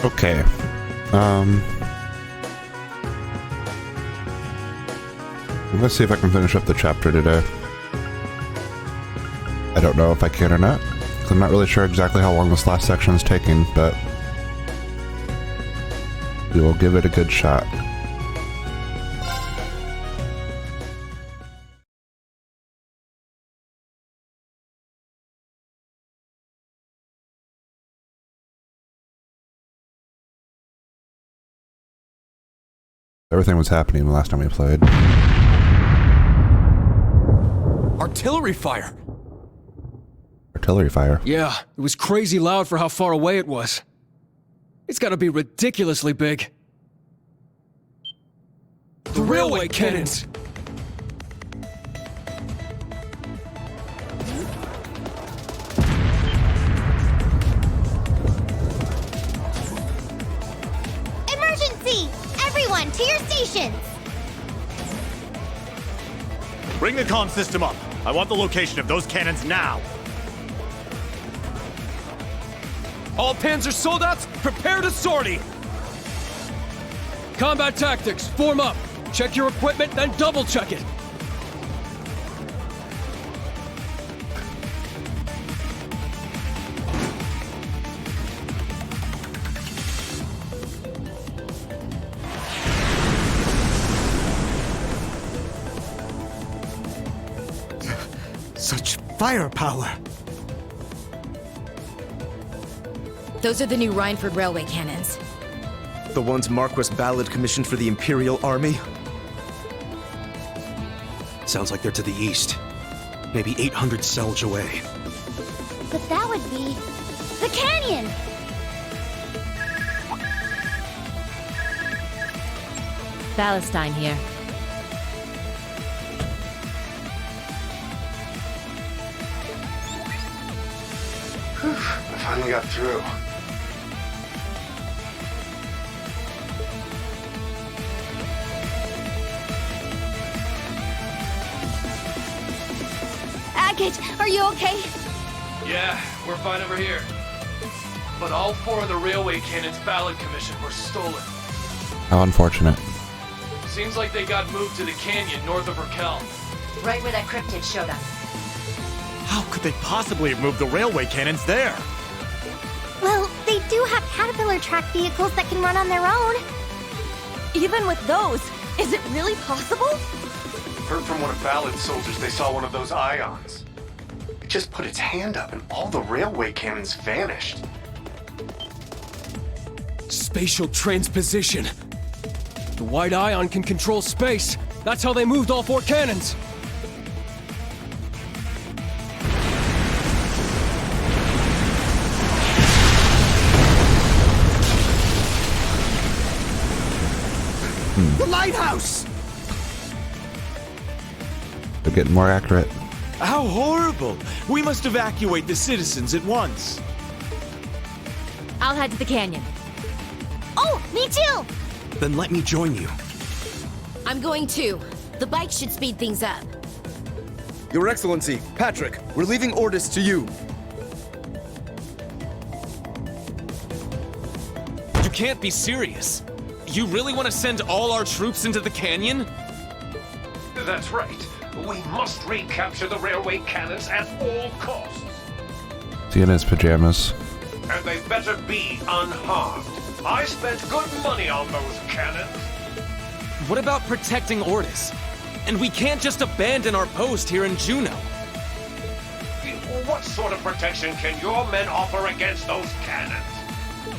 Okay. Let's see if I can finish up the chapter today. I don't know if I can or not, 'cause I'm not really sure exactly how long this last section is taking, but we will give it a good shot. Everything was happening the last time we played. Artillery fire! Artillery fire? Yeah, it was crazy loud for how far away it was. It's gotta be ridiculously big. The railway cannons! Emergency! Everyone, to your stations! Bring the comm system up. I want the location of those cannons now. All Panzer soldats, prepare to sortie! Combat tactics, form up. Check your equipment, then double-check it. Such firepower. Those are the new Rhineford railway cannons. The ones Marquis Ballard commissioned for the Imperial Army? Sounds like they're to the east. Maybe 800 selj away. But that would be... the canyon! Palestine here. I finally got through. Agate, are you okay? Yeah, we're fine over here. But all 4 of the railway cannons Ballard commissioned were stolen. How unfortunate. Seems like they got moved to the canyon north of Raquel. Right where that cryptid showed up. How could they possibly have moved the railway cannons there? Well, they do have Caterpillar track vehicles that can run on their own. Even with those, is it really possible? Heard from one of Ballard's soldiers they saw one of those ions. It just put its hand up and all the railway cannons vanished. Spatial transposition. The white ion can control space. That's how they moved all 4 cannons. The lighthouse! They're getting more accurate. How horrible! We must evacuate the citizens at once. I'll head to the canyon. Oh, me too! Then let me join you. I'm going too. The bike should speed things up. Your Excellency, Patrick, we're leaving orders to you. You can't be serious. You really want to send all our troops into the canyon? That's right. We must recapture the railway cannons at all costs. Is he in his pajamas? And they better be unharmed. I spent good money on those cannons. What about protecting Fortess? And we can't just abandon our post here in Juneau. What sort of protection can your men offer against those cannons?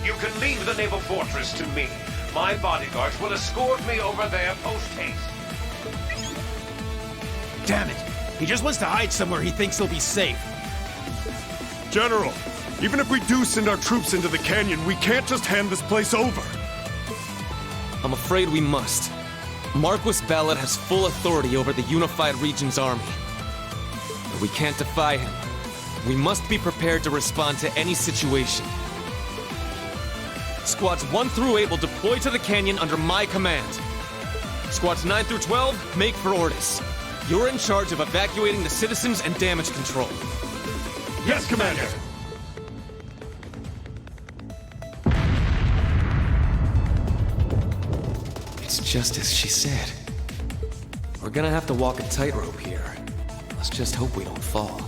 You can leave the naval fortress to me. My bodyguards will escort me over there post-haste. Damn it! He just wants to hide somewhere he thinks he'll be safe. General, even if we do send our troops into the canyon, we can't just hand this place over. I'm afraid we must. Marquis Ballard has full authority over the Unified Region's army. But we can't defy him. We must be prepared to respond to any situation. Squads 1 through 8 will deploy to the canyon under my command. Squads 9 through 12, make for Fortess. You're in charge of evacuating the citizens and damage control. Yes, Commander. It's just as she said. We're gonna have to walk a tightrope here. Let's just hope we don't fall.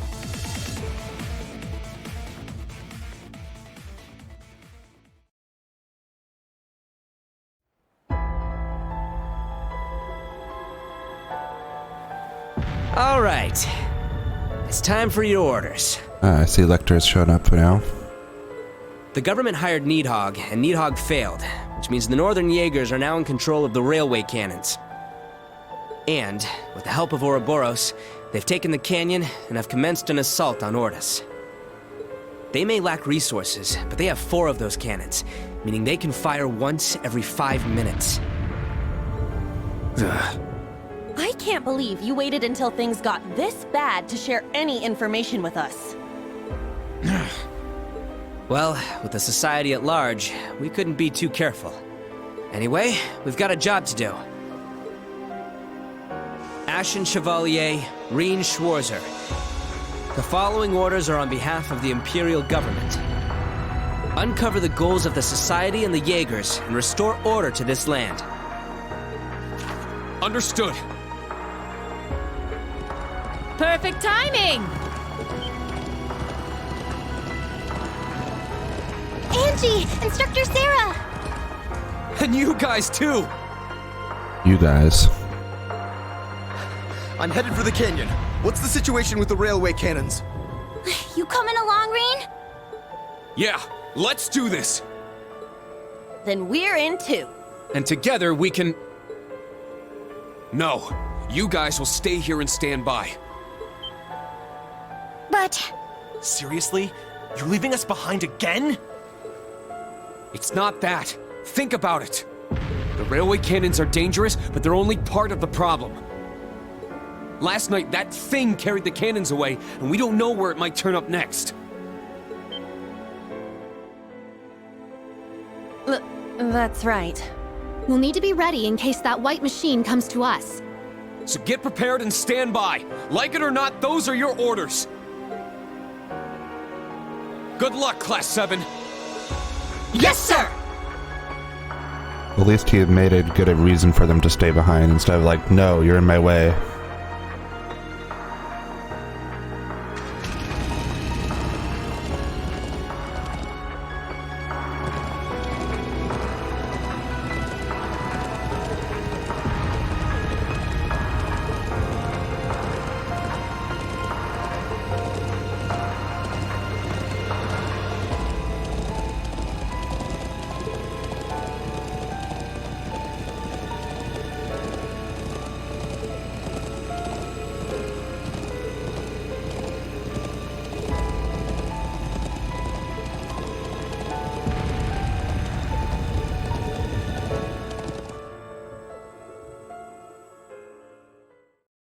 All right. It's time for your orders. I see Lecter's shown up now. The government hired Needhog, and Needhog failed, which means the Northern Jaegers are now in control of the railway cannons. And, with the help of Ouroboros, they've taken the canyon and have commenced an assault on Fortess. They may lack resources, but they have 4 of those cannons, meaning they can fire once every 5 minutes. Ugh. I can't believe you waited until things got this bad to share any information with us. Well, with the society at large, we couldn't be too careful. Anyway, we've got a job to do. Ashen Chevalier, Reen Schwarzer. The following orders are on behalf of the Imperial Government. Uncover the goals of the Society and the Jaegers and restore order to this land. Understood. Perfect timing! Angie! Instructor Sarah! And you guys too! You guys. I'm headed for the canyon. What's the situation with the railway cannons? You coming along, Reen? Yeah, let's do this! Then we're in too. And together we can... No, you guys will stay here and stand by. But... Seriously? You're leaving us behind again? It's not that. Think about it. The railway cannons are dangerous, but they're only part of the problem. Last night, that thing carried the cannons away, and we don't know where it might turn up next. That's right. We'll need to be ready in case that white machine comes to us. So get prepared and stand by. Like it or not, those are your orders. Good luck, Class 7. Yes, sir! At least he had made it good a reason for them to stay behind instead of like, no, you're in my way.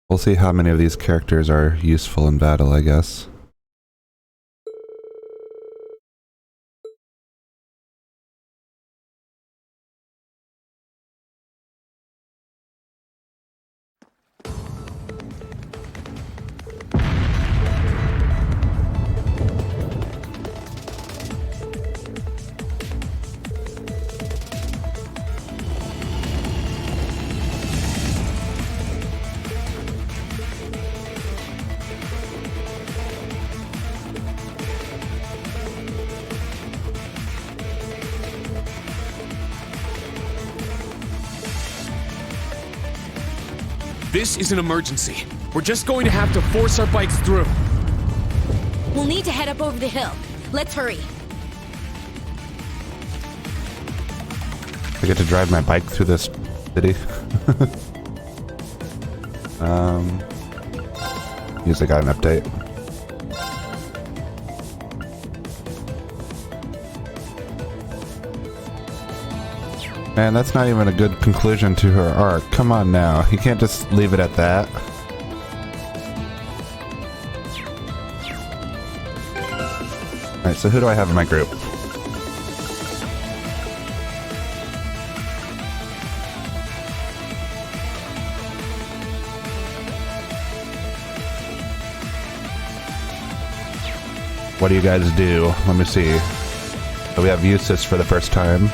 We'll see how many of these characters are useful in battle, I guess. This is an emergency. We're just going to have to force our bikes through. We'll need to head up over the hill. Let's hurry. I get to drive my bike through this city. Usually got an update. Man, that's not even a good conclusion to her arc. Come on now. You can't just leave it at that. Alright, so who do I have in my group? What do you guys do? Let me see. So we have Eustace for the first time.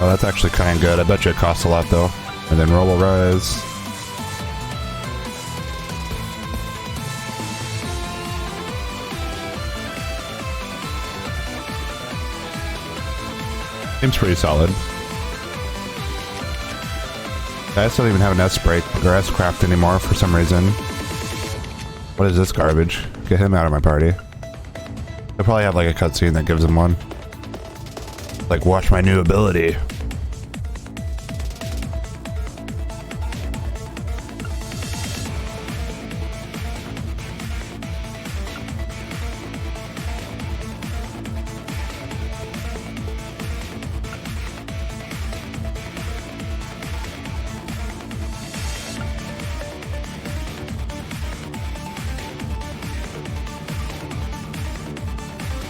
Oh, that's actually kind of good. I bet you it costs a lot though. And then roll will rise. Seems pretty solid. I still don't even have an S-break or S-craft anymore for some reason. What is this garbage? Get him out of my party. They'll probably have like a cutscene that gives him one. Like, watch my new ability.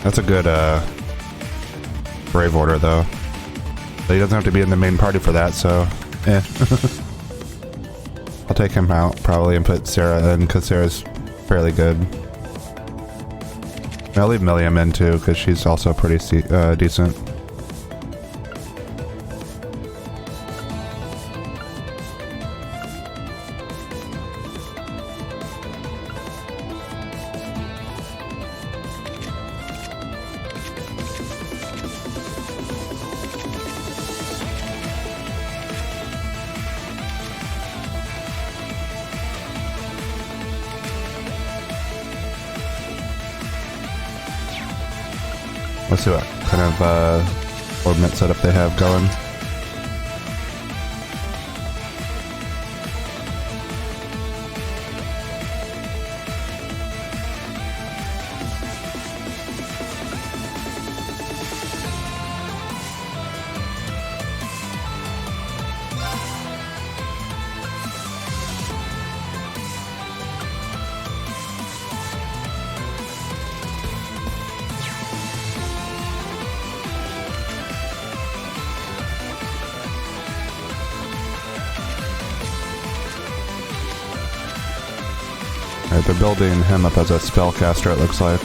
That's a good, Brave Order, though. But he doesn't have to be in the main party for that, so, eh. I'll take him out, probably, and put Sarah in, because Sarah's fairly good. I'll leave Milliam in, too, because she's also pretty decent. Let's see what kind of ordnance setup they have going. Alright, they're building him up as a spellcaster, it looks like.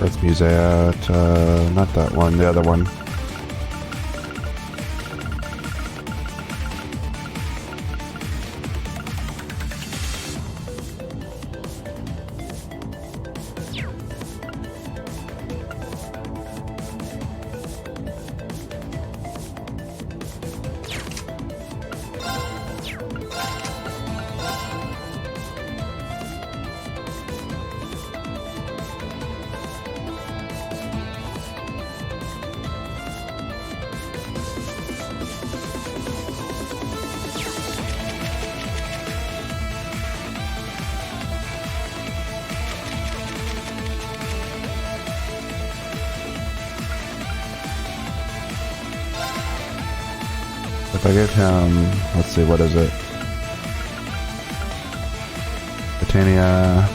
Earth Museum, not that one, the other one. If I give him, let's see, what is it? Britannia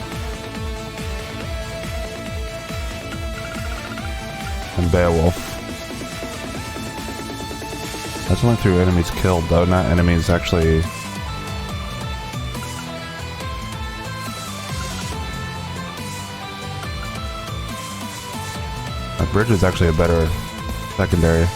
and Beowulf. That's only through enemies killed, though, not enemies actually. A bridge is actually a better secondary.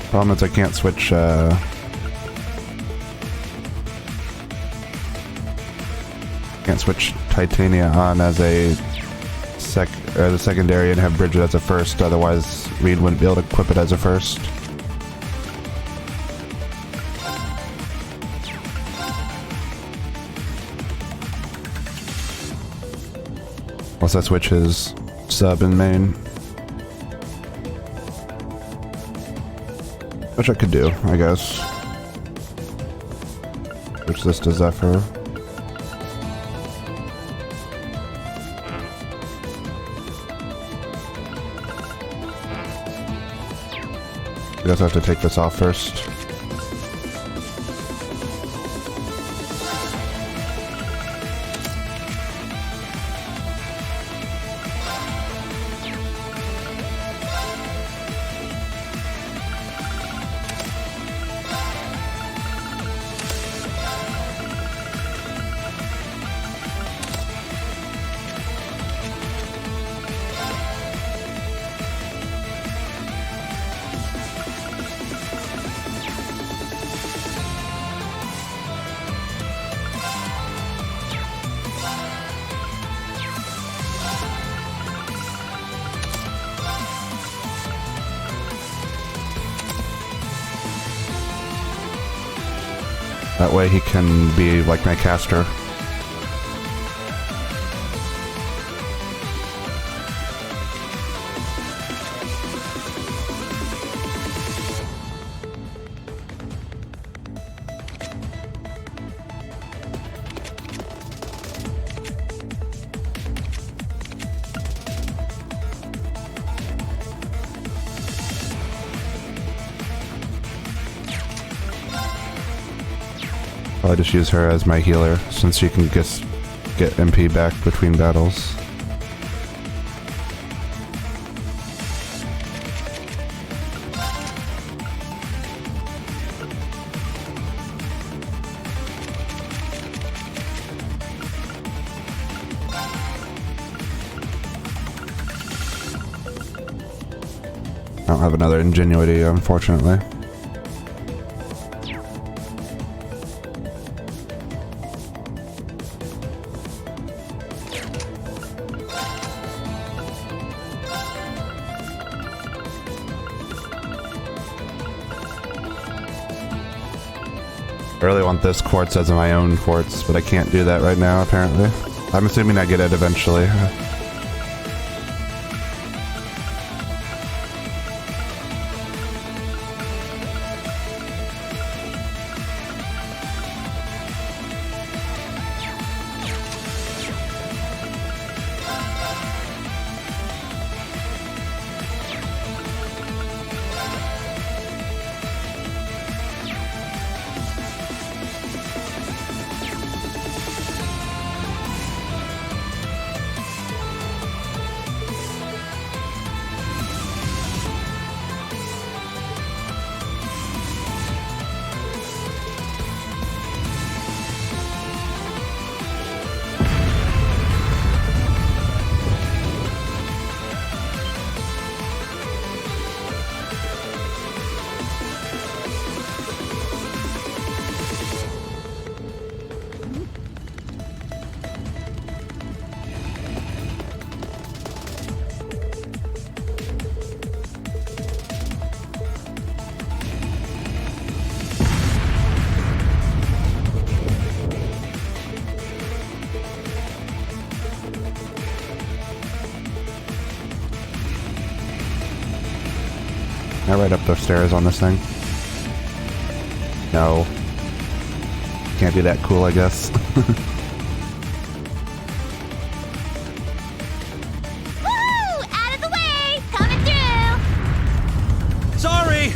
Problem is I can't switch Titania on as a the secondary and have Bridget as a first, otherwise Reed wouldn't be able to equip it as a first. Unless I switch his sub in main. Which I could do, I guess. Switch this to Zephyr. I guess I have to take this off first. That way he can be like my caster. I'll just use her as my healer, since she can get MP back between battles. I don't have another ingenuity, unfortunately. I really want this quartz as my own quartz, but I can't do that right now, apparently. I'm assuming I get it eventually. Can I ride up the stairs on this thing? No. Can't be that cool, I guess. Woo! Out of the way! Coming through! Sorry!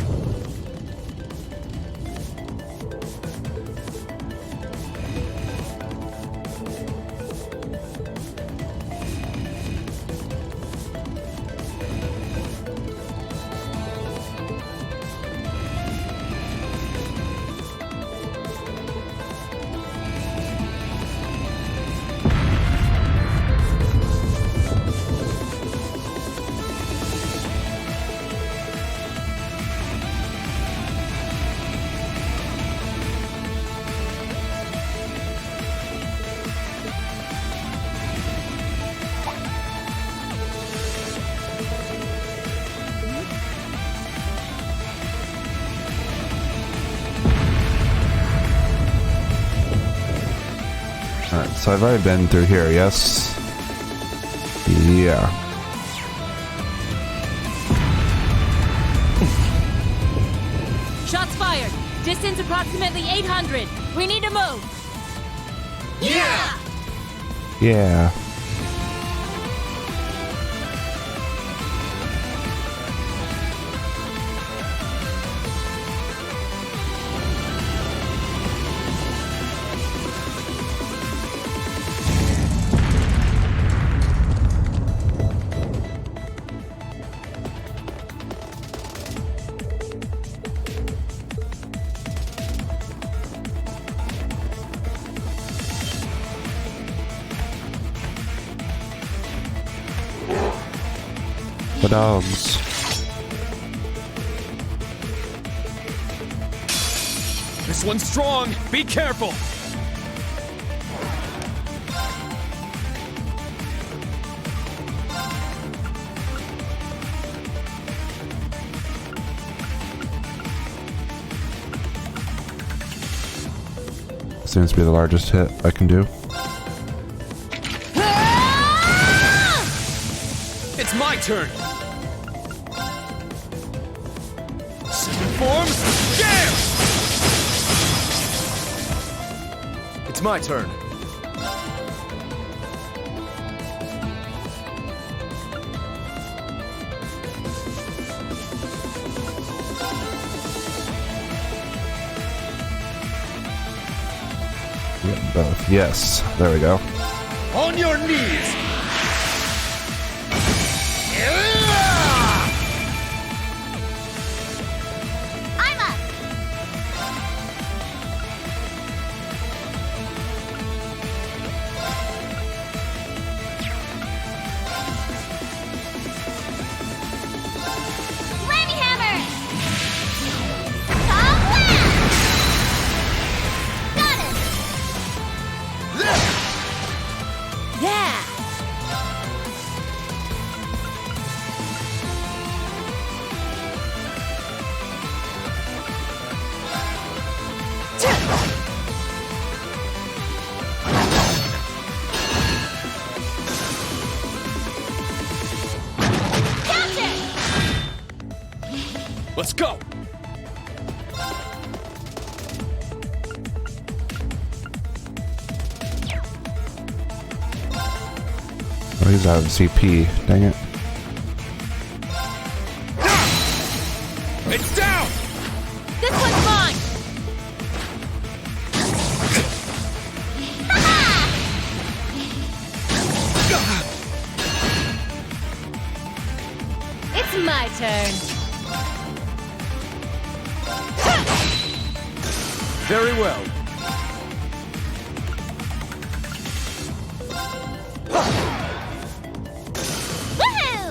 Alright, so I've already been through here, yes? Yeah. Shots fired. Distance approximately 800. We need to move. Yeah! Yeah. The dogs. This one's strong. Be careful. Seems to be the largest hit I can do. It's my turn. Seven forms. Jam! It's my turn. Yeah, both. Yes. There we go. On your knees. I'm up. Slammy hammer. Got it. Yeah. Let's go. Oh, he's out of CP. Dang it. It's down. This one's mine. It's my turn. Very well. Woohoo!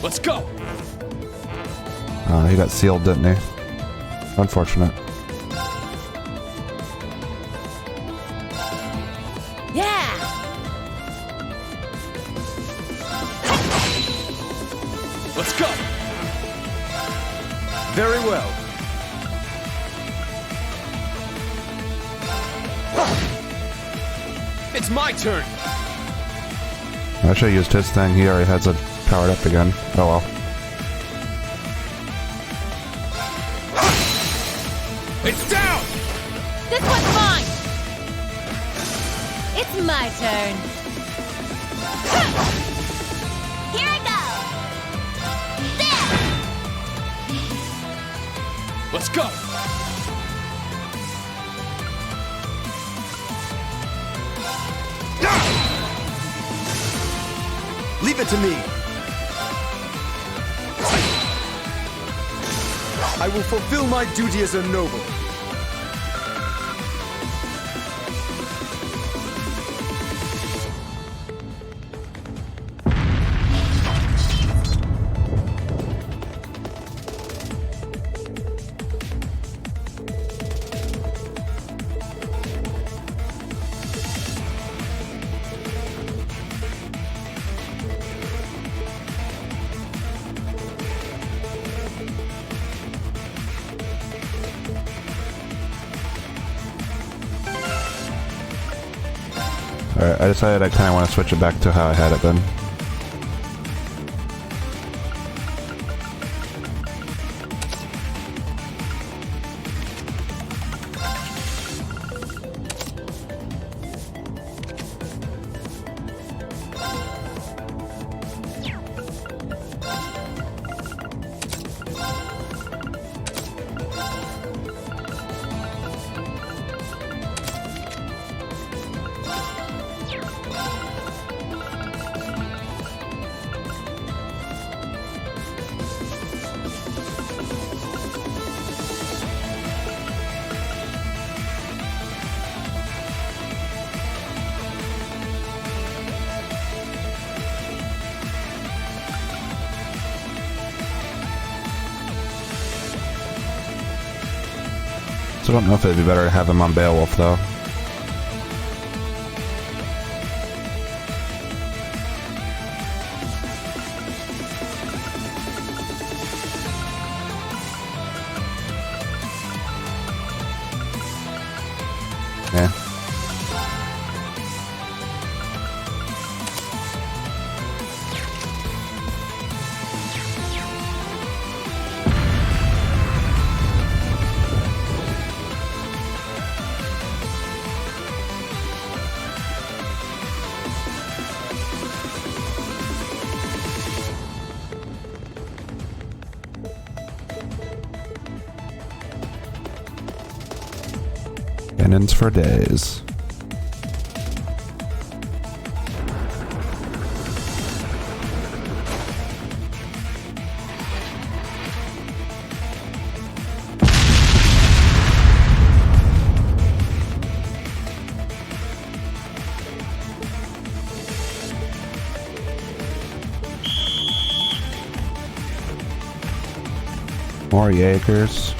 Let's go. He got sealed, didn't he? Unfortunate. Yeah. Let's go. Very well. It's my turn. I should have used his thing. He already has it powered up again. Oh well. It's down. This one's mine. It's my turn. Here I go. Let's go. Leave it to me. I will fulfill my duty as a noble. Alright, I decided I kind of want to switch it back to how I had it then. I don't know if it'd be better to have him on Beowulf, though. Yeah. Cannons for days. More Jaegers.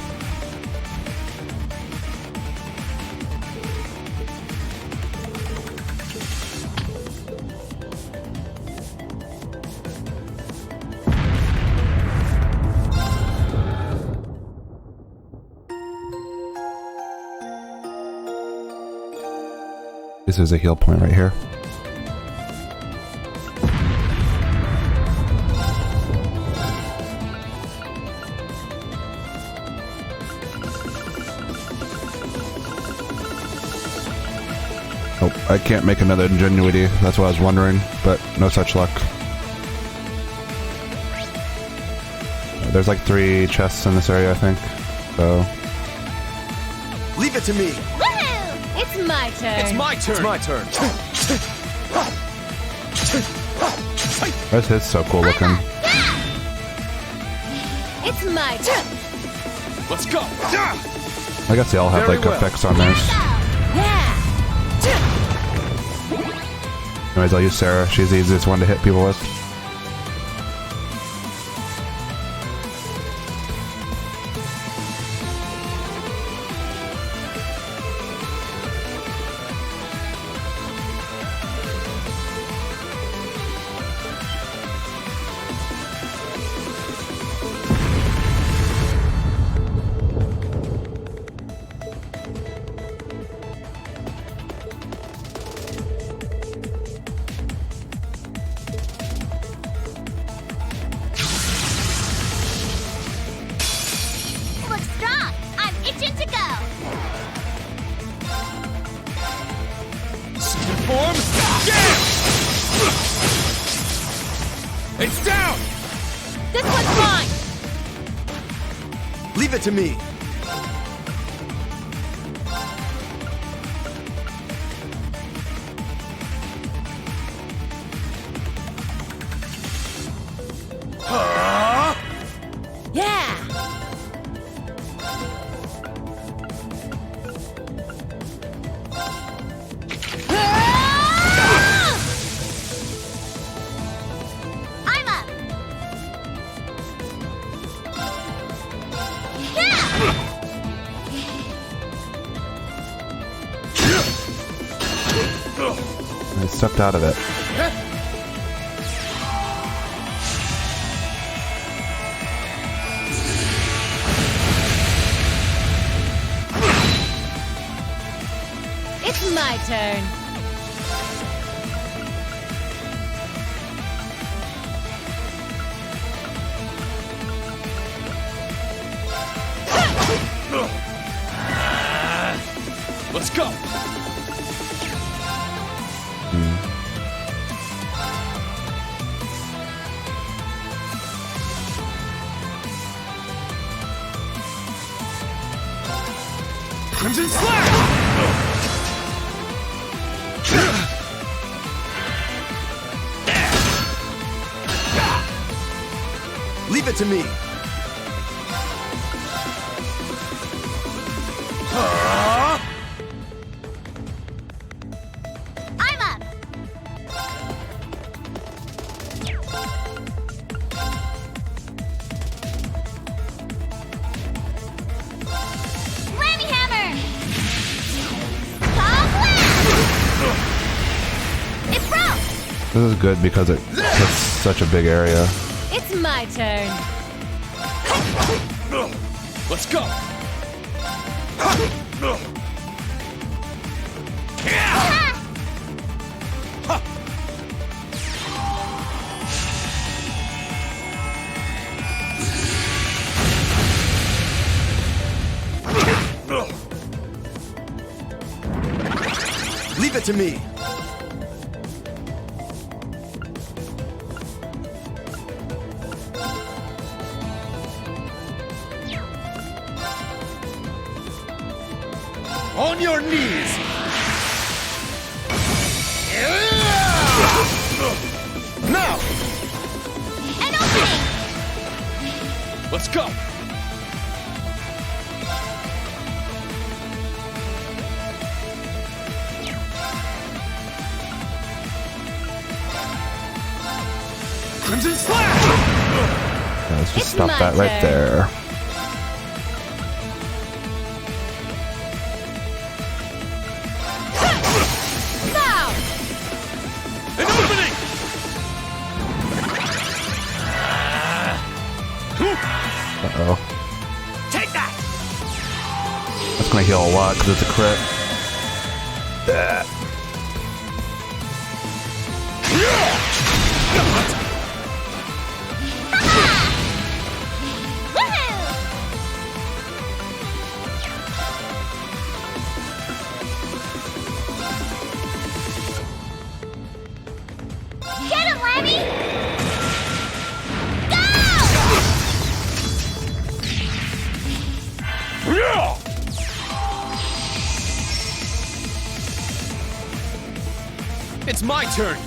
This is a heal point right here. Oh, I can't make another ingenuity. That's what I was wondering, but no such luck. There's like 3 chests in this area, I think. So Leave it to me. Woohoo! It's my turn. It's my turn. It's my turn. this is so cool looking. It's my turn. Let's go. I guess they all have like effects on theirs. Yeah. Anyways, I'll use Sarah. She's the easiest one to hit people with. Looks strong. I'm itching to go. Form. Yeah! It's down. This one's mine. Leave it to me. Yeah. I'm up. I stepped out of it. It's my turn. Let's go! Crimson Slash! Leave it to me. I'm up. Slammy hammer. Top blast. It's broke. This is good because it hits such a big area. It's my turn. Let's go! Leave it to me. On your knees! Now! An opening. Let's go! Crimson Slash! Yeah, let's just It's stop my that right turn. there. Now! An opening! Uh-oh. Take that! That's gonna heal a lot because it's a crit. Get him, Lammy! Go! It's my turn!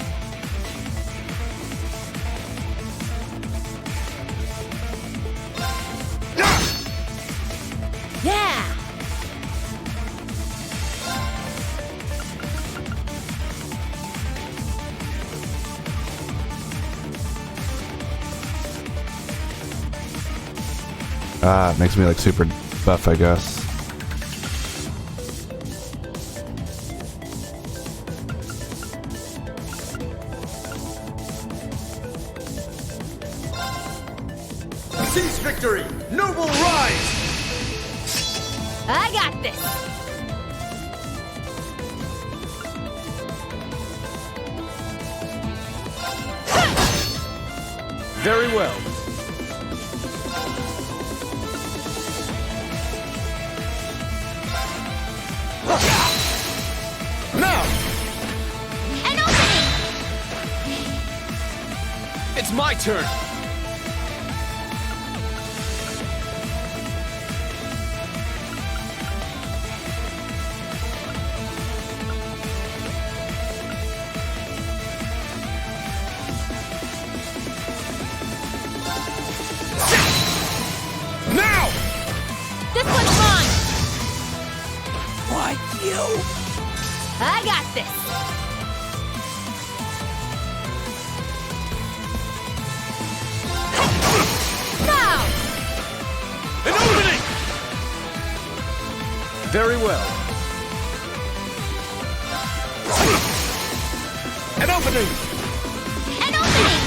Yeah! It makes me like super buff, I guess. Seize victory! Noble rise! I got this! Very well. Now! An opening. It's my turn! Now! This one's mine! Why you? I got this! Now! An opening! Very well. An opening! An opening.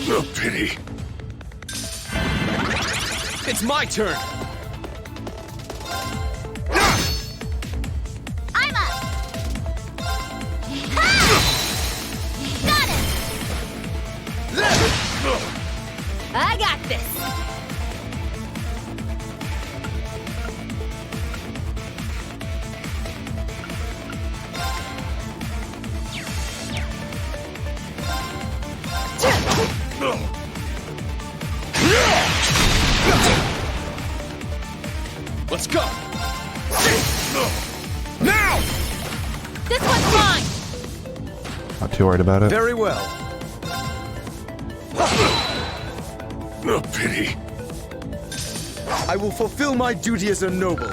Oh, pity. It's my turn! I'm up. Ha! Got him. I got this! Let's go! Now! This one's mine! Not too worried about it. Very well. No pity. I will fulfill my duty as a noble.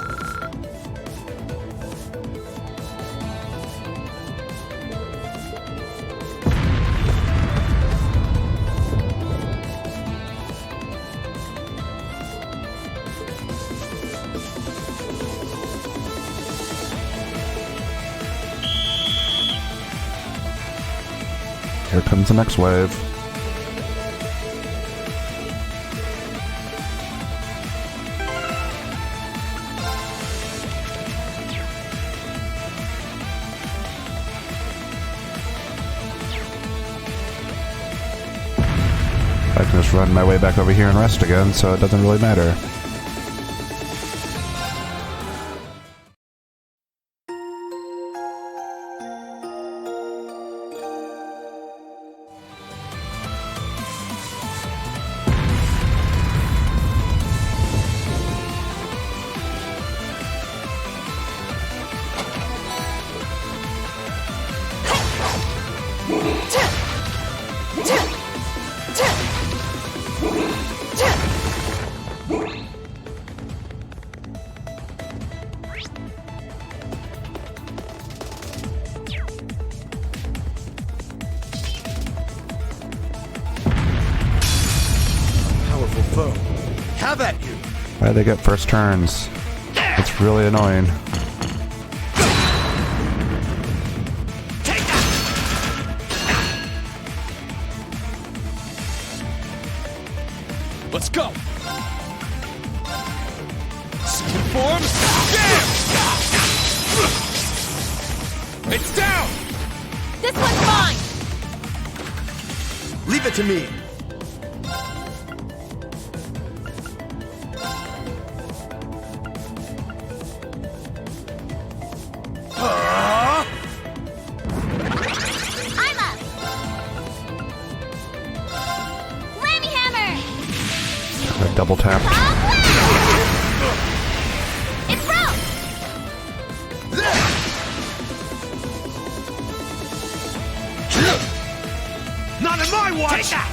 Here comes the next wave. I can just run my way back over here and rest again, so it doesn't really matter. Powerful foe. Have at you! Why do they get first turns? It's really annoying. Let's go! Second form! Damn! It's down! This one's mine! Leave it to me! I'm up! Whammy hammer! I double tap. It's broke! Not in my watch! Take that!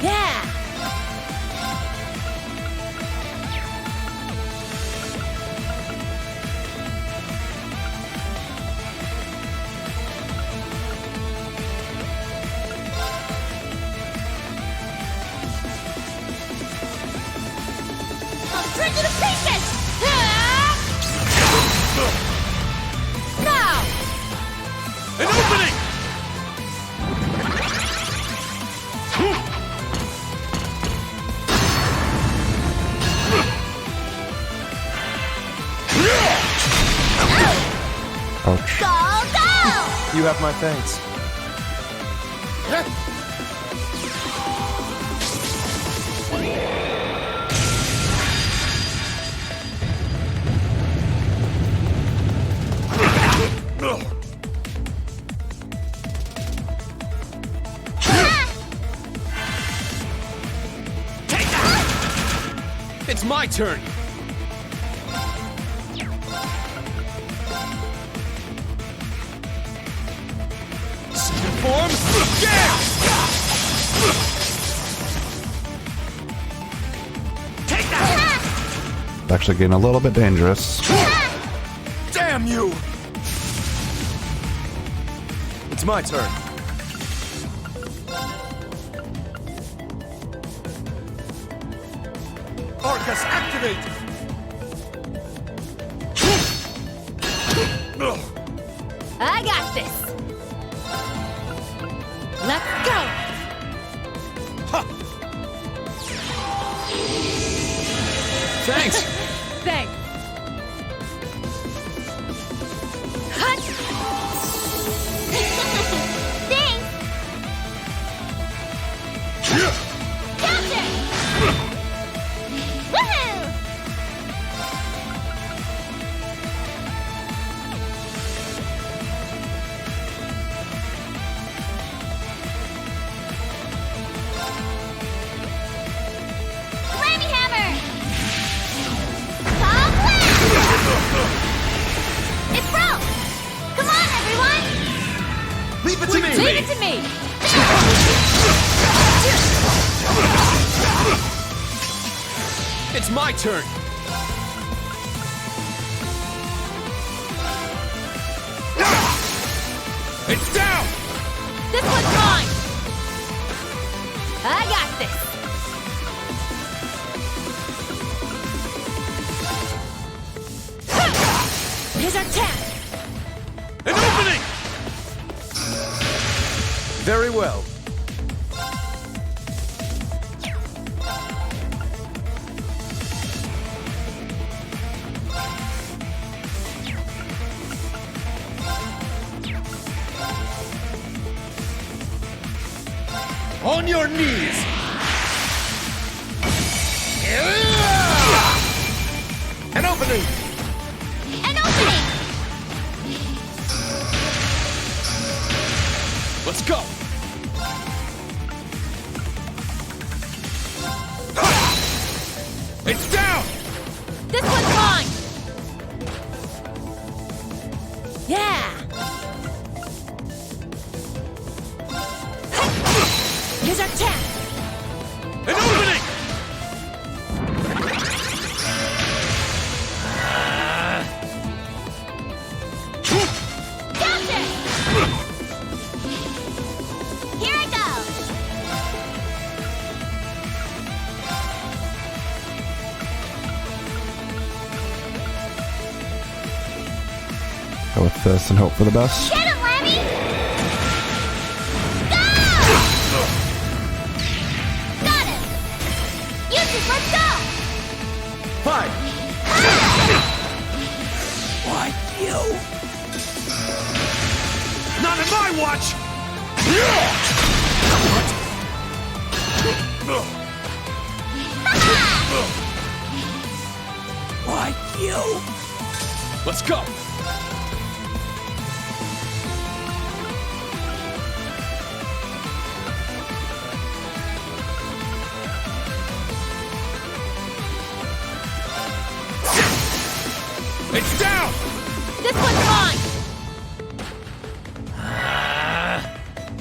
Yeah! I'll turn you to pieces! Now! An opening! Ouch. Go, go! You have my thanks. It's my turn! Second form! Yeah! Take that! It's actually getting a little bit dangerous. Damn you! It's my turn. Arcus, activate! I got this! Let's go! Thanks! Thanks! Hut! Thanks! Gotcha! Woohoo! it to me! It's my turn! It's down! This one's mine! I got this! Here's our tap! An opening! Very well. On your knees! An opening! An opening! Let's go! It's down! This one's mine! Yeah! Here's our tap! An opening! Gotcha! Here I go! Go with this and hope for the best. Get him, Lammy! Got it! Yusuf, let's go! Fine! Why you? Not in my watch! Why you? Let's go! It's down! This one's mine!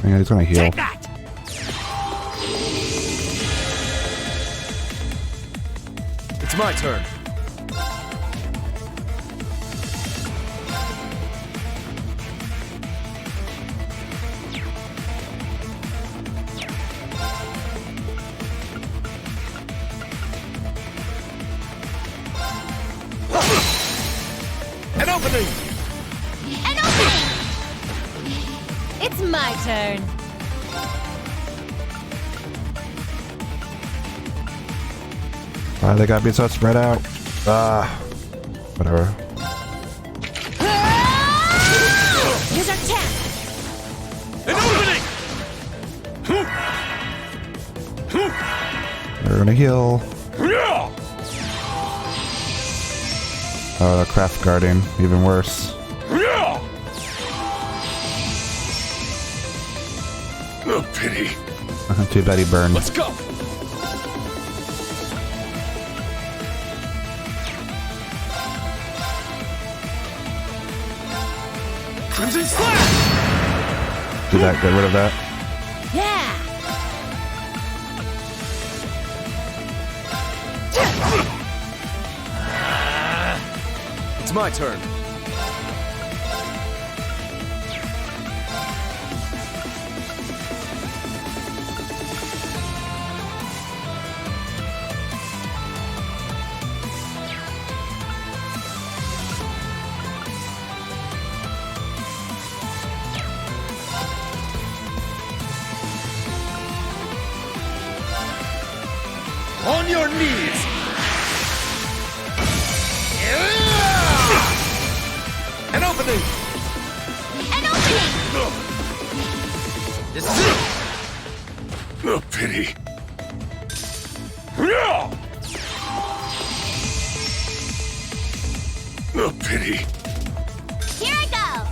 Yeah, he's gonna heal. Take that! It's my turn. An opening! An opening! It's my turn. Why they gotta be so spread out? Whatever. Here's our tap! An opening! They're gonna heal. Oh, the craft guarding, even worse. Oh, pity. Too bad he burned. Let's go! Crimson Slash! Do that, get rid of that. Yeah! It's my turn. On your knees! An opening! An opening! This is it! Oh, pity. Oh, pity. Here I go!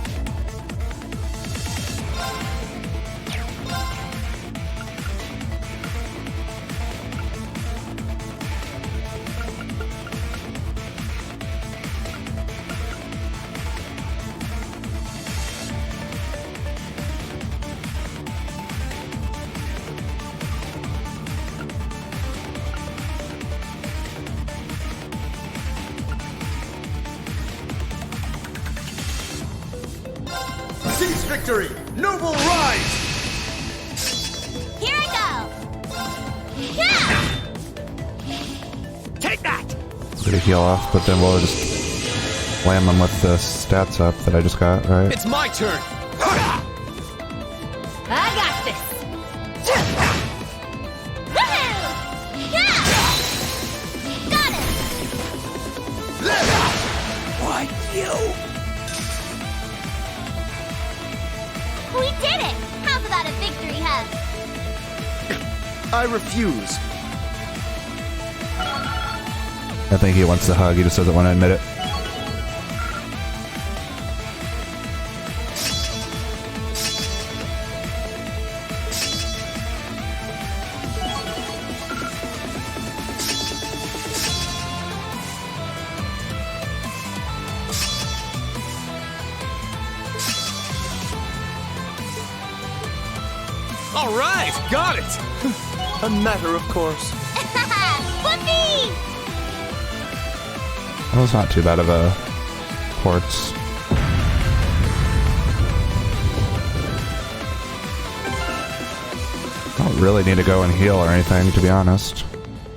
victory! Noble rise! Here I go! Yeah! Take that! Gonna heal off, but then we'll just slam them with the stats up that I just got, right? It's my turn! I got this! Woohoo! Yeah! Got it! Why you? We did it! How's about a victory hug? I refuse. I think he wants the hug, he just doesn't want to admit it. All right, got it! A matter of course. Whoopee! That was not too bad of a quartz. I don't really need to go and heal or anything, to be honest.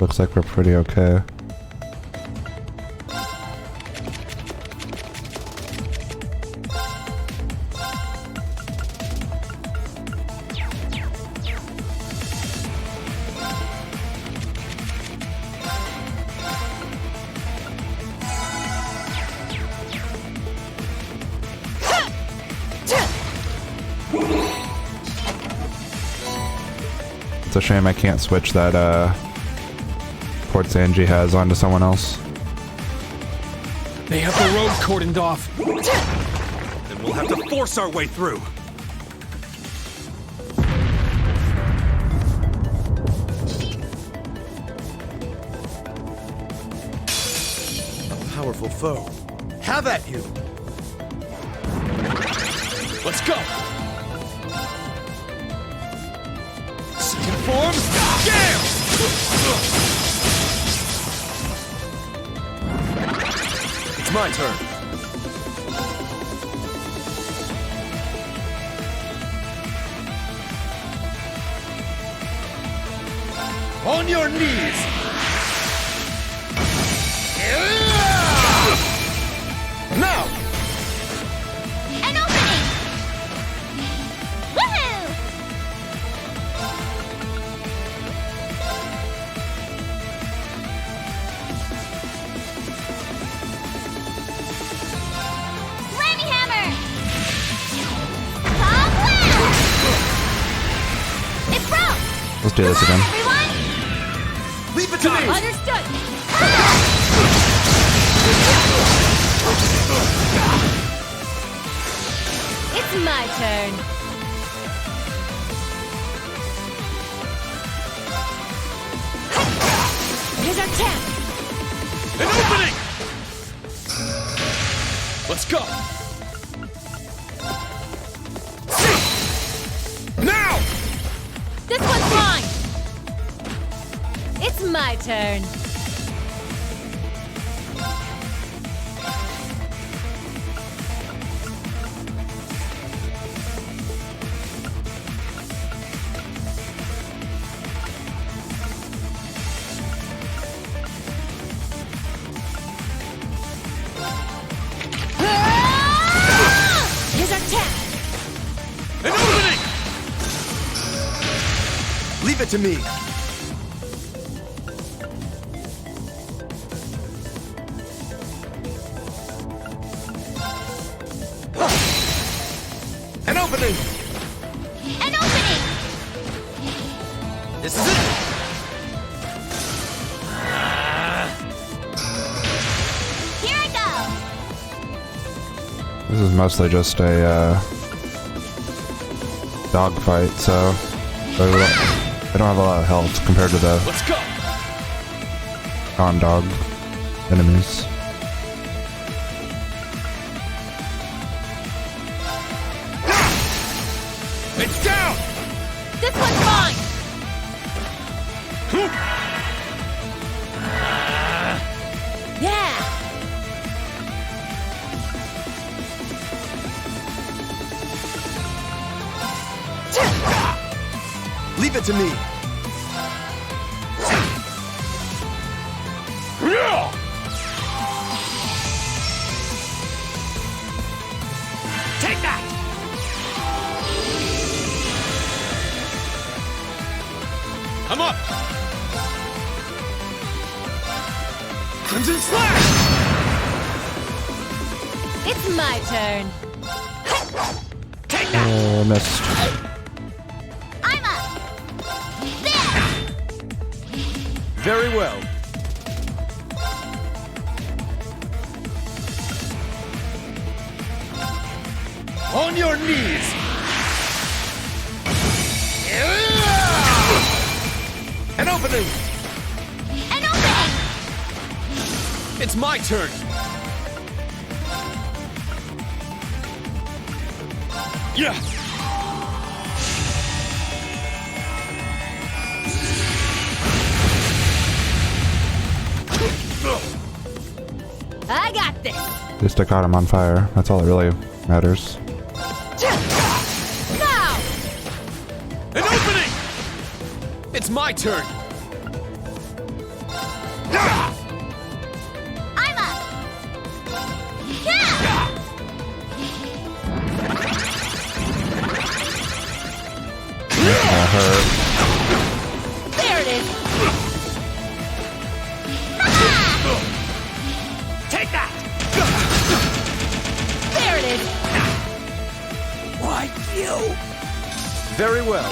Looks like we're pretty okay. It's a shame I can't switch that Quartz Angie has onto someone else. They have the road cordoned off. Then we'll have to force our way through. A powerful foe. Have at you! Let's go! Second form, jam! It's my turn. On your knees! Now! An opening! Woohoo! Slammy hammer! Top blast! It broke! Let's do this again. Everyone! Leave it to me! Understood! It's my turn. Here's our chance! An opening! Let's go! Now! This one's mine! It's my turn. Here's our chance! An opening! Leave it to me! An opening! An opening! This is it! Here I go! This is mostly just a dog fight, so I don't have a lot of health compared to the Let's go! non-dog enemies. It's down! This one's mine! Yeah! Leave it to me. Take that! I'm up! Crimson Slash! It's my turn. Take that! Missed. I'm up. There. Very well. On your knees! An opening! An opening. It's my turn! Yeah! I got this. Just to caught him on fire. That's all that really matters. Now! An opening! It's my turn! I'm up. Yeah. That hurt. There it is. Take that! There it is. Why you? Very well.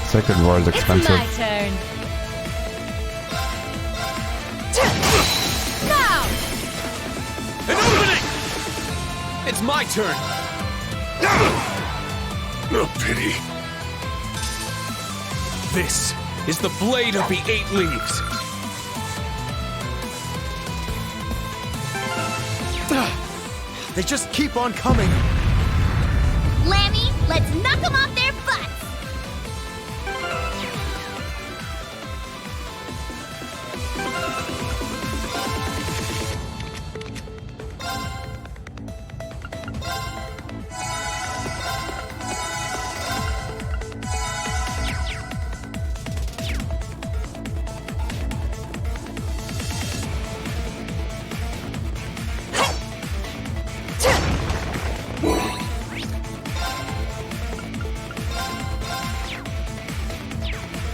Sacred Roar is expensive. It's my turn. Now! An opening! It's my turn! No pity. This is the blade of the 8 leaves. They just keep on coming. Lammy, let's knock them off their butts.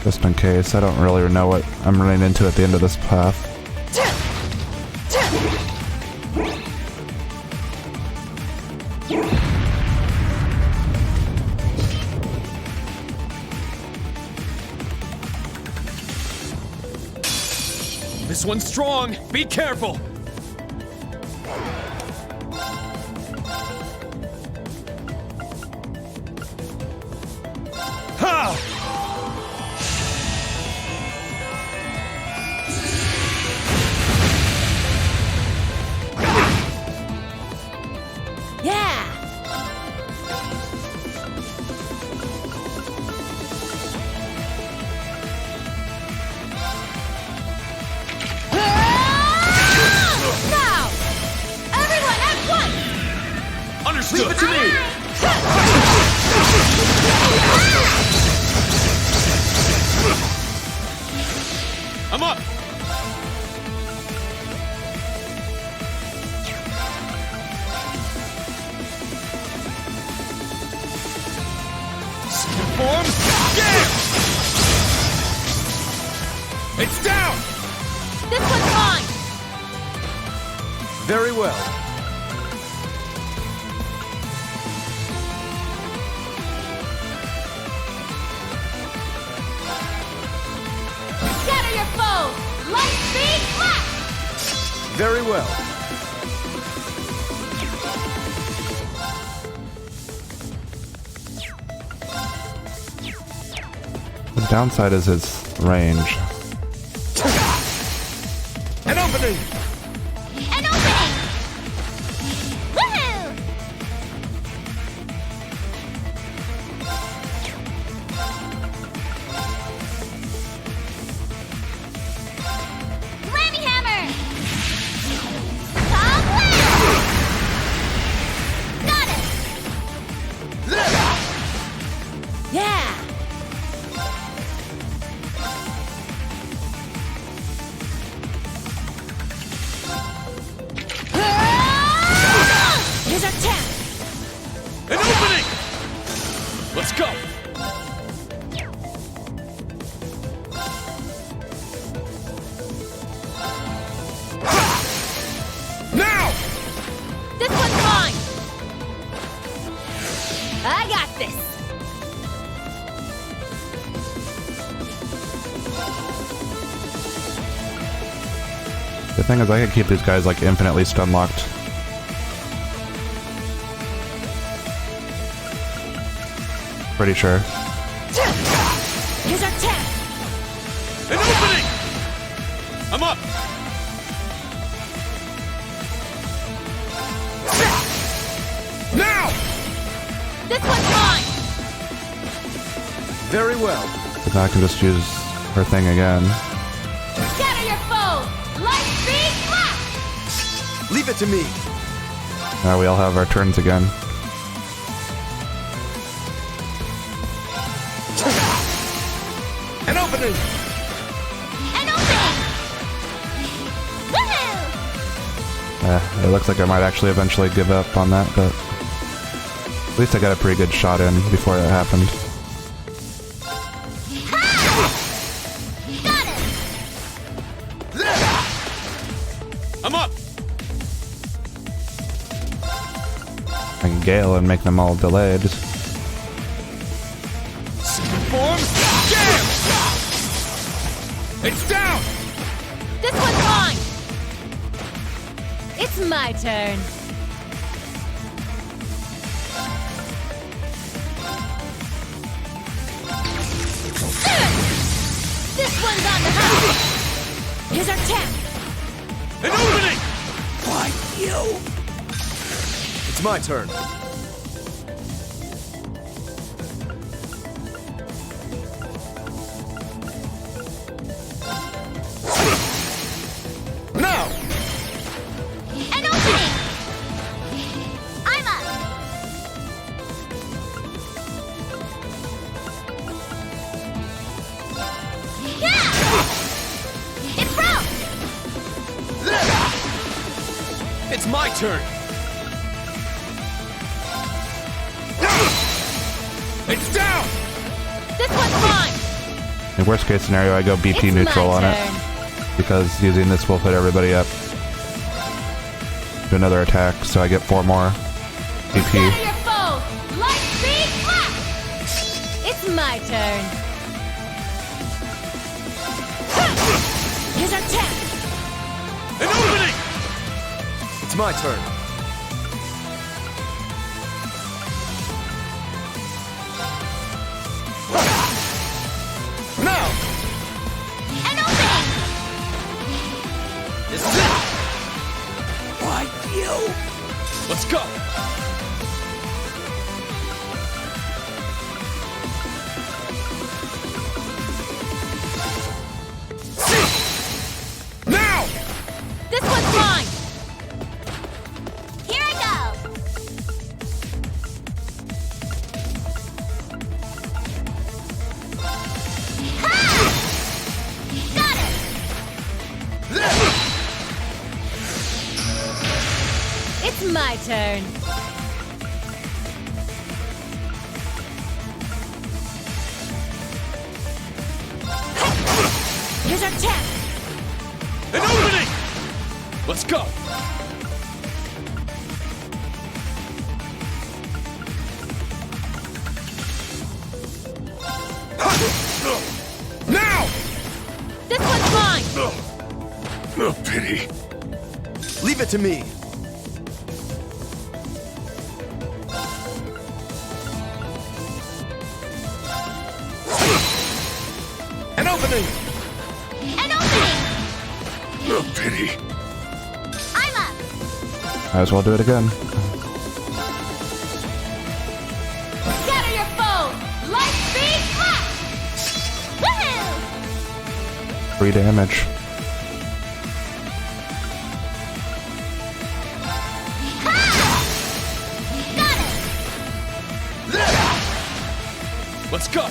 Just in case, I don't really know what I'm running into at the end of this path. This one's strong! Be careful! Ha! Yeah! Now! Everyone at once! Understood! Leave it to me! I'm up! Second form! Yeah! It's down! This one's mine! Very well. Scatter your foes! Light speed flash! Very well. The downside is his range. An opening! An opening. Woohoo! Lammy hammer. Top left. This one's mine! I got this! The thing is, I can keep these guys like infinitely stun locked. Pretty sure. Here's our tap! An opening! I'm up! Now! This one's mine! Very well. But now I can just use her thing again. Scatter your foes! Light speed blast! Leave it to me. Now we all have our turns again. An opening! An opening! Woohoo! It looks like I might actually eventually give up on that, but at least I got a pretty good shot in before that happened. Got it! I'm up! I can gale and make them all delayed. Form! Jam! It's down! This one's mine! It's my turn. This one's on the house! Here's our tap! An opening! Why, you? It's my turn. Now! An opening! I'm up! Yeah! It broke! It's my turn! It's down! This one's mine! In worst case scenario, I go BP It's neutral my on it, turn. because using this will put everybody up. Do another attack, so I get 4 more BP. Scatter your foes! Light speed blast! It's my turn. Here's our tap! An opening! It's my turn. Now! An opening! This is it! Why, you? Let's go! Now! This one's mine! Here I go! Ha! Got it! It's my turn. Here's our tap! An opening! Let's go! Now! This one's mine! No pity. Leave it to me. An opening! An opening! No pity. I'm up! Might as well do it again. Scatter your foes! Light speed blast! Woohoo! 3 damage. Ha! Got it! Let's go!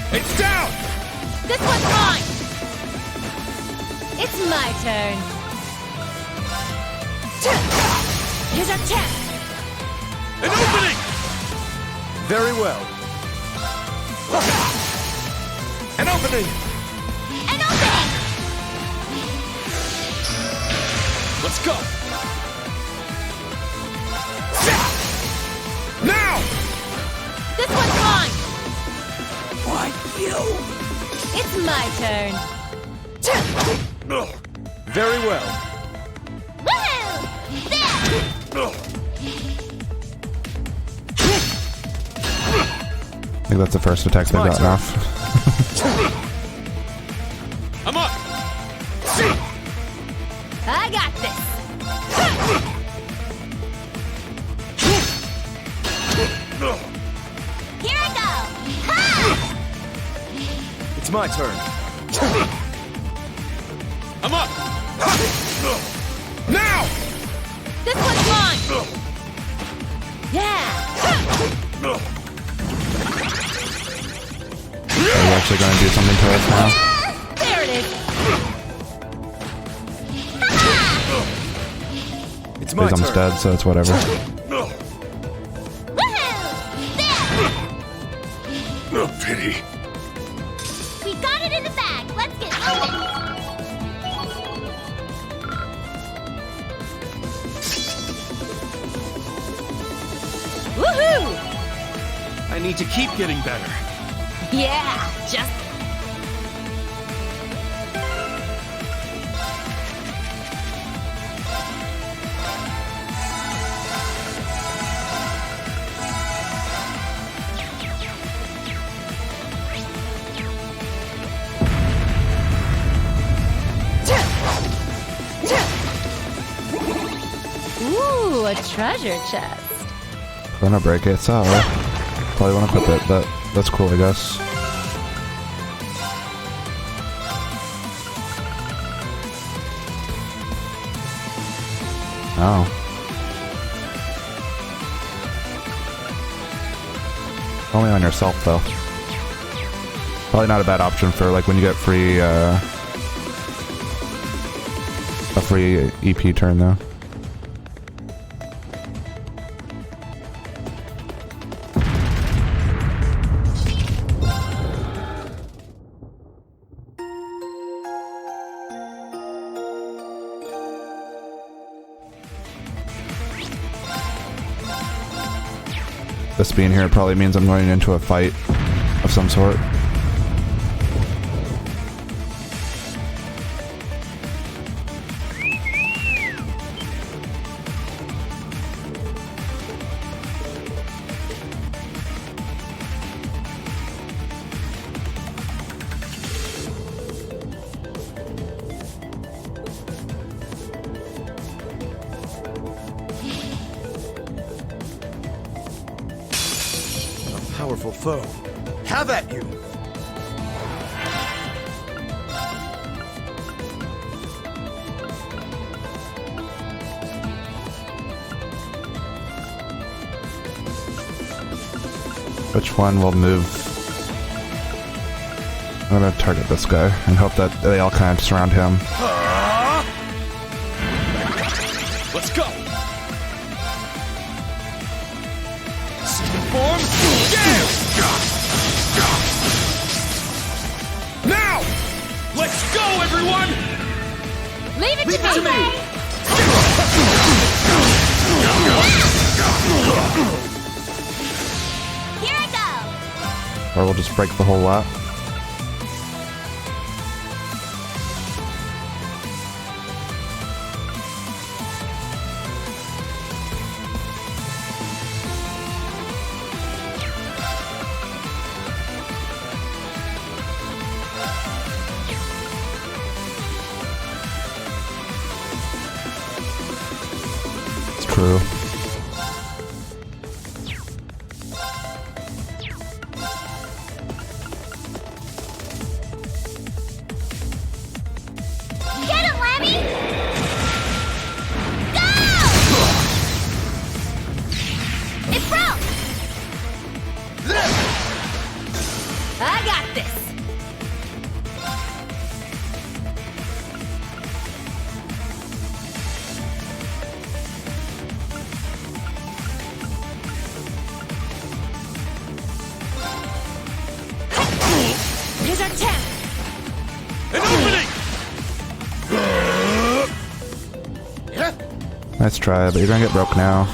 It's down! This one's mine! It's my turn. Here's our tap! An opening! Very well. An opening! An opening! Let's go! Now! This one's mine! Why you? It's my turn. Very well. Woohoo! There! I think that's the first attack they've gotten off. I'm up! I got this! Here I go! Ha! It's my turn. I'm up! Now! This one's mine! Yeah! Are you actually going to do something to us now? There it is! It's He's almost dead, so it's whatever. No pity. We got it in the bag. Let's get moving. Woohoo! I need to keep getting better. Yeah, just... Ooh, a treasure chest. I'm gonna break it, so probably want to equip it, but that's cool, I guess. Oh. Only on yourself, though. Probably not a bad option for, like, when you get free, a free EP turn, though. This being here probably means I'm going into a fight of some sort. Powerful foe. Have at you! Which one will move? I'm gonna target this guy and hope that they all kind of surround him. Let's go! Form! Now! Let's go, everyone! Leave it to me! Here I go. Or we'll just break the whole lot. True. Get him, Lammy! Go! It's broke! I got this! Nice try, but you're gonna get broke now.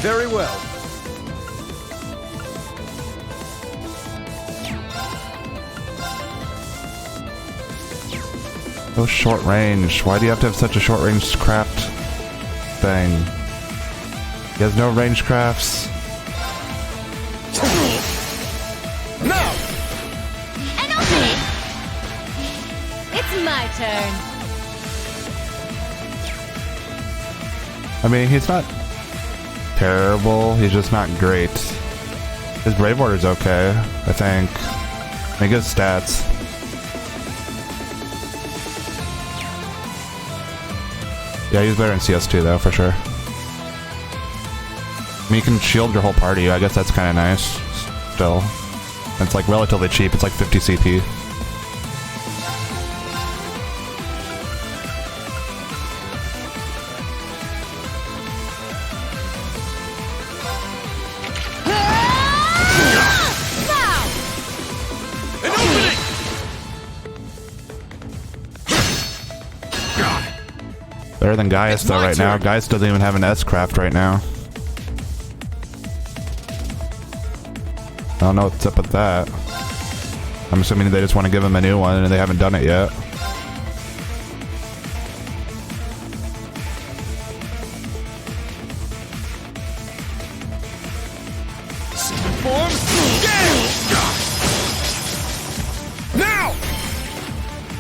Very well. So short range. Why do you have to have such a short range craft thing? He has no range crafts. No! An opening! It's my turn. I mean, he's not terrible. He's just not great. His Brave Order's okay, I think. I mean, good stats. Yeah, he's better in CS2 though, for sure. I mean, you can shield your whole party. I guess that's kind of nice. Still, it's like relatively cheap. It's like 50 CP. Better than Gaius though right now. Gaius doesn't even have an S-craft right now. I don't know what's up with that. I'm assuming they just want to give him a new one and they haven't done it yet. Form! Now!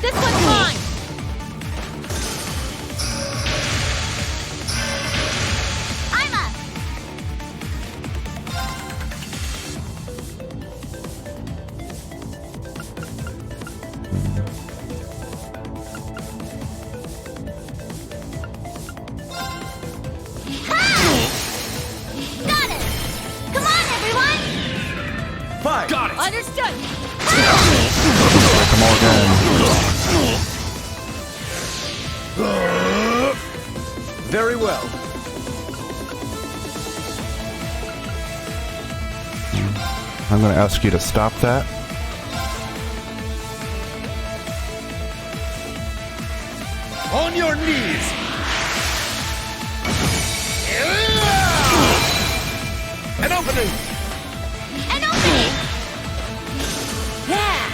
This one's mine! Got it! Understood! Come on again. Very well. I'm gonna ask you to stop that. On your knees! An opening! An opening! Yeah!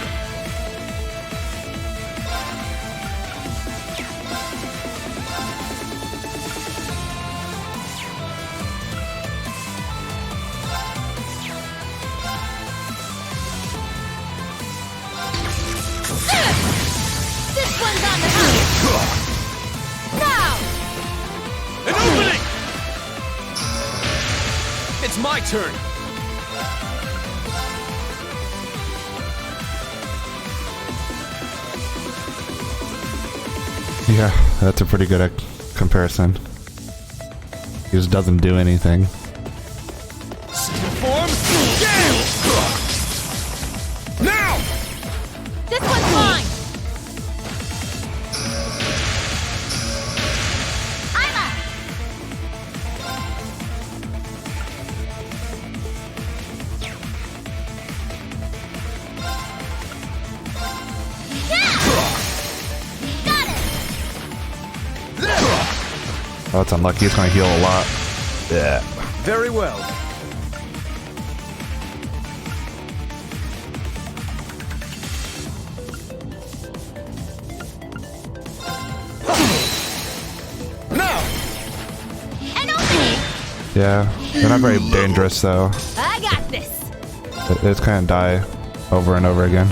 This one's on the house! Now! An opening! It's my turn! Yeah, that's a pretty good comparison. He just doesn't do anything. Form! Yeah! Now! This one's mine! I'm up! Oh, it's unlucky. It's gonna heal a lot. Yeah. Very well. Now! An opening! Yeah. They're not very dangerous though. I got this! They just kind of die over and over again.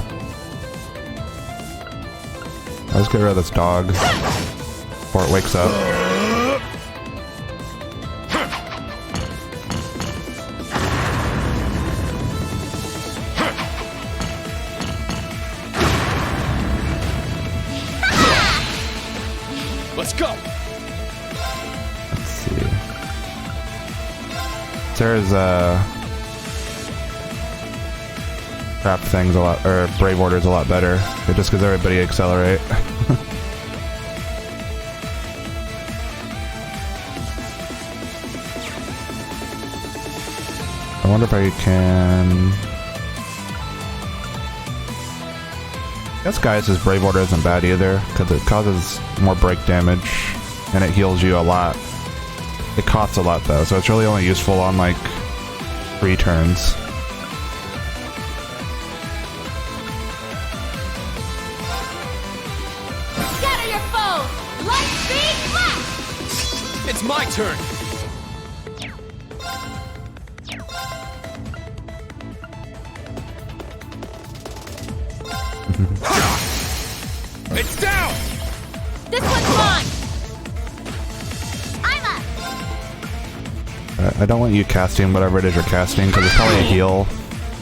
Let's get rid of this dog before it wakes up. Let's go! Let's see. Sarah's crap things a lot, or Brave Order's a lot better. It just gives everybody accelerate. I wonder if I can... I guess Gaius' Brave Order isn't bad either, because it causes more break damage, and it heals you a lot. It costs a lot though, so it's really only useful on like 3 turns. Scatter your foes! Light speed flash! It's my turn! It's down! This one's mine! I don't want you casting whatever it is you're casting, because it's probably a heal,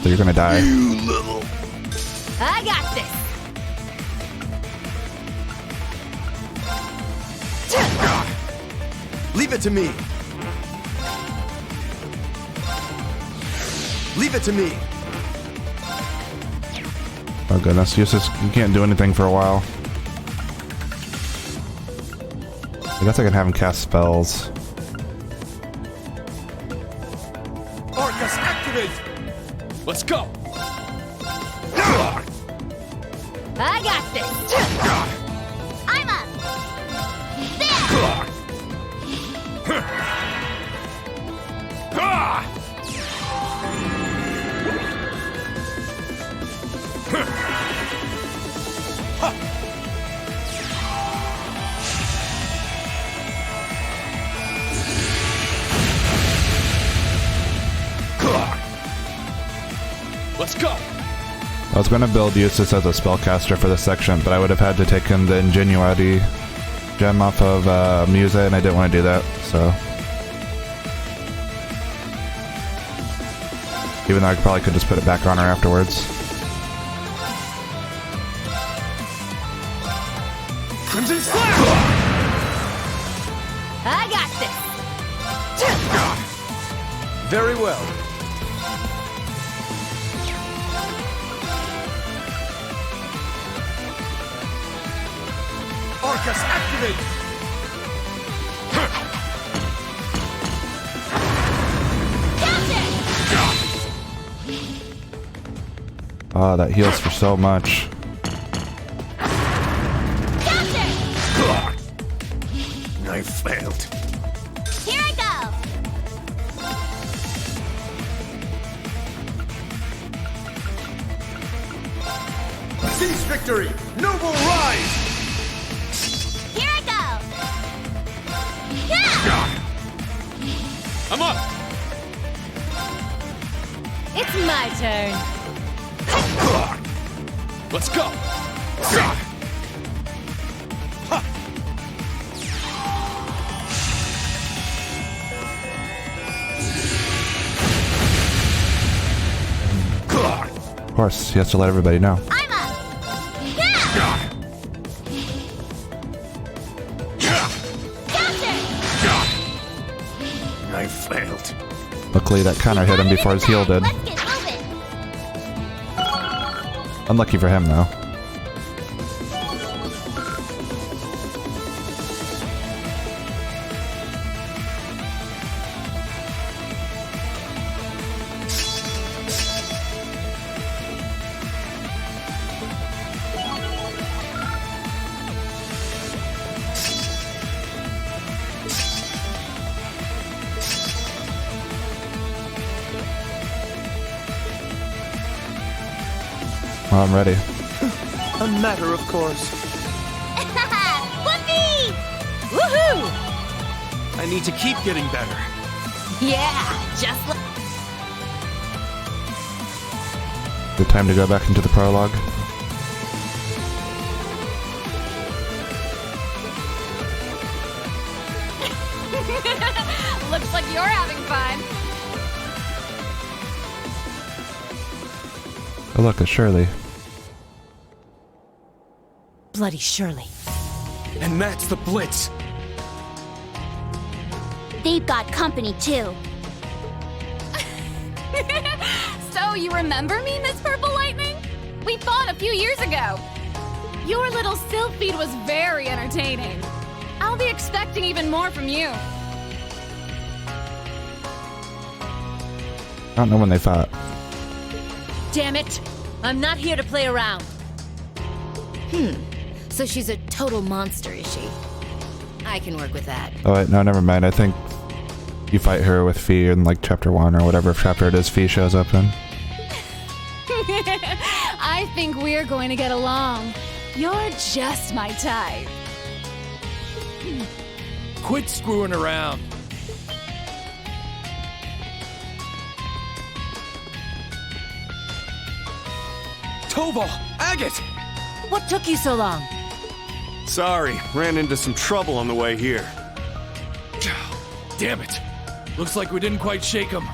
so you're gonna die. You little... I got this! Leave it to me! Leave it to me! Oh goodness, you can't do anything for a while. I guess I can have him cast spells. Arcus, activate! Let's go! I got this! I'm up! Let's go! I was gonna build Eustace as a spellcaster for this section, but I would have had to take in the Ingenuity gem off of Musa, and I didn't want to do that, so... Even though I probably could just put it back on her afterwards. Crimson Slash! I got this! Very well. Arcus, activate! Oh, that heals for so much. I failed. Here I go! Seize victory! Noble rise! Here I go! Yeah! I'm up! It's my turn. Let's go! Of course, he has to let everybody know. I'm up! Yeah! I failed. Luckily, that counter hit him before his heal did. Let's get moving! Unlucky for him, though. Well, I'm ready. A matter of course. Whoopee! Woohoo! I need to keep getting better. Yeah, just like... Good time to go back into the prologue. Looks like you're having fun. Oh look, it's Shirley. Bloody Shirley. And that's the Blitz. They've got company too. So you remember me, Miss Purple Lightning? We fought a few years ago. Your little sylph feed was very entertaining. I'll be expecting even more from you. I don't know when they fought. Damn it! I'm not here to play around. So she's a total monster, is she? I can work with that. Oh wait, no, never mind. I think you fight her with Fee in like chapter 1 or whatever chapter it is Fee shows up in. I think we're going to get along. You're just my type. Quit screwing around. Toval! Agate! What took you so long? Sorry, ran into some trouble on the way here. Damn it. Looks like we didn't quite shake him.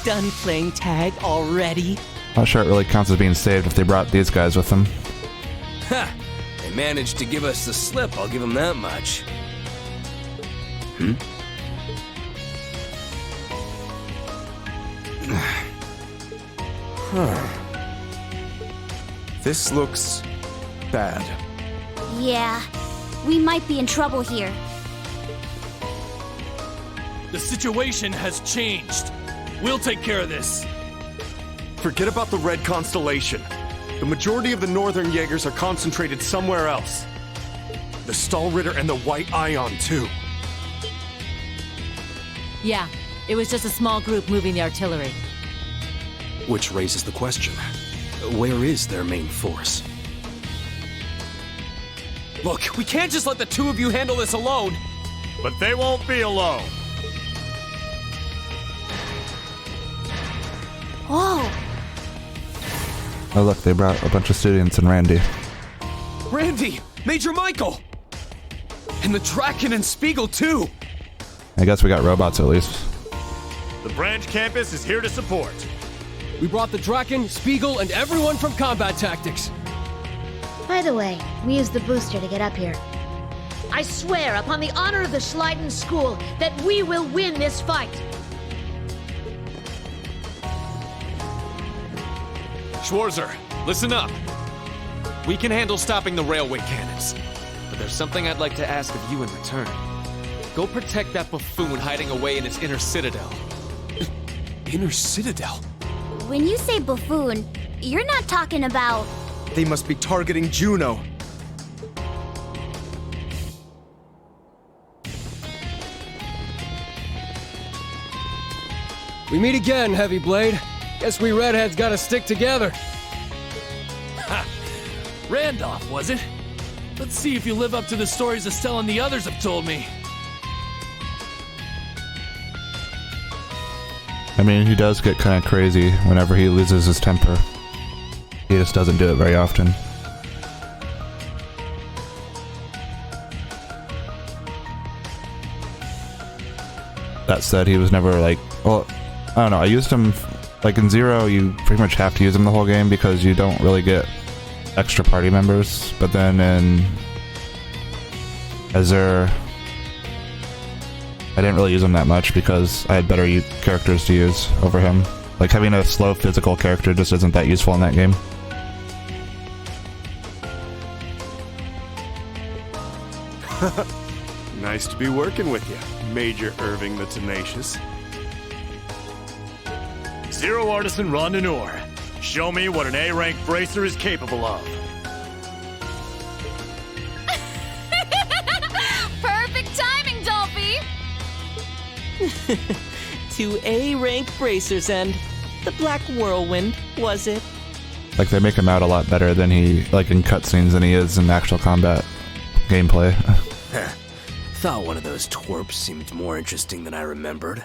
Done playing tag already? Not sure it really counts as being saved if they brought these guys with them. Ha! They managed to give us the slip, I'll give them that much. This looks bad. Yeah, we might be in trouble here. The situation has changed. We'll take care of this. Forget about the Red Constellation. The majority of the Northern Jaegers are concentrated somewhere else. The Stahlritter and the White Ion, too. Yeah, it was just a small group moving the artillery. Which raises the question, where is their main force? Look, we can't just let the two of you handle this alone. But they won't be alone. Whoa! Oh look, they brought a bunch of students and Randy. Randy! Major Michael! And the Draken and Spiegel, too! I guess we got robots at least. The branch campus is here to support. We brought the Draken, Spiegel, and everyone from Combat Tactics. By the way, we used the booster to get up here. I swear upon the honor of the Schleiden School that we will win this fight. Schwarzer, listen up. We can handle stopping the railway cannons. But there's something I'd like to ask of you in return. Go protect that buffoon hiding away in his inner citadel. Inner citadel? When you say buffoon, you're not talking about... They must be targeting Juno. We meet again, Heavy Blade. Guess we redheads gotta stick together. Ha! Randolph, was it? Let's see if you live up to the stories Estelle and the others have told me. I mean, he does get kind of crazy whenever he loses his temper. He just doesn't do it very often. That said, he was never like, well, I don't know, I used him, like in Zero, you pretty much have to use him the whole game because you don't really get extra party members, but then in Azure, I didn't really use him that much because I had better characters to use over him. Like, having a slow physical character just isn't that useful in that game. Nice to be working with you, Major Irving the Tenacious. Zero Artisan Rondineur. Show me what an A-rank bracer is capable of. Perfect timing, Dolphy! 2 A-rank bracers and the Black Whirlwind, was it? Like, they make him out a lot better than he, like, in cutscenes than he is in actual combat gameplay. Thought one of those twerps seemed more interesting than I remembered.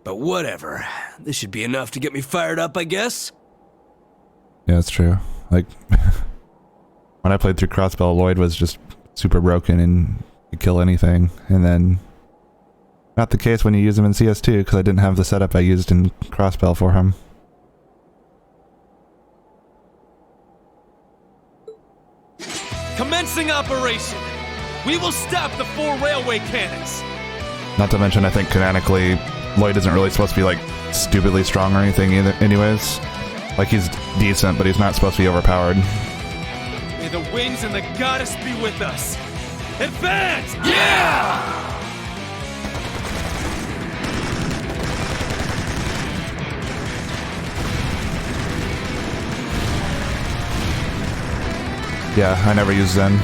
But whatever. This should be enough to get me fired up, I guess. Yeah, that's true. Like, when I played through Crossbell, Lloyd was just super broken and could kill anything. And then, not the case when you use him in CS2, because I didn't have the setup I used in Crossbell for him. Commencing operation! We will stop the 4 railway cannons! Not to mention, I think canonically, Lloyd isn't really supposed to be, like, stupidly strong or anything either, anyways. Like, he's decent, but he's not supposed to be overpowered. May the winds and the goddess be with us! Advance! Yeah! Yeah, I never use Zen.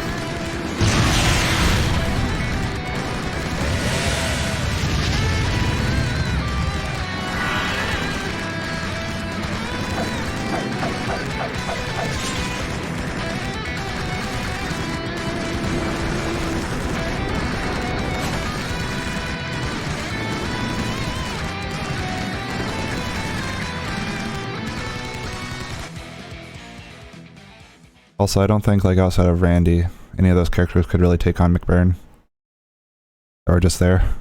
Also, I don't think, like, outside of Randy, any of those characters could really take on McBurn. Or just there.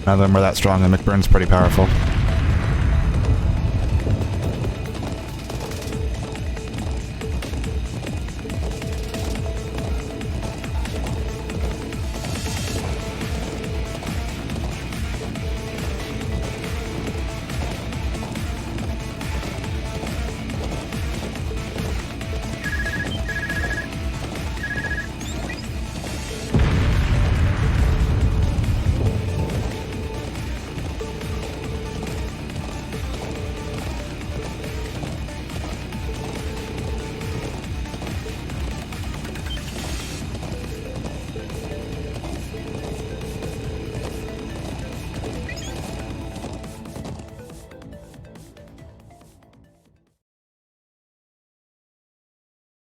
None of them are that strong, and McBurn's pretty powerful.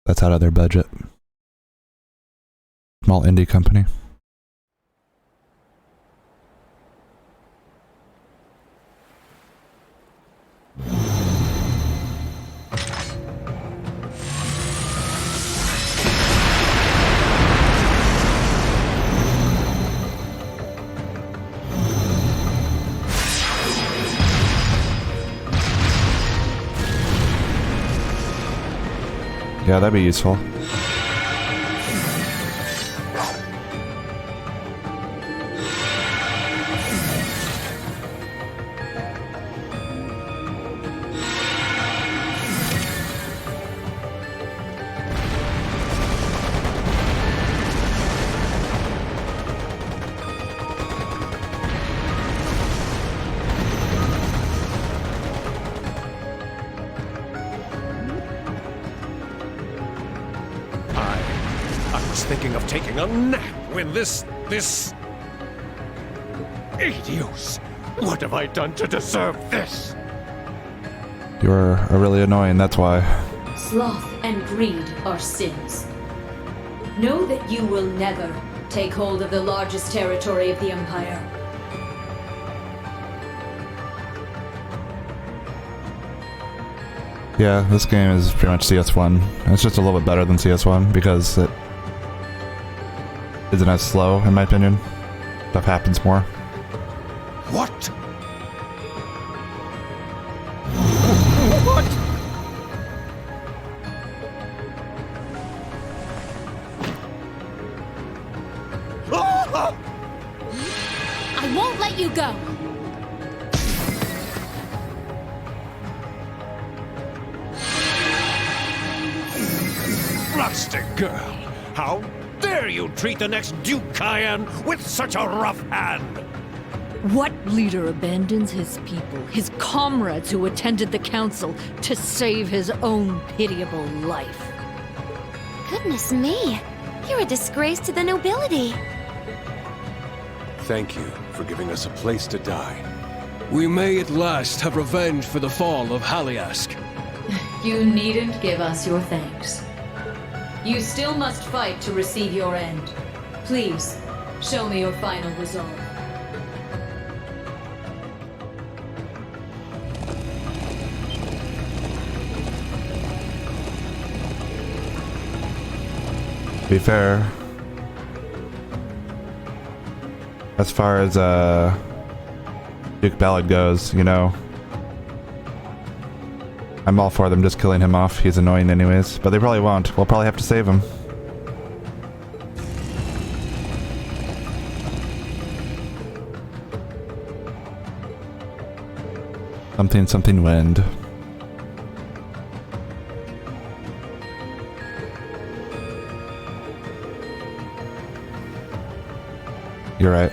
That's out of their budget. Small indie company. Yeah, that'd be useful. Thinking of taking a nap when this... Idios! What have I done to deserve this? You're really annoying, that's why. Sloth and greed are sins. Know that you will never take hold of the largest territory of the Empire. Yeah, this game is pretty much CS1. It's just a little bit better than CS1 because it isn't as slow, in my opinion. Stuff happens more. What? What? I won't let you go! Rustic girl, how dare you treat the next Duke Cayenne with such a rough hand? What leader abandons his people, his comrades who attended the council, to save his own pitiable life? Goodness me. You're a disgrace to the nobility. Thank you for giving us a place to die. We may at last have revenge for the fall of Haliask. You needn't give us your thanks. You still must fight to receive your end. Please, show me your final resolve. To be fair, as far as Duke Ballad goes, you know, I'm all for them just killing him off. He's annoying anyways, but they probably won't. We'll probably have to save him. Something wind. You're right.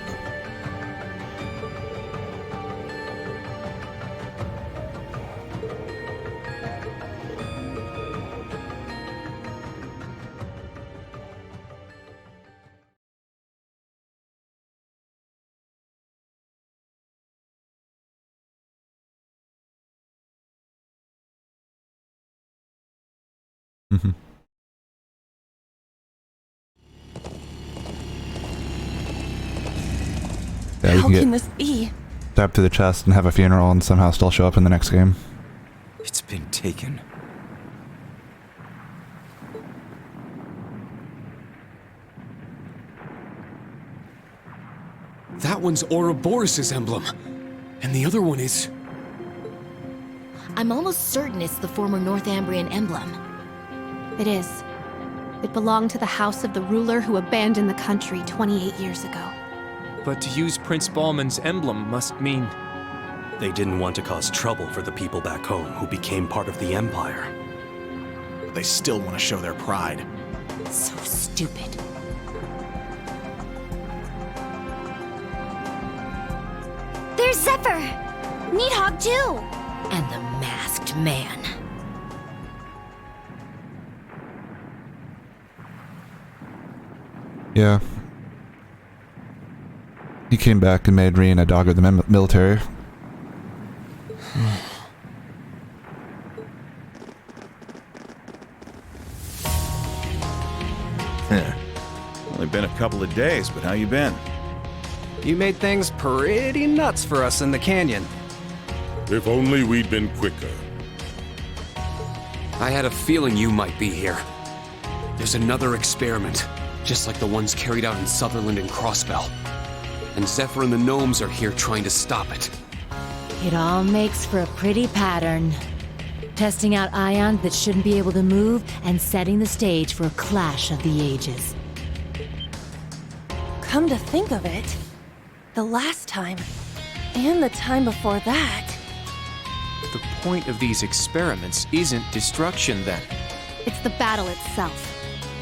Mm-hmm. Yeah, How can this be? Stab through the chest and have a funeral and somehow still show up in the next game. It's been taken. That one's Ouroboros' emblem. And the other one is... I'm almost certain it's the former Northumbrian emblem. It is. It belonged to the house of the ruler who abandoned the country 28 years ago. But to use Prince Balman's emblem must mean... They didn't want to cause trouble for the people back home who became part of the Empire. But they still want to show their pride. So stupid. There's Zephyr! Needhog too! And the masked man. Yeah. He came back and made Reen a dog of the military. Only been a couple of days, but how you been? You made things pretty nuts for us in the canyon. If only we'd been quicker. I had a feeling you might be here. There's another experiment, just like the ones carried out in Sutherland and Crossbell. And Zephyr and the gnomes are here trying to stop it. It all makes for a pretty pattern. Testing out ions that shouldn't be able to move and setting the stage for a clash of the ages. Come to think of it, the last time, and the time before that... The point of these experiments isn't destruction, then. It's the battle itself.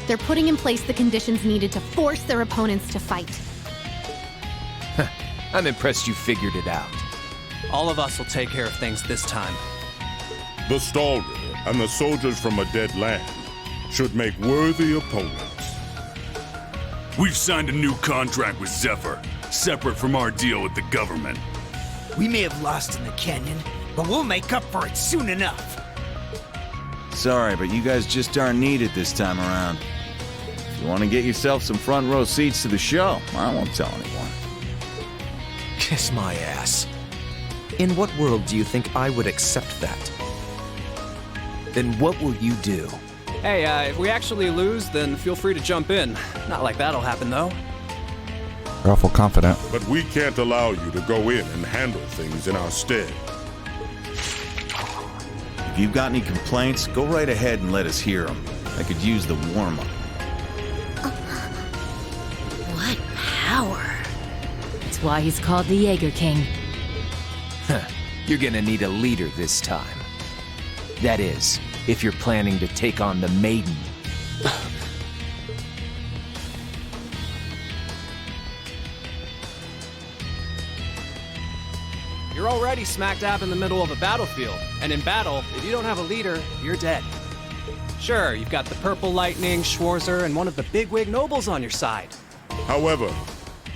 They're putting in place the conditions needed to force their opponents to fight. I'm impressed you figured it out. All of us will take care of things this time. The Stallritter and the soldiers from a dead land should make worthy opponents. We've signed a new contract with Zephyr, separate from our deal with the government. We may have lost in the canyon, but we'll make up for it soon enough. Sorry, but you guys just aren't needed this time around. If you want to get yourself some front row seats to the show, I won't tell anyone. Kiss my ass. In what world do you think I would accept that? Then what will you do? Hey, if we actually lose, then feel free to jump in. Not like that'll happen, though. You're awful confident. But we can't allow you to go in and handle things in our stead. If you've got any complaints, go right ahead and let us hear them. I could use the warm-up. What power! That's why he's called the Jaeger King. You're gonna need a leader this time. That is, if you're planning to take on the Maiden. You're already smack dab in the middle of a battlefield, and in battle, if you don't have a leader, you're dead. Sure, you've got the Purple Lightning, Schwarzer, and one of the bigwig nobles on your side. However,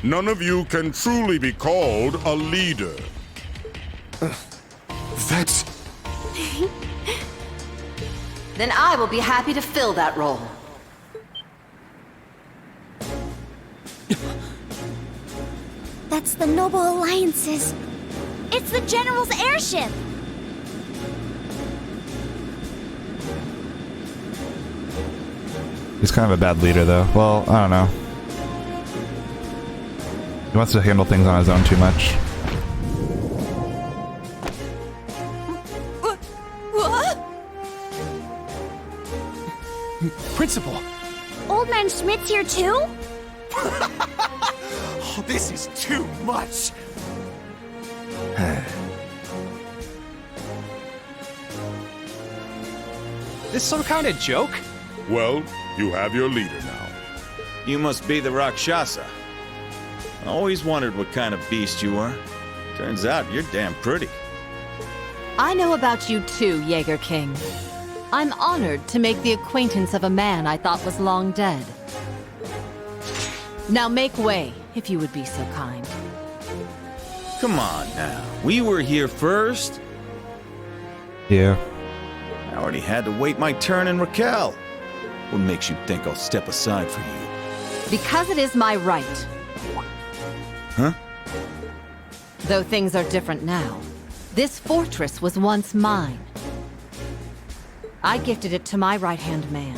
none of you can truly be called a leader. That's... Then I will be happy to fill that role. That's the Noble Alliance's. It's the General's airship! He's kind of a bad leader, though. Well, I don't know. He wants to handle things on his own too much. Principal! Old Man Schmidt's here too? Oh, this is too much! This some kind of joke? Well, you have your leader now. You must be the Rakshasa. Always wondered what kind of beast you were. Turns out you're damn pretty. I know about you too, Jaeger King. I'm honored to make the acquaintance of a man I thought was long dead. Now make way, if you would be so kind. Come on now. We were here first. Yeah. I already had to wait my turn in Raquel. What makes you think I'll step aside for you? Because it is my right. Huh? Though things are different now. This fortress was once mine. I gifted it to my right-hand man.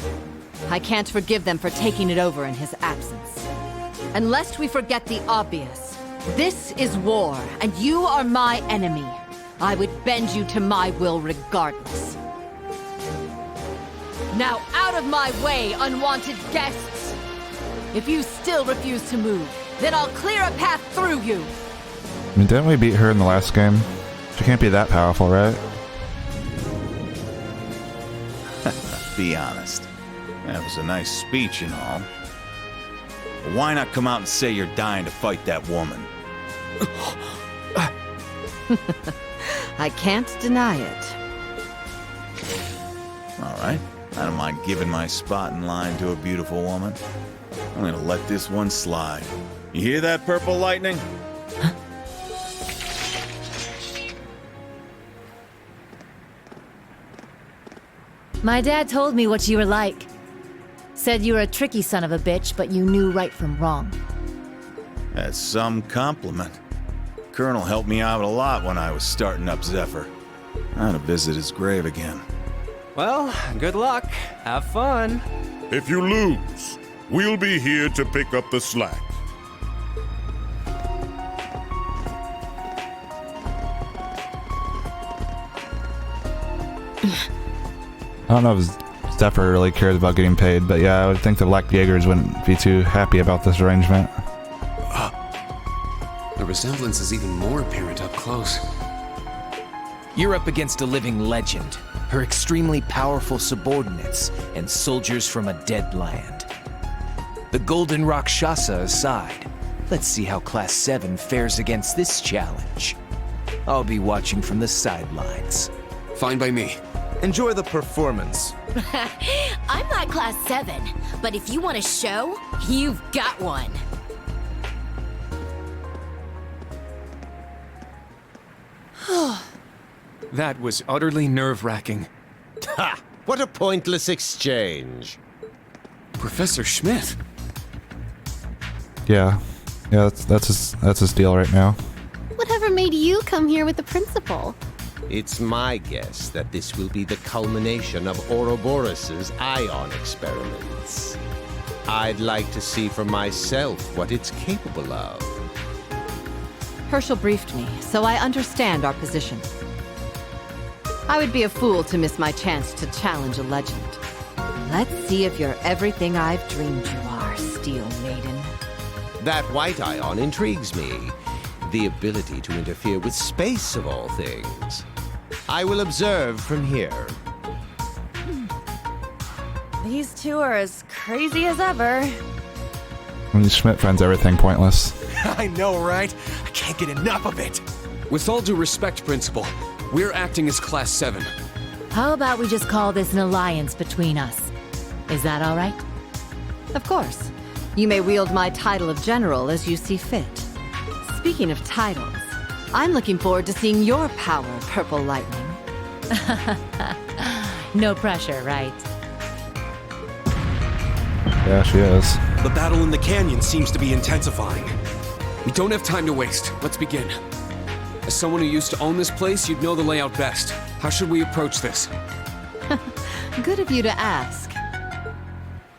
I can't forgive them for taking it over in his absence. And lest we forget the obvious, this is war, and you are my enemy. I would bend you to my will regardless. Now out of my way, unwanted guests! If you still refuse to move, then I'll clear a path through you! I mean, didn't we beat her in the last game? She can't be that powerful, right? Be honest. That was a nice speech and all. But why not come out and say you're dying to fight that woman? I can't deny it. Alright. I don't mind giving my spot in line to a beautiful woman. I'm gonna let this one slide. You hear that, Purple Lightning? My dad told me what you were like. Said you were a tricky son of a bitch, but you knew right from wrong. That's some compliment. Colonel helped me out a lot when I was starting up Zephyr. I had to visit his grave again. Well, good luck. Have fun. If you lose, we'll be here to pick up the slack. I don't know if Zephyr really cares about getting paid, but yeah, I would think the Black Jaegers wouldn't be too happy about this arrangement. The resemblance is even more apparent up close. You're up against a living legend, her extremely powerful subordinates, and soldiers from a dead land. The Golden Rakshasa aside, let's see how Class 7 fares against this challenge. I'll be watching from the sidelines. Fine by me. Enjoy the performance. I'm not Class 7, but if you want a show, you've got one. That was utterly nerve-wracking. Ha! What a pointless exchange. Professor Schmidt. Yeah, that's his deal right now. Whatever made you come here with the principal? It's my guess that this will be the culmination of Ouroboros' ion experiments. I'd like to see for myself what it's capable of. Herschel briefed me, so I understand our position. I would be a fool to miss my chance to challenge a legend. Let's see if you're everything I've dreamed you are, Steel Maiden. That white ion intrigues me. The ability to interfere with space, of all things. I will observe from here. These two are as crazy as ever. I mean, Schmidt finds everything pointless. I know, right? I can't get enough of it. With all due respect, Principal, we're acting as Class 7. How about we just call this an alliance between us? Is that all right? Of course. You may wield my title of general as you see fit. Speaking of titles, I'm looking forward to seeing your power, Purple Lightning. No pressure, right? Yeah, she is. The battle in the canyon seems to be intensifying. We don't have time to waste. Let's begin. As someone who used to own this place, you'd know the layout best. How should we approach this? Good of you to ask.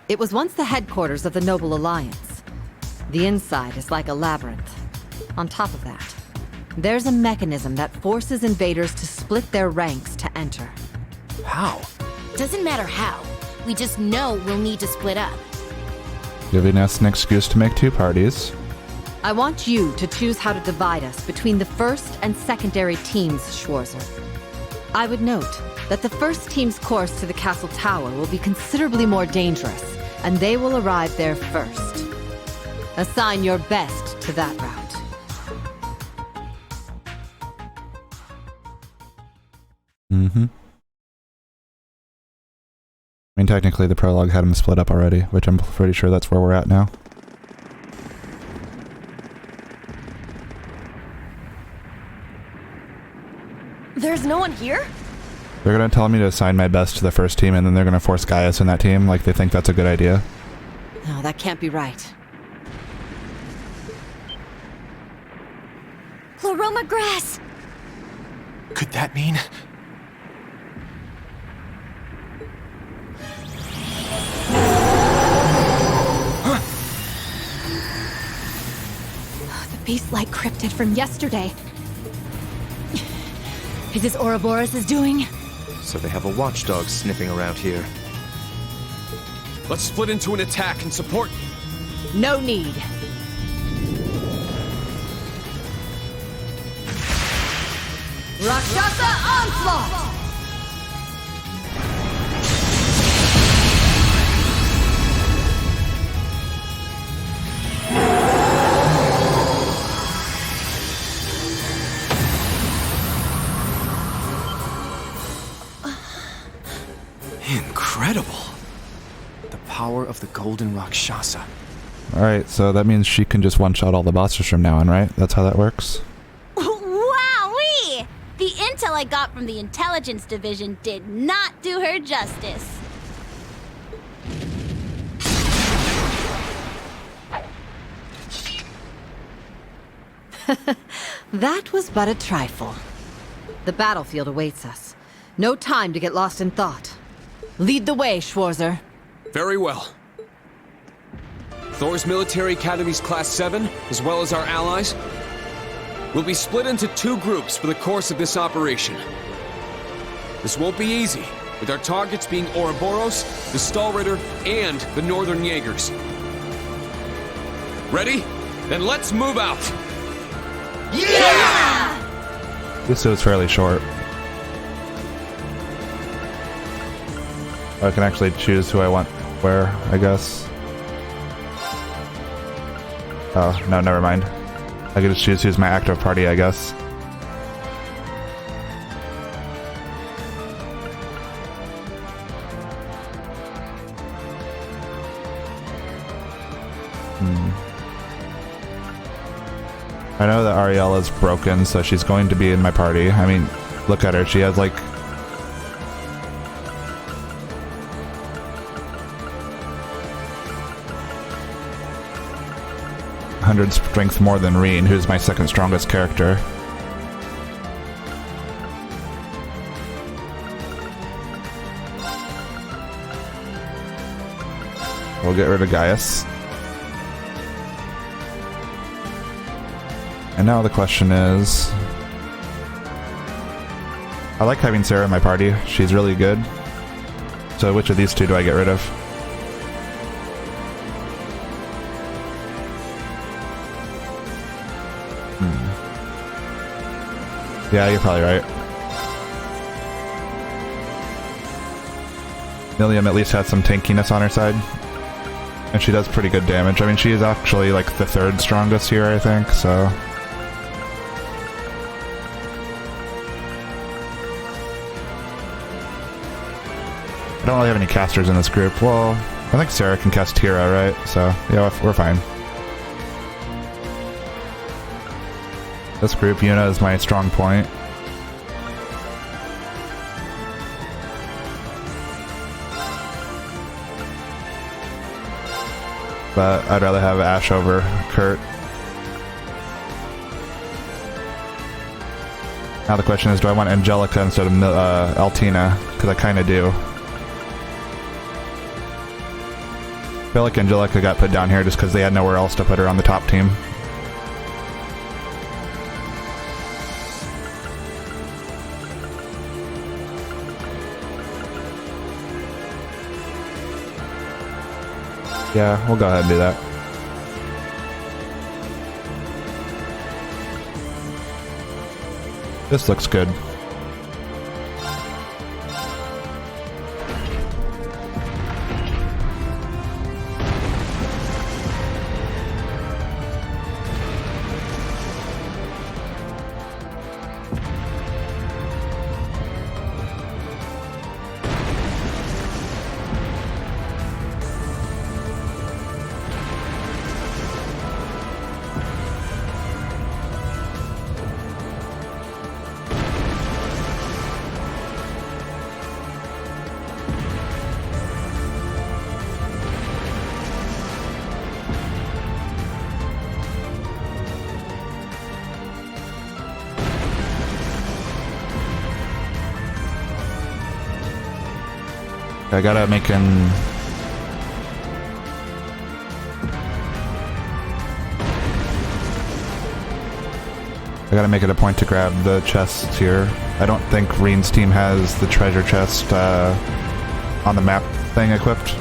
It was once the headquarters of the Noble Alliance. The inside is like a labyrinth. On top of that, there's a mechanism that forces invaders to split their ranks to enter. How? Doesn't matter how. We just know we'll need to split up. Giving us an excuse to make two parties. I want you to choose how to divide us between the first and secondary teams, Schwarzer. I would note that the first team's course to the castle tower will be considerably more dangerous, and they will arrive there first. Assign your best to that route. Mm-hmm. I mean, technically the prologue had them split up already, which I'm pretty sure that's where we're at now. There's no one here? They're gonna tell me to assign my best to the first team, and then they're gonna force Gaius in that team, like they think that's a good idea. No, that can't be right. Chloroma grass! Could that mean? The beast-like cryptid from yesterday. Is this Ouroboros' doing? So they have a watchdog sniffing around here. Let's split into an attack and support. No need. Rakshasa Onslaught! Incredible. The power of the Golden Rakshasa. Alright, so that means she can just one-shot all the bosses from now on, right? That's how that works? Wowee! The intel I got from the intelligence division did not do her justice. That was but a trifle. The battlefield awaits us. No time to get lost in thought. Lead the way, Schwarzer. Very well. Thor's Military Academy's Class 7, as well as our allies, will be split into 2 groups for the course of this operation. This won't be easy, with our targets being Ouroboros, the Stahlritter, and the Northern Jaegers. Ready? Then let's move out! Yeah! This was fairly short. I can actually choose who I want where, I guess. Oh, no, never mind. I can just choose who's my active party, I guess. I know that Ariella's broken, so she's going to be in my party. I mean, look at her. She has like... ...100 strength more than Reen, who's my second strongest character. We'll get rid of Gaius. And now the question is... I like having Sarah in my party. She's really good. So which of these 2 do I get rid of? Yeah, you're probably right. Milliam at least has some tankiness on her side. And she does pretty good damage. I mean, she is actually like the 3rd strongest here, I think, so... I don't really have any casters in this group. Well, I think Sarah can cast Tira, right? So, yeah, we're fine. This group, Yuna is my strong point. But I'd rather have Ash over Kurt. Now the question is, do I want Angelica instead of Altina? Because I kind of do. I feel like Angelica got put down here just because they had nowhere else to put her on the top team. Yeah, we'll go ahead and do that. This looks good. I gotta make him... I gotta make it a point to grab the chests here. I don't think Reen's team has the treasure chest on the map thing equipped.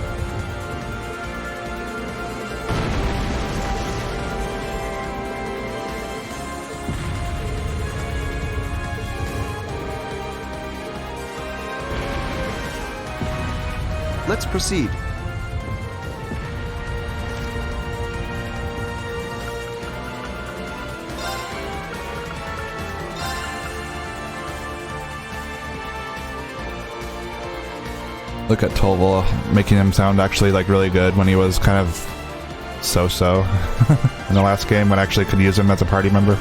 Let's proceed. Look at Tolval, making him sound actually like really good when he was kind of so-so in the last game, when I actually could use him as a party member.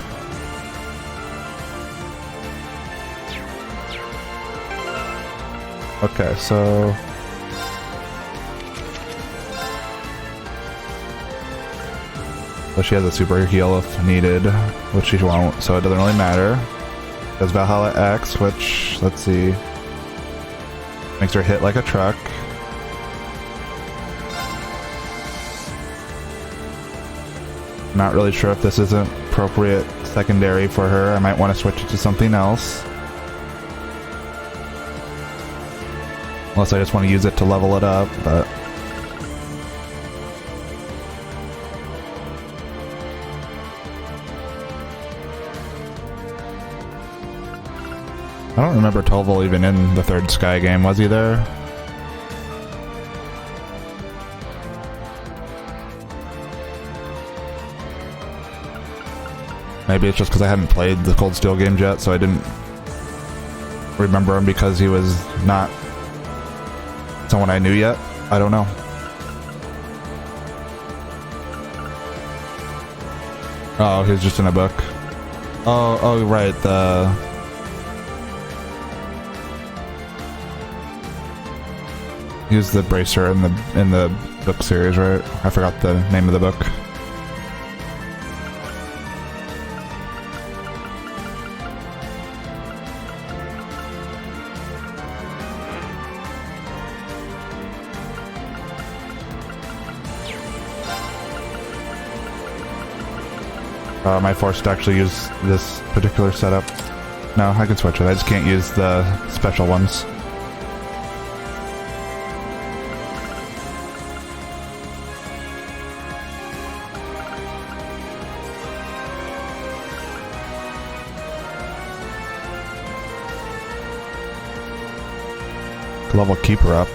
Okay, so... So she has a super heal if needed, which she won't, so it doesn't really matter. Does Valhalla X, which, let's see... Makes her hit like a truck. Not really sure if this isn't appropriate secondary for her. I might want to switch it to something else. Unless I just want to use it to level it up, but... I don't remember Tolval even in the third Sky game. Was he there? Maybe it's just because I hadn't played the Cold Steel games yet, so I didn't remember him because he was not someone I knew yet. I don't know. Oh, he was just in a book. Oh, right, He was the bracer in the book series, right? I forgot the name of the book. Am I forced to actually use this particular setup? No, I can switch it. I just can't use the special ones. Level Keeper up.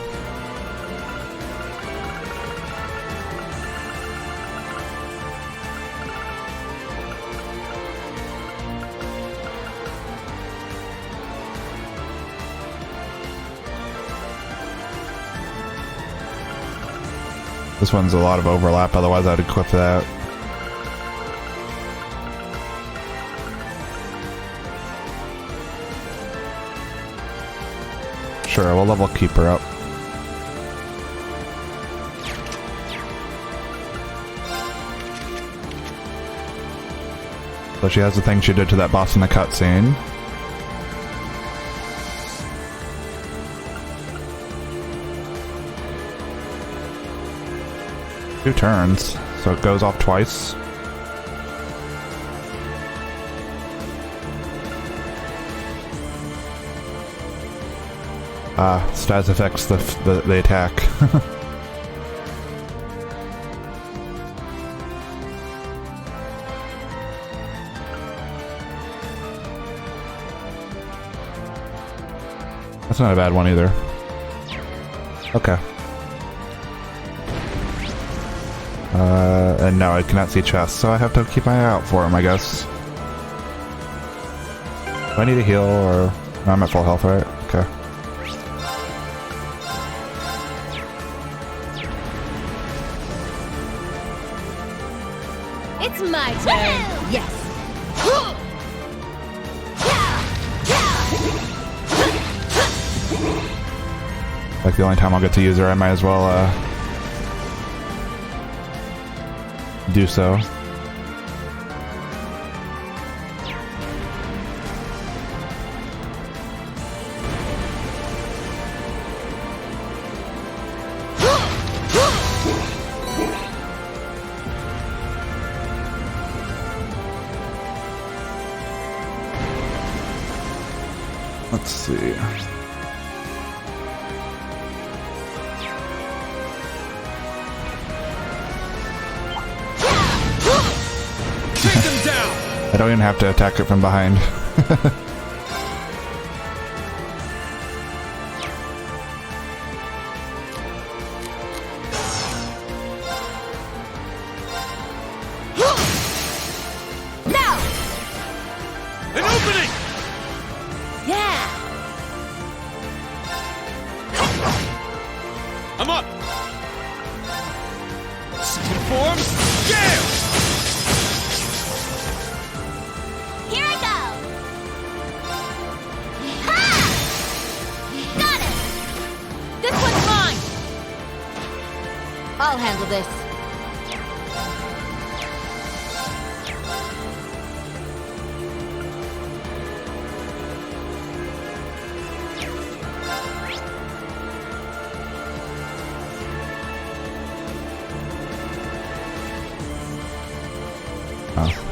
This one's a lot of overlap, otherwise I'd equip that. Sure, we'll level Keeper up. So she has the thing she did to that boss in the cutscene. Two turns, so it goes off twice. Status affects the attack. That's not a bad one either. Okay. And no, I cannot see chests, so I have to keep my eye out for him, I guess. Do I need a heal, or... No, I'm at full health, right? Okay. It's my turn. Yes. Like the only time I'll get to use her, I might as well do so. Let's see. Take them down. I don't even have to attack it from behind. Now! An opening! Yeah! I'm up! Second form, scale! Here I go! Ha! Got it! This one's mine! I'll handle this.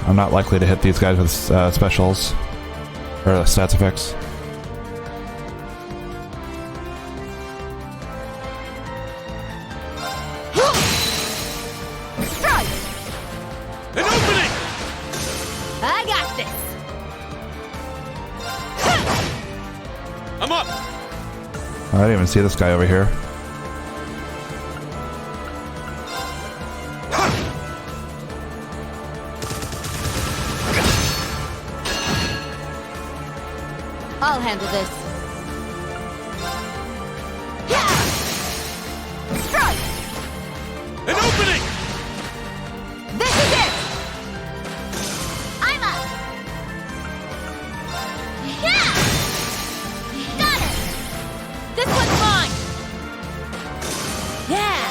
I'm not likely to hit these guys with specials or stats effects. Strike! An opening! I got this! I'm up! I didn't even see this guy over here. I'll handle this. Strike! An opening! This is it! I'm up! Yeah! Got it! This one's mine! Yeah!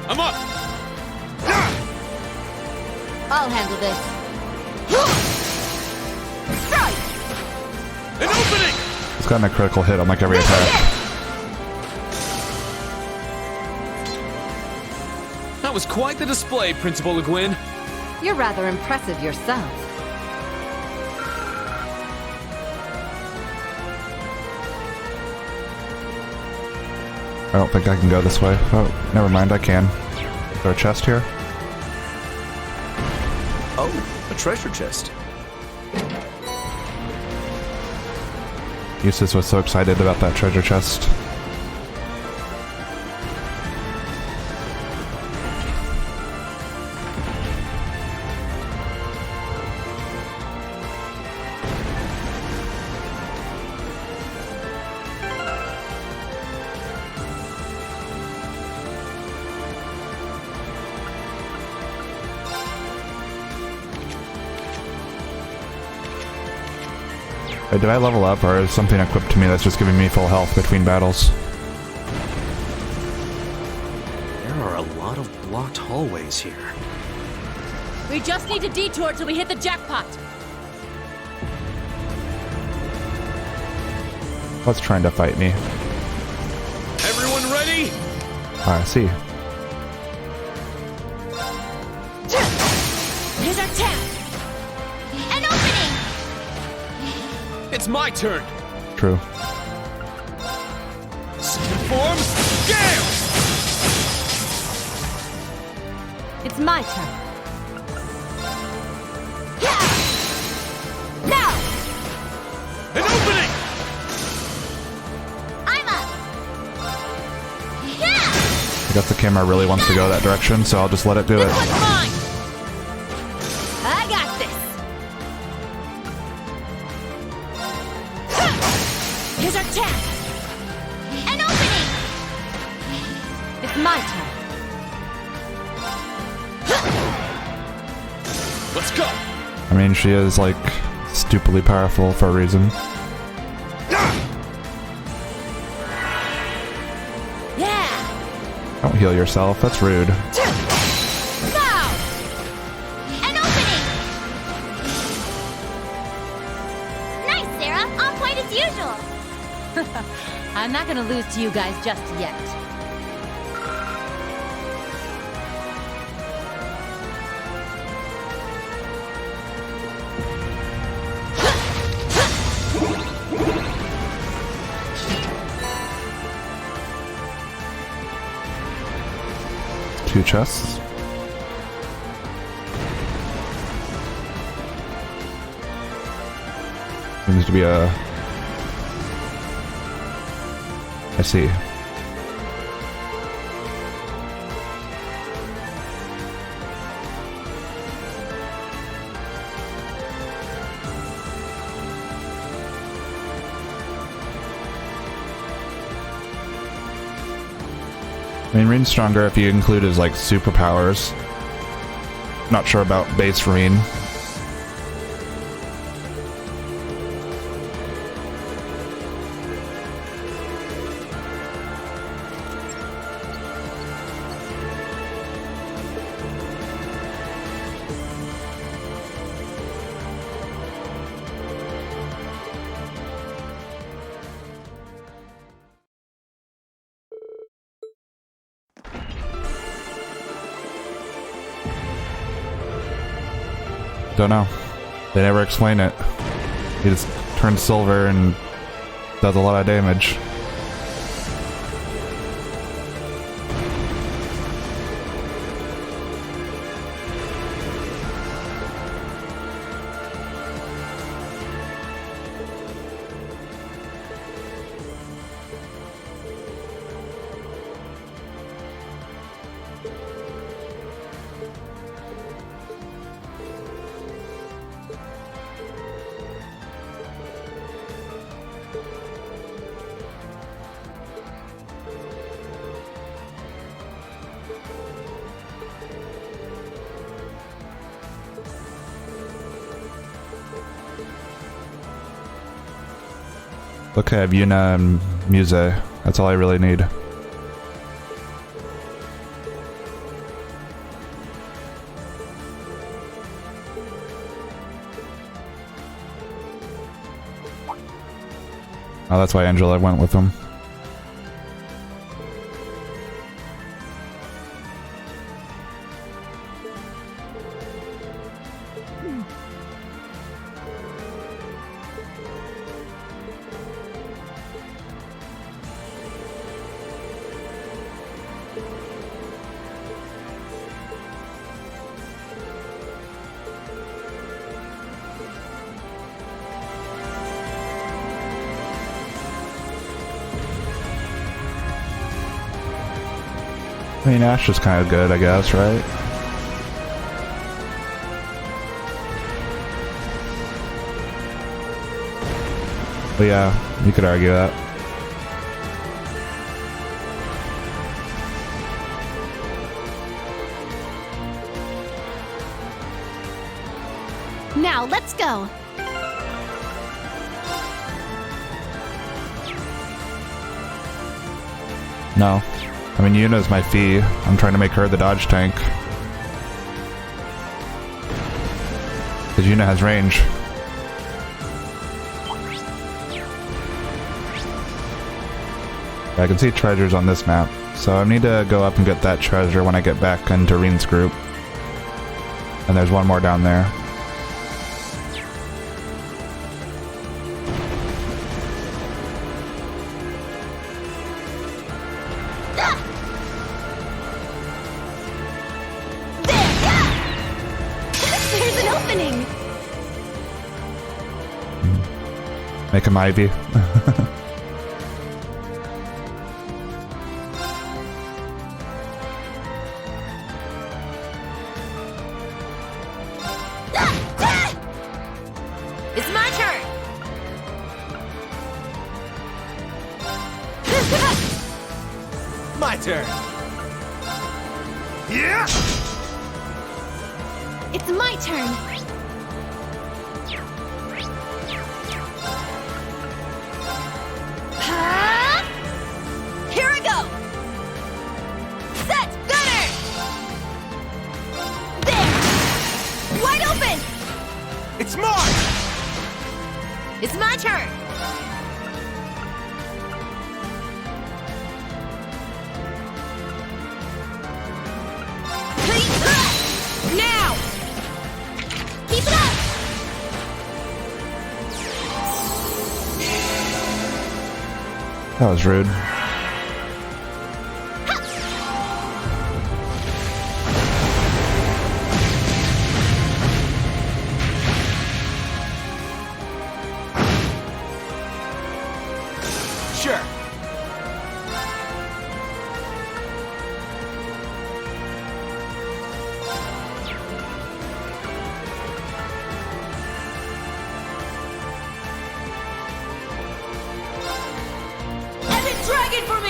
I'm up! I'll handle this. Strike! An opening! It's gotten a critical hit on like every attack. That was quite the display, Principal Le Guin. You're rather impressive yourself. I don't think I can go this way. Oh, never mind, I can. Is there a chest here? Oh, a treasure chest. Eustace was so excited about that treasure chest. Wait, did I level up, or is something equipped to me that's just giving me full health between battles? There are a lot of blocked hallways here. We just need to detour till we hit the jackpot. What's trying to fight me? Everyone ready? I see. Here's our chance! An opening! It's my turn. True. Second form, scale! It's my turn. Now! An opening! I'm up! Yeah! I guess the camera really wants to go that direction, so I'll just let it do it. This one's mine! I got this! Here's our chance! An opening! It's my turn. Let's go! I mean, she is, like, stupidly powerful for a reason. Yeah! Don't heal yourself, that's rude. Now! An opening! Nice, Sarah! On point as usual! I'm not gonna lose to you guys just yet. chests. Seems to be a... I see. I mean, Reen's stronger if you include his, like, superpowers. Not sure about base Reen. Don't know. They never explain it. He just turns silver and does a lot of damage. Okay, I have Yuna and Muse. That's all I really need. Oh, that's why Angela went with him. I mean, Ash is kind of good, I guess, right? But yeah, you could argue that. Now, let's go. No. I mean, Yuna's my fee. I'm trying to make her the dodge tank. Because Yuna has range. I can see treasures on this map. So I need to go up and get that treasure when I get back into Reen's group. And there's one more down there. Make him Ivy. It's my turn! My turn! Yeah! It's my turn! Here I go! Set! Gunner! There! Wide open! It's mine! It's my turn! Now! Keep it up! That was rude.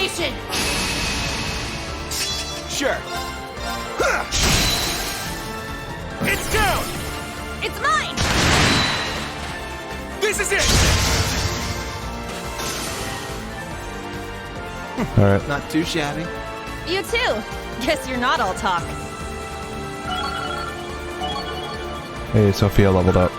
situation! Sure. It's down! It's mine! This is it! Alright. Not too shabby. You too. Guess you're not all talk. Hey, Sophia leveled up.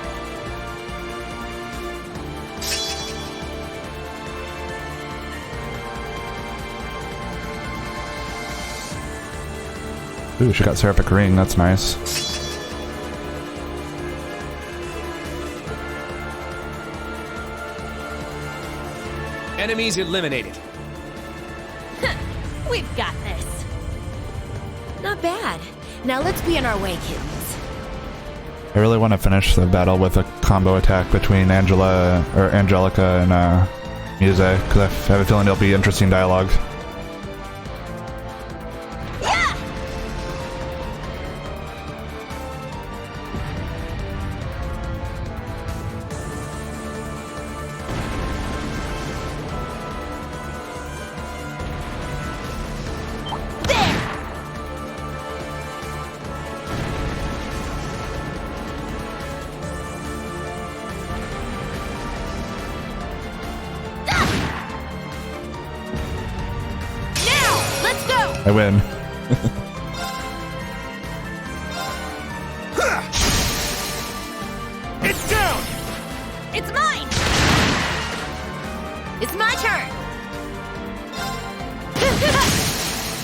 Ooh, she got Seraphic Ring, that's nice. Enemies eliminated. We've got this. Not bad. Now let's be on our way, kittens. I really want to finish the battle with a combo attack between Angelica and Muse, because I have a feeling it'll be interesting dialogue. I win. It's down! It's mine! It's my turn!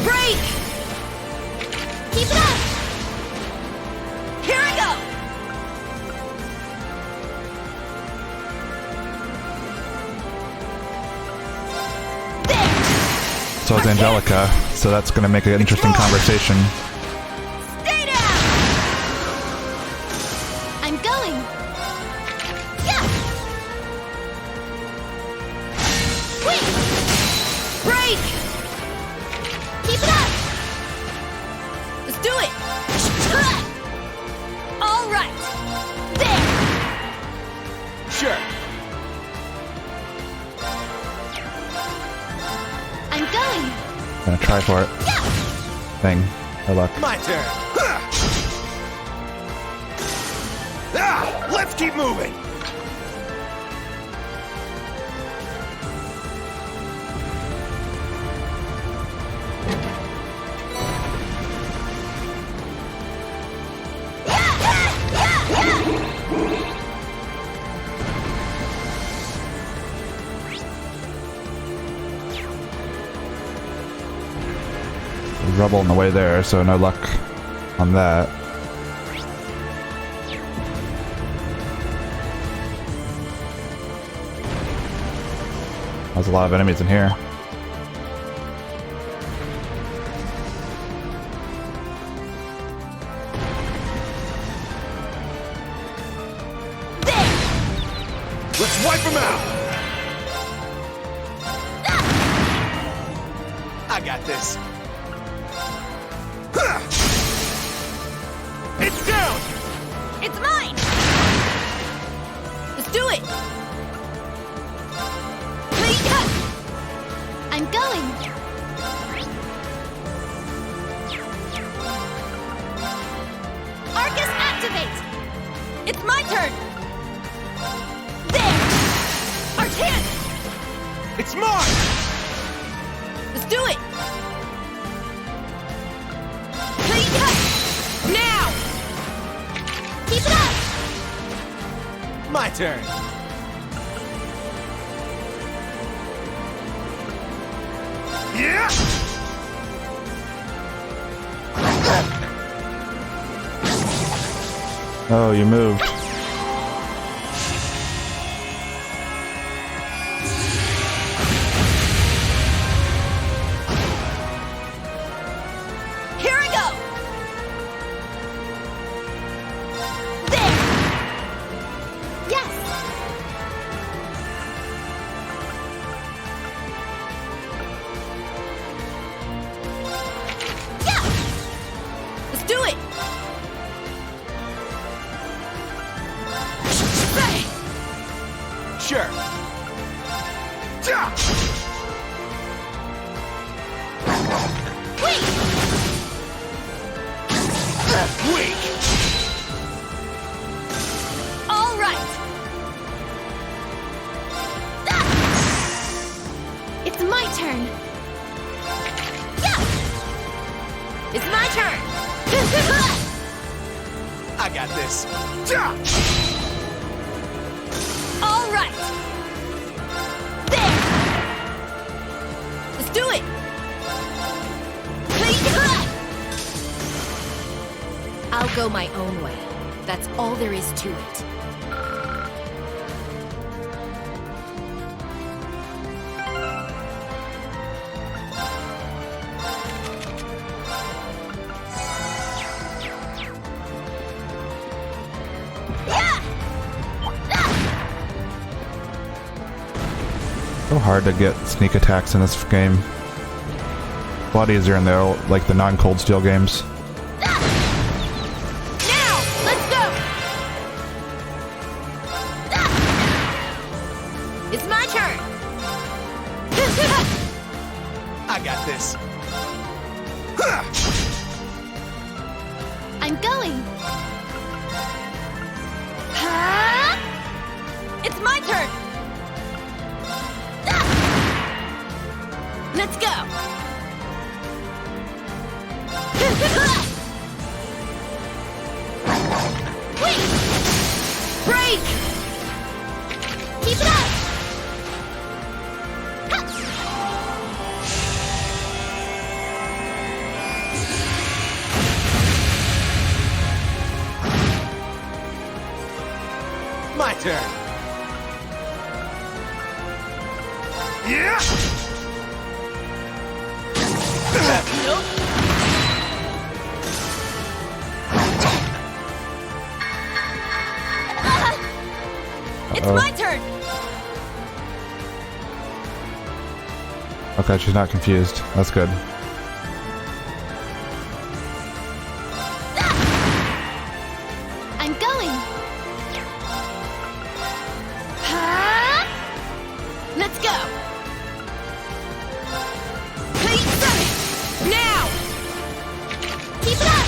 Break! Keep it up! Here I go! So is Angelica, so that's gonna make an interesting conversation. Stay down! I'm going! Yeah! Wait! Break! Keep it up! Let's do it! All right! There! Sure. I'm going! Gonna try for it. Thing. Good luck. My turn. Let's keep moving. There's rubble on the way there, so no luck on that. There's a lot of enemies in here. Let's wipe them out. I got this. It's down! It's mine! Let's do it! I'm going! Arcus activate! It's my turn! There! Arcan! It's mine! Let's do it! Now! Keep it up! My turn. Yeah! Oh, you moved. Here I go! Yes! Yeah! Let's do it! Sure. Weak! All right! It's my turn. It's my turn! I got this. All right! There! Let's do it! I'll go my own way. That's all there is to it. So hard to get sneak attacks in this game. A lot easier in the like the non-Cold Steel games. Now! Let's go! It's my turn! I got this. I'm going. It's my turn! Let's go! Wait! Break! Keep it up! My turn. Yeah! It's my turn! Okay, she's not confused. That's good. I'm going. Let's go! Now! Keep it up!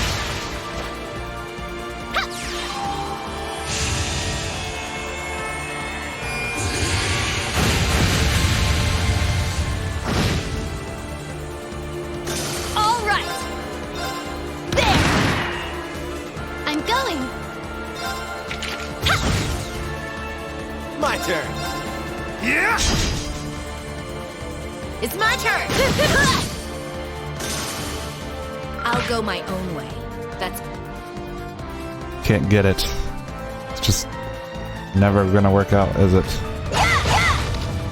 All right! There! I'm going. My turn. Yeah! It's my turn! I'll go my own way. That's Can't get it. It's just never gonna work out, is it?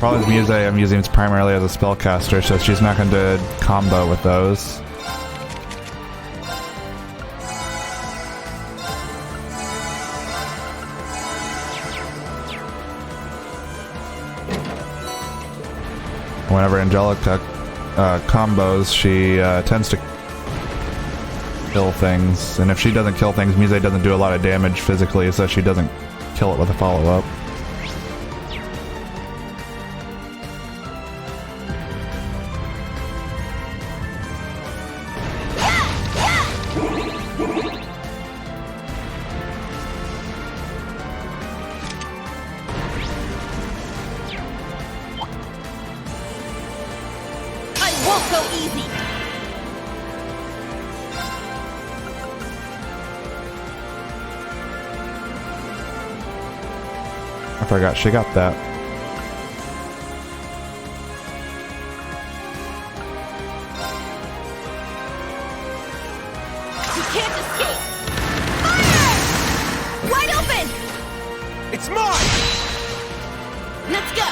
Probably Muse I'm using it primarily as a spellcaster, so she's not gonna combo with those. Whenever Angelica combos, she tends to kill things, and if she doesn't kill things, Muse doesn't do a lot of damage physically, so she doesn't kill it with a follow-up. I won't go easy! I forgot she got that. You can't escape! Fire! Wide open! It's mine! Let's go!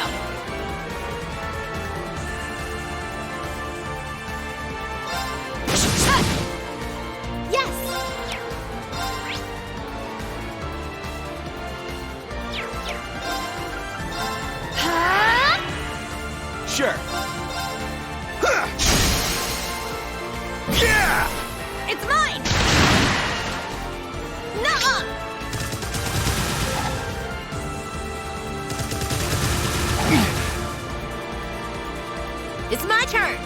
Yes! Sure. Yeah! It's mine! Nuh-uh! It's my turn!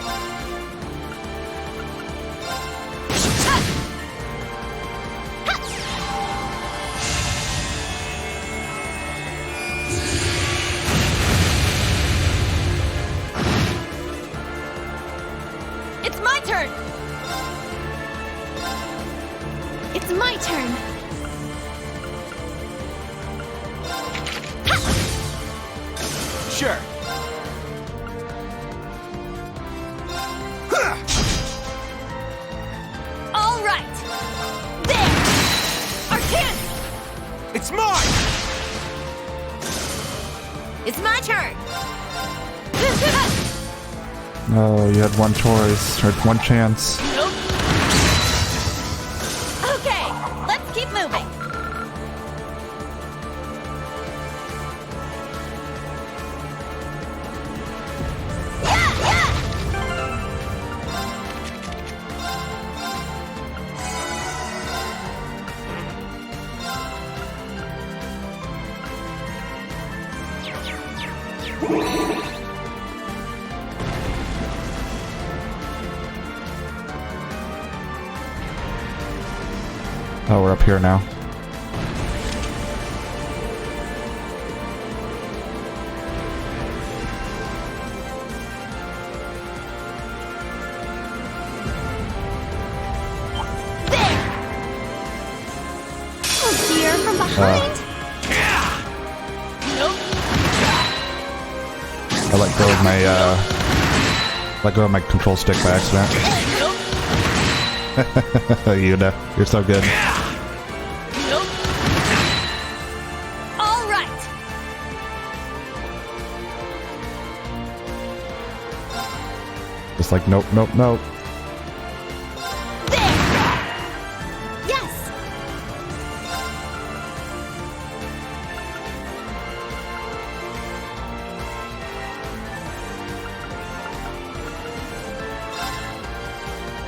sure. All right. There. Our chance. It's mine. It's my turn. No, you had one choice, or one chance. Okay, let's keep moving. Oh, we're up here now. Oh dear, from behind. I let go of my control stick by accident. Yuna, you're so good. All right. Just like nope, nope, nope. Yes.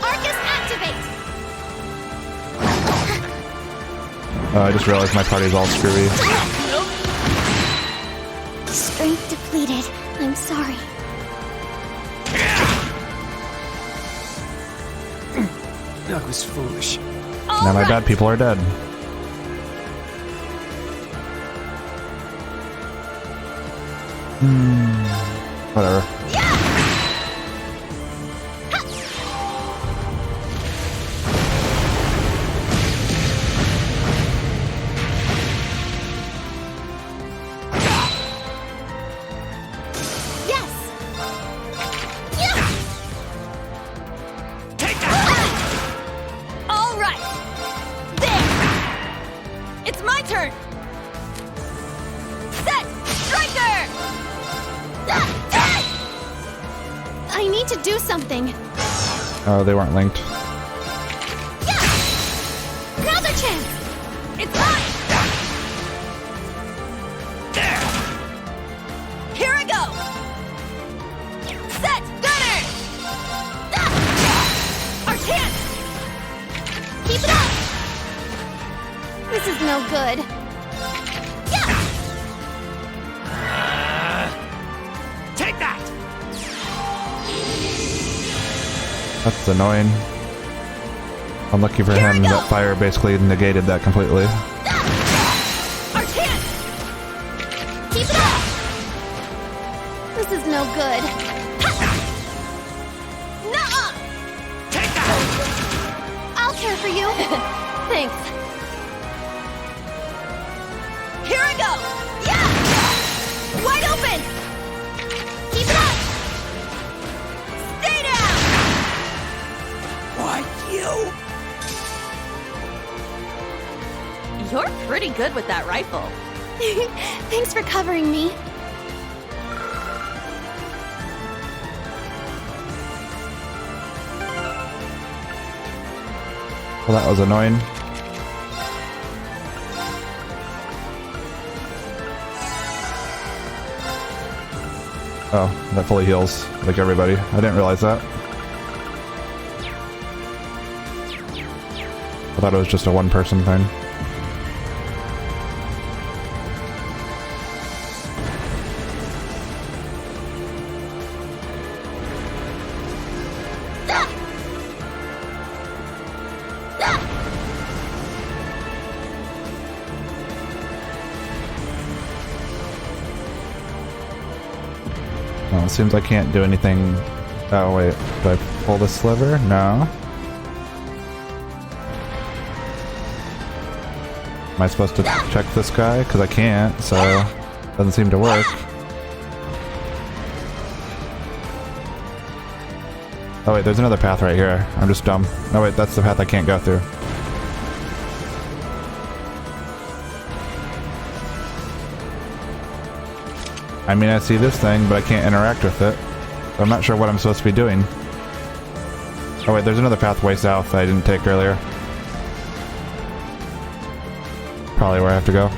Arcus activate. I just realized my party's all screwy. Strength depleted. I'm sorry. That was foolish. Now my bad people are dead. Whatever. All right. There. It's my turn. Set. Striker. I need to do something. Oh, they weren't linked. Another chance. It's mine. Here I go. Set. Gunner. Our chance. Keep it up. This is no good. Take that! That's annoying. Unlucky for him, that fire basically negated that completely. Our chance. Keep it up. This is no good. Nuh-uh. Take that! I'll care for you. Thanks. Here I go. Yeah! Wide open. Keep it up. Stay down. Why, you? You're pretty good with that rifle. Thanks for covering me. Well, that was annoying. Oh, that fully heals, like everybody. I didn't realize that. I thought it was just a one-person thing. Well, it seems I can't do anything. Oh wait, do I pull the sliver? No. Am I supposed to check this guy? Because I can't, so doesn't seem to work. Oh wait, there's another path right here. I'm just dumb. Oh wait, that's the path I can't go through. I mean, I see this thing, but I can't interact with it. So I'm not sure what I'm supposed to be doing. Oh wait, there's another path way south that I didn't take earlier. Probably where I have to go.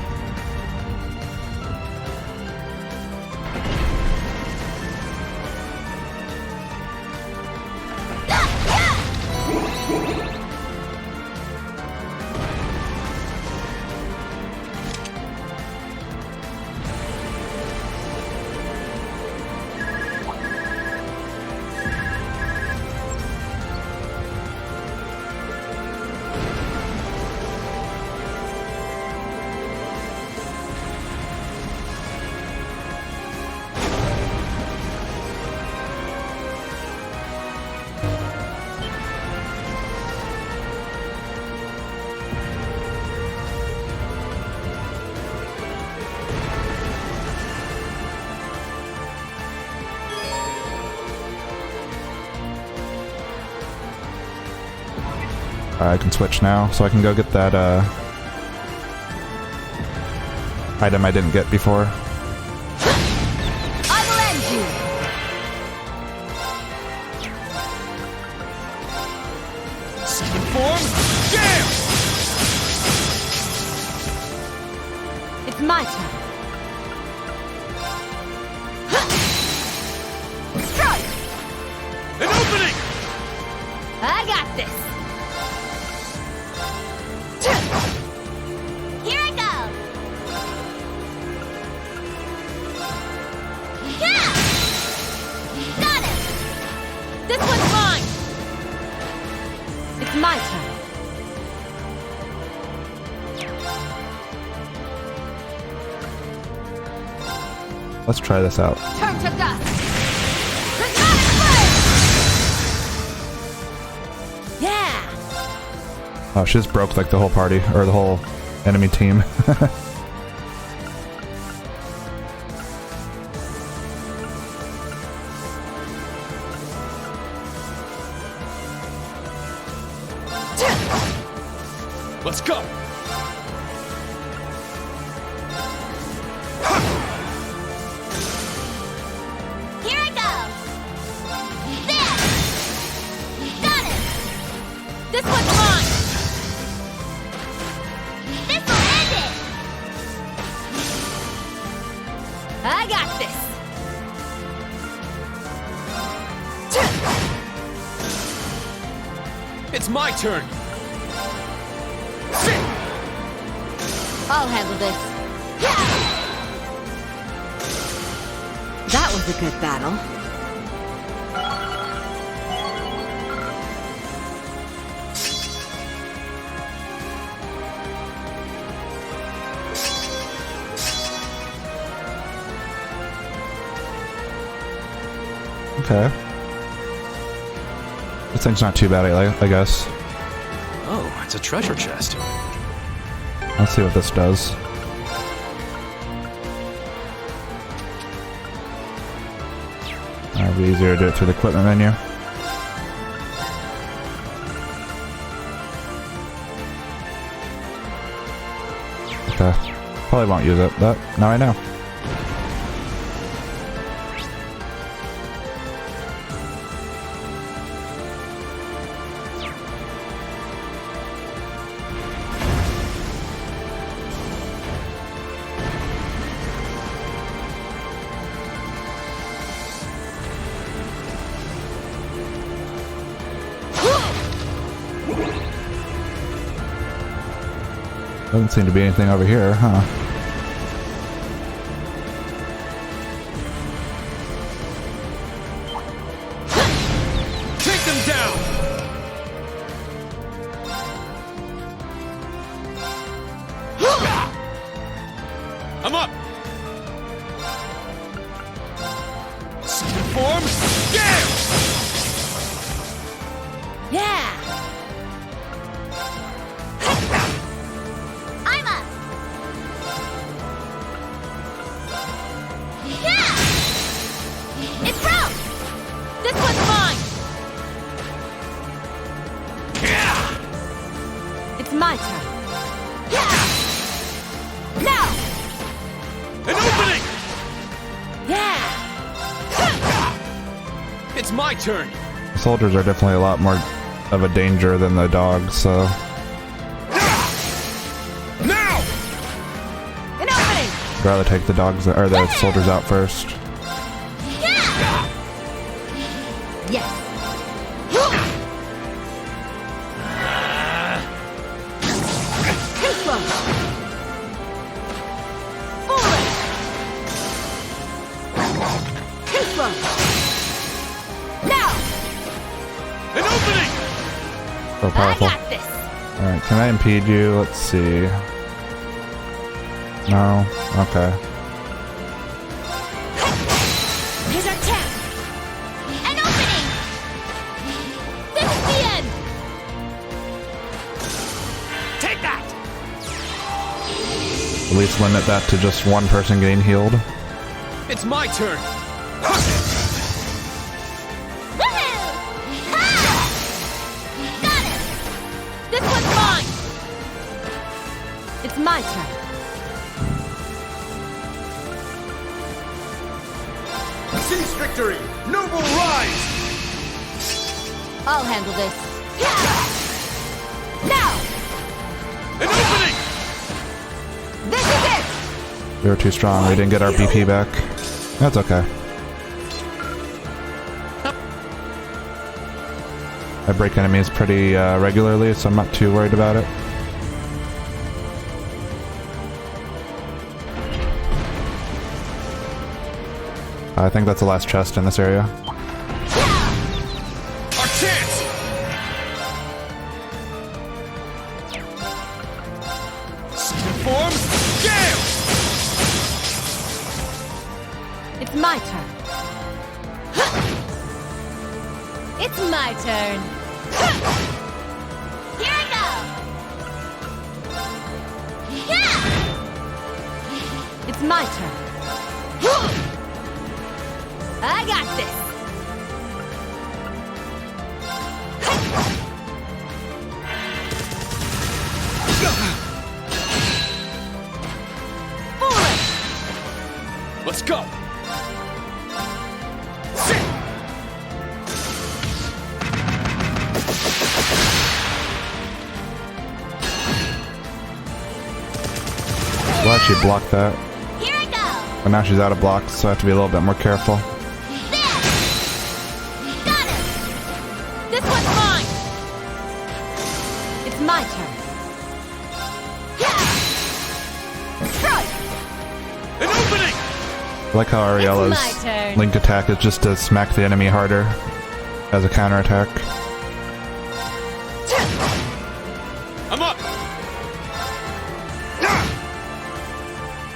I can switch now, so I can go get that item I didn't get before. I will end you. Second form, jam! It's my turn. Strike! An opening! I got this. Here I go. Yeah! Got it. This one's mine. It's my turn. Let's try this out. Turn to dust. Yeah. Oh, she just broke like the whole party, or the whole enemy team. Let's go! Here I go. There. Got it. This one's mine. This will end it. I got this. It's my turn! I'll handle this. That was a good battle. Okay. This thing's not too bad, I guess. Oh, it's a treasure chest. Let's see what this does. It'll be easier to do it through the equipment menu. Okay. Probably won't use it, but now I know. Doesn't seem to be anything over here, huh? Take them down! I'm up! Second form, jam! Yeah. I'm up. Yeah! It broke! This one's mine. It's my turn. The soldiers are definitely a lot more of a danger than the dogs, so... Now! An opening! I'd rather take the dogs, or the soldiers out first. Yes. Inflow. Forward. Inflow. Now. An opening. So powerful. I got this. Alright, can I impede you? Let's see. No? Okay. Here's our tap. An opening. This is the end. Take that. At least limit that to just one person getting healed. It's my turn. Woohoo! Ha! Got it. This one's mine. It's my turn. Seize victory! Noble rise! I'll handle this. Now. An opening. This is it. We were too strong, we didn't get our BP back. That's okay. I break enemies pretty regularly, so I'm not too worried about it. I think that's the last chest in this area. Our chance. Form gale. It's my turn. It's my turn. Here I go. Yeah. It's my turn. I got this. Forward. Let's go. We'll actually block that. Here I go. But now she's out of blocks, so I have to be a little bit more careful. Got it. This one's mine. It's my turn. Strike. An opening. I like how Ariella's my turn. link attack is just to smack the enemy harder as a counterattack. I'm up.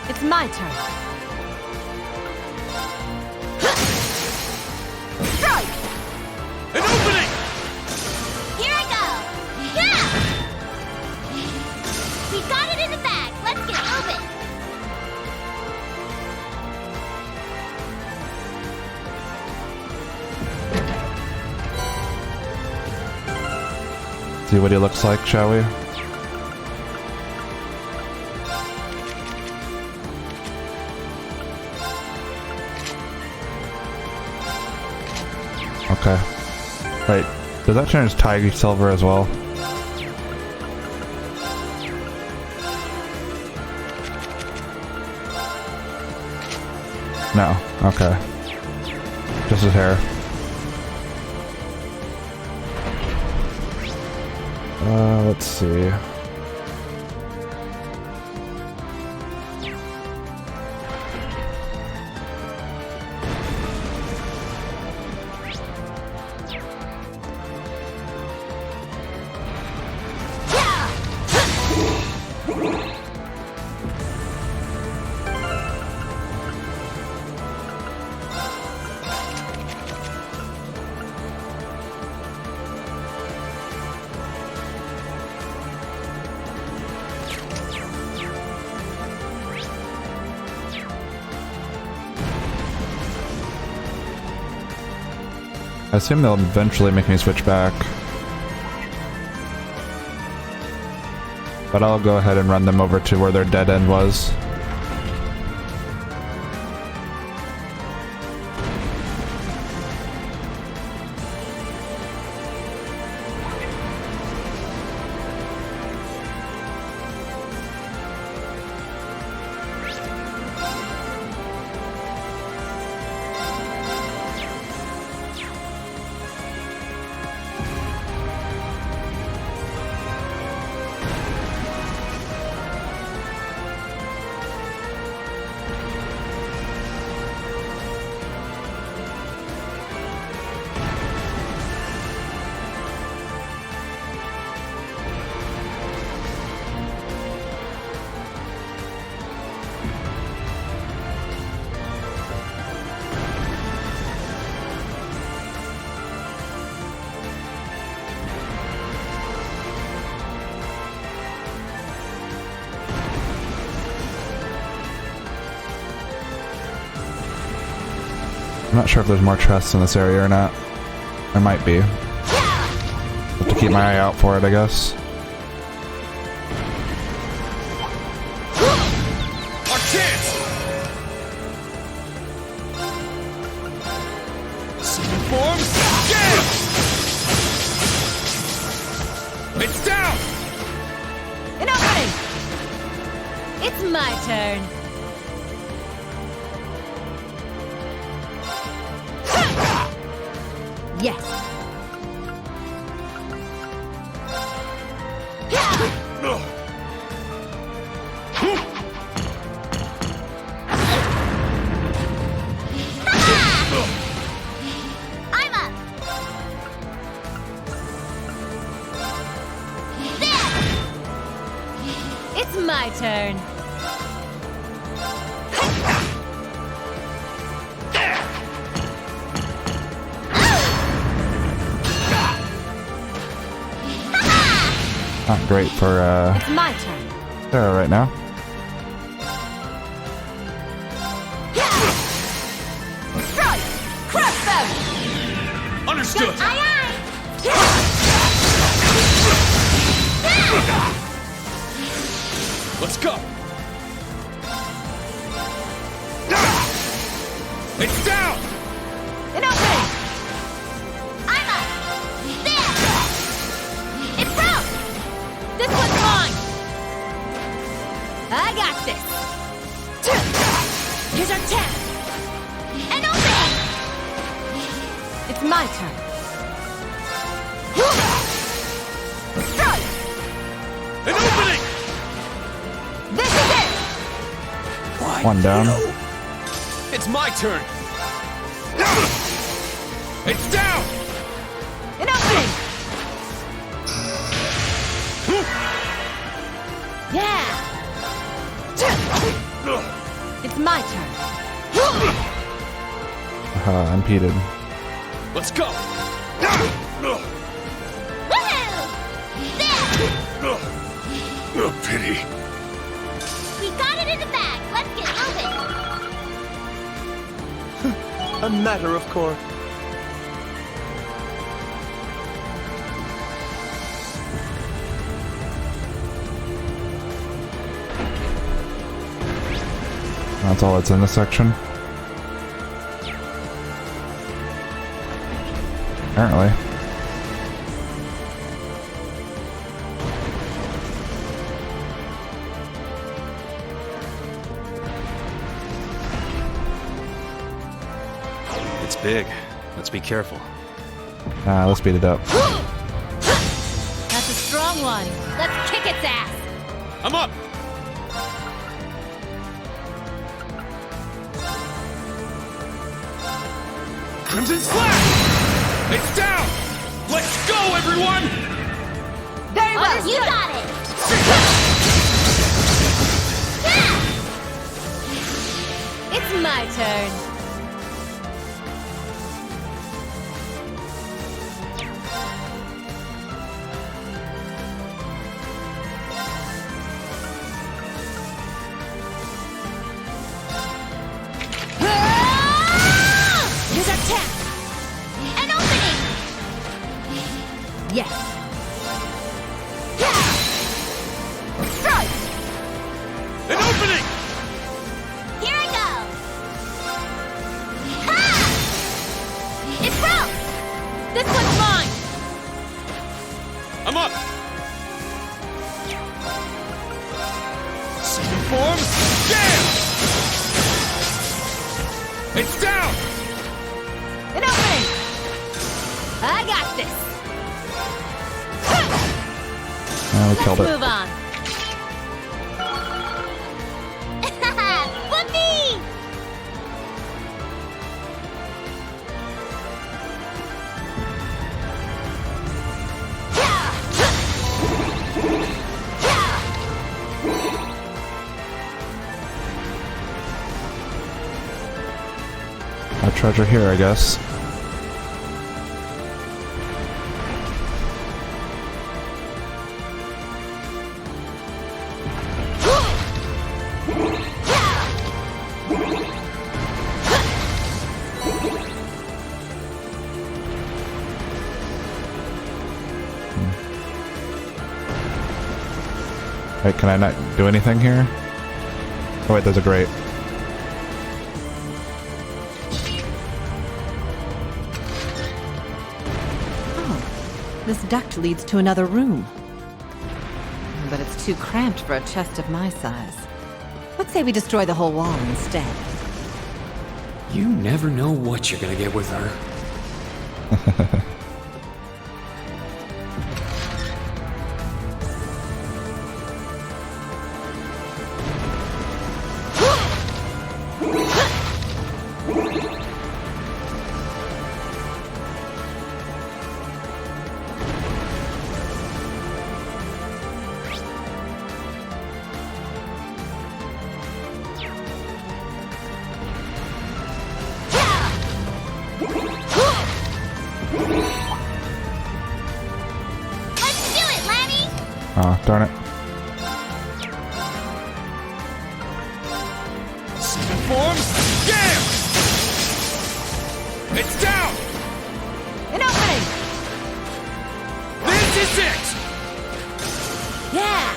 It's my turn. Strike. An opening. Here I go. Yeah. We got it in the bag. Let's get moving. See what he looks like, shall we? Okay. Wait, does that turn his Tiger Silver as well? No. Okay. Just his hair. Let's see. I assume they'll eventually make me switch back. But I'll go ahead and run them over to where their dead end was. I'm not sure if there's more chests in this area or not. There might be. Have to keep my eye out for it, I guess. Our chance! Second form, jam! It's down! An opening! It's my turn. Yes. I'm up. There. It's my turn. Not great for It's my turn. Sarah right now. Strike! Crush them! Understood! Aye, Let's go! It's down! An opening! I'm up. There. It broke. This one's mine! I got this! Here's our test! An opening. It's my turn. Strike! An opening! This is it! One down. It's my turn! It's down! An opening! Yeah! It's my turn. Impeded. Let's go! Woohoo! There. A pity. We got it in the bag. Let's get moving. A matter of course. That's all that's in this section. Apparently. It's big. Let's be careful. Let's beat it up. That's a strong one. Let's kick its ass. I'm up! Crimson Slash! It's down! Let's go, everyone! Very well. You got it. It's my turn. Here's our test. An opening. Yes. Strike. An opening! Here I go. Ha! It broke. This one's mine. I'm up! Second form, jam! It's down! An opening. I got this. We killed Let's it. move on. Whoopee! A treasure here, I guess. Wait, can I not do anything here? Oh wait, there's a grate. Oh, this duct leads to another room. But it's too cramped for a chest of my size. Let's say we destroy the whole wall instead. You never know what you're gonna get with her. Oh, darn it. Form, scam! It's down! An opening! This is it! Yeah!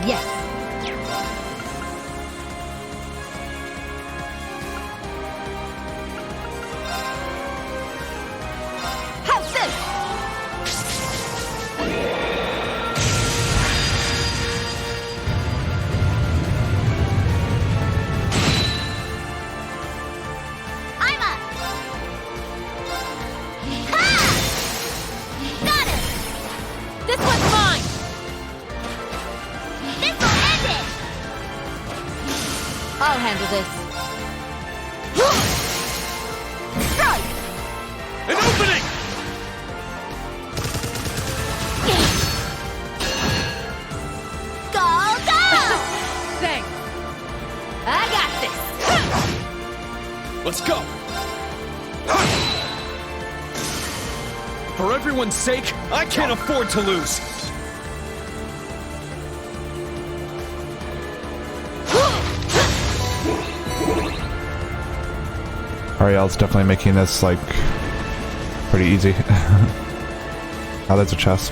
Yes! How's this? I'll handle this. Strike! An opening! Go, go! Thanks. I got this. Let's go! For everyone's sake, I can't afford to lose! Ariel's definitely making this, like, pretty easy. Oh, there's a chest.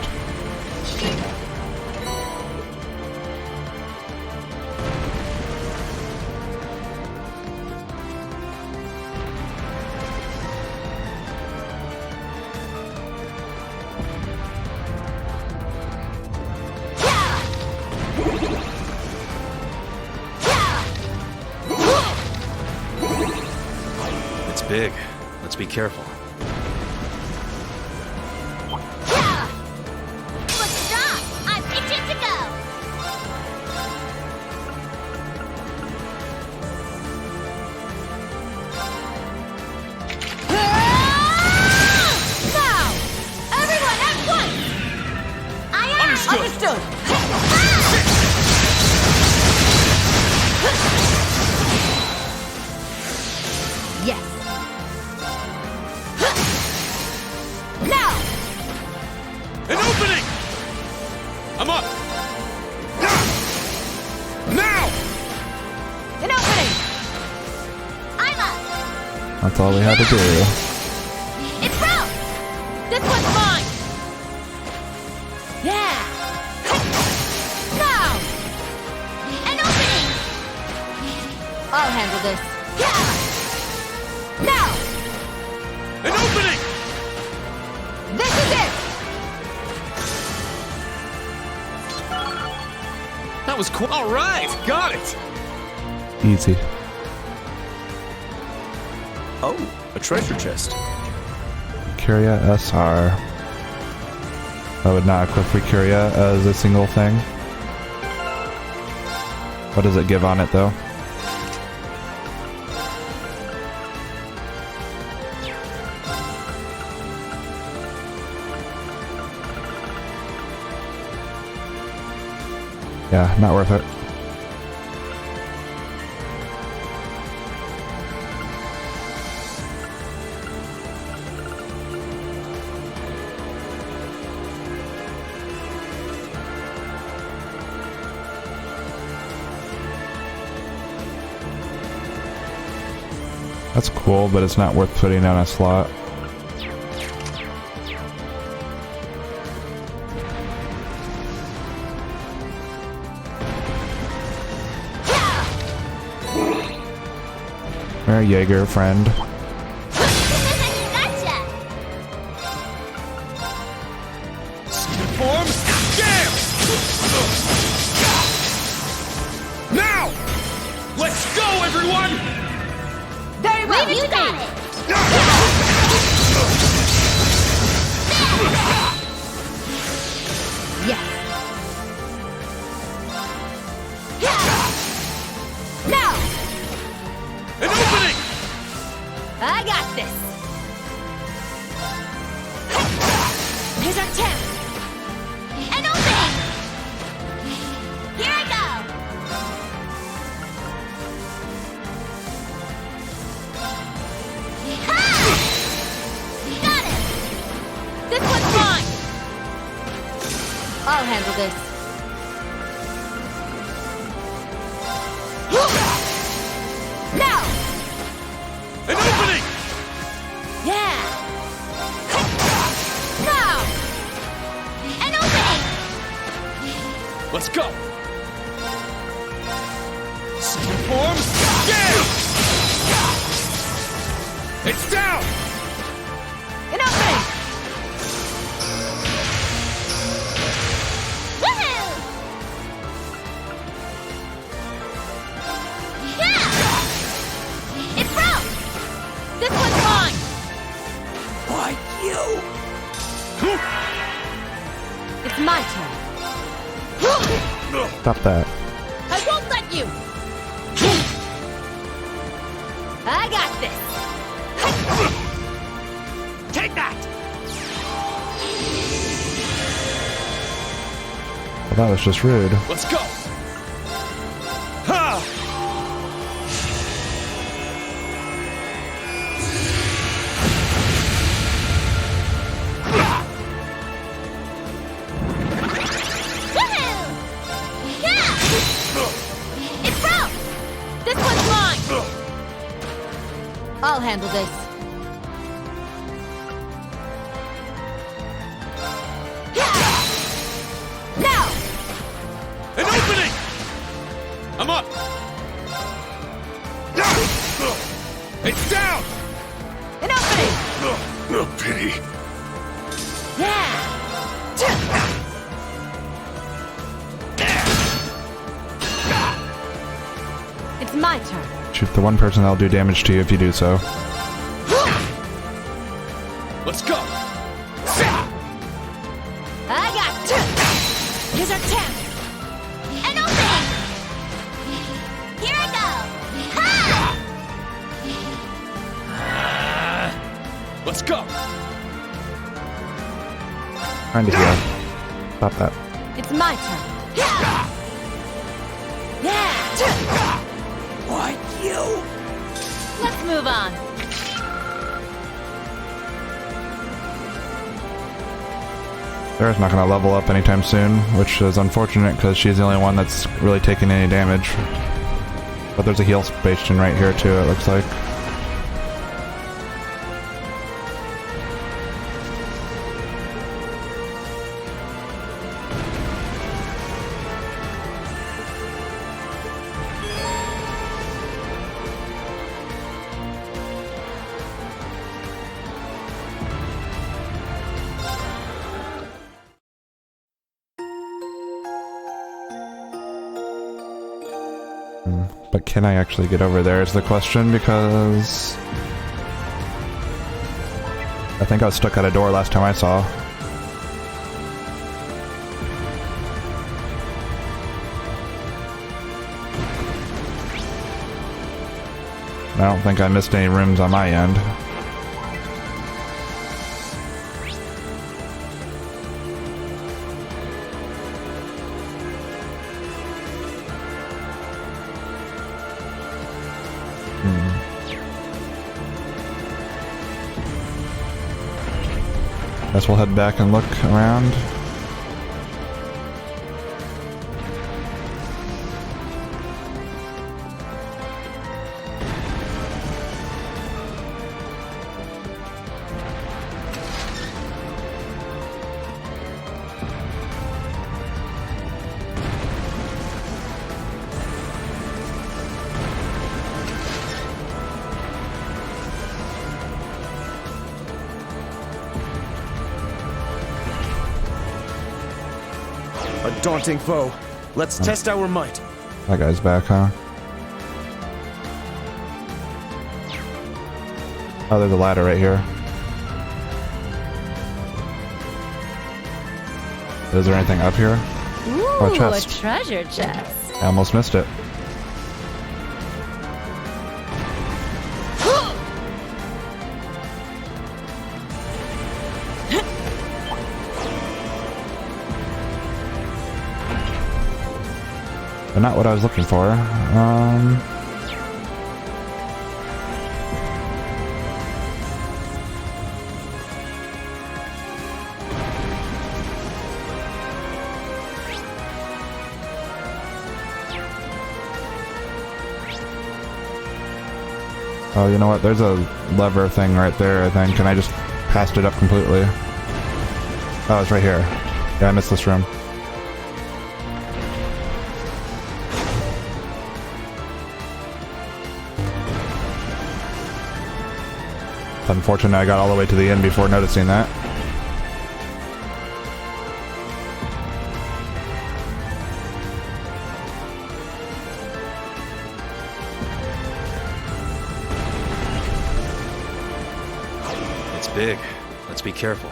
Big. Let's be careful. Let's stop! I'm itching to go! Now! Everyone at once! Understood! Yes! Now! An opening! I'm up! Now! An opening! I'm up! That's all we had to do. It's broke! This one's mine! Yeah! Now! An opening! I'll handle this. Yeah! Now! An opening! This is it! That was cool. All right, got it. Easy. Oh, a treasure chest. Curia SR. I would not equip Curia as a single thing. What does it give on it, though? Yeah, not worth it. That's cool, but it's not worth putting on a slot. Our Jaeger friend. Gotcha! Form, jam! Now! Let's go, everyone! Very well, you got it! Yes. Now! An opening! I got this! Here's our chance! An opening! Here I go! Ha! Got it! This one's mine! I'll handle this. Now! An opening! Yeah! Now! An opening! Let's go! Form, jam! It's down! An opening! Woohoo! Yeah! It broke! This one's mine! Why, you? It's my turn. Stop that. I won't let you! I got this! Take that! Well, that was just rude. Let's go! Ha! Woohoo! Yeah! It broke! This one's mine! I'll handle this. Now! An opening! I'm up! It's down! An opening! No pity. Yeah! It's my turn. Shoot the one person that'll do damage to you if you do so. Let's go! I got two! Here's our chance! An opening! Here I go! Ha! Let's go! Trying to heal. Stop that. It's my turn. Yeah! Why, you? Let's move on. Sarah's not going to level up anytime soon, which is unfortunate because she's the only one that's really taking any damage. But there's a heal station right here too, it looks like. But can I actually get over there is the question, because I think I was stuck at a door last time I saw. I don't think I missed any rooms on my end. Guess we'll head back and look around. daunting foe. Let's test our might. That guy's back, huh? Oh, there's a ladder right here. Is there anything up here? Ooh, oh, chest. A treasure chest. I almost missed it. But not what I was looking for. Oh, you know what? There's a lever thing right there, I think, and I just passed it up completely. Oh, it's right here. Yeah, I missed this room. It's unfortunate I got all the way to the end before noticing that. It's big. Let's be careful.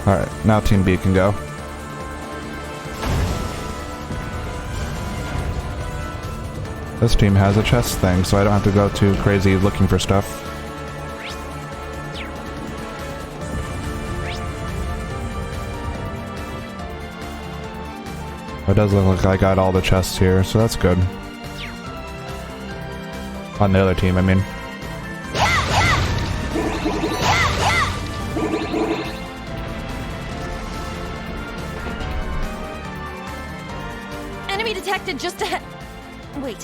Alright, now Team B can go. This team has a chest thing, so I don't have to go too crazy looking for stuff. It does look like I got all the chests here, so that's good. On the other team, I mean. Enemy detected just ahead. Wait,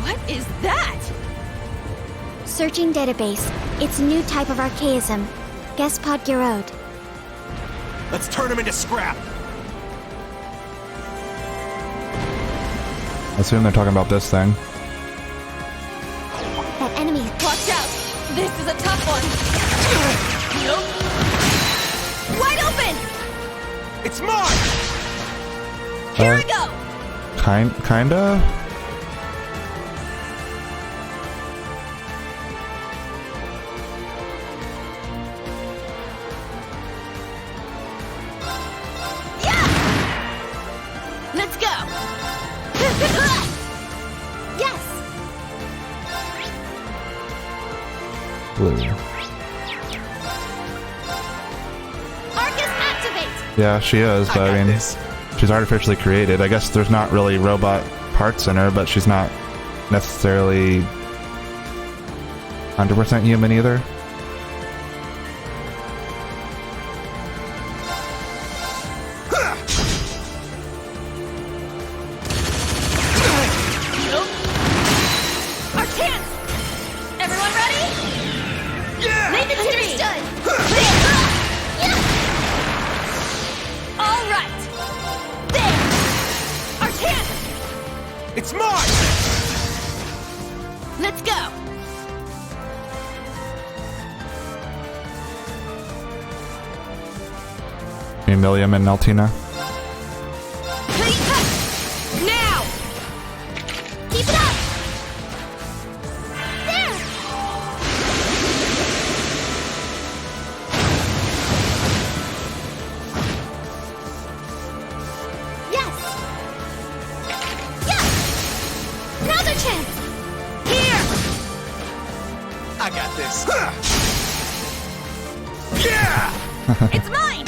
what is that? Searching database. It's a new type of archaism. Guess Pod Garode. Let's turn him into scrap. I assume they're talking about this thing. That enemy. Watch out! This is a tough one. Wide open! It's mine! Here we go! Kinda? Let's go! Yes! Blue. Arcus activate! Yeah, she is, but I mean, she's artificially created. I guess there's not really robot parts in her, but she's not necessarily 100% human either. Our chance! Everyone ready? Yeah! Lead the tree! Understood! All right! There! Our chance! It's mine! Let's go! Emilium and Altina. Now! Keep it up! There! Yes! Yes! Another chance! Here! I got this. Yeah! It's mine!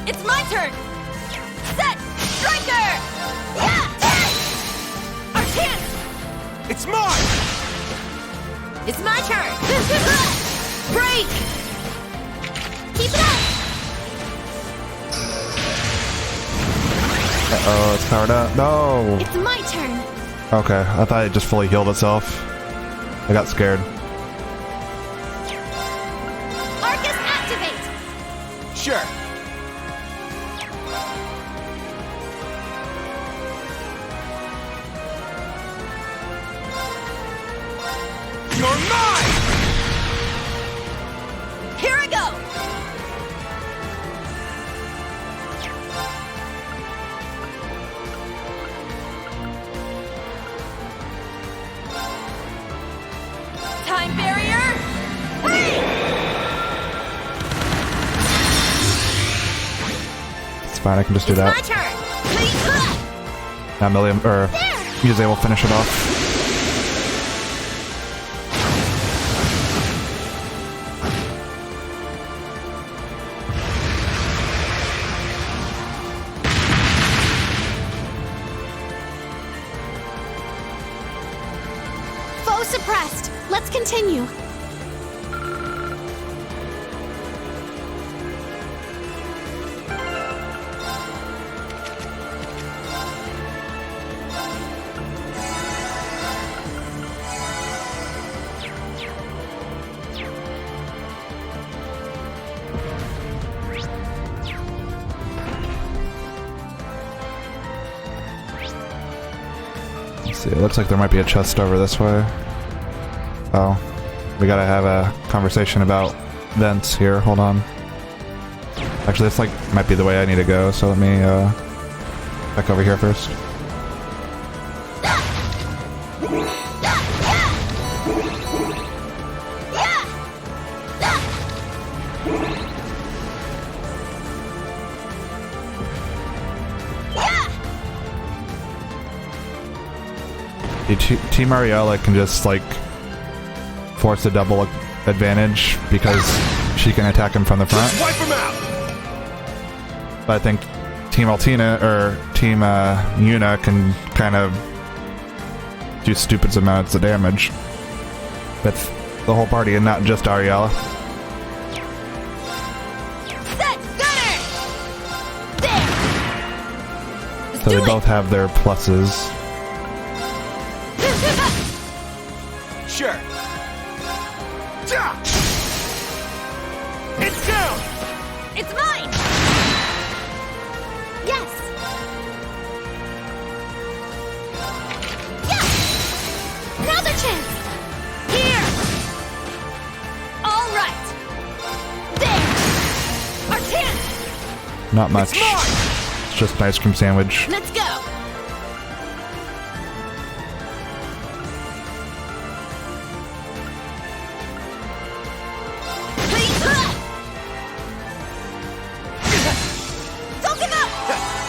It's my turn! break! Keep it up! Uh-oh, it's powered up. No! It's my turn. Okay, I thought it just fully healed itself. I got scared. Arcus, activate! Sure. You're mine! Here I go! Time barrier! It's fine, I can just do that. My turn! Now Milliam, or Muse will finish it off. Foe suppressed. Let's continue. Let's see, it looks like there might be a chest over this way. Oh, we gotta have a conversation about vents here. Hold on. Actually, this might be the way I need to go, so let me back over here first. Team Ariella can just force a double advantage because she can attack him from the front. Wipe him out! But I think Team Altina or Team Yuna can kind of do stupid amounts of damage. That's the whole party and not just Ariella. So they both have their pluses. Sure. It's down! It's mine! Yes! Yes! Another chance! Here! All right! There! Our chance! Not much. It's just an ice cream sandwich. Let's go!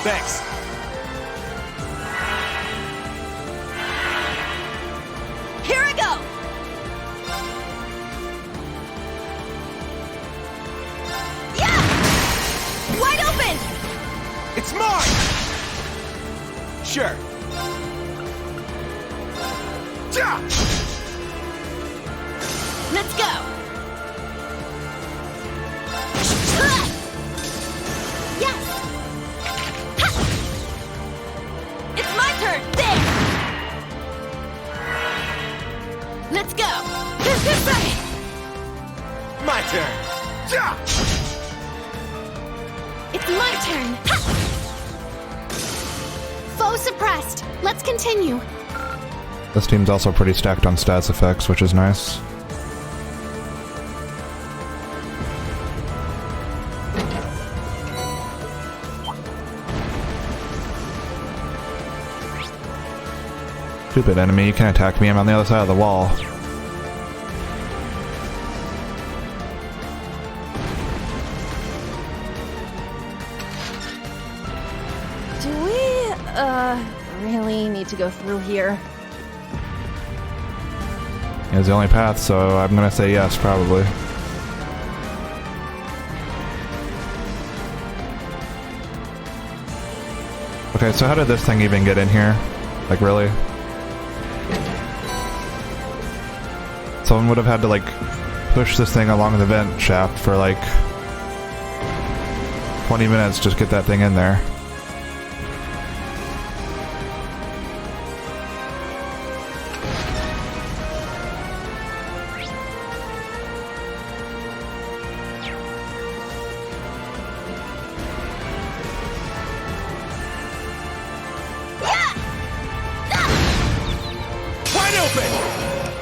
Thanks. Here I go! Yeah! Wide open! It's mine! Sure. Let's go! Yes! It's my turn! There! Let's go! My turn! It's my turn! Foe suppressed! Let's continue! This team's also pretty stacked on stats effects, which is nice. Stupid enemy, you can attack me, I'm on the other side of the wall. Do we, really need to go through here? It's the only path, so I'm gonna say yes, probably. Okay, so how did this thing even get in here? Like, really? Someone would have had to, push this thing along the vent shaft for like 20 minutes, just get that thing in there.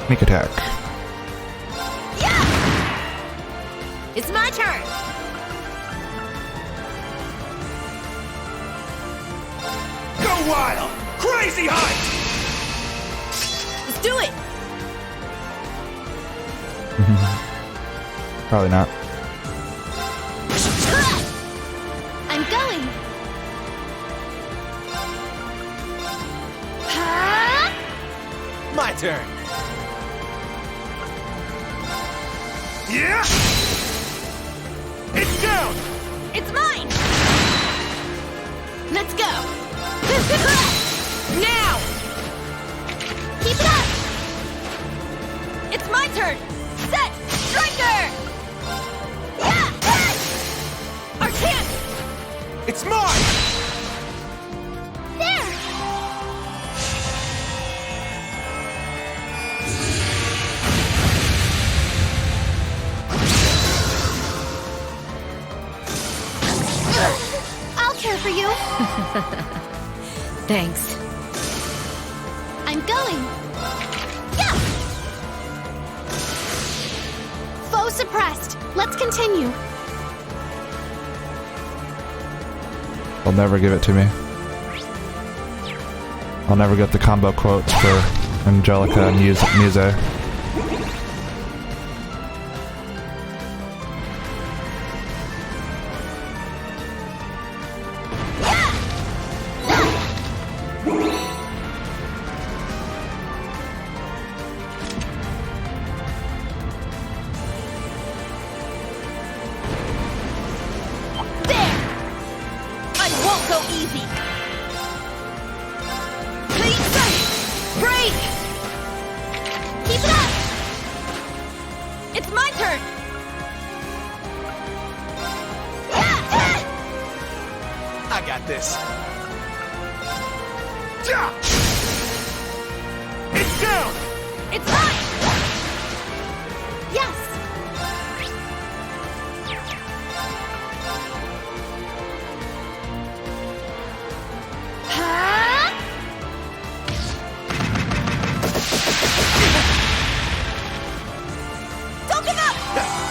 Sneak attack. It's my turn. Go wild! Crazy height! Let's do it. Probably not. I'm going. My turn. Yeah! It's down! It's mine. Let's go. Now. Keep it up. It's my turn. Set. Striker. Yeah. Our chance. It's mine. There. I'll care for you. Thanks. I'm going. Yeah. Foe suppressed. Let's continue. They'll never give it to me. I'll never get the combo quotes for Angelica and Muse.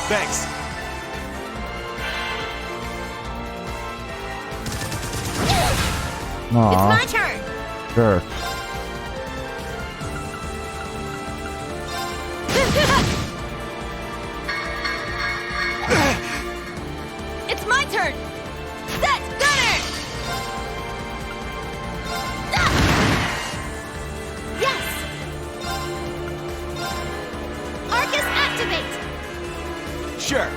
Thanks. Aww. It's my turn. Sure. It's my turn. Set. Gunner. Yes. Arcus activate. Sure.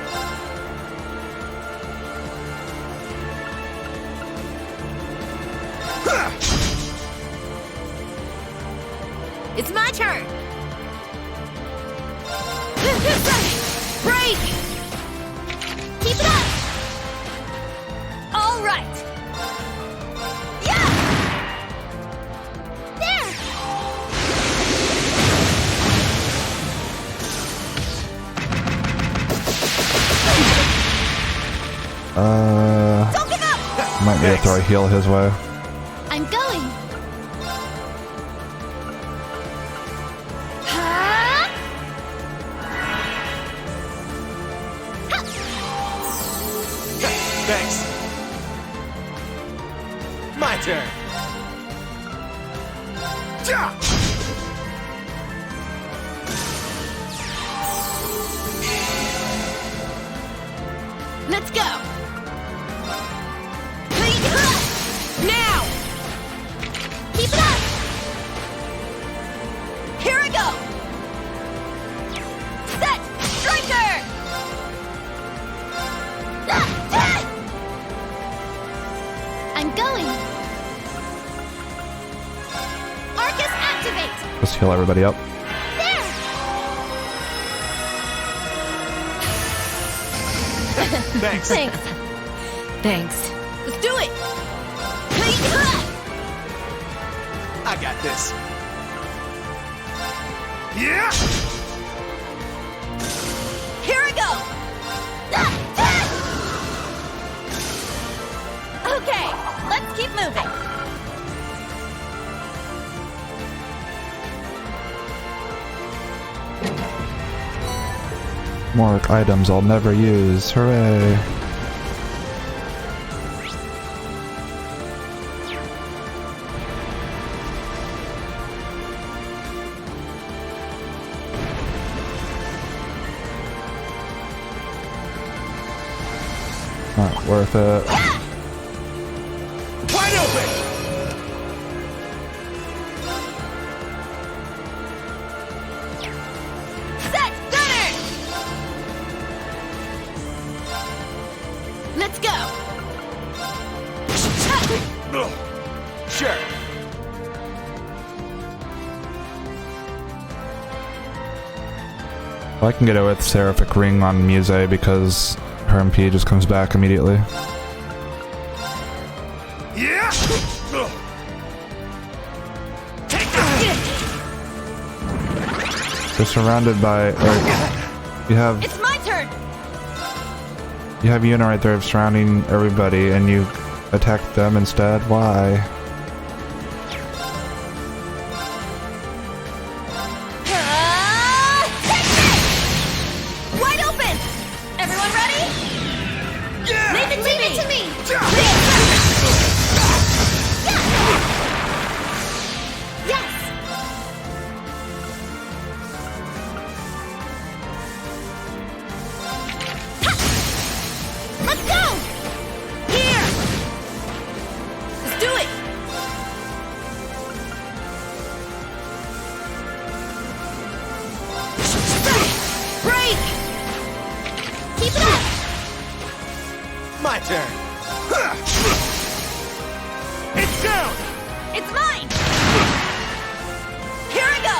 It's my turn. Break. Keep it up. All right. Yeah. There. Don't give up. Might need to throw a heal his way. I'm going. Thanks. My turn. Let's go. Now. Keep it up. Here I go. Set. Striker. I'm going. Arcus activate. Just heal everybody up. There. Thanks. Thanks. Thanks. Let's do it! I got this. Yeah! Here we go! Okay, let's keep moving. More items I'll never use. Hooray. Not worth it. Wide open! Set, gunner! Let's go! Sure. I can get it with Seraphic Ring on Muse because her MP just comes back immediately. Yeah! They're surrounded by, you have It's my turn! Yuna right there surrounding everybody and you attack them instead? Why? Wide open! Everyone ready? Yeah! Leave it to me! Yes! Let's go! Here! Let's do it! Break! Keep it up! My turn. It's down! It's mine! Here I go!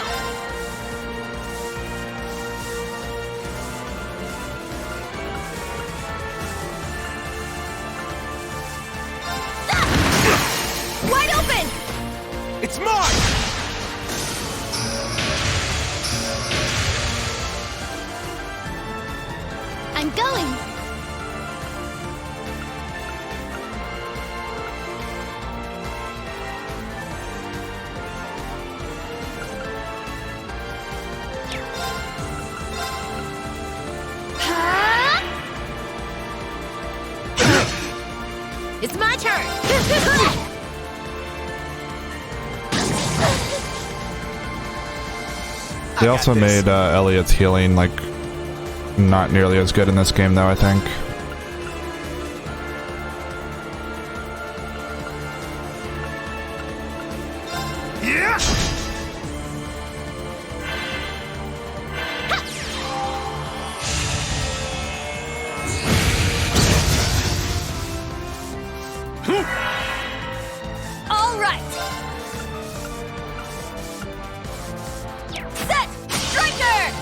Wide open! It's mine! I'm going! It's my turn! They also made Elliot's healing like not nearly as good in this game though, I think. Yeah! All right! Set! Striker!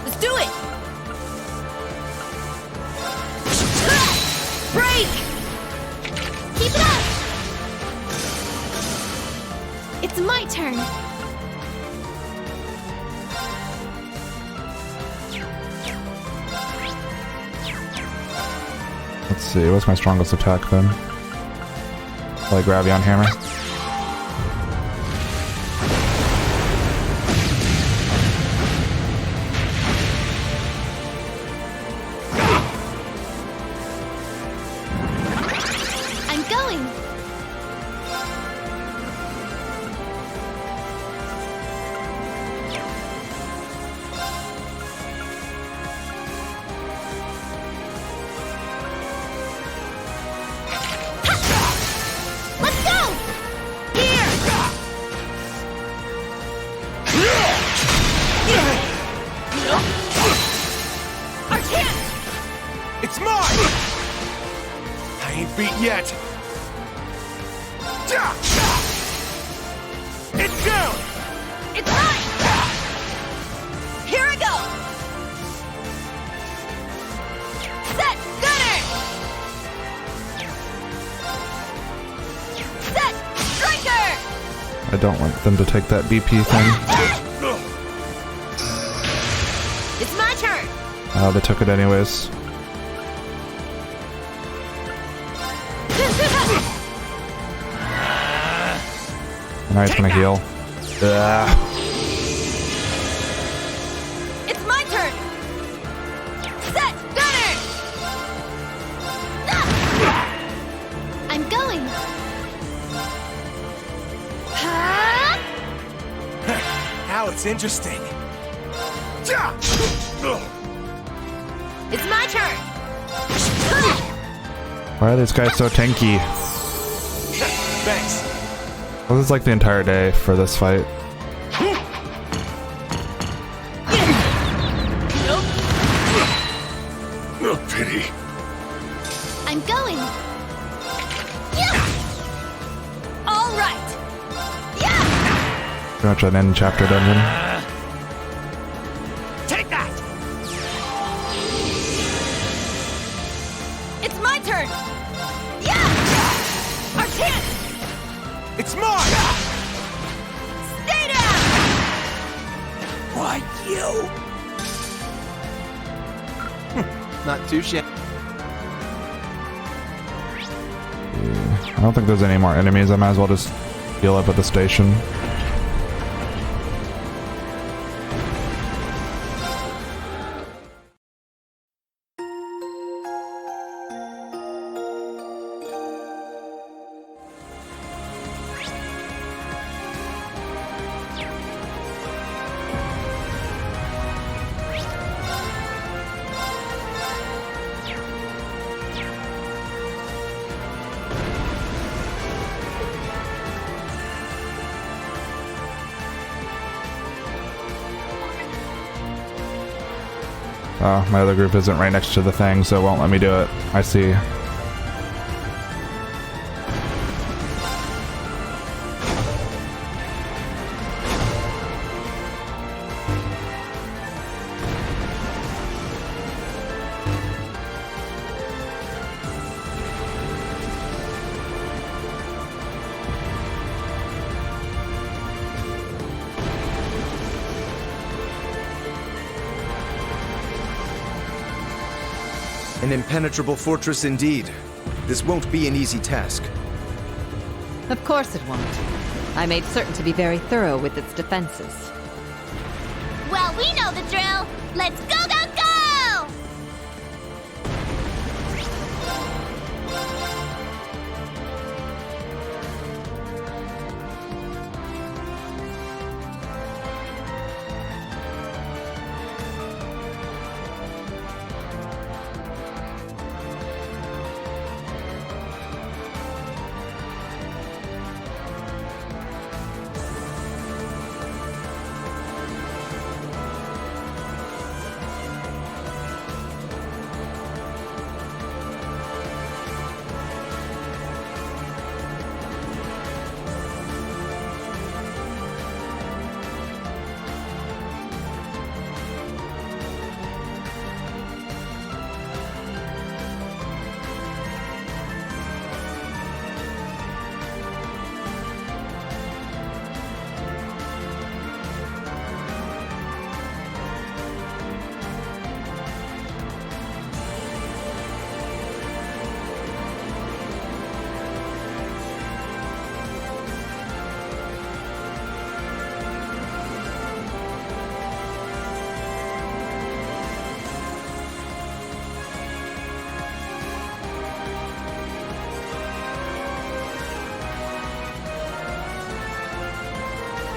Let's do it! Break! Keep it up! It's my turn. Let's see, what's my strongest attack then? Like Gravion Hammer? I'm going. Let's go! Here! Our chance! It's mine! I ain't beat yet. It's down! It's mine! Here I go! Set! Gunner! Set! Striker! I don't want them to take that BP thing. It's my turn! Oh, they took it anyways. Now he's gonna heal. It's my turn! Set! Gunner! I'm going. Now it's interesting. It's my turn! Why are these guys so tanky? Thanks. Well, this is like the entire day for this fight. No pity. I'm going. All right! Pretty much an end chapter dungeon. Take that! It's my turn! Yeah! Our chance! It's mine! Stay down! Why you? Not too shabby. I don't think there's any more enemies. I might as well just heal up at the station. Oh, my other group isn't right next to the thing, so it won't let me do it. I see. An impenetrable fortress indeed. This won't be an easy task. Of course it won't. I made certain to be very thorough with its defenses. Well, we know the drill. Let's go, go, go!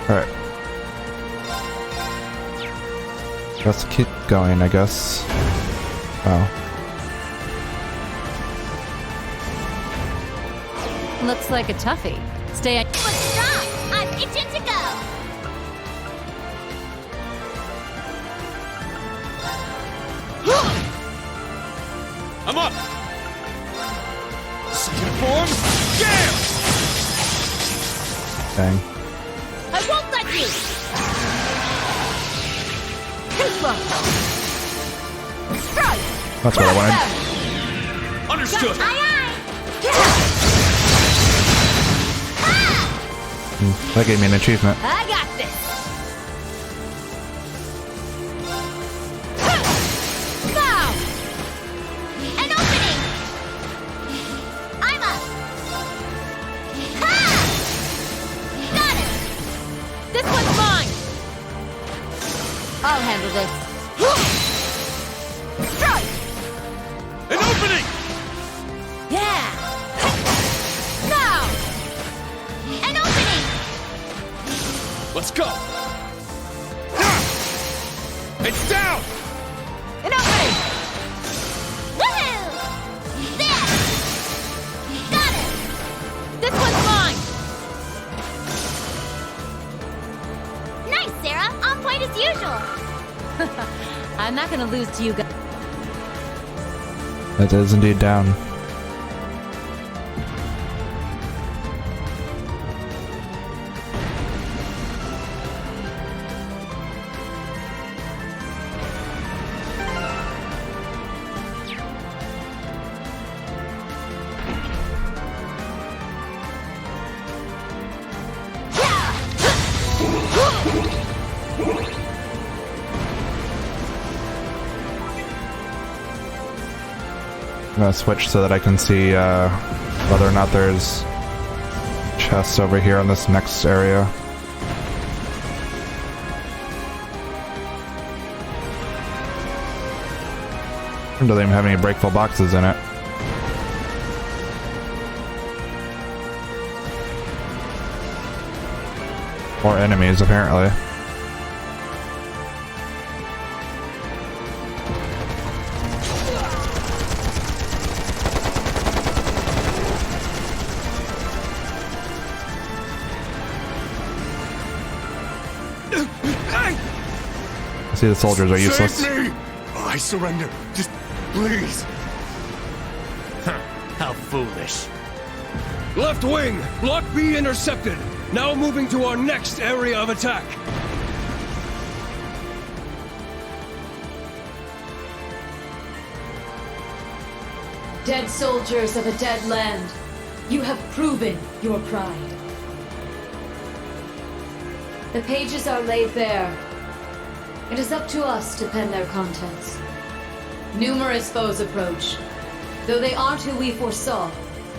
Alright. Let's keep going, I guess. Wow. Looks like a toughie. Stay at. Let's stop! I'm itching to go! I'm up! Dang. I won't let you! Too slow! Strike! That's what I wanted. Understood! That gave me an achievement. I got this! Now! An opening! I'm up! Ha! Got it! This one's mine! I'll handle this. Strike! An opening! Yeah! Now! An opening! Let's go! It's down! An opening! Woohoo! There! Got it! This one's mine! Nice, Sarah. On point as usual. I'm not gonna lose to you guys. It is indeed down. I'm gonna switch so that I can see whether or not there's chests over here on this next area. It doesn't even have any breakable boxes in it. Or enemies, apparently. See, the soldiers are useless. Save me! I surrender. Just please. How foolish. Left wing! Block B intercepted! Now moving to our next area of attack! Dead soldiers of a dead land, you have proven your pride. The pages are laid bare. It is up to us to pen their contents. Numerous foes approach. Though they aren't who we foresaw,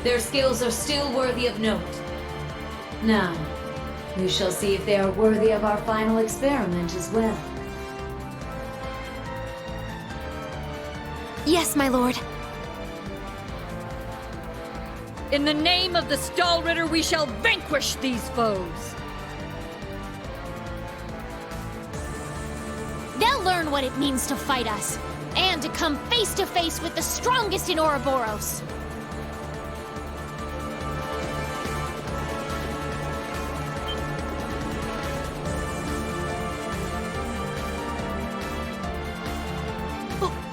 their skills are still worthy of note. Now, we shall see if they are worthy of our final experiment as well. Yes, my lord. In the name of the Stahlritter, we shall vanquish these foes! They'll learn what it means to fight us, and to come face to face with the strongest in Ouroboros.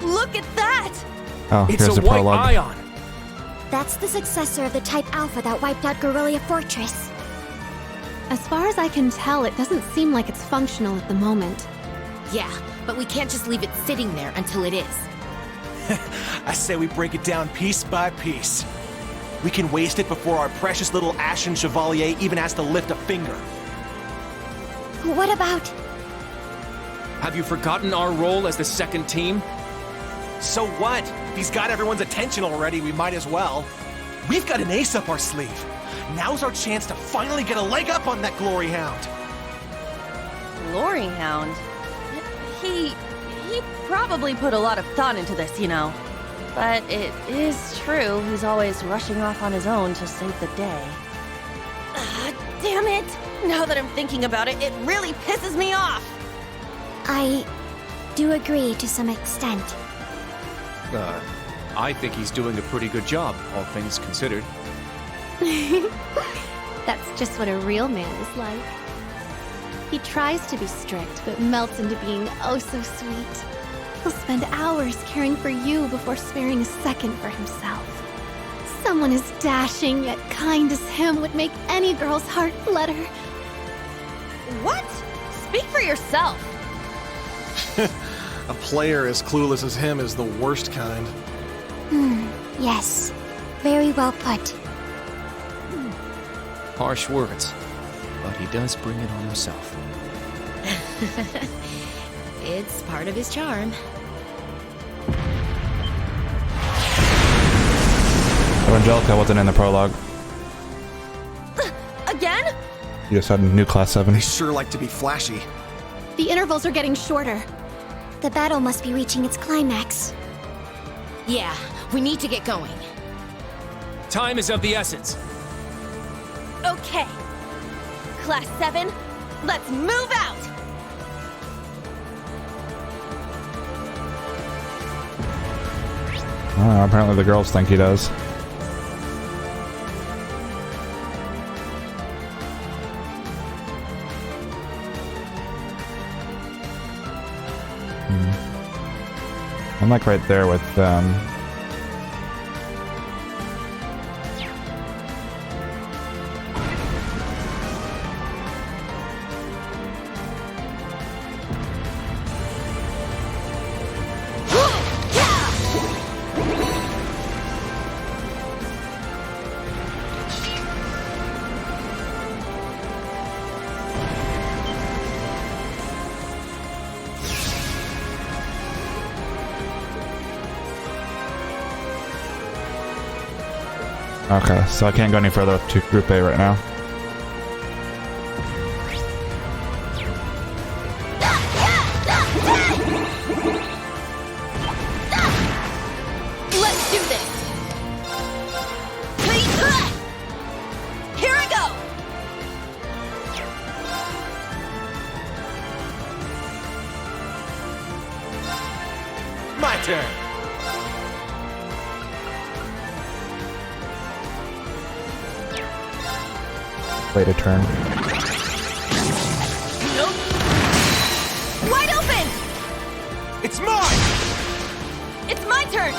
Look at that! Oh, It's here's a the white prologue. ion. That's the successor of the Type Alpha that wiped out Guerrilla Fortress. As far as I can tell, it doesn't seem like it's functional at the moment. Yeah, but we can't just leave it sitting there until it is. I say we break it down piece by piece. We can waste it before our precious little Ashen Chevalier even has to lift a finger. What about... Have you forgotten our role as the second team? So what? If he's got everyone's attention already, we might as well. We've got an ace up our sleeve. Now's our chance to finally get a leg up on that Glory Hound. Glory Hound? He probably put a lot of thought into this, you know. But it is true, he's always rushing off on his own to save the day. Damn it! Now that I'm thinking about it, it really pisses me off! I do agree to some extent. I think he's doing a pretty good job, all things considered. That's just what a real man is like. He tries to be strict, but melts into being oh so sweet. He'll spend hours caring for you before sparing a second for himself. Someone as dashing yet kind as him would make any girl's heart flutter. What? Speak for yourself. A player as clueless as him is the worst kind. Yes. Very well put. Harsh words, but he does bring it on himself. It's part of his charm. So Angelica wasn't in the prologue. Again? You just had a new class 7. They sure like to be flashy. The intervals are getting shorter. The battle must be reaching its climax. Yeah, we need to get going. Time is of the essence. Okay. Class 7, let's move out! Apparently the girls think he does. I'm like right there with Okay, so I can't go any further up to Group A right now. Let's do this! Here I go! My turn! Wait a turn. Nope. Wide open! It's mine! It's my turn!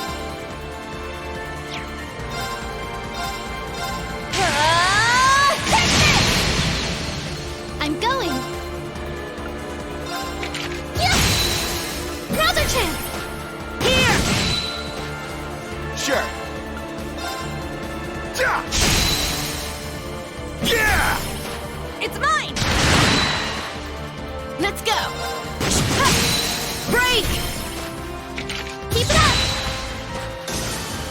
I'm going! Yes! Another chance! Here! Sure. Yeah! Yeah! It's mine! Let's go! Break! Keep it up!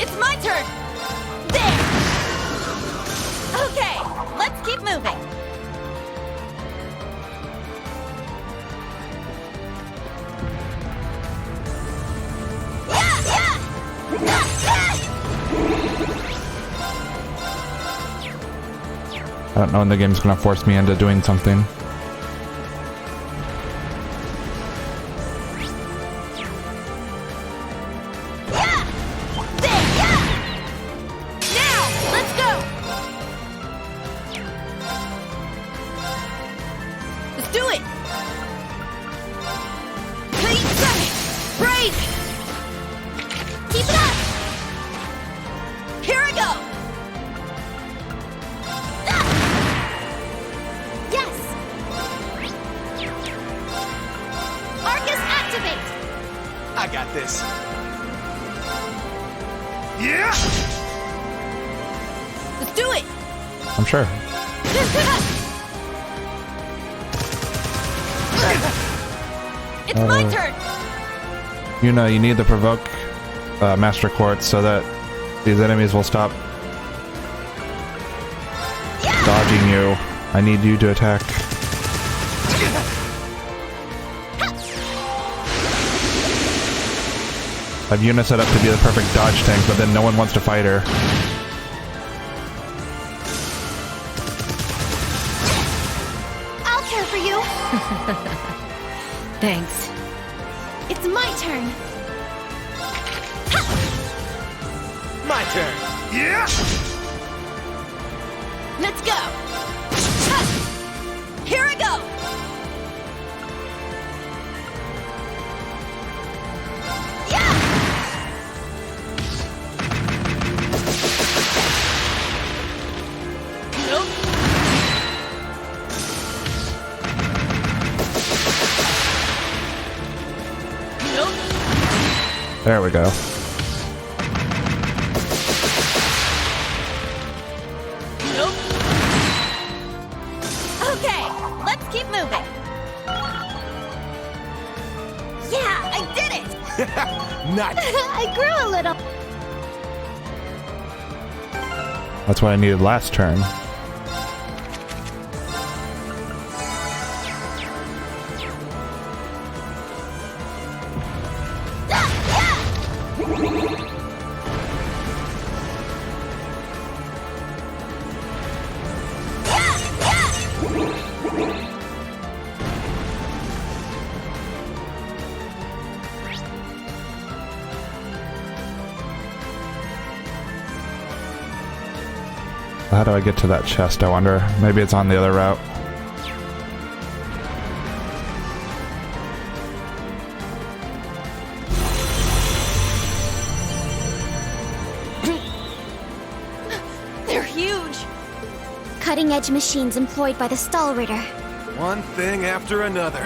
It's my turn! There! Okay, let's keep moving. I don't know when the game's gonna force me into doing something. I'm sure. It's my turn. You know, you need to provoke Master Quartz so that these enemies will stop dodging you. I need you to attack. I have Yuna set up to be the perfect dodge tank, but then no one wants to fight her. I'll care for you. Thanks. It's my turn. My turn. Yeah! Let's go. Here I go. There we go. Nope. Okay, let's keep moving. Yeah, I did it! Nuts! I grew a little. That's what I needed last turn. How do I get to that chest, I wonder? Maybe it's on the other route. They're huge! Cutting-edge machines employed by the Stahlritter. One thing after another.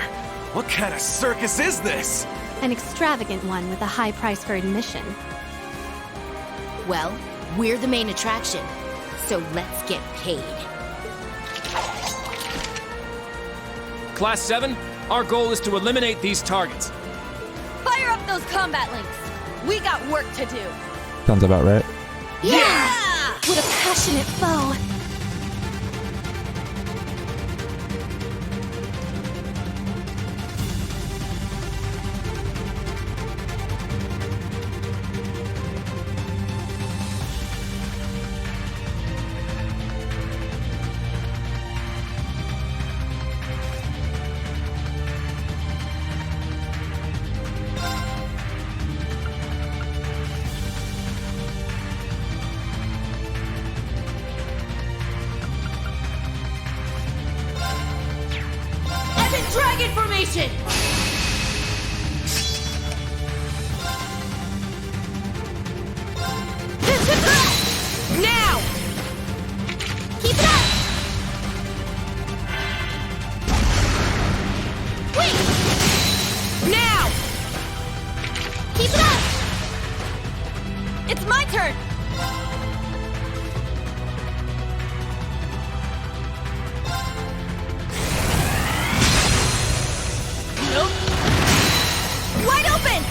What kind of circus is this? An extravagant one with a high price for admission. Well, we're the main attraction, so let's get paid. Class 7, our goal is to eliminate these targets. Fire up those combat links! We got work to do! Sounds about right. Yeah! What a passionate foe! Dragon formation! Now! Keep it up! Wait! Now! Keep it up! It's my turn! Wide open!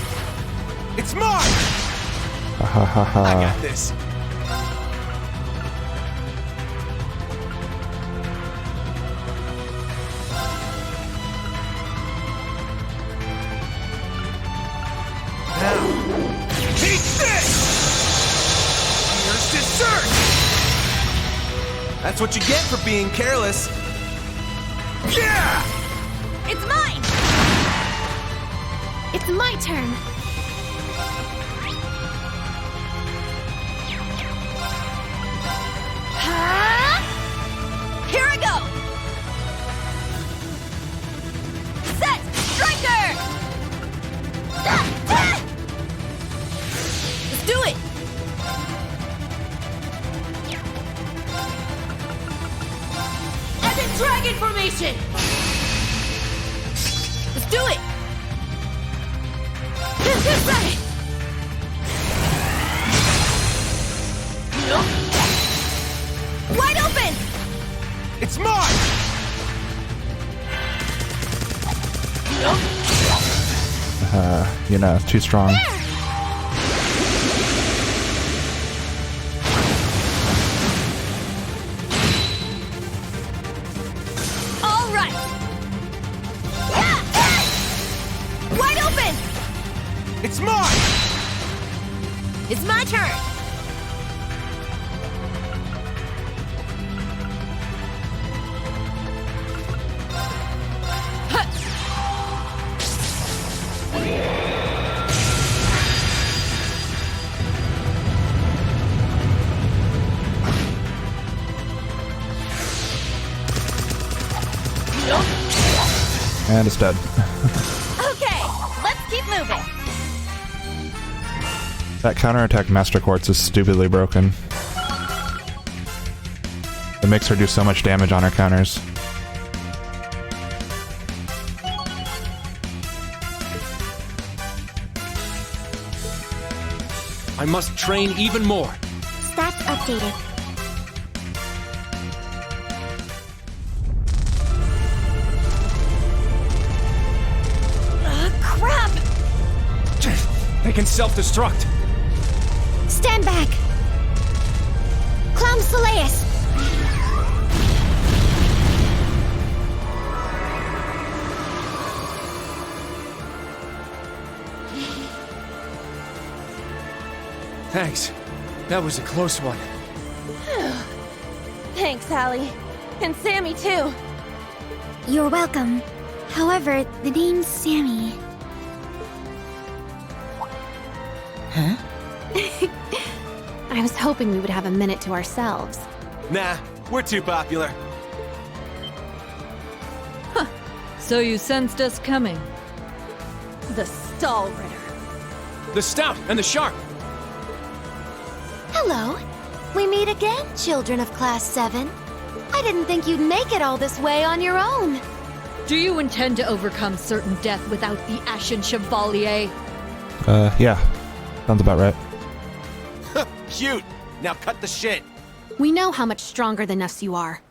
It's mine! Ha ha ha. I got this. Now, take this! Here's dessert! That's what you get for being careless. Yeah! It's mine! It's my turn. Here I go! Set! Striker! Let's do it! As in dragon formation! Let's do it! This way! Nope. Wide open! It's mine! Nope. You know, too strong. All right! Wide open! It's mine! It's my turn! And it's dead. Okay, let's keep moving. That counterattack Master Quartz is stupidly broken. It makes her do so much damage on her counters. I must train even more. Stats updated. Crap! They can self-destruct. Stand back! Clown Soleus! Thanks. That was a close one. Thanks, Allie. And Sammy, too. You're welcome. However, the name's Sammy. Huh? I was hoping we would have a minute to ourselves. Nah, we're too popular. So you sensed us coming? The Stall Ritter. The Stout and the Sharp. Hello. We meet again, children of Class 7. I didn't think you'd make it all this way on your own. Do you intend to overcome certain death without the Ashen Chevalier? Yeah. Sounds about right. Cute! Now cut the shit! We know how much stronger than us you are,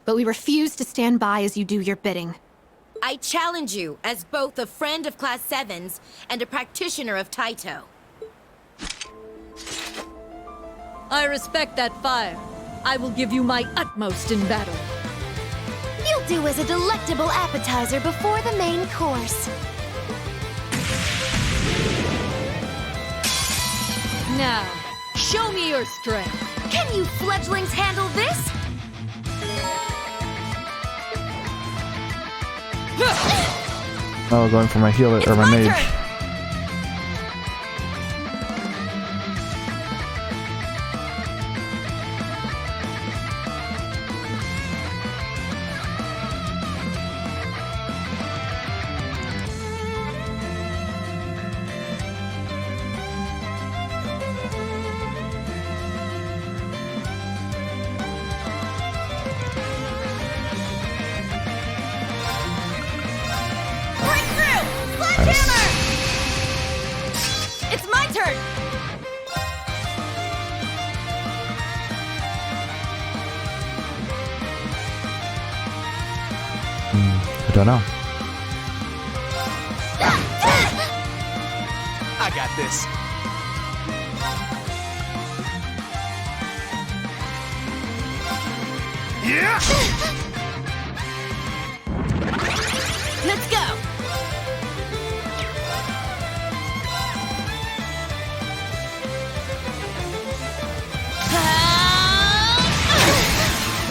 but we refuse to stand by as you do your bidding. I challenge you as both a friend of Class 7's and a practitioner of Taito. I respect that fire. I will give you my utmost in battle. You'll do as a delectable appetizer before the main course. Now, show me your strength. Can you fledglings handle this? Oh, going for my healer or my mage. It's my turn! I don't know. I got this. Yeah! Let's go!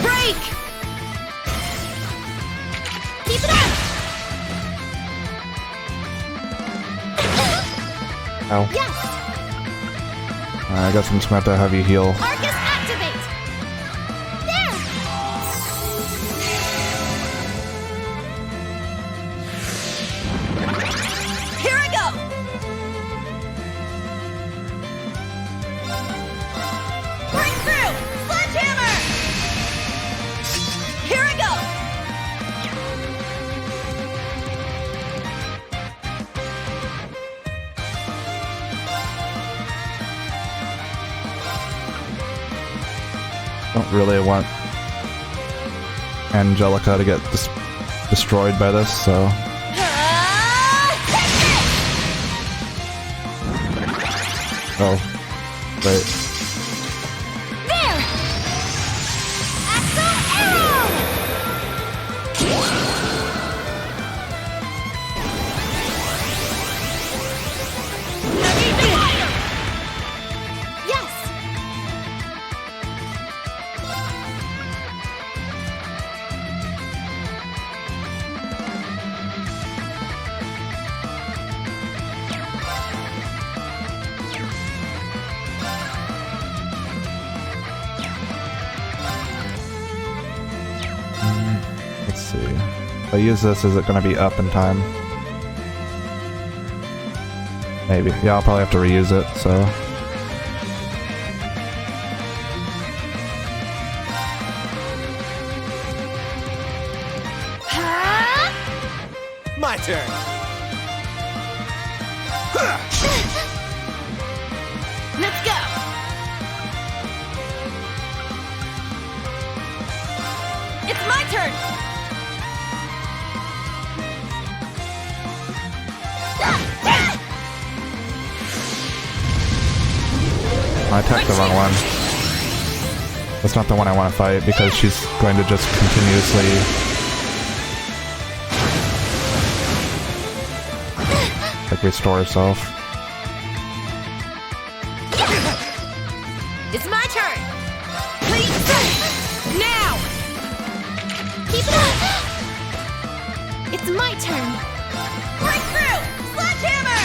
Break! Keep it up! Ow. Yes! I guess I'm just gonna have to have you heal. Arcus, activate! There! Here I go! Breakthrough! Sledgehammer! Here I go! Don't really want Angelica to get destroyed by this, so... Oh. Right. There! Axel Arrow! Heavy fire! Yes! Let's see. If I use this, is it going to be up in time? Maybe. Yeah, I'll probably have to reuse it, so... My turn. Let's go! my turn! I attacked the wrong one. That's not the one I want to fight because she's going to just continuously... like restore herself. It's my turn! Please! Now! Keep it up! It's my turn! Breakthrough! Sledgehammer!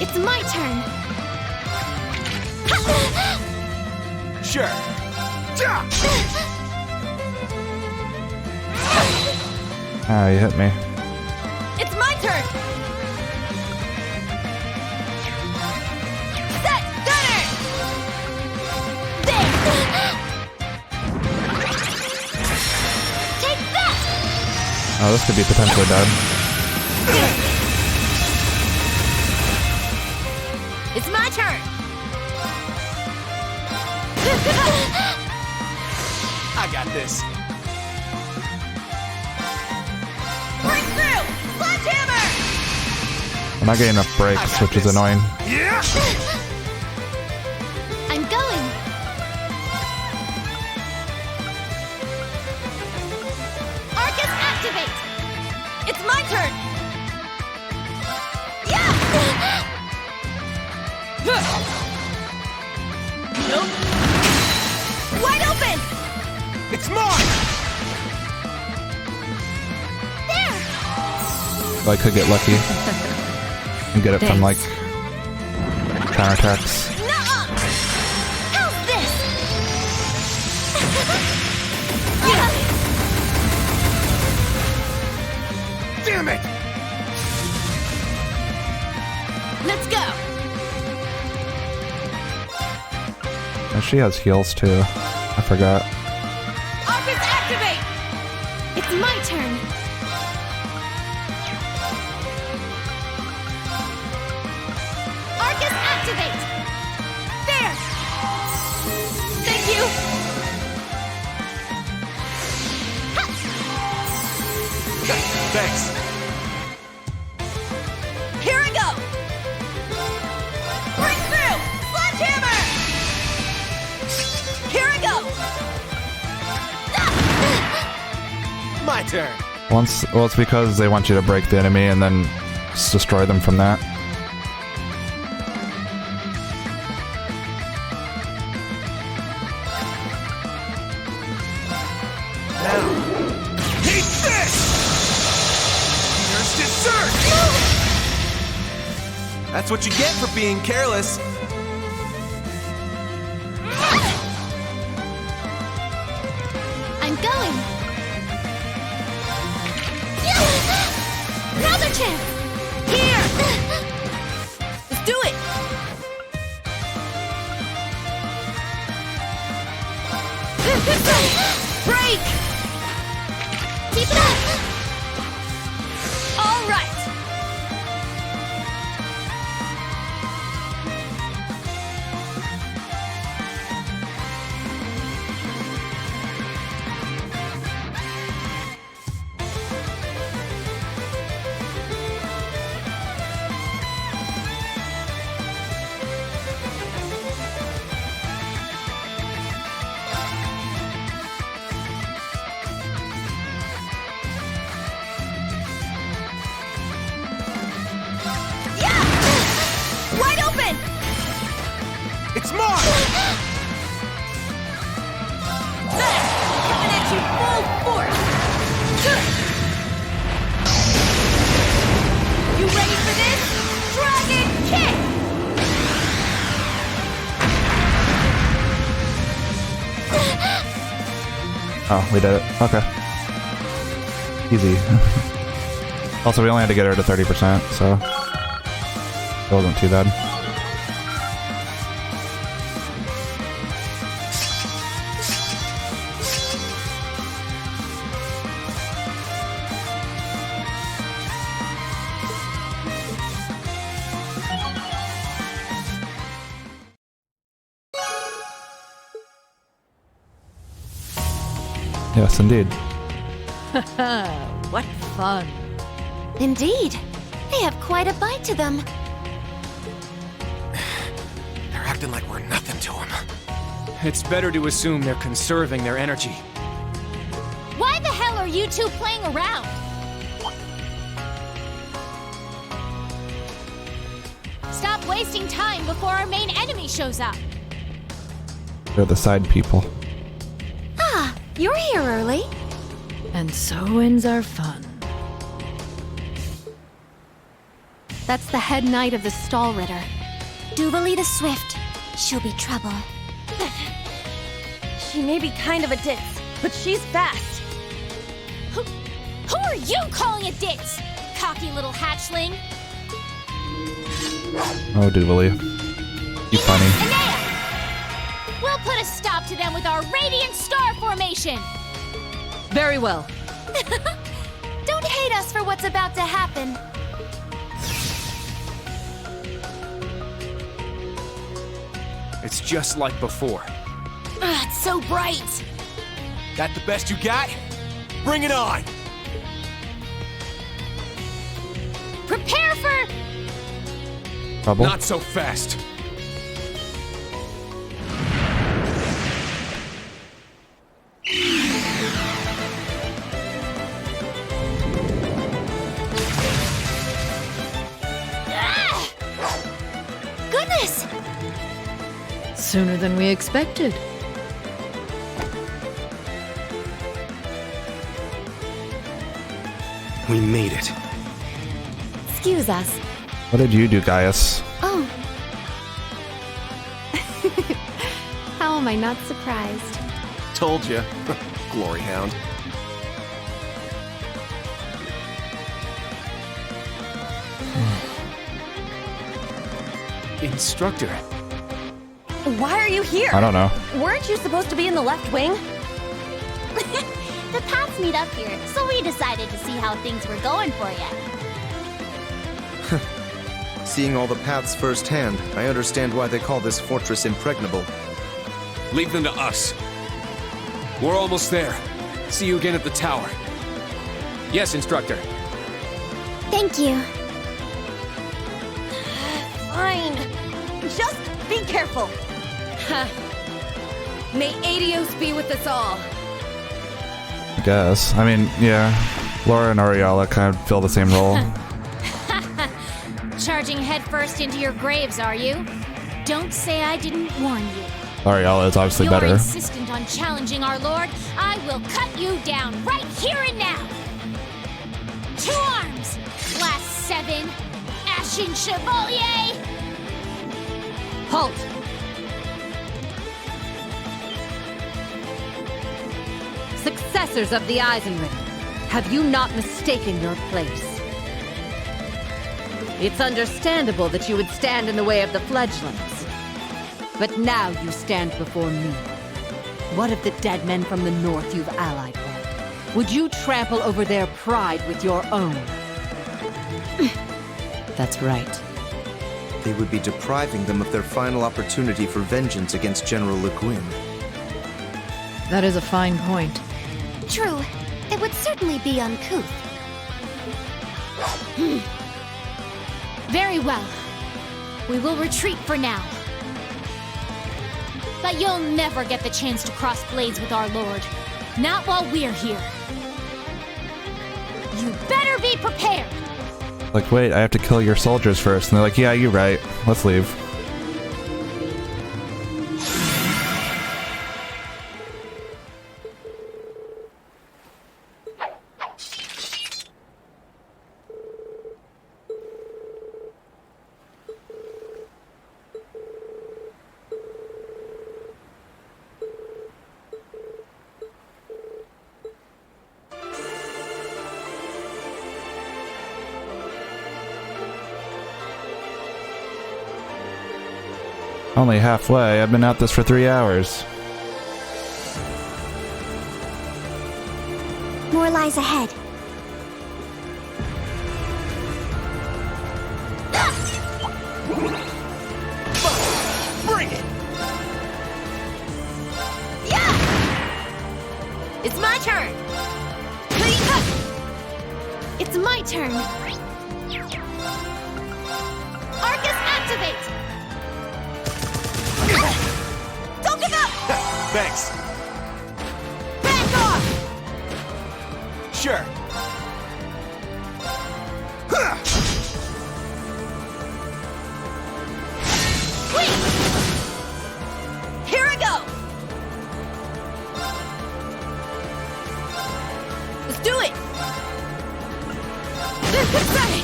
It's my turn! Sure. Ah, you hit me. It's my turn! Set! Gunner! There! Take that! Oh, this could be potentially dead. It's my turn! I got this. Breakthrough! Sledgehammer! I'm not getting enough breaks, which is annoying. Yeah! I'm going! Arcus activate! It's my turn! Yeah! Nope! Wide open! It's mine! There! I could get lucky and get it from like counterattacks. Nuh-uh! How's this? Damn it! Let's go! And she has heals too. I forgot. Arcus activate! It's my turn! Arcus activate! There! Thank you! Thanks. Here I go! Breakthrough! Sledgehammer! Here I go! My turn. Well, it's because they want you to break the enemy and then just destroy them from that. Now, eat this! Here's dessert! That's what you get for being careless. I'm going! Another chance! Here! Let's do it! Break! Keep it up! All right! Wide open! It's mine! There! Coming at you full force! You ready for this? Dragon kick! Oh, we did it. Okay. Easy. Also, we only had to get her to 30%, so it wasn't too bad. Yes, indeed. What fun. Indeed. They have quite a bite to them. They're acting like we're nothing to them. It's better to assume they're conserving their energy. Why the hell are you two playing around? Stop wasting time before our main enemy shows up. They're the side people. Ah, you're here early. And so ends our fun. That's the head knight of the Stall Ritter. Duvalie the Swift. She'll be trouble. She may be kind of a ditz, but she's fast. Who are you calling a ditz? Cocky little hatchling. Oh, Duvalie. You funny. Enea! We'll put a stop to them with our Radiant Star Formation! Very well. Don't hate us for what's about to happen. It's just like before. It's so bright. That the best you got? Bring it on! Prepare for... Trouble? Not so fast. Goodness! Sooner than we expected. We made it. Excuse us. What did you do, Gaius? Oh. How am I not surprised? Told you. Glory hound. Instructor. Why are you here? I don't know. Weren't you supposed to be in the left wing? The paths meet up here, so we decided to see how things were going for you. Seeing all the paths firsthand, I understand why they call this fortress impregnable. Leave them to us. We're almost there. See you again at the tower. Yes, Instructor. Thank you. Fine. Just be careful. May Adios be with us all. I guess. I mean, yeah. Laura and Ariella kind of fill the same role. Charging headfirst into your graves, are you? Don't say I didn't warn you. Ariella is obviously You're better. insistent on challenging our lord. I will cut you down right here and now. 2 arms, Class 7, Ashen Chevalier. Halt! Successors of the Eisenritter, have you not mistaken your place? It's understandable that you would stand in the way of the fledglings. But now you stand before me. What of the dead men from the north you've allied with? Would you trample over their pride with your own? That's right. They would be depriving them of their final opportunity for vengeance against General Le Guin. That is a fine point. True. It would certainly be uncouth. Very well. We will retreat for now. But you'll never get the chance to cross blades with our lord. Not while we're here. You better be prepared! Like, wait, I have to kill your soldiers first. And they're like, yeah, you're right. Let's leave. Only halfway. I've been at this for 3 hours. More lies ahead. Bring it! It's my my turn. Arcus, activate! Don't give up! Thanks. Back off! Sure. Wait! Here I go! Let's do it! Ready!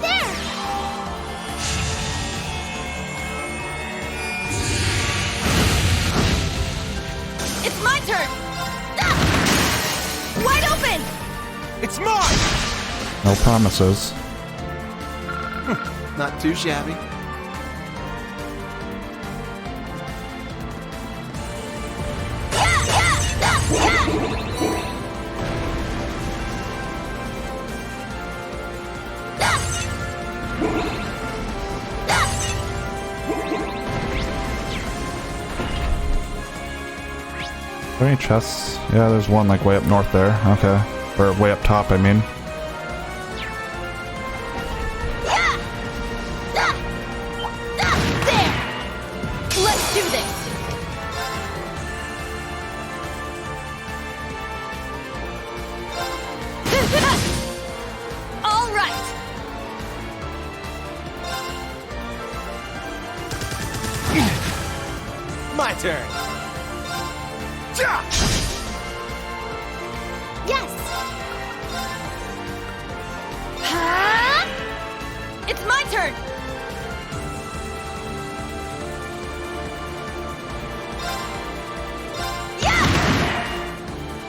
There! It's my turn! Ah! Wide open! It's mine! No promises. Not too shabby. Are there any chests? Yeah, there's one like way up north there. Okay. Or way up top, I mean. There! Let's do this! All right! My turn. Yes! Huh? It's my turn!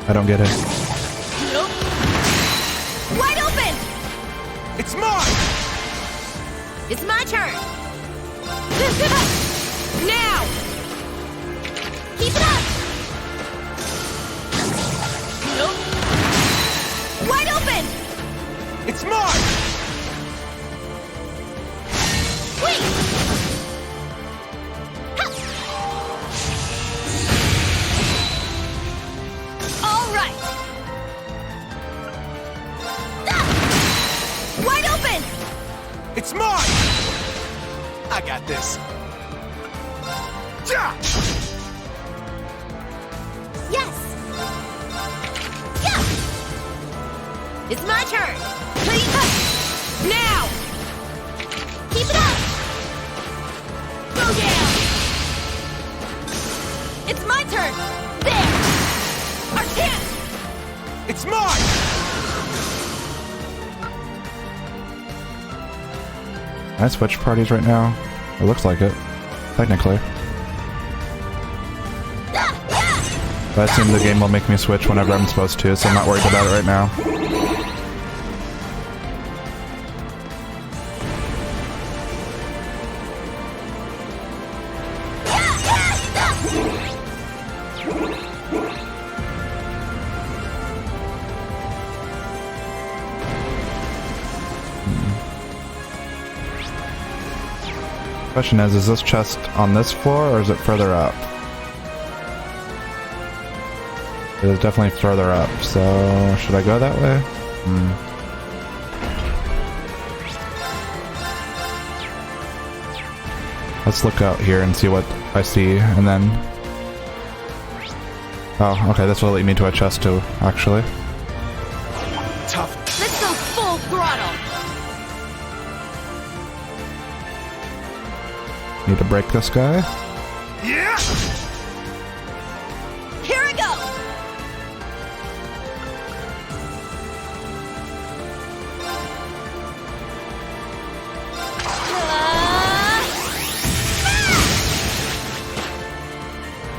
I don't get it. Nope. Wide open! It's mine! It's my turn! Now! Keep it up! Nope. Wide open! It's mine! Wait! All right! Ah! Wide open! It's mine! I got this. Yes! Yeah! It's my turn! Now! Keep it up! Go down! It's my turn! There! Our chance! It's mine! Can I switch parties right now? It looks like it. Technically. But I assume the game will make me switch whenever I'm supposed to, so I'm not worried about it right now. Question is this chest on this floor or is it further up? It is definitely further up, so should I go that way? Let's look out here and see what I see, and then... Oh, okay, this will lead me to a chest too, actually. Tough. Let's go full throttle! Need to break this guy. Yeah! Here I go!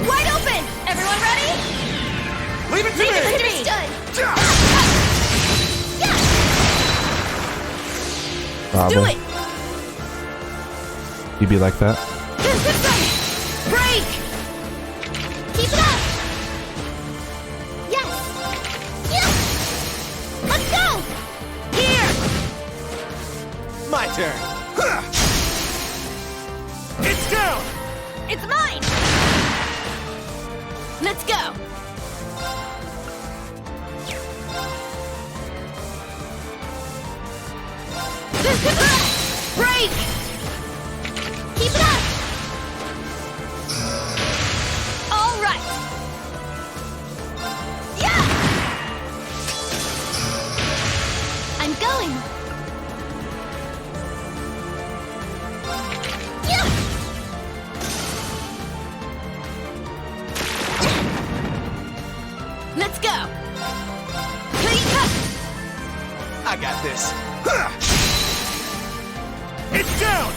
Wide open! Everyone ready? Leave it to me! Understood! Probably. Do it! You be like that? Break! Keep it up! Yes! Yes! Let's go! Here! My turn. It's down! It's mine! Let's go! Break! Keep it up! All right! Yeah! I'm going. Yeah! Let's go! I got this. It's down!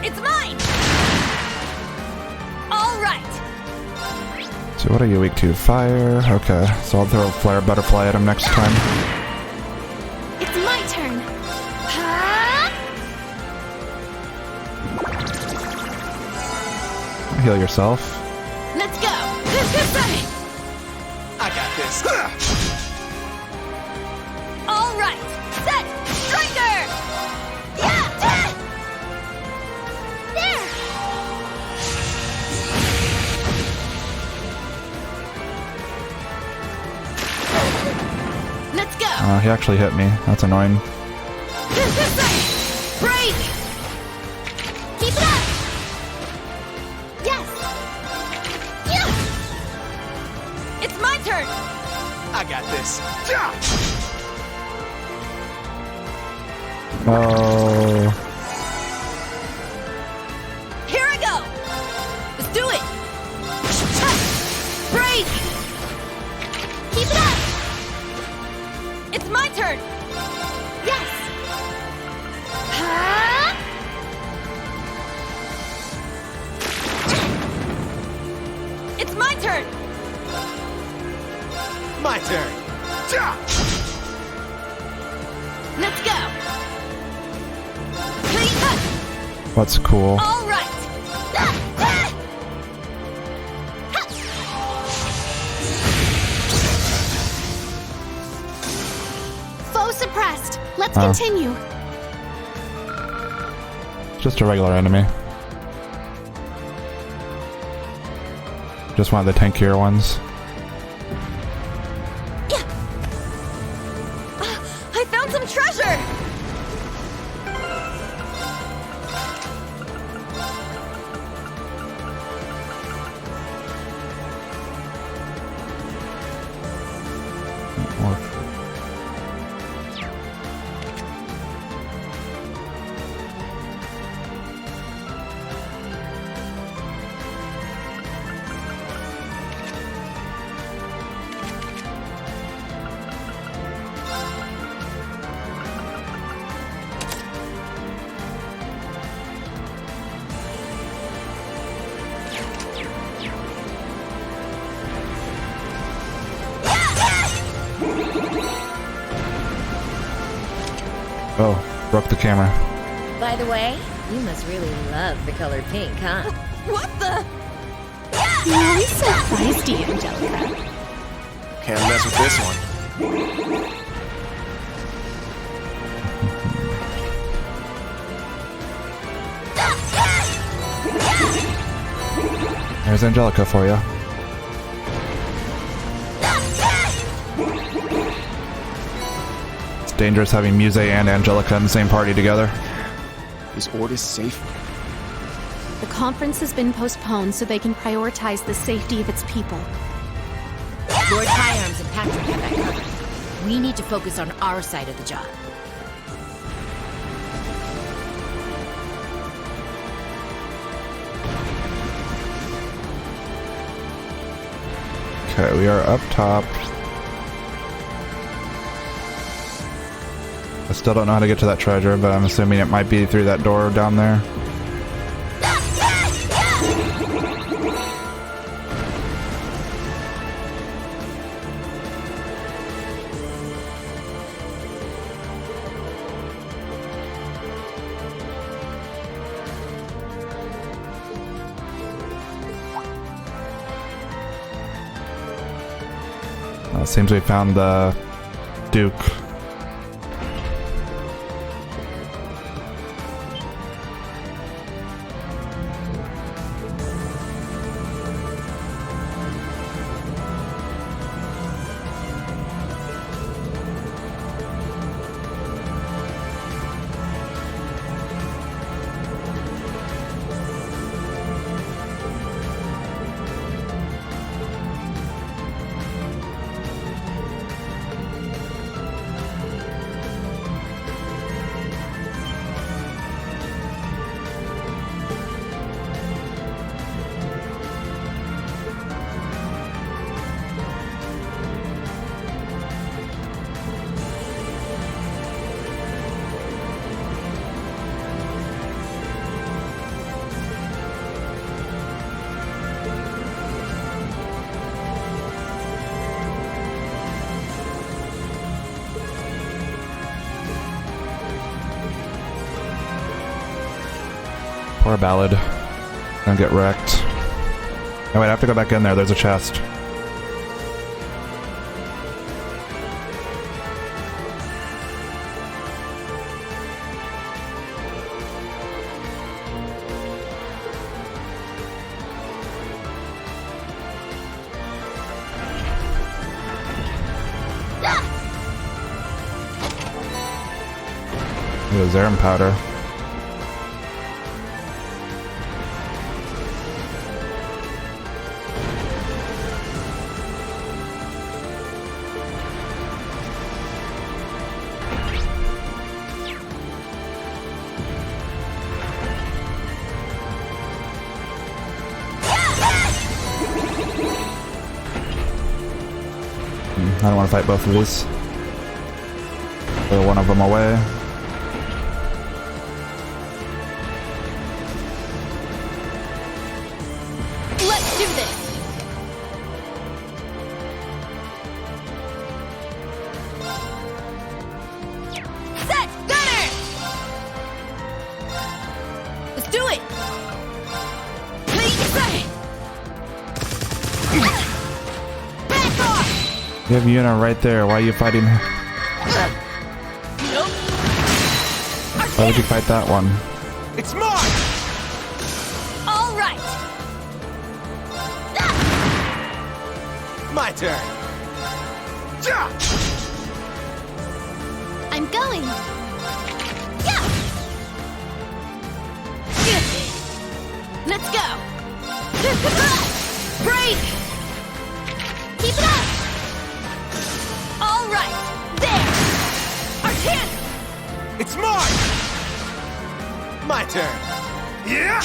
It's mine! All right! So what are you weak to? Fire? Okay, so I'll throw a flare butterfly at him next time. It's my turn. Heal yourself. Let's go! I got this. All right! Set! Striker! Yeah! There! Let's go! He actually hit me. That's annoying. Break! Keep it up! Yes! Yeah! It's my turn! I got this. Oh. Here I go! Let's do it! Break! Keep it up! It's my turn! Yes! It's my turn! My turn. Let's go! What's cool? All right! Foe suppressed. Let's continue. Just a regular enemy. Just one of the tankier ones. I found some treasure! Oh, broke the camera. By the way, you must really love the color pink, huh? What the? You're always so feisty, Angelica. Can't mess with this one. There's Angelica for you. It's dangerous having Muse and Angelica in the same party together. Is Fortess safe? The conference has been postponed so they can prioritize the safety of its people. Lord High Arms and Patrick have that covered. We need to focus on our side of the job. Okay, we are up top. I still don't know how to get to that treasure, but I'm assuming it might be through that door down there. It seems we found the Duke. Poor Ballad. Gonna get wrecked. Oh wait, I have to go back in there. There's a chest. There's Arum powder. I don't want to fight both of these. Throw one of them away. Let's do this! Set! Gunner! Let's do it! Please! Back off! You have Yuna right there. Why are you fighting her? Nope. Why would you fight that one? It's mine! All right! My turn! I'm going. Yeah! Let's go! Break! Keep it up! All right! There! Our chance! It's mine! My turn! Yeah!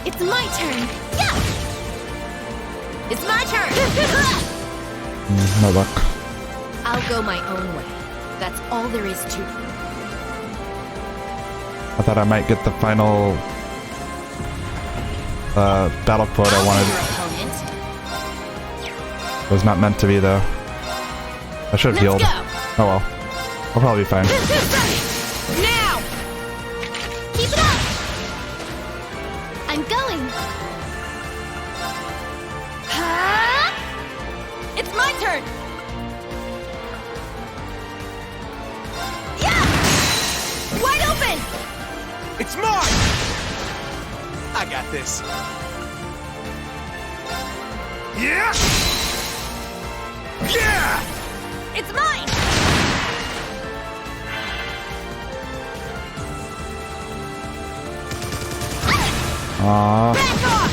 It's my turn! Yeah! It's my turn! No luck. I'll go my own way. That's all there is to it. I thought I might get the final battle quote I wanted. It was not meant to be though. I should have healed. Go. Oh well. I'll probably be fine. Now! Keep it up! I'm going. Huh? It's my turn! Yeah! Wide open! It's mine! I got this. Yeah! Yeah! It's mine! Aww. Back off!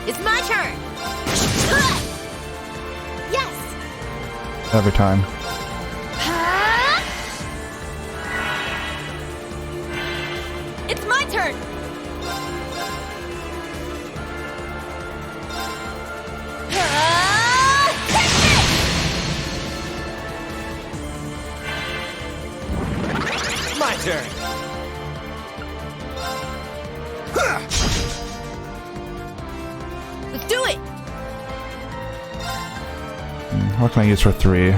It's my turn! Yes! Every time. Huh? It's my turn! My turn! Let's do it! What can I use for 3?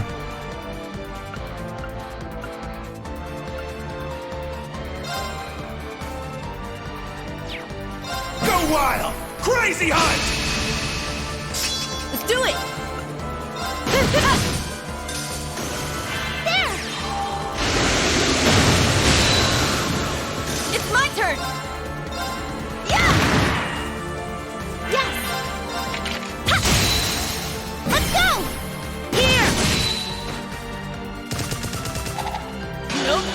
Go wild! Crazy hunt! Let's do it! There! It's my turn! Yeah! Yes! Ha! Let's go! Here! Nope.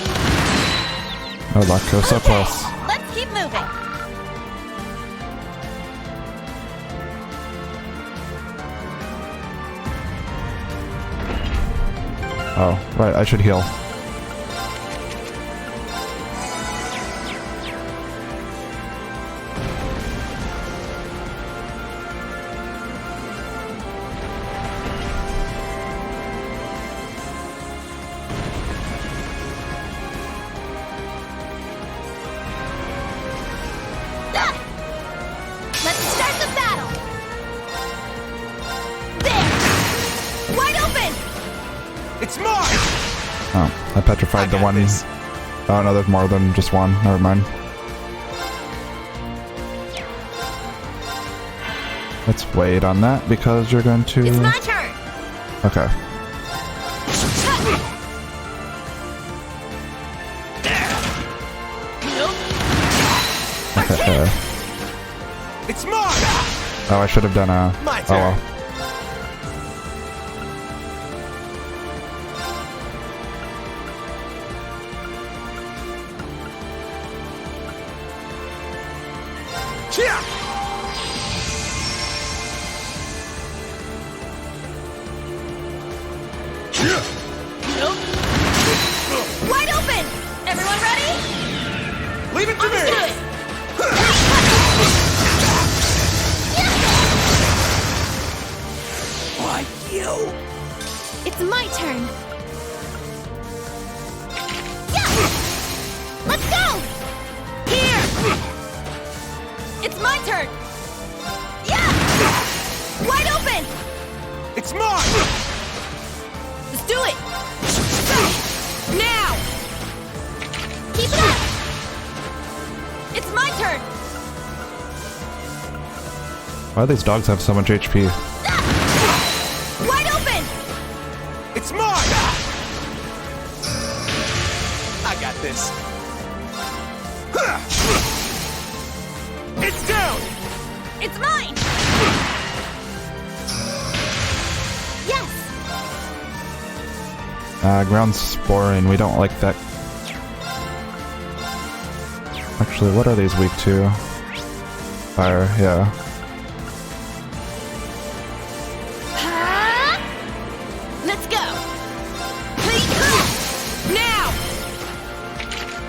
No luck. It was so close. Let's keep moving. Oh, right. I should heal. Let's start the battle! There! Wide open! It's mine! Oh, I petrified the one Oh no, there's more than just one. Never mind. Let's wait on that because you're going to... It's my turn! Okay. Okay. It's mine! Oh, I should have done a... My Oh turn. well. Wide open! Everyone ready? Leave it to me! Do it! Why you? It's my turn. Yeah! Let's go! Here! It's my turn! Yeah! Wide open! It's mine! Let's do it! Now! Keep it up! It's my turn! Why do these dogs have so much HP? Wide open! It's mine! I got this. It's down! It's mine! Yes! Ground sporing. We don't like that. Actually, what are these weak to? Fire, yeah. Let's go! Now!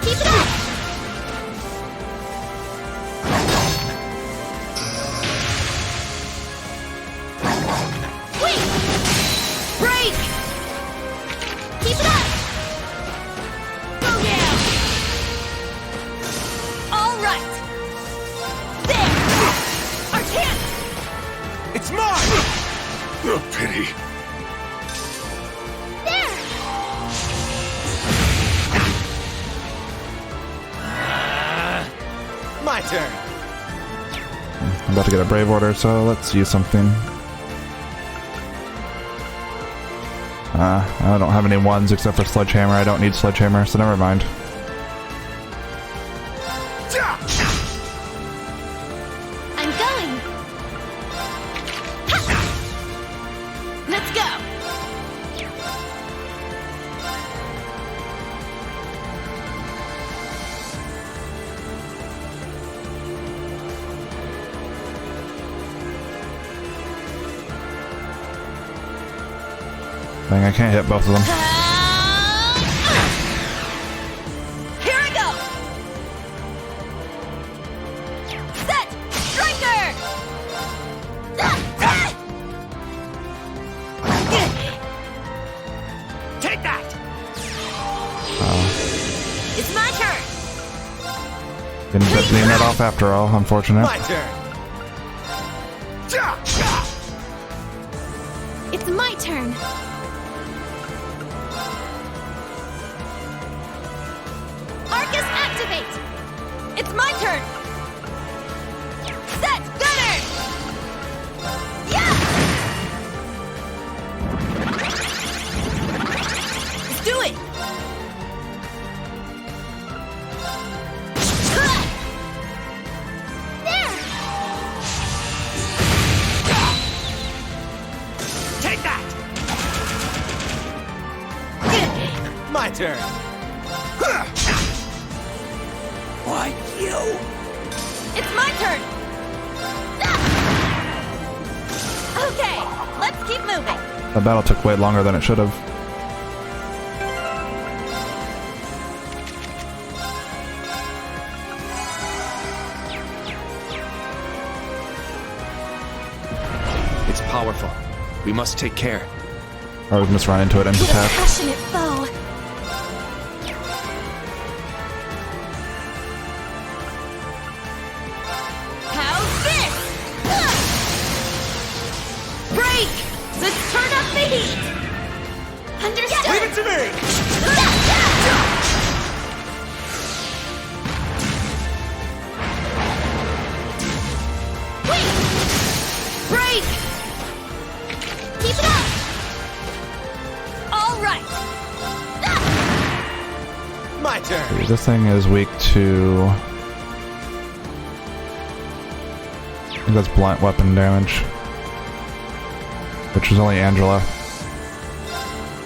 Keep it up! Wait! Break! Keep it up! Go down! All right! There! Our chance! It's mine! A pity. There! My turn. I'm about to get a brave order, so let's use something. I don't have any ones except for sledgehammer. I don't need sledgehammer, so never mind. I'm going! Ha! Let's go! Dang, I can't hit both of them. Here I go! Set! Striker! Take that! It's my turn! Didn't get the net off after all, unfortunate. My turn. It's my turn. Arcus activate! It's my turn! Set! Gunner! Yeah! Let's do it! There! Take that! My turn. Why you? It's my turn! Okay, let's keep moving. That battle took way longer than it should have. It's powerful. We must take care. Or we can just run into it and What a attack. passionate foe. How's this? Break! Let's turn up the heat! Understood! Leave it to me! turn. This thing is weak to... I think that's blunt weapon damage. Which is only Angela.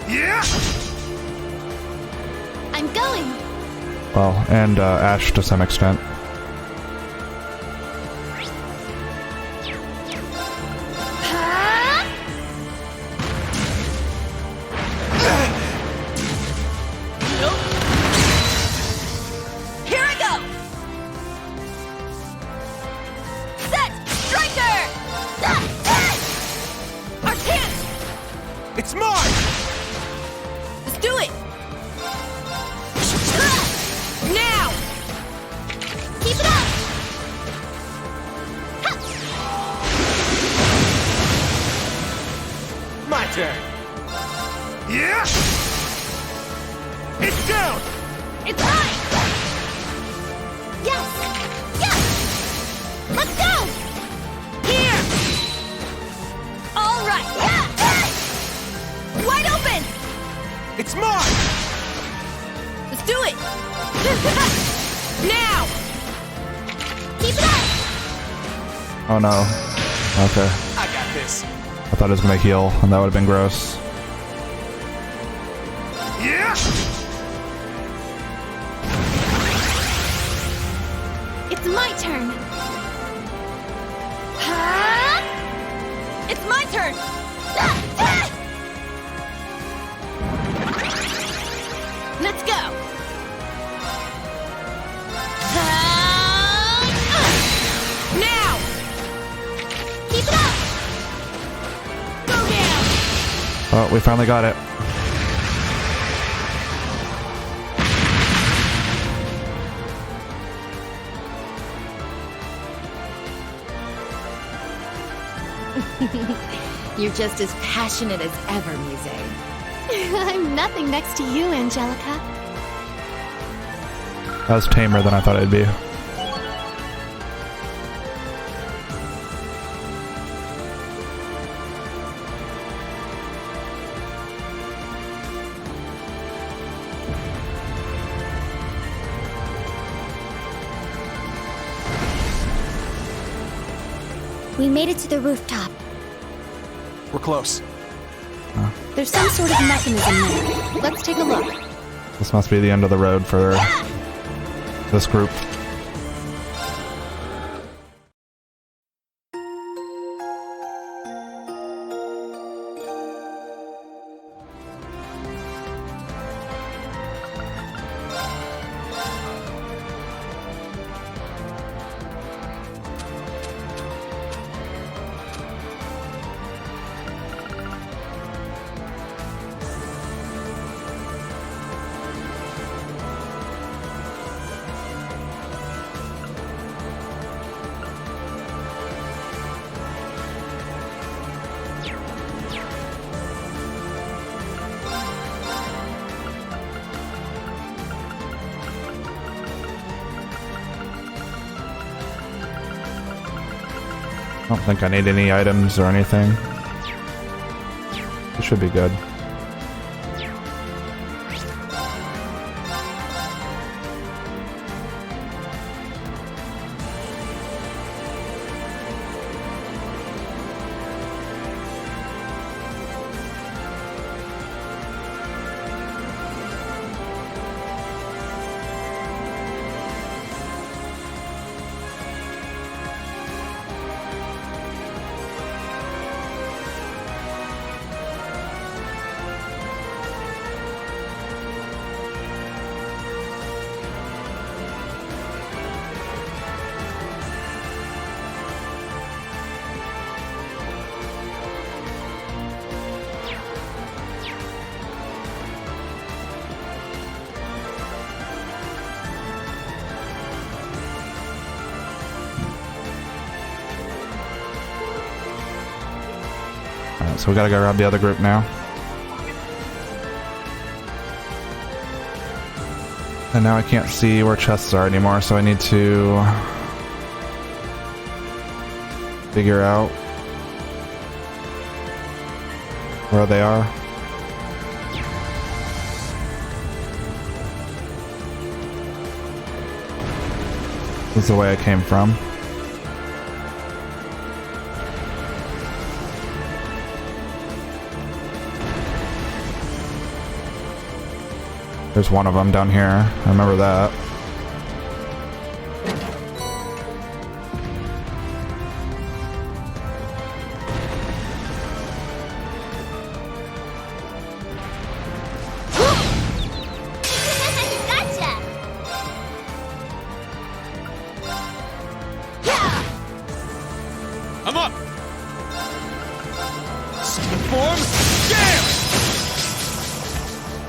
Yeah! I'm going. Well, and Ash to some extent. Here I go! Set! Striker! Arcane! It's mine! Let's do it! Now! Keep it up! My turn. Yeah! It's down! It's mine! Yes! Yes! Let's go! Here! All right! Wide open! It's mine! Let's do it! Now! Keep it up! Oh no. Okay. I got this. I thought it was gonna heal, and that would have been gross. Yeah! It's my turn. It's my turn! Let's go! Now! Keep it up! Go down! Oh, we finally got it. You're just as passionate as ever, Muse. I'm nothing next to you, Angelica. That was tamer than I thought it'd be. We made it to the rooftop. We're close. There's some sort of mechanism there. Let's take a look. This must be the end of the road for this group. I don't think I need any items or anything. It should be good. Alright, so we gotta go grab the other group now. And now I can't see where chests are anymore, so I need to figure out where they are. This is the way I came from. There's one of them down here. I remember that. I'm up! Steam form, jam!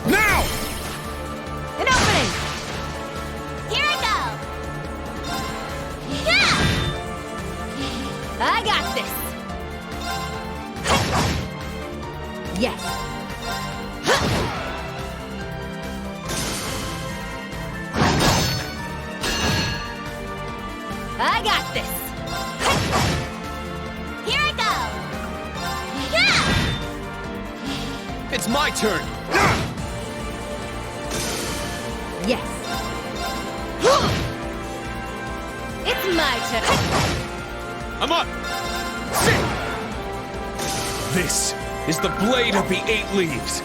Now! An opening! Here I go! Yeah! I got this! Yes! I got this! Here I go! Yeah! It's my turn! Yes! It's my turn! I'm up! This is the blade of the 8 leaves!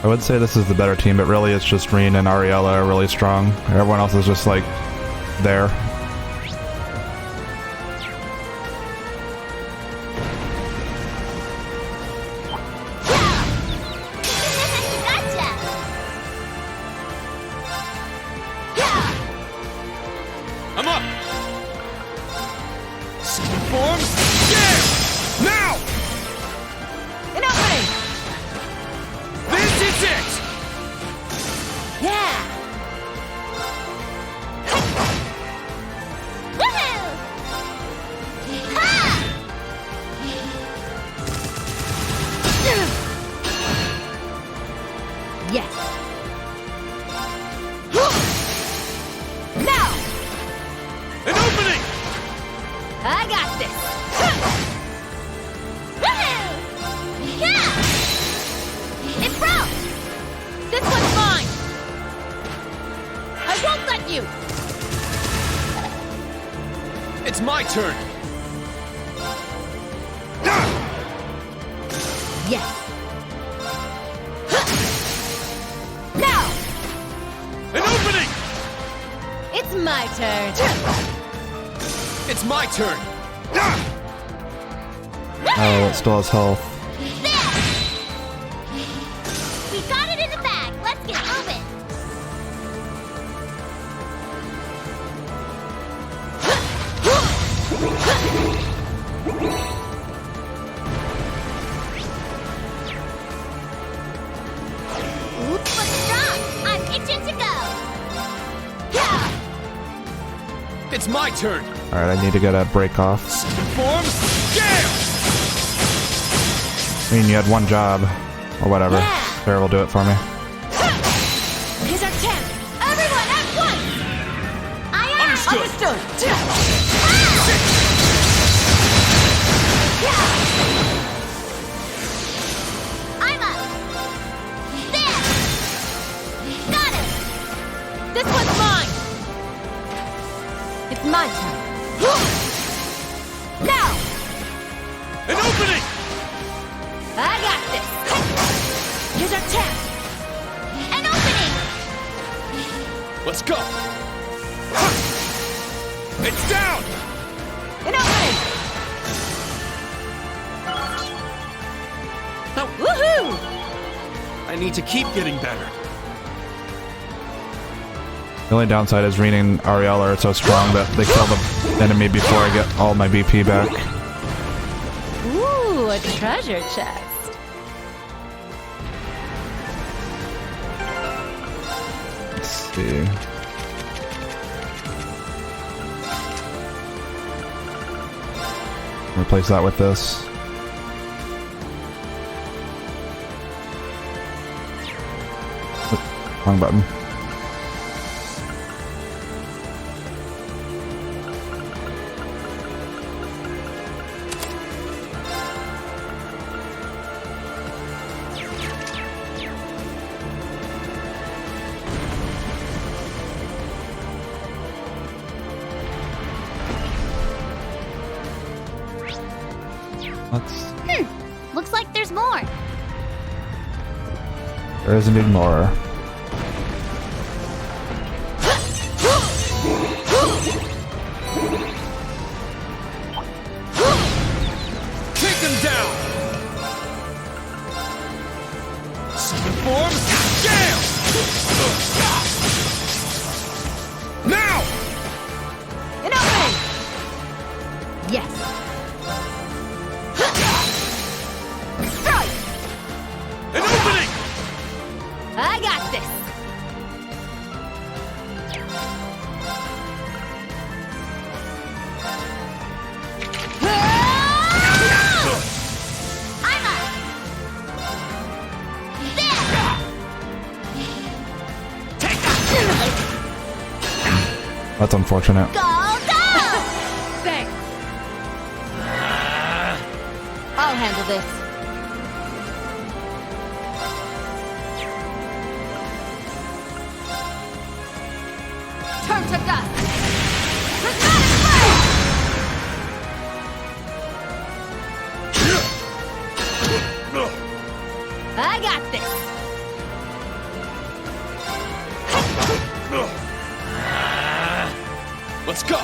I would say this is the better team, but really it's just Reen and Ariella are really strong. Everyone else is just like there. I'm up! Steam form, jam! Now! An opening! This is it! Yeah! Woohoo! Ha! Yes! Now! An opening! I got this! Woohoo! Yeah! It broke! This one's mine! I won't let you! It's my turn! Yes! Now! An opening! It's my turn! It's my turn! Oh, it still has health. We got it in the bag. Let's get moving. Oops, what's strong? I'm itching to go. It's my turn! Alright, I need to get a break off. Form, jam! I mean, you had one job. Or whatever. Sarah will do it for me. Here's our camp! Everyone at once! Understood! I'm up. There. Got it. This one's mine! It's my turn. Now! An opening! I got this! Here's our tap! An opening. Let's go! It's down! An opening! Woohoo! I need to keep getting better. The only downside is Reen and Ariella are so strong that they kill the enemy before I get all my BP back. Ooh, a treasure chest. Let's see. Replace that with this. Wrong button. Looks like there's more. There is indeed more. Take them down! Second form, scale! Now! An opening! Yes. Strike! An opening! I got this. I'm up. That's unfortunate. Go, go! Thanks. I'll handle this. Turn to dust. Prismatic blade! I got this. Let's go!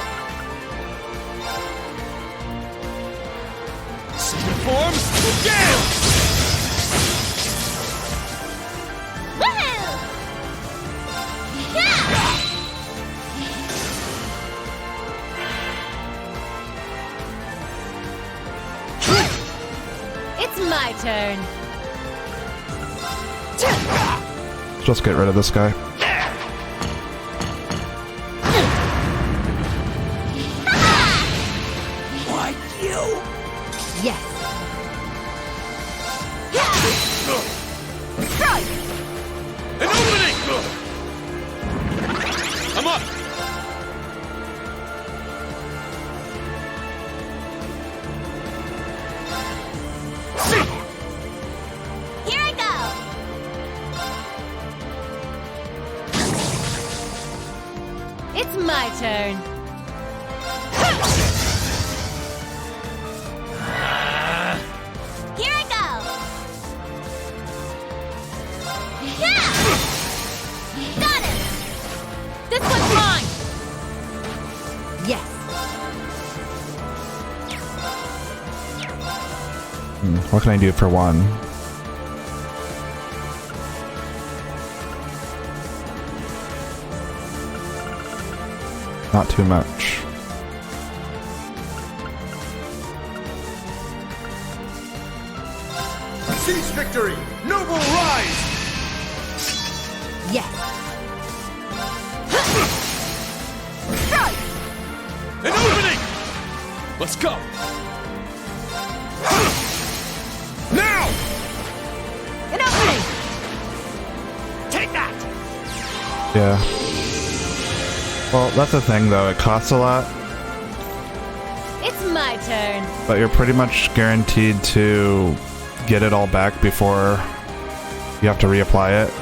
Second form, scale! Woohoo! Yeah! It's my turn. Just get rid of this guy. What, you? Yes. Strike! An opening! I'm up! Here I go! It's my turn. Here I go! Yeah! Got him! This one's mine. Yes. What can I do for one? Not too much. Seize victory! Noble rise! Yes. Strike! An opening! Let's go! Now! An opening! Take that! Yeah. Well, that's the thing though, it costs a lot, It's my turn. but you're pretty much guaranteed to get it all back before you have to reapply it.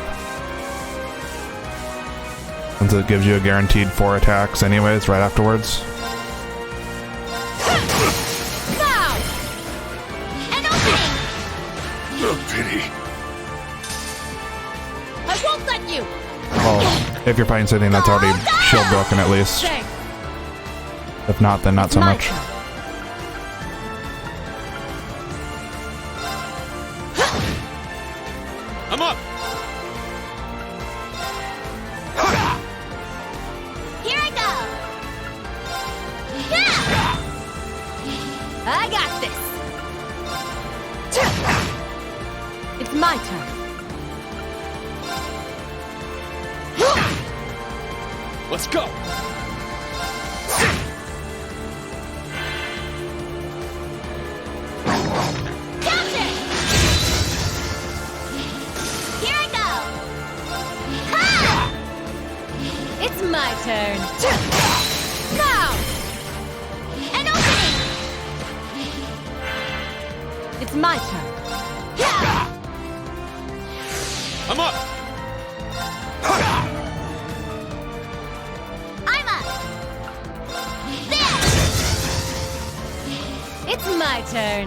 Since it gives you a guaranteed 4 attacks anyways right afterwards. Now! An opening! A pity. I won't let you! Well, if you're fighting something that's already shield broken at least. Thanks. If not, then not so My much. turn. I'm up! Here I go! Yeah! I got this. It's my turn. Let's go! Counter! Here I go! Ha! It's my turn. Now! An opening! It's my turn. Yeah! I'm up! I'm up! There! It's my turn.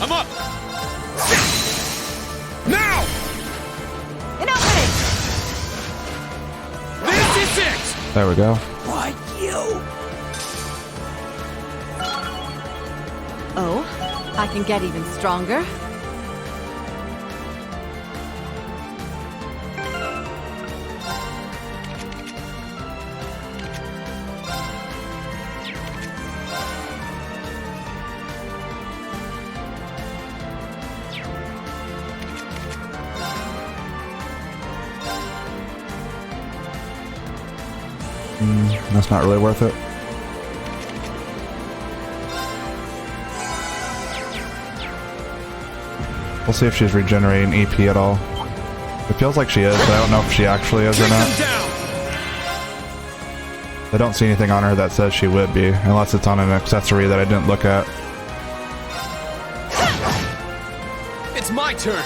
I'm up! Now! An opening! This is it! There we go. Why you? Oh, I can get even stronger. That's not really worth it. We'll see if she's regenerating EP at all. It feels like she is, but I don't know if she actually is or not. I don't see anything on her that says she would be, unless it's on an accessory that I didn't look at. It's my turn.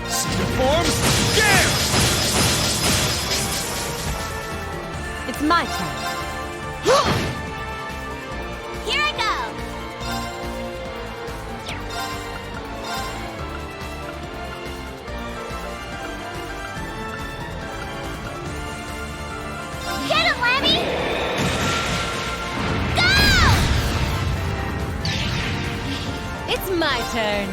Secret form, scale! It's my turn. Here I go. Get him, Lammy! Go! It's my turn.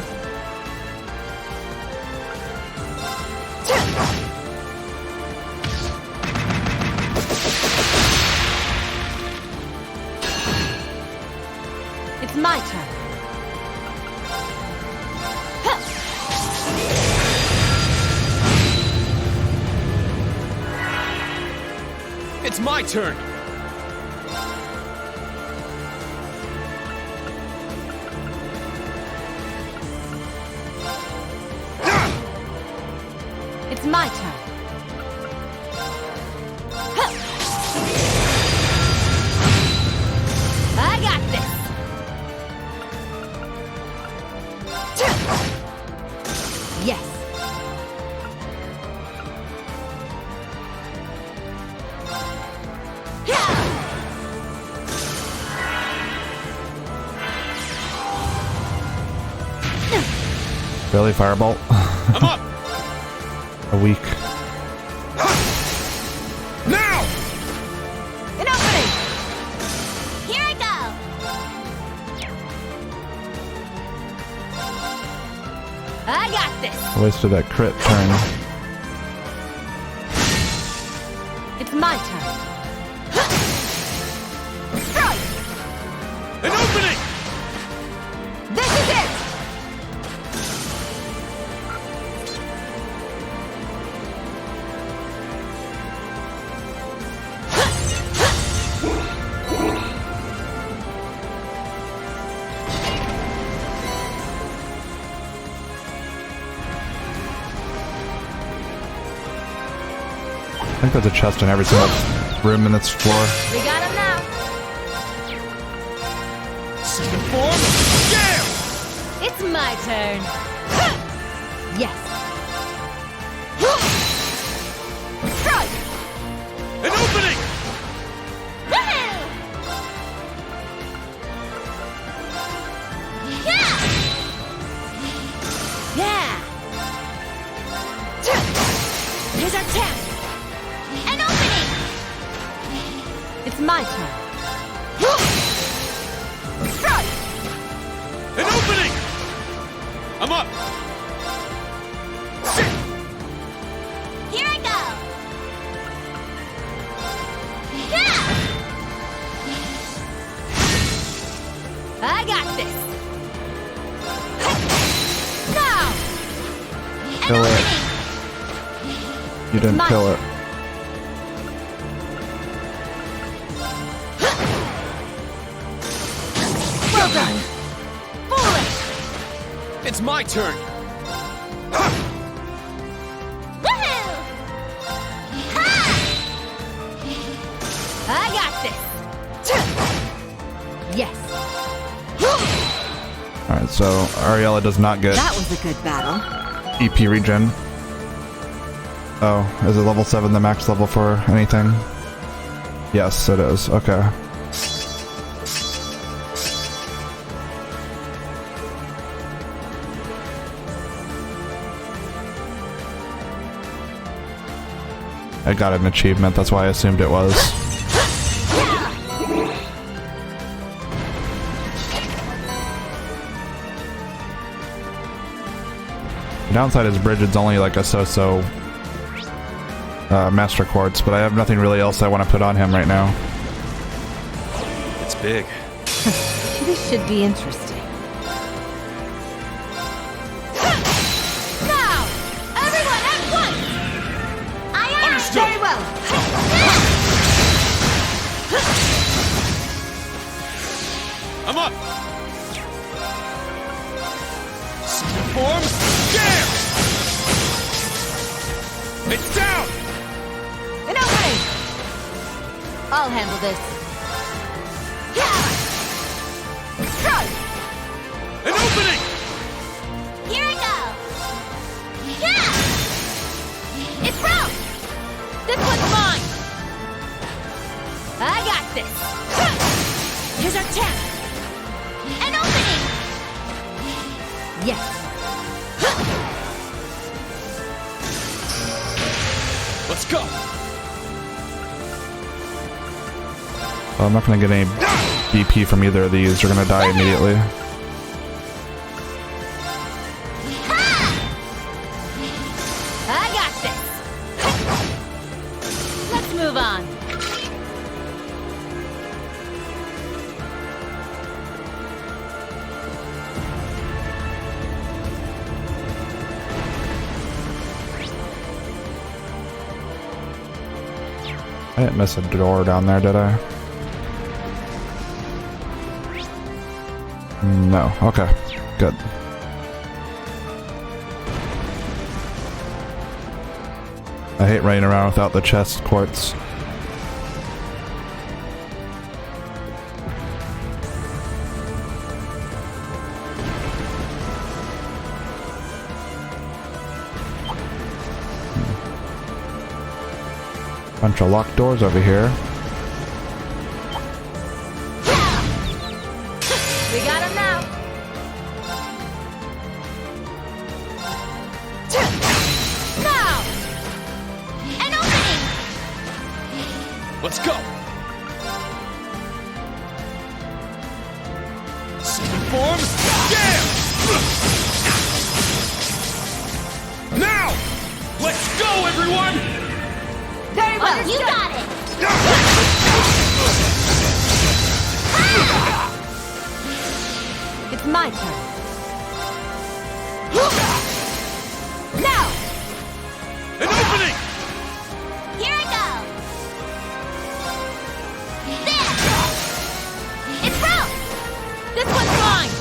It's my turn. It's my turn. It's my turn. I got this. Yes. Really, Firebolt? I'm up! A week. Now! An opening! Here I go. I got this. Wasted that crit turn. It's my turn. Strike! An opening! This is it! I think there's a chest in every single room in this floor. We got him now. Secret form, scale! It's my turn. Yes. Strike! An opening! Woohoo! Yeah! Yeah! Here's our 10. An opening! It's my turn. Strike! An opening! I'm up! Here I go! Yeah! I got this. Now! Kill it. You didn't kill it. Well done. Foolish! It's my turn. Woohoo! Ha! I got this. Yes. Alright, so Ariella does not get That was a good battle. EP regen. Oh, is it level 7 the max level for anything? Yes, it is. Okay. I got an achievement, that's why I assumed it was. The downside is Bridget's only like a so-so Master Quartz, but I have nothing really else I want to put on him right now. It's big. This should be interesting. Now! Everyone at once! Aye, aye! Understood. Very well. I'm up! Second form, jam! It's down! An opening! I'll handle this. Strike! An opening! Here I go! Yeah! It's broke! This one's mine! I got this! Here's our chance! An opening! Yes. Let's go! Well, I'm not gonna get any BP from either of these, they're gonna die immediately. I got this! Let's move on. I didn't miss a door down there, did I? No. Okay. Good. I hate running around without the chest quartz. Bunch of locked doors over here. We got him now! Now! An opening! Let's go! Second form, jam! Now! Let's go, everyone! Very well, you got it! It's my turn. Now! An opening! Here I go! There! It's broke! This one's mine!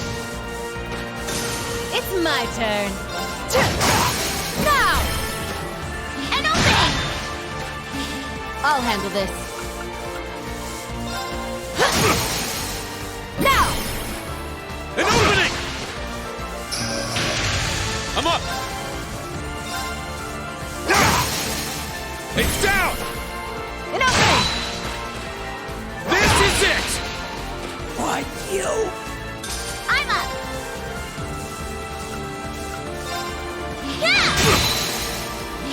It's my turn! Now! An opening! I'll handle this. Now! An opening! I'm up! It's down! An opening! This is it! What, you? I'm up! Yeah!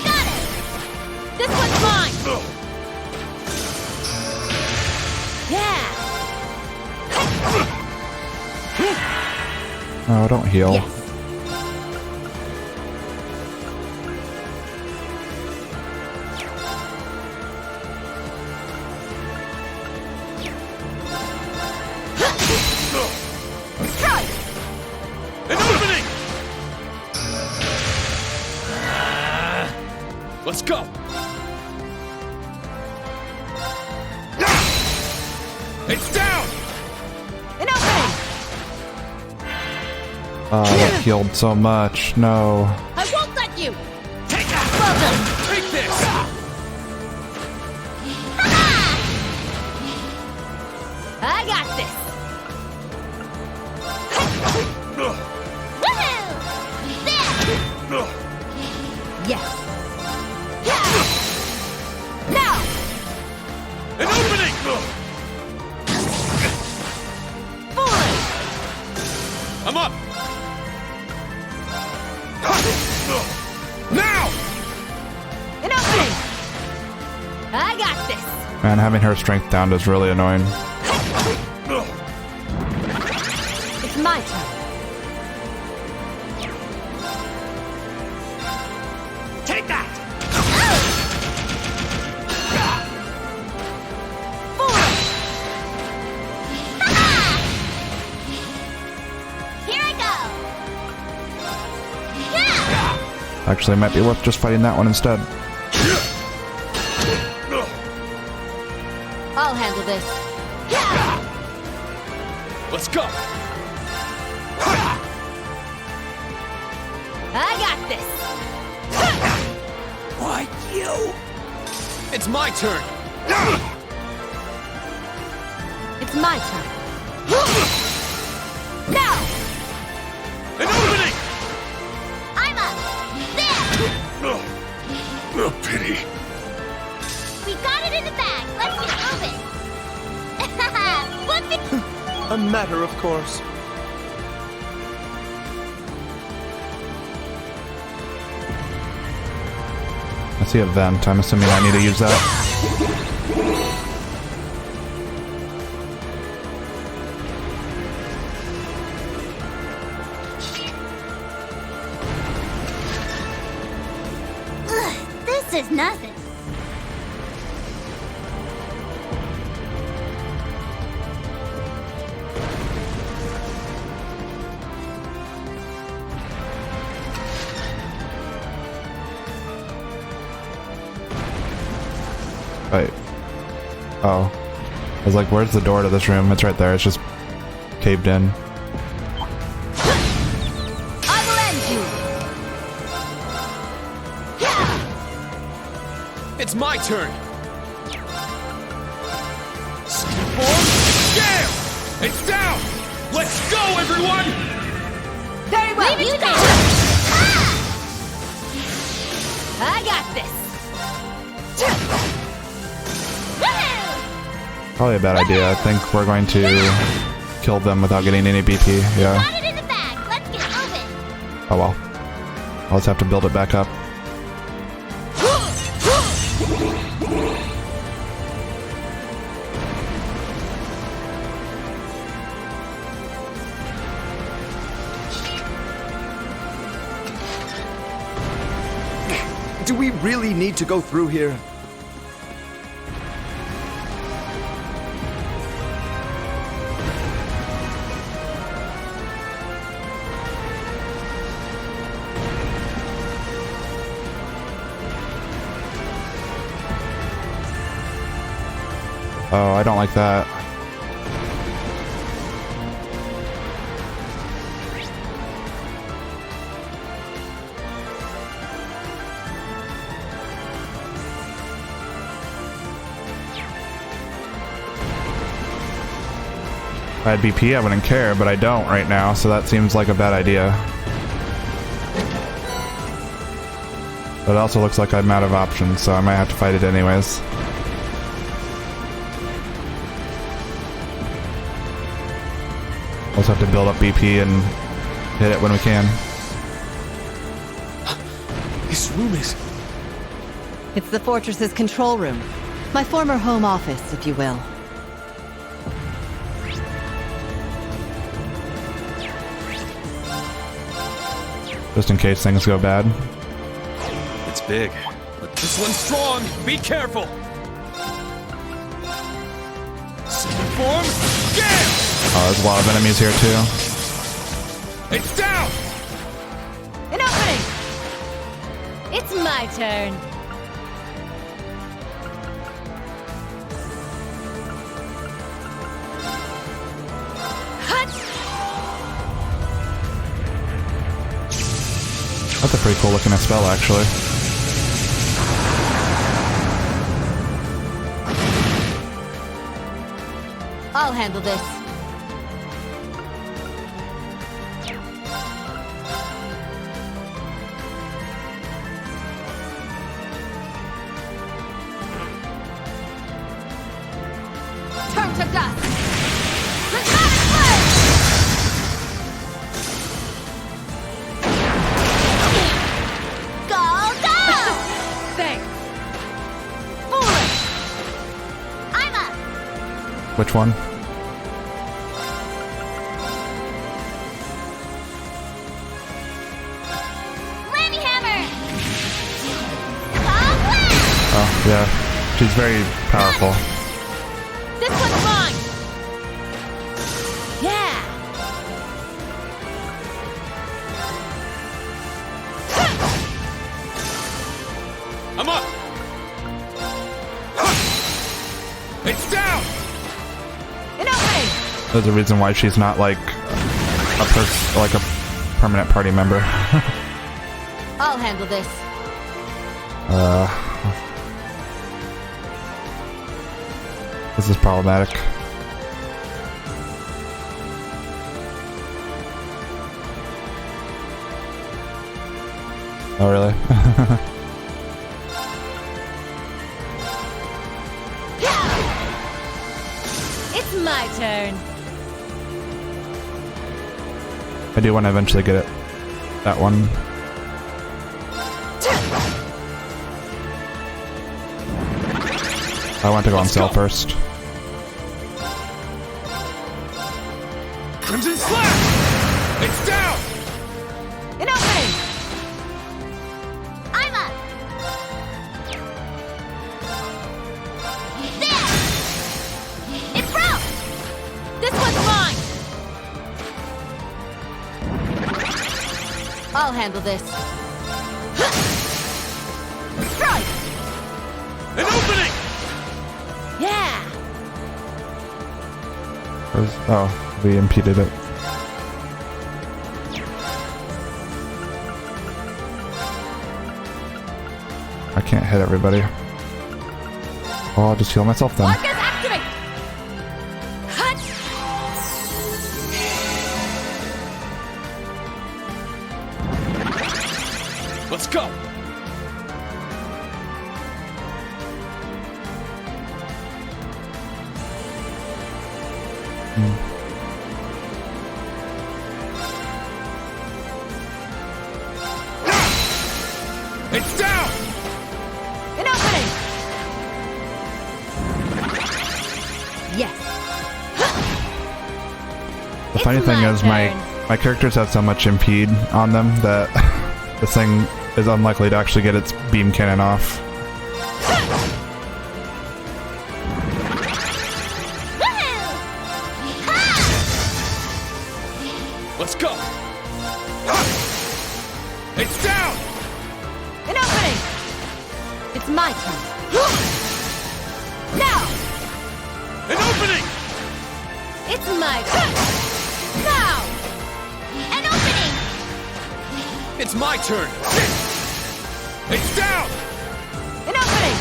Got it! This one's mine! Yeah! Oh, don't heal. Yes. Strike! An opening! Let's go! It's down! An opening! Oh, that healed so much. No. I won't let you! Take that! Well done! Take this! I got this! Woohoo! There! Yes. Now! An opening! Forward! I'm up! Now! Man, having her strength down is really annoying. It's my turn. Take that! Here I go! Actually, it might be worth just fighting that one instead. I'll handle this. Let's go! I got this! Why, you? It's my turn! It's my turn. Now! An opening! I'm up! There! A pity. We got it in the bag! Let's get moving! Flip it! A matter of course. I see a vent. I'm assuming I need to use that. Ugh, this is nothing. Wait. Oh. I was like, where's the door to this room? It's right there. It's just caved in. I will end you! It's my turn! Form! Jam! It's down! Let's go, everyone! Very well! You go! I got this! Probably a bad idea. I think we're going to kill them without getting any BP. Yeah. Got it in the bag! Let's get moving! Oh well. I'll just have to build it back up. Do we really need to go through here? Oh, I don't like that. If I had BP, I wouldn't care, but I don't right now, so that seems like a bad idea. But it also looks like I'm out of options, so I might have to fight it anyways. We'll just have to build up BP and hit it when we can. This room is... It's the Fortress's control room. My former home office, if you will. Just in case things go bad. It's big, but this one's strong! Be careful! Form! Jam! Oh, there's a lot of enemies here too. It's down! An opening! It's my turn. That's a pretty cool looking spell, actually. I'll handle this. Turn to dust! Dramatic flame! Go, go! Thanks. Foolish! Which one? Oh, yeah. She's very powerful. This one's mine! Yeah! I'm up! It's down! An opening! There's a reason why she's not like a permanent party member. I'll handle this. This is problematic. Oh, really? It's my turn. I do want to eventually get it. That one. I want to go on sale first. Crimson Slash! It's down! An opening! I'm up! There! It broke! This one's mine! I'll handle this. Strike! An opening! Yeah! Oh, we impeded it. I can't hit everybody. Oh, I'll just heal myself then. Marcus, activate! Hut! Let's go! It's down! An opening! Yes. The funny thing is, my characters have so much impede on them that this thing is unlikely to actually get its beam cannon off. Let's go! It's down! An opening! It's my turn. Now! An opening! It's my turn. Now! An opening! It's my turn! It's down! An opening!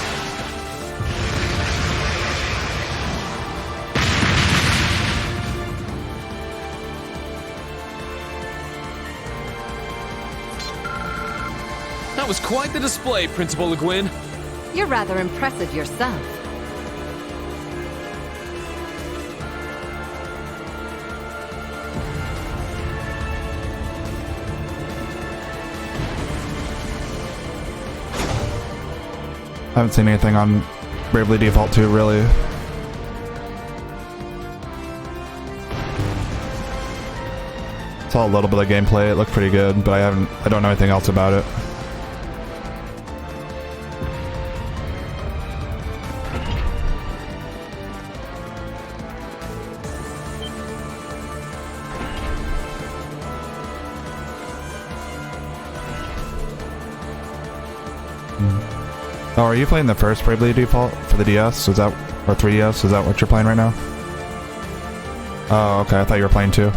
That was quite the display, Principal Le Guin. You're rather impressive yourself. I haven't seen anything on Bravely Default 2, really. Saw a little bit of gameplay, it looked pretty good, but I don't know anything else about it. Oh, are you playing the first Bravely Default for the DS? Is that, or 3DS? Is that what you're playing right now? Oh, okay. I thought you were playing 2.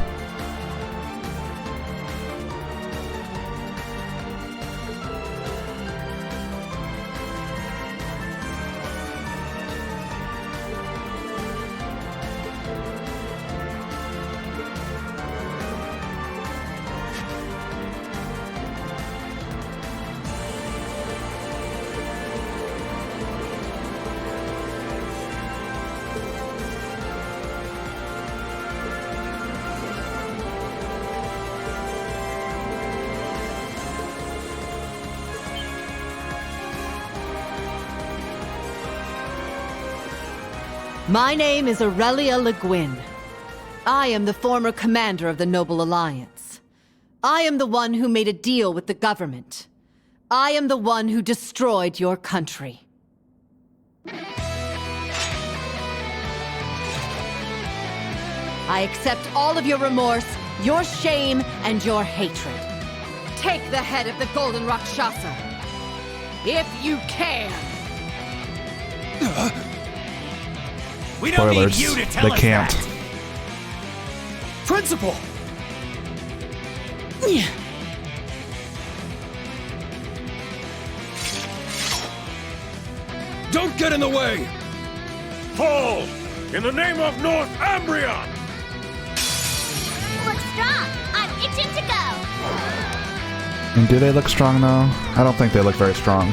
My name is Aurelia Le Guin. I am the former commander of the Noble Alliance. I am the one who made a deal with the government. I am the one who destroyed your country. I accept all of your remorse, your shame, and your hatred. Take the head of the Golden Rakshasa. If you can. We don't Spoilers. need you to tell They us can't. that. Principal! Don't get in the way! Fall! In the name of Northumbria! Look strong. I'm itching to go. And do they look strong though? I don't think they look very strong.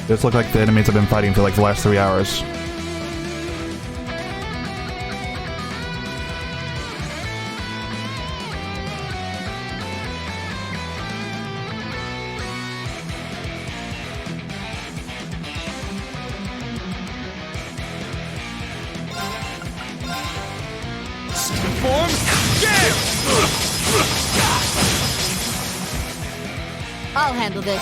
They just look like the enemies have been fighting for like the last 3 hours. Form! Gale! I'll handle this.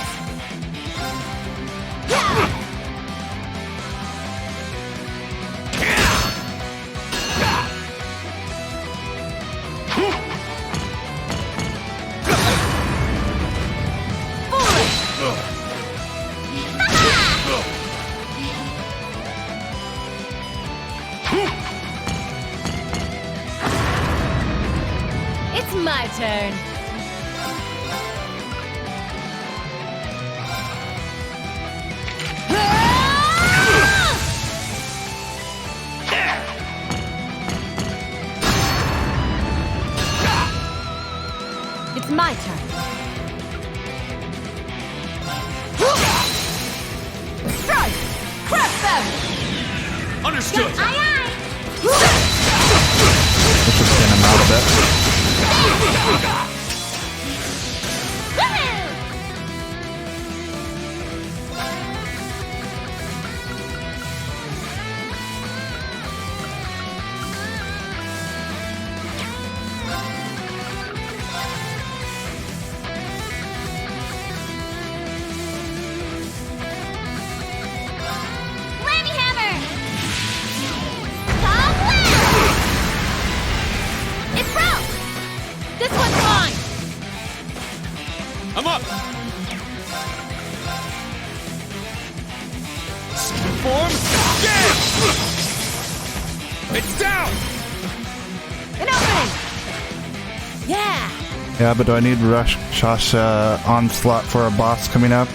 It's my turn. It's my turn. Strike! Crush them! Understood! Aye, aye. Let's just skin him out a bit. Woohoo! Whammy hammer! Tom Lamb! It broke! This one's mine! I'm up! Form! Gale! It's down! An opening! Yeah! Yeah, but do I need Rakshasa Onslaught for a boss coming up?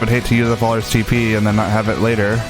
Would hate to use up all his TP and then not have it later.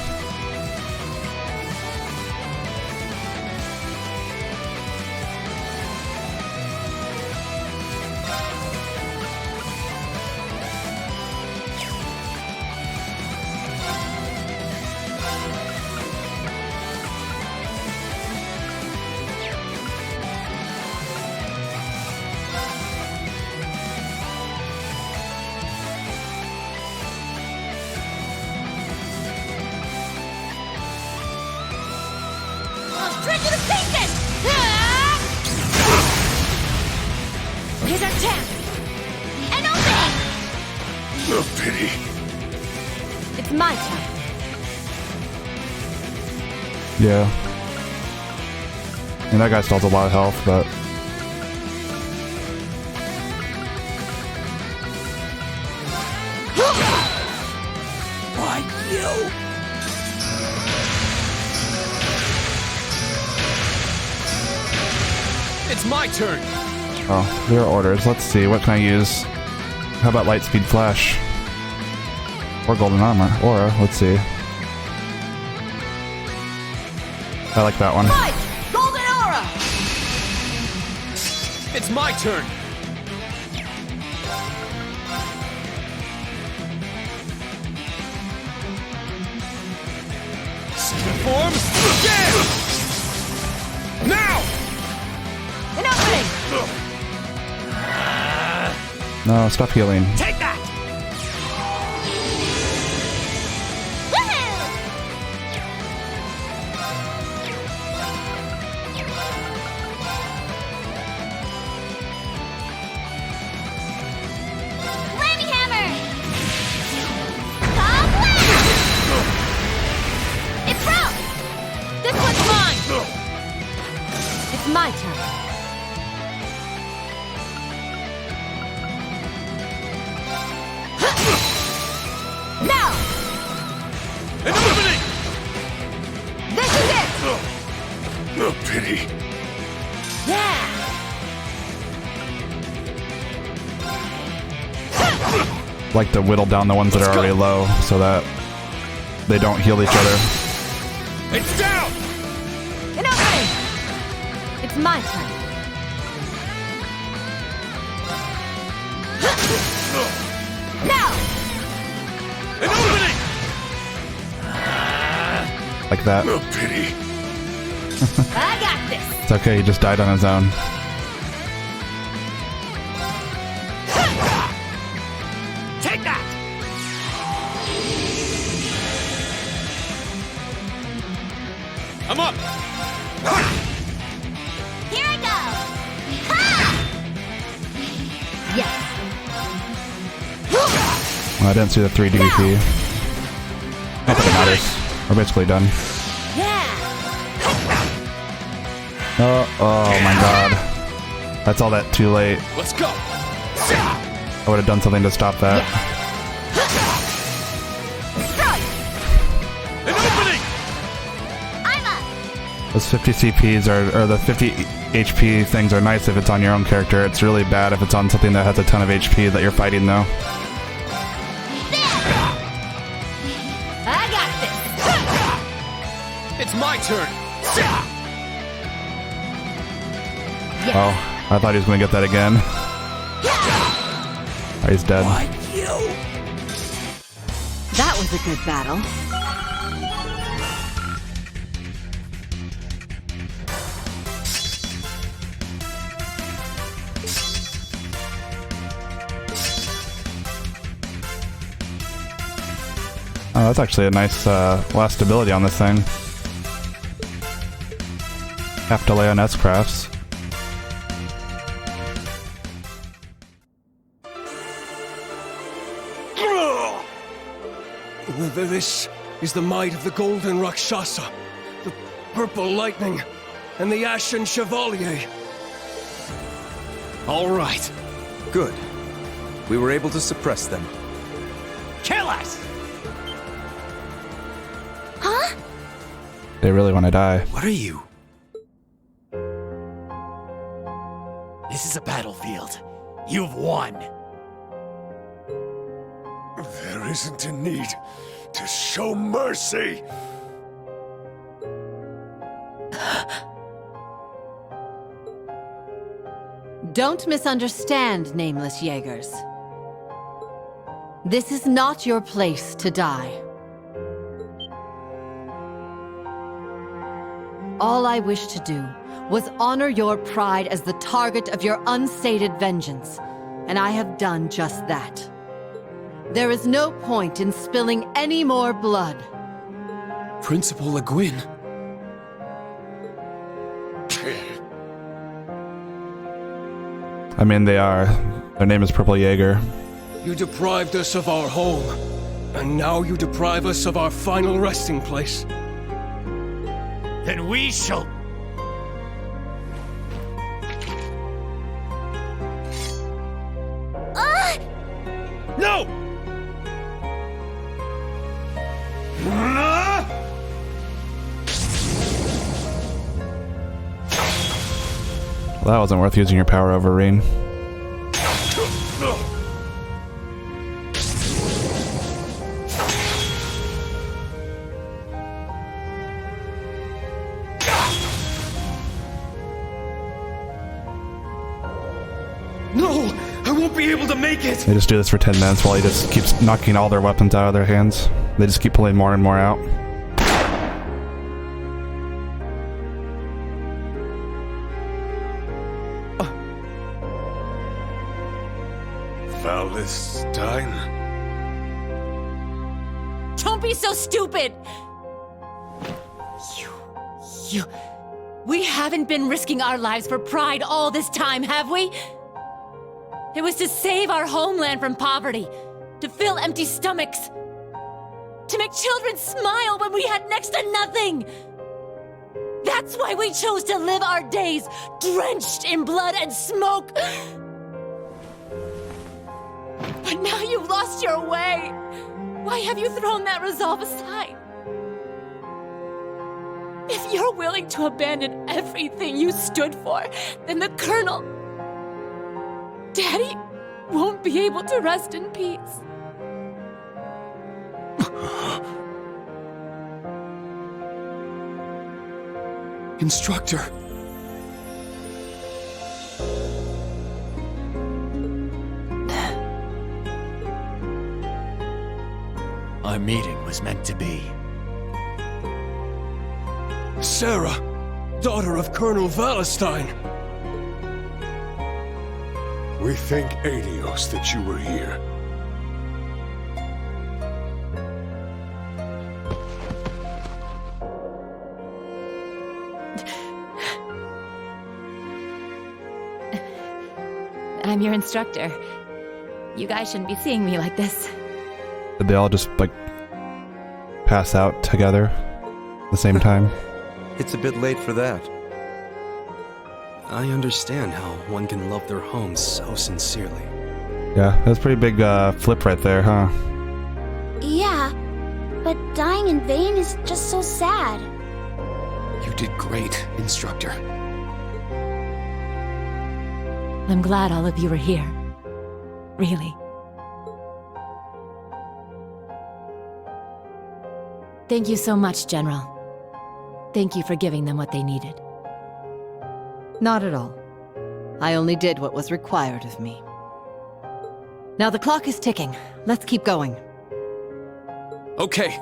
Straight to the pieces! His attack! An opening! A pity. It's my turn. Yeah. And that guy still has a lot of health, but... Why you? It's my turn! Oh, there are orders. Let's see, what can I use? How about Lightspeed Flash? Or Golden Armor. Aura, let's see. I like that one. Fight! Golden Aura! It's my turn! Form! Gale! Now! An opening! No, stop healing. Take that! Woohoo! my turn. Now! Illuminate! This is it! Oh, pity. Yeah! Like to whittle down the ones that are already low so that they don't heal each other. It's down! Illuminate! It's my turn. Now! Illuminate! Like that. Oh, pity. I got this! It's okay, he just died on his own. Take that! I'm up! Here I go! Ha! Yes. Well, I didn't see the 3 DVP. Not that it matters. We're basically done. Oh my god. That's all that too late. Let's go! I would have done something to stop that. An opening! I'm up! Those 50 CPs or the 50 HP things are nice if it's on your own character. It's really bad if it's on something that has a ton of HP that you're fighting though. I got this! It's my turn! Oh, I thought he was going to get that again. Oh, he's dead. That was a good battle. Oh, that's actually a nice last ability on this thing. Have to lay on S-Crafts. This is the might of the Golden Rakshasa, the Purple Lightning, and the Ashen Chevalier. All right. Good. We were able to suppress them. Kill us! Huh? They really want to die. What are you? This is a battlefield. You've won. There isn't a need to show mercy. Don't misunderstand, nameless Jaegers. This is not your place to die. All I wish to do was honor your pride as the target of your unsated vengeance, and I have done just that. There is no point in spilling any more blood. Principal Le Guin. I mean, they are. Their name is Purple Jaeger. You deprived us of our home, and now you deprive us of our final resting place. Then we shall... No! Well, that wasn't worth using your power over Reen. No! I won't be able to make it! They just do this for 10 minutes while he just keeps knocking all their weapons out of their hands. They just keep pulling more and more out. Valentine? Don't be so stupid! We haven't been risking our lives for pride all this time, have we? It was to save our homeland from poverty, to fill empty stomachs, to make children smile when we had next to nothing. That's why we chose to live our days drenched in blood and smoke. But now you've lost your way. Why have you thrown that resolve aside? If you're willing to abandon everything you stood for, then the Colonel, Daddy, won't be able to rest in peace. Instructor. Our meeting was meant to be. Sarah, daughter of Colonel Valentine. We thank Adios that you were here. I'm your instructor. You guys shouldn't be seeing me like this. Did they all just, like, pass out together at the same time? It's a bit late for that. I understand how one can love their home so sincerely. Yeah, that's a pretty big flip right there, huh? Yeah, but dying in vain is just so sad. You did great, Instructor. I'm glad all of you are here. Really. Thank you so much, General. Thank you for giving them what they needed. Not at all. I only did what was required of me. Now the clock is ticking. Let's keep going. Okay.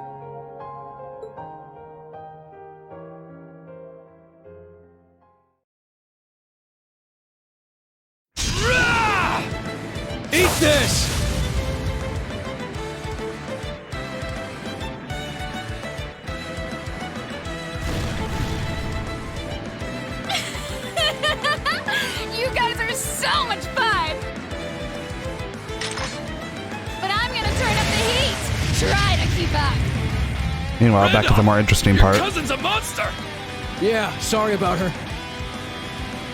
Eat this! You guys are so much fun! But I'm gonna turn up the heat! Try to keep up! Meanwhile, back to the more interesting part. Your cousin's a monster! Yeah, sorry about her.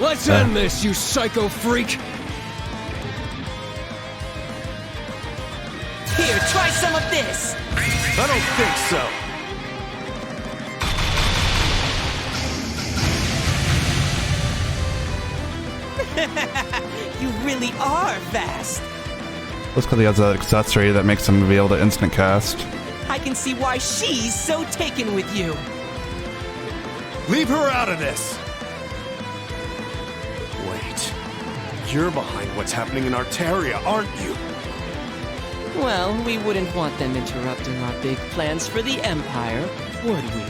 Let's end this, you psycho freak! Here, try some of this! I don't think so. You really are fast. Let's because he has an accessory that makes him be able to instant cast. I can see why she's so taken with you. Leave her out of this. Wait. You're behind what's happening in Arteria, aren't you? Well, we wouldn't want them interrupting our big plans for the Empire, would we?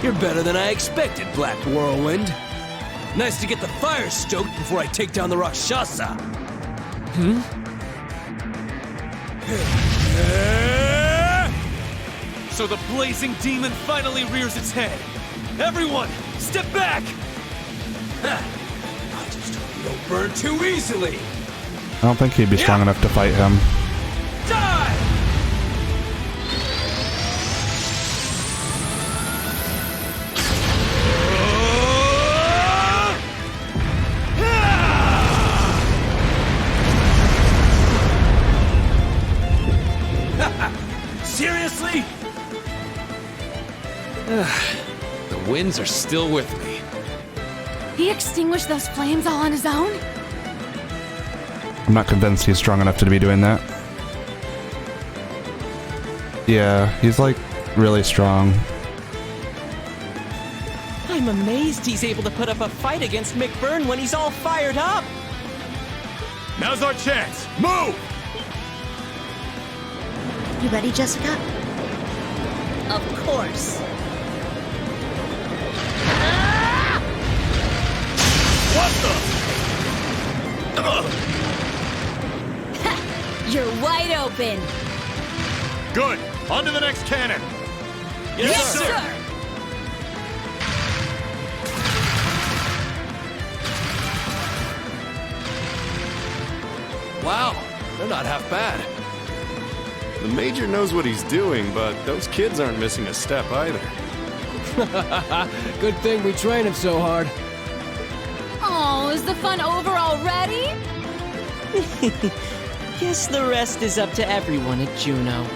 You're better than I expected, Black Whirlwind. Nice to get the fire stoked before I take down the Rakshasa. So the blazing demon finally rears its head. Everyone, step back! I just hope you don't burn too easily. I don't think he'd be strong enough to fight him. Die! Seriously? The winds are still with me. He extinguished those flames all on his own? I'm not convinced he's strong enough to be doing that. Yeah, he's like really strong. I'm amazed he's able to put up a fight against McBurn when he's all fired up. Now's our chance. Move! You ready, Jessica? Of course. What the? You're wide open! Good. On to the next cannon. Yes, sir. Wow, they're not half bad. The Major knows what he's doing, but those kids aren't missing a step either. Good thing we train him so hard. Oh, is the fun over already? Guess the rest is up to everyone at Juno.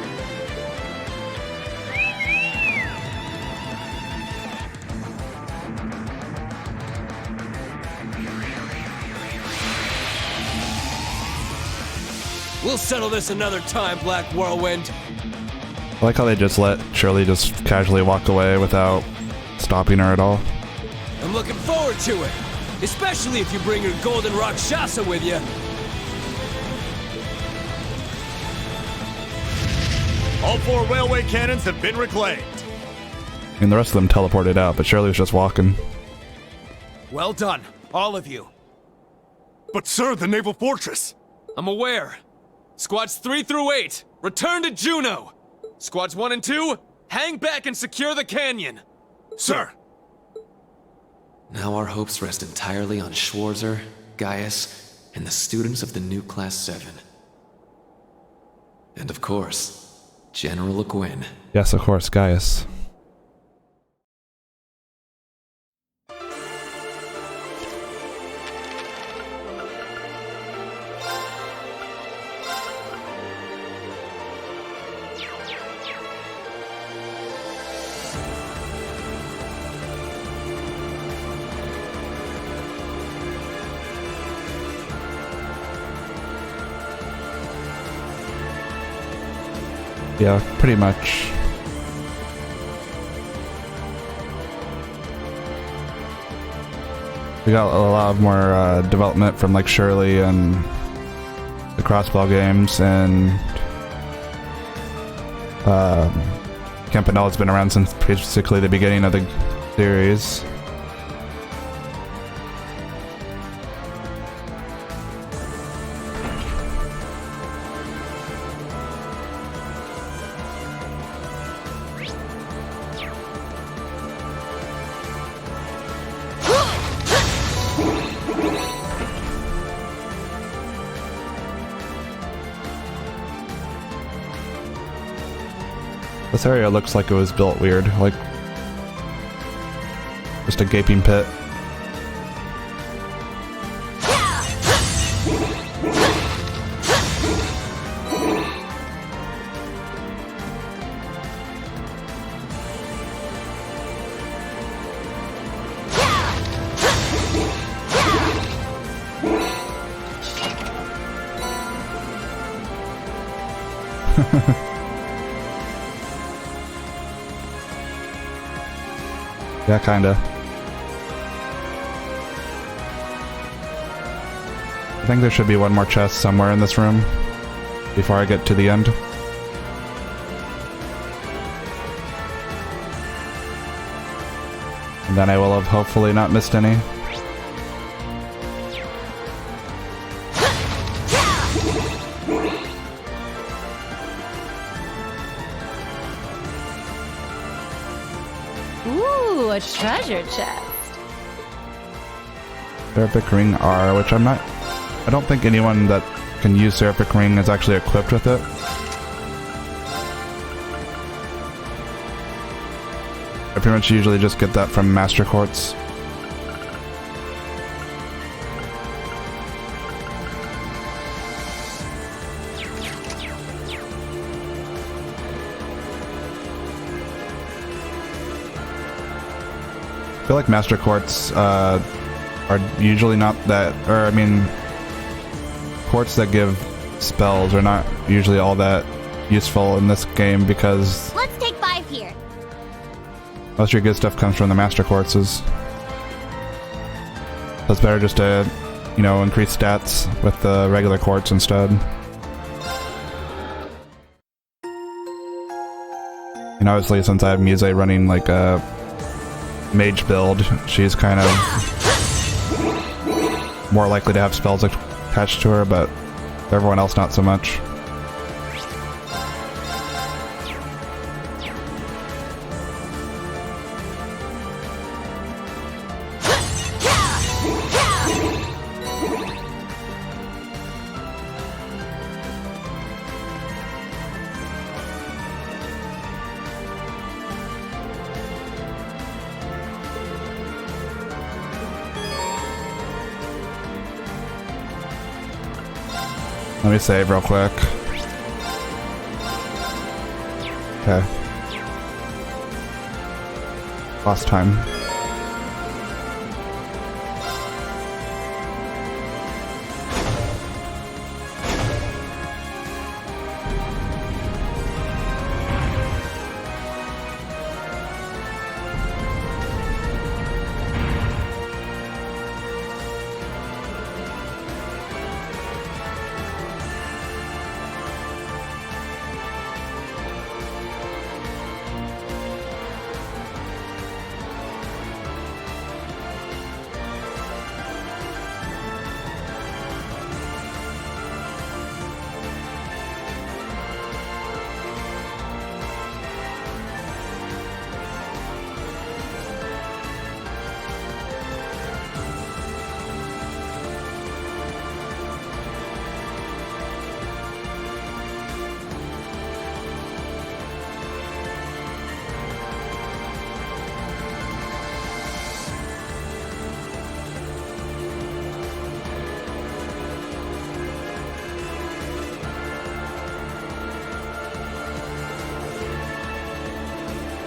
We'll settle this another time, Black Whirlwind. I like how they just let Shirley just casually walk away without stopping her at all. I'm looking forward to it, especially if you bring your Golden Rakshasa with you. All 4 railway cannons have been reclaimed. And the rest of them teleported out, but Shirley was just walking. Well done, all of you. But sir, the naval fortress. I'm aware. Squads 3 through 8, return to Juno. Squads 1 and 2, hang back and secure the canyon. Sir. Now our hopes rest entirely on Schwarzer, Gaius, and the students of the new Class 7. And of course, General Le Guin. Yes, of course, Gaius. Yeah, pretty much. We got a lot more development from like Shirley and the Crossbell games, and Campanella's been around since basically the beginning of the series. This area looks like it was built weird, like just a gaping pit. Yeah, kinda. I think there should be one more chest somewhere in this room before I get to the end. And then I will have hopefully not missed any. Ooh, a treasure chest. Seraphic Ring R, which I don't think anyone that can use Seraphic Ring is actually equipped with it. I pretty much usually just get that from Master Quartz. I feel like Master Quartz are usually not that, or I mean, quartz that give spells are not usually all that useful in this game because Let's take 5 here. most of your good stuff comes from the Master Quartzes. So it's better just to, you know, increase stats with the regular quartz instead. And obviously since I have Muse running like a mage build, she's kind of more likely to have spells attached to her, but everyone else not so much. Let me save real quick. Okay. Last time.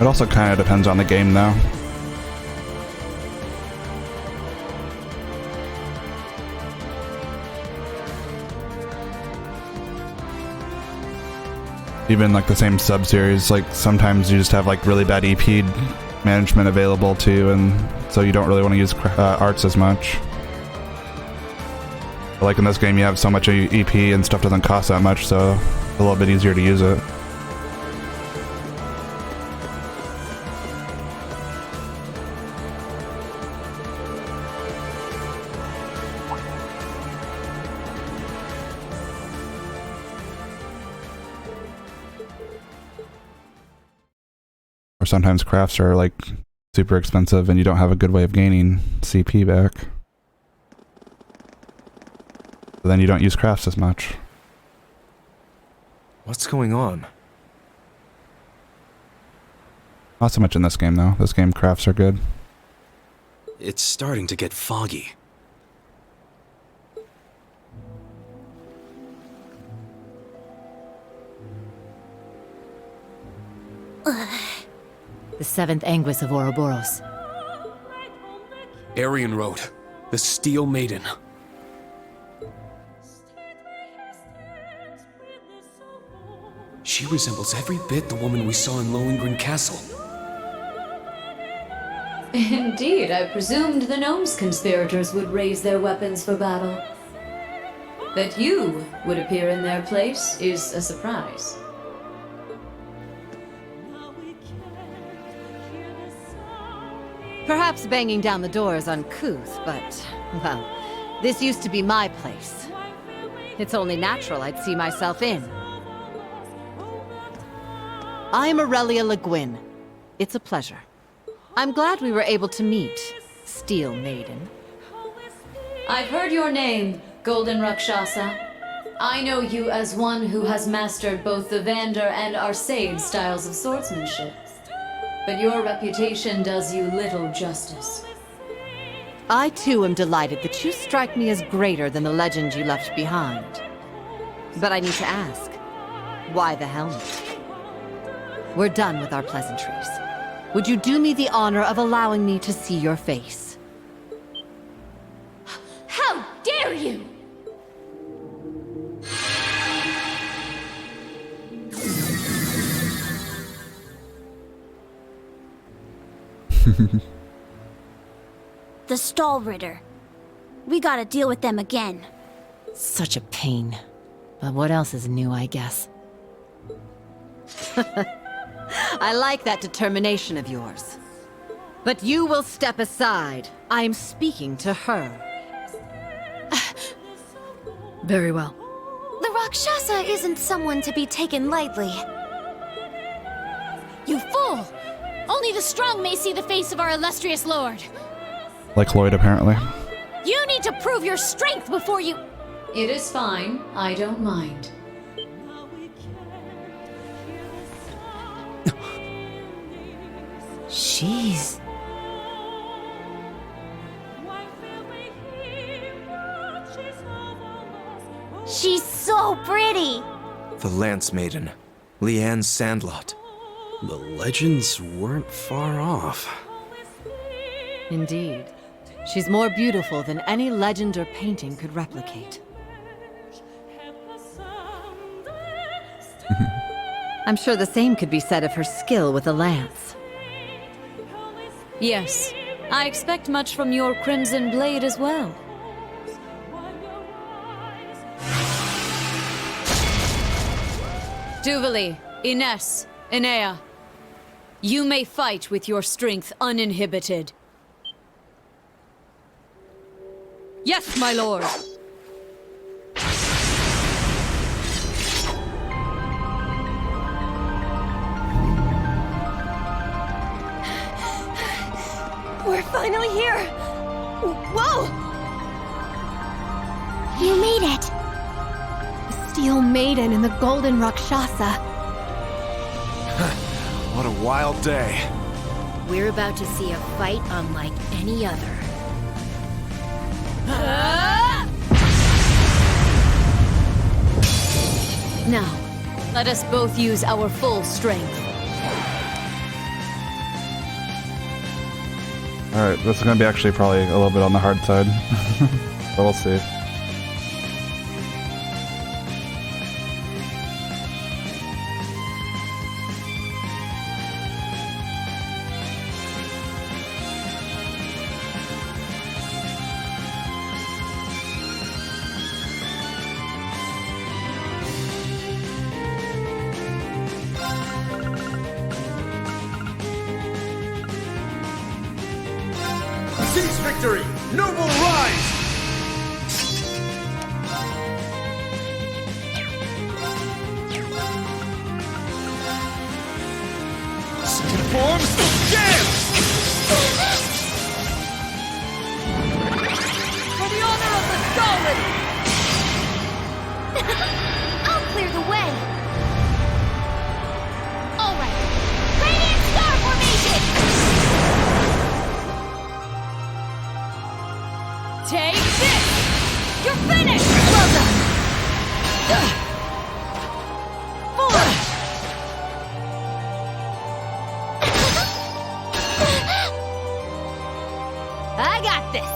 It also kind of depends on the game, though. Even like the same sub-series, like sometimes you just have like really bad EP management available too, and so you don't really want to use arts as much. But like in this game you have so much EP and stuff doesn't cost that much, so it's a little bit easier to use it. Or sometimes crafts are like super expensive and you don't have a good way of gaining CP back. So then you don't use crafts as much. What's going on? Not so much in this game though. This game crafts are good. It's starting to get foggy. The 7th Anguis of Ouroboros. Aryan Road, the Steel Maiden. She resembles every bit the woman we saw in Lohengrin Castle. Indeed, I presumed the gnomes conspirators would raise their weapons for battle. That you would appear in their place is a surprise. Perhaps banging down the door is uncouth, but, well, this used to be my place. It's only natural I'd see myself in. I'm Aurelia Le Guin. It's a pleasure. I'm glad we were able to meet, Steel Maiden. I've heard your name, Golden Rakshasa. I know you as one who has mastered both the Vander and Arcade styles of swordsmanship. But your reputation does you little justice. I too am delighted that you strike me as greater than the legend you left behind. But I need to ask, why the helmet? We're done with our pleasantries. Would you do me the honor of allowing me to see your face? How dare you! The Stall Ritter. We gotta deal with them again. Such a pain. But what else is new, I guess? I like that determination of yours. But you will step aside. I am speaking to her. Very well. The Rakshasa isn't someone to be taken lightly. You fool! Only the strong may see the face of our illustrious lord. Like Lloyd, apparently. You need to prove your strength before you... It is fine. I don't mind. Jeez. She's so pretty. The Lance Maiden, Leanne Sandlot. The legends weren't far off. Indeed. She's more beautiful than any legend or painting could replicate. I'm sure the same could be said of her skill with a lance. Yes, I expect much from your Crimson Blade as well. Duvali, Ines, Enea. You may fight with your strength uninhibited. Yes, my lord! We're finally here! Whoa! You made it! The Steel Maiden and the Golden Rakshasa. What a wild day. We're about to see a fight unlike any other. Now, let us both use our full strength. Alright, this is gonna be actually probably a little bit on the hard side. But we'll see. Seize victory! Noble rise! Second forms, jam! For the honor of the Golem! I'll clear the way. All right. Radiant Star Formation! Take this! You're finished! Well done! I got this!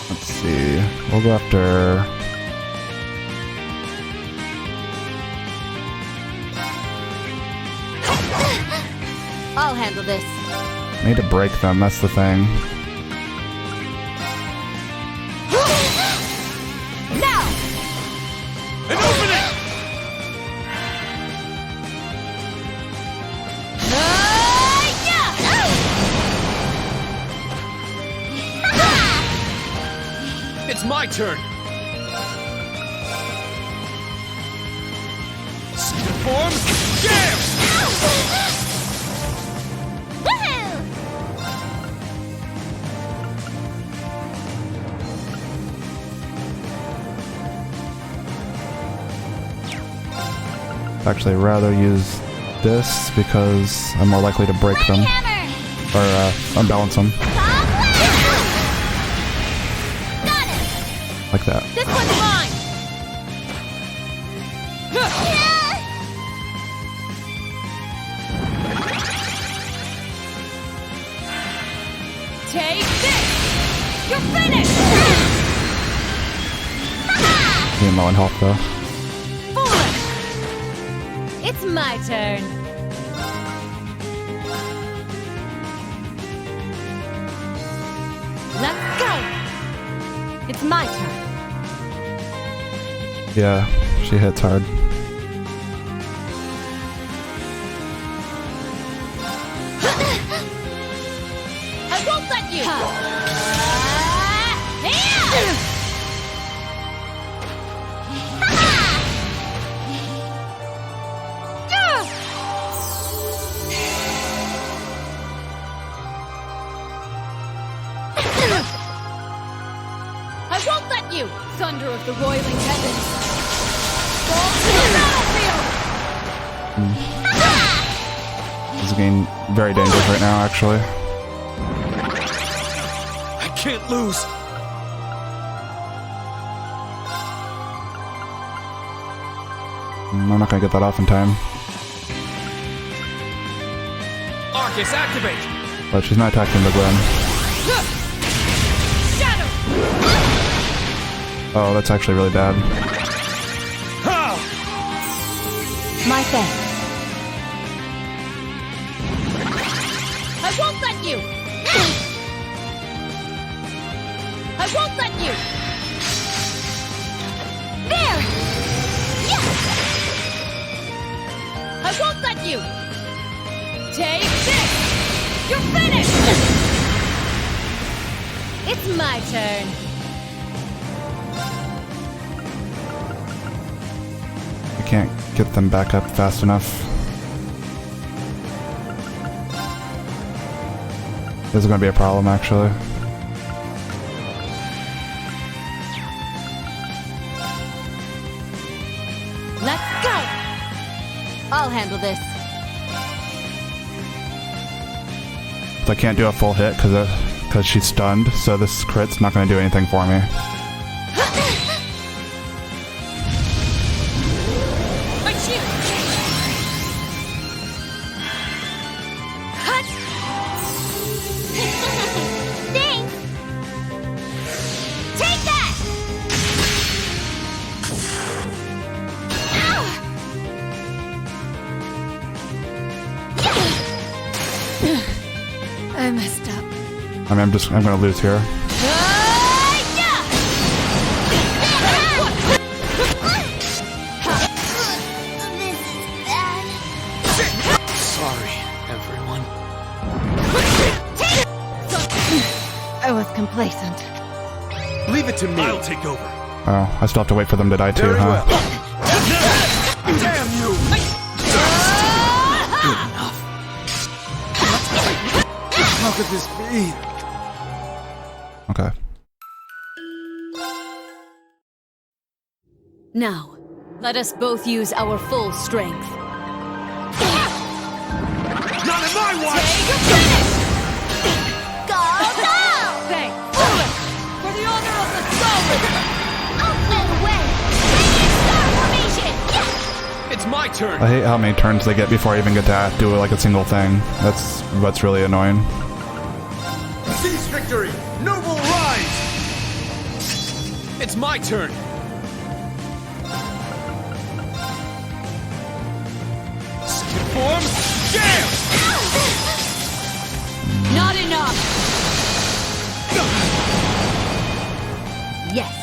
Let's see. We'll go after... I'll handle this. Need to break them, that's the thing. Now! An opening! It's my turn! Second forms, jam! Actually, rather use this because I'm more likely to break them. Or unbalance them. Like that. This one's mine! Take this! You're finished! Being low in health though. It's my turn. Let's go! It's my turn. Yeah, she hits hard. I won't let you! I won't let you! Thunder of the roiling heavens! Fall to the battlefield! This is getting very dangerous right now, actually. can't lose. I'm not gonna get that off in time. Arcus, activate! But she's not attacking the Gwen. Shadow! Oh, that's actually really bad. My thanks. I won't let you! I won't let you! There! Yeah! I won't let you! Take this! You're finished! It's my turn. I can't get them back up fast enough. This is gonna be a problem, actually. Let's go! I'll handle this. I can't do a full hit because she's stunned, so this crit's not gonna do anything for me. Thanks! Take that! I messed up. I mean, I'm gonna lose here. Sorry, everyone. I was complacent. Leave it to me. I'll take over. Oh, I still have to wait for them to die too, Very huh? well. Damn you! Good enough. How could this be? Okay. Now, let us both use our full strength. Not in my watch! Go, go! Thanks. For the honor of the Solid! Out of the way! Radiant Star Formation! It's my turn! I hate how many turns they get before I even get to do like a single thing. That's what's really annoying. Seize victory! Noble rise! It's my turn! Second form, jam! Not enough! Yes.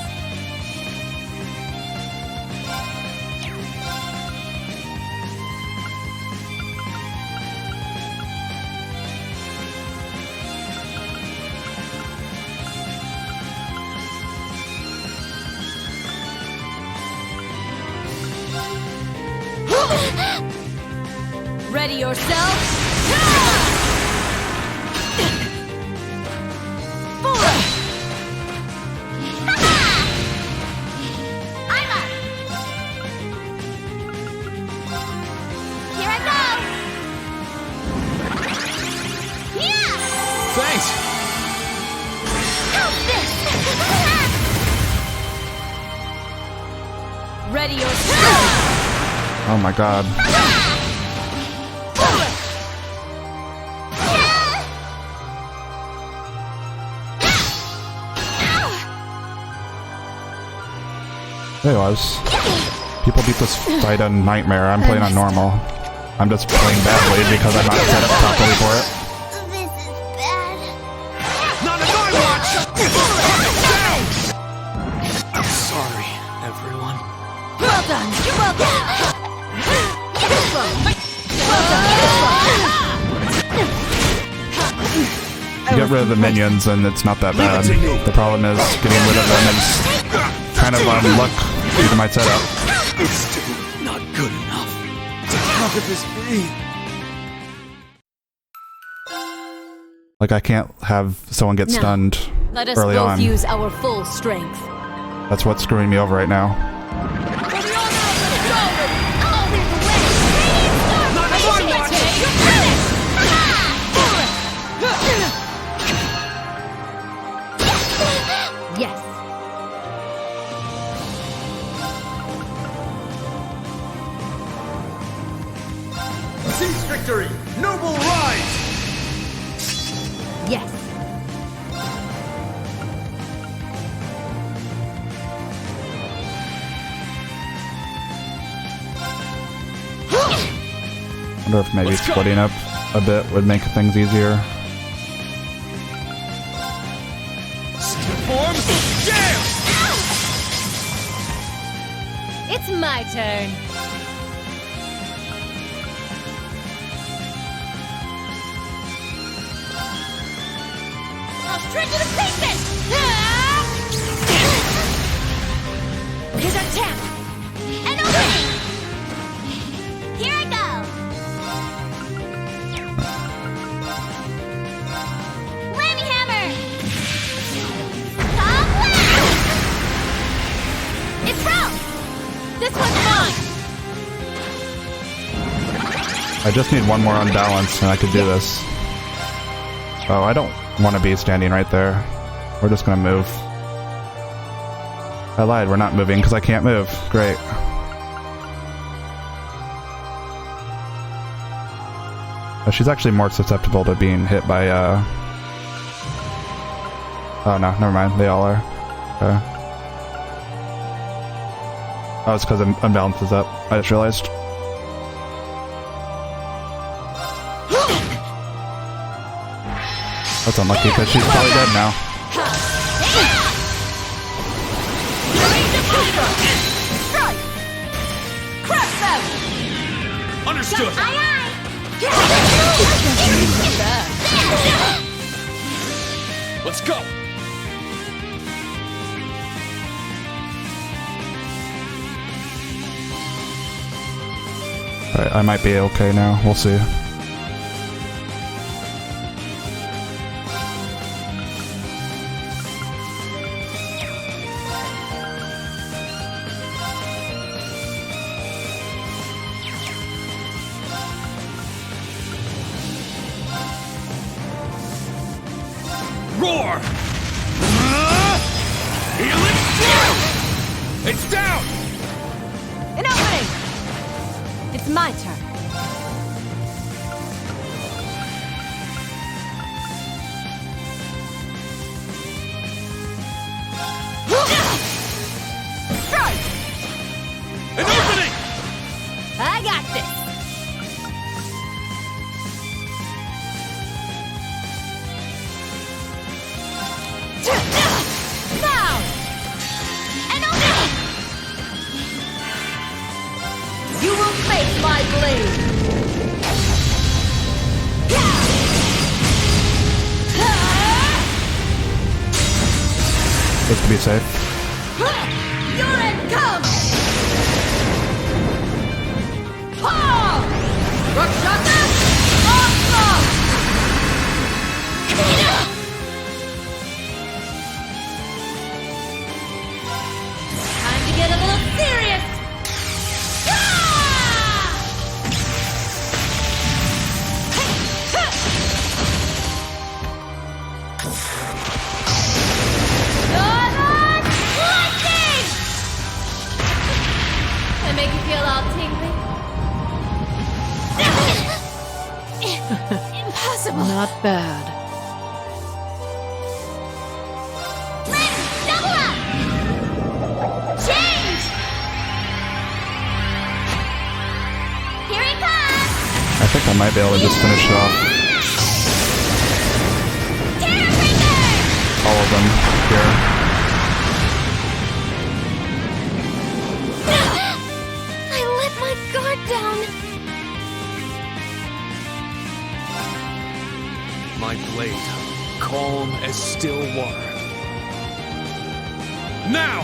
Ready yourself! I'm up! Here I go! Yeah! Thanks! How's this? Ready yourself! Oh my god. There it was. People beat this fight on Nightmare. I'm playing on normal. I'm just playing badly because I'm not set up properly for it. This is bad. Not in my watch! I'm sorry, everyone. Well done! Well done! Get rid of the minions and it's not that bad. The problem is getting rid of them is kind of luck due to my setup. It's still not good enough. How could this be? Like, I can't have someone get No. stunned Let us early both on. use our full strength. That's what's screwing me over right now. For the honor of the Solid! I'll lead the way! Radiant Star Formation! You're finished! wonder if maybe splitting up a bit would make things easier. Form, jam! It's my turn. I'll straight to the pieces! Here's our tap. An opening! Here I go! Whammy hammer! Top blast! It's broke! This one's mine! I just need one more unbalance and I could do this. Oh, I don't want to be standing right there. We're just gonna move. I lied, we're not moving because I can't move. Great. She's actually more susceptible to being hit by, oh no, never mind, they all are. Okay. Oh, it's because unbalance is up. I just realized. That's unlucky because she's probably dead now. Understood. Let's go. Alright, I might be okay now. We'll see. Roar! It's down! An opening! It's my turn. Strike! An opening! I got this! Now! An opening! You will face my blade! Just to be safe. You're in, come! Rakshasa! Awesome! Time to get a little serious! Lightning! I make you feel all tingly? Impossible! Not bad. Double up! Change! Here it comes! I think I might be able to just finish it off. All of them here. I let my guard down. My blade, calm as still water. Now!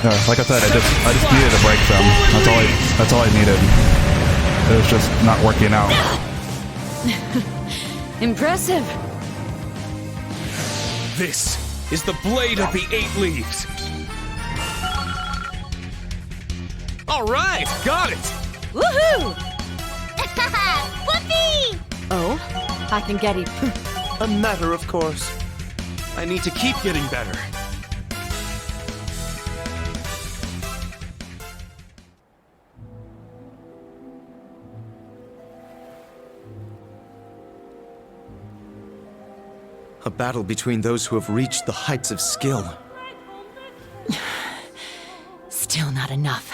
Yeah, like I said, I just needed to break them. That's all I needed. It was just not working out. Impressive. This is the blade of the 8 leaves. All right, got it. Woohoo! Whoopee! Oh, I can get it. A matter of course. I need to keep getting better. A battle between those who have reached the heights of skill. Still not enough.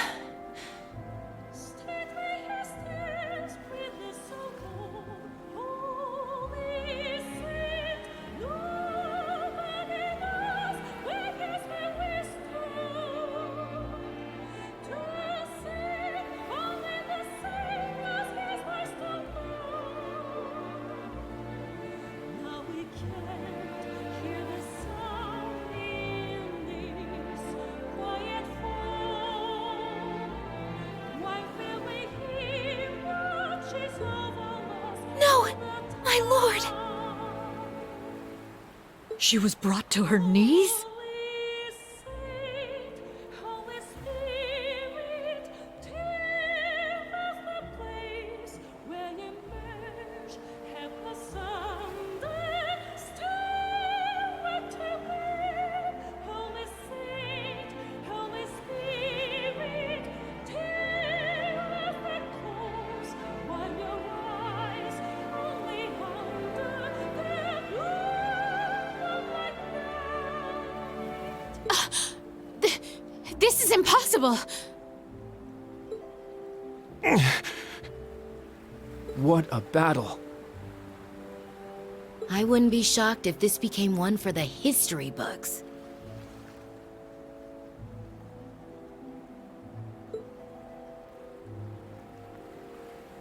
She was brought to her knees? This is impossible! What a battle. I wouldn't be shocked if this became one for the history books.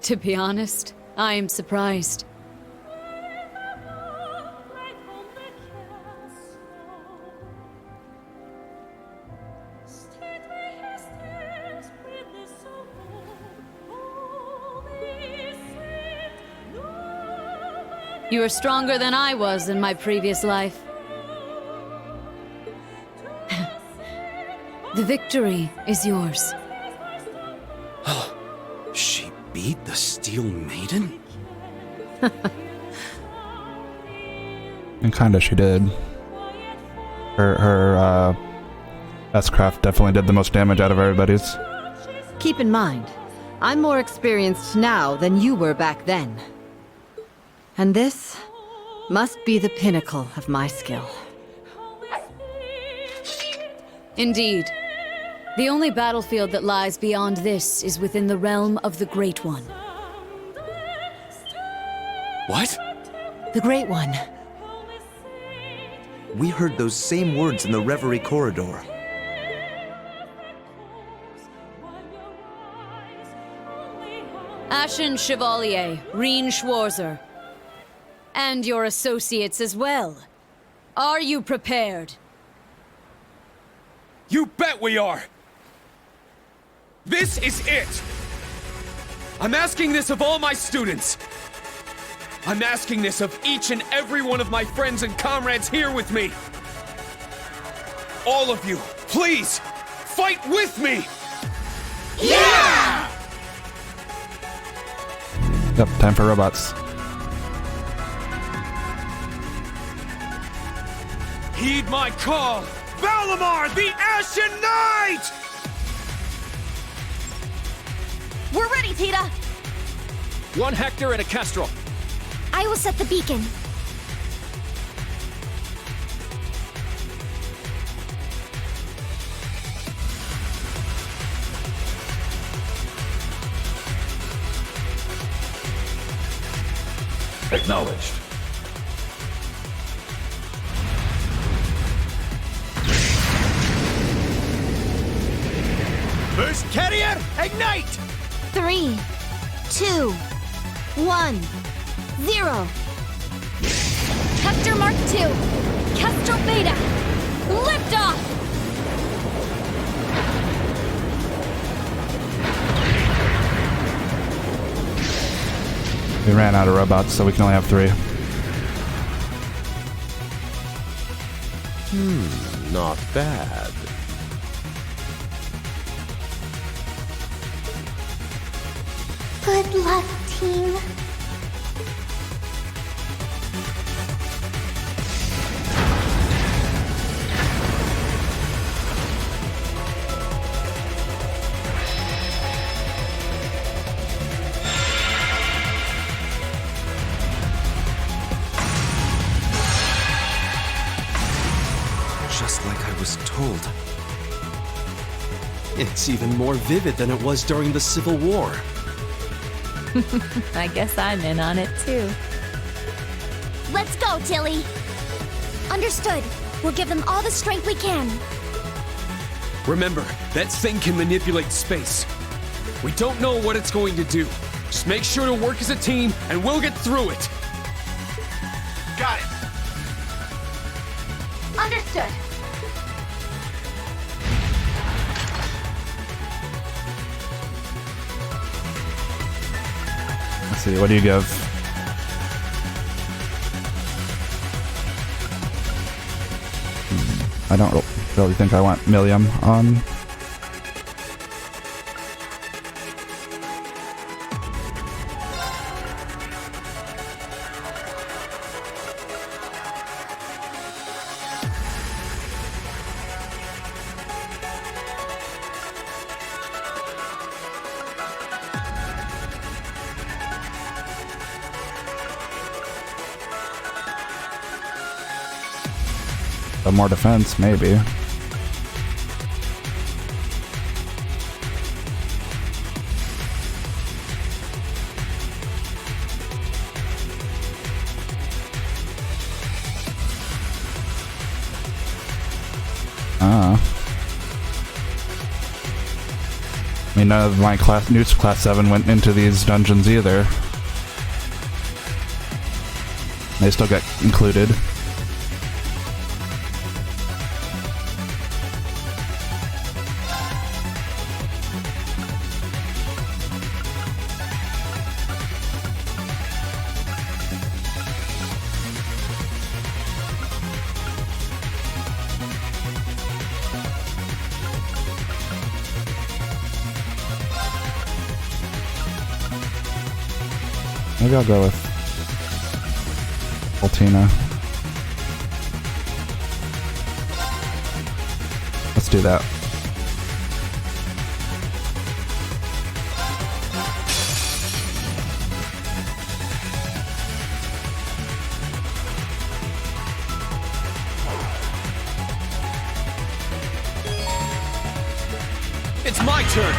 To be honest, I am surprised. You are stronger than I was in my previous life. The victory is yours. She beat the Steel Maiden? And kinda she did. Her S-Craft definitely did the most damage out of everybody's. Keep in mind, I'm more experienced now than you were back then. And this must be the pinnacle of my skill. Indeed. The only battlefield that lies beyond this is within the realm of the Great One. What? The Great One. We heard those same words in the Reverie corridor. Ashen Chevalier, Reen Schwarzer. And your associates as well. Are you prepared? You bet we are! This is it! I'm asking this of all my students. I'm asking this of each and every one of my friends and comrades here with me. All of you, please, fight with me! Yeah! Yep, time for robots. Heed my call! Valimar, the Ashen Knight! We're ready, Tita! 1 Hector and a Kestrel. I will set the beacon. Acknowledged. First carrier, ignite! 3, 2, 1, 0. Hector Mark II, Kestrel Beta, lift off! We ran out of robots, so we can only have 3. Not bad. Good luck, team. It's even more vivid than it was during the Civil War. I guess I'm in on it too. Let's go, Tilly. Understood. We'll give them all the strength we can. Remember, that thing can manipulate space. We don't know what it's going to do. Just make sure to work as a team, and we'll get through it. Got it. Understood. Let's see, what do you give? I don't really think I want Milliam on. More defense, maybe. I mean, none of my Newt's class 7 went into these dungeons either. They still get included. Maybe I'll go with Altina. Let's do that. It's my turn!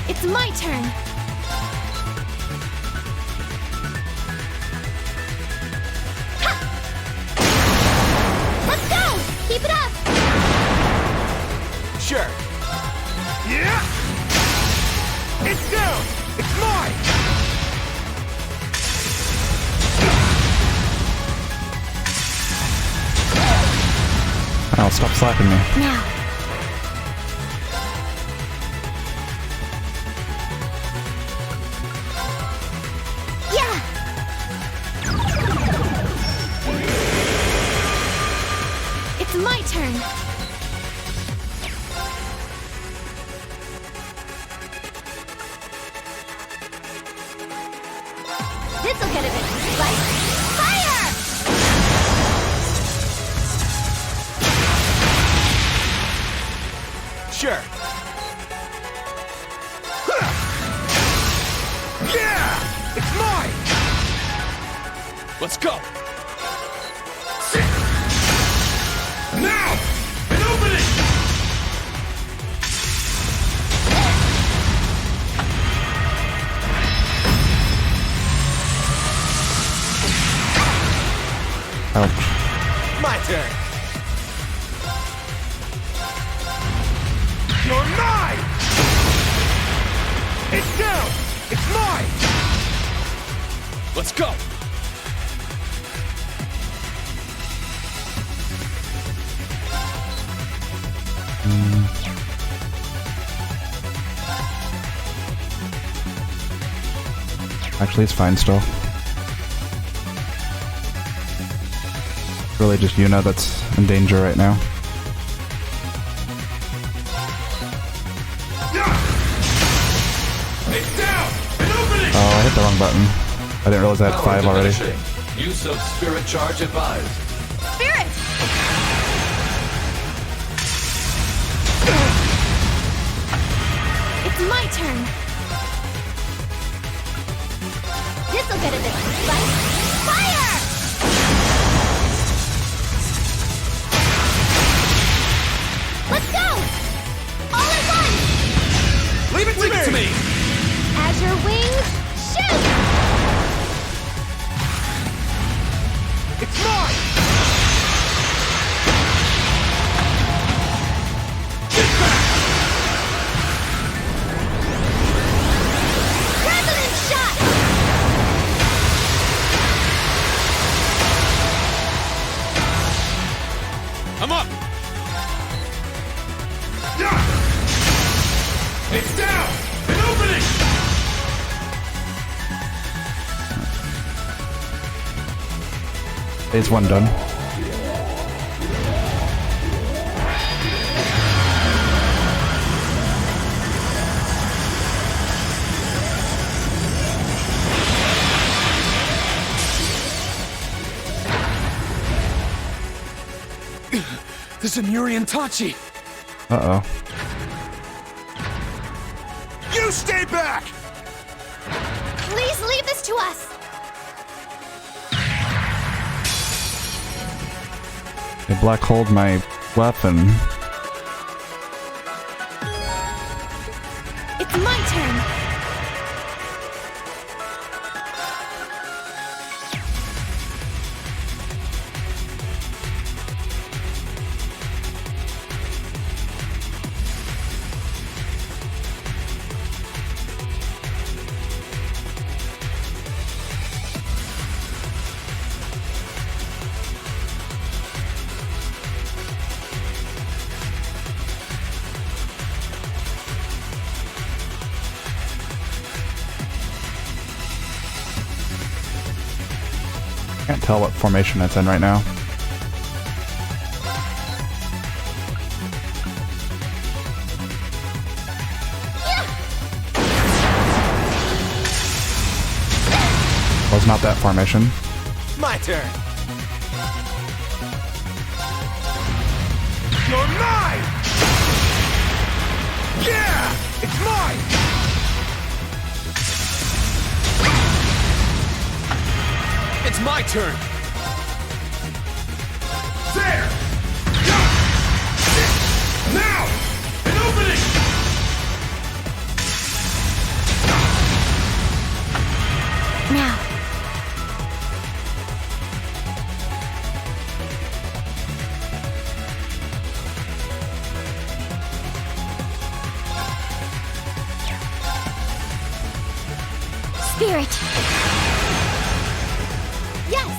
It's my turn. Ha! Let's go! Keep it up! Sure. Yeah! It's down! It's mine! Oh, stop slapping me. Now. My turn. This'll get a bit spicy. Fire! Sure. Yeah! It's mine! Let's go! Now! And open it! Ouch. My turn! You're mine! It's down! It's mine! Let's go! Actually, it's fine still. Really just Yuna that's in danger right now. Oh, I hit the wrong button. I didn't realize I had 5 already. Use of spirit charge advised. Spirit! It's my turn. This'll get a bit spicy. Phase 1 done. The Zemurian Tachi! Uh-oh. You stay back! Please leave this to us! They black holed my weapon. It's my turn! Can't tell what formation it's in right now. Was not that formation. My turn. You're mine! Yeah! It's mine! It's my turn! There! Now! An opening! Now. Spirit. Yes.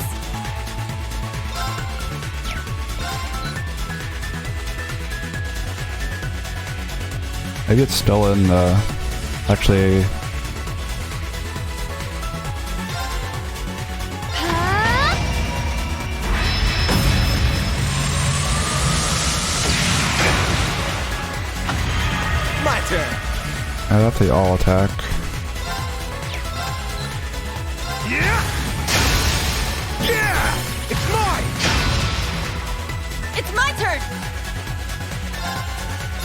Maybe it's still in the... Actually... My turn. that's the all attack. Yeah! Yeah! It's mine! It's my turn!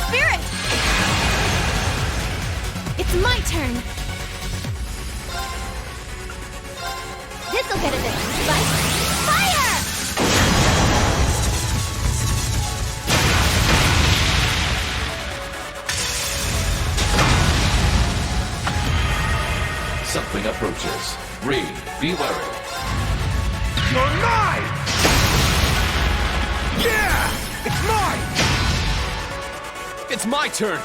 Spirit! It's my turn. This'll get a bit spicy. Fire! Something approaches. Reed, be wary. You're mine! Yeah! It's mine! It's my turn!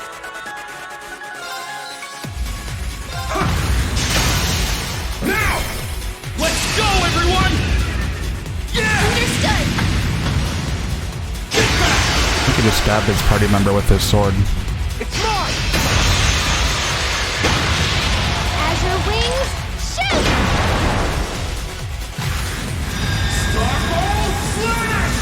Now! Let's go, everyone! Yeah! Understood! He could just stab his party member with his sword. It's mine! Azure wings, shoot! Starball slash!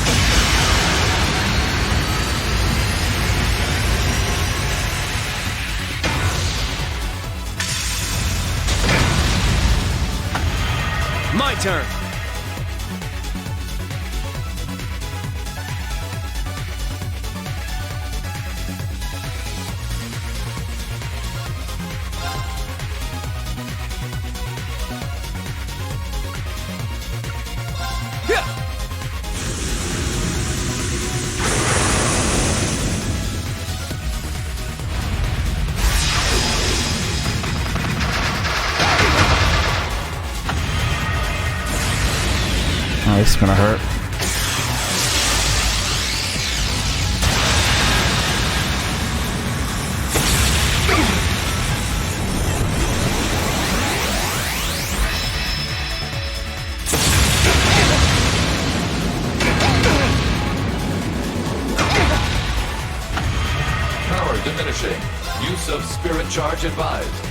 My turn! Oh, this is gonna hurt. Power diminishing. Use of spirit charge advised.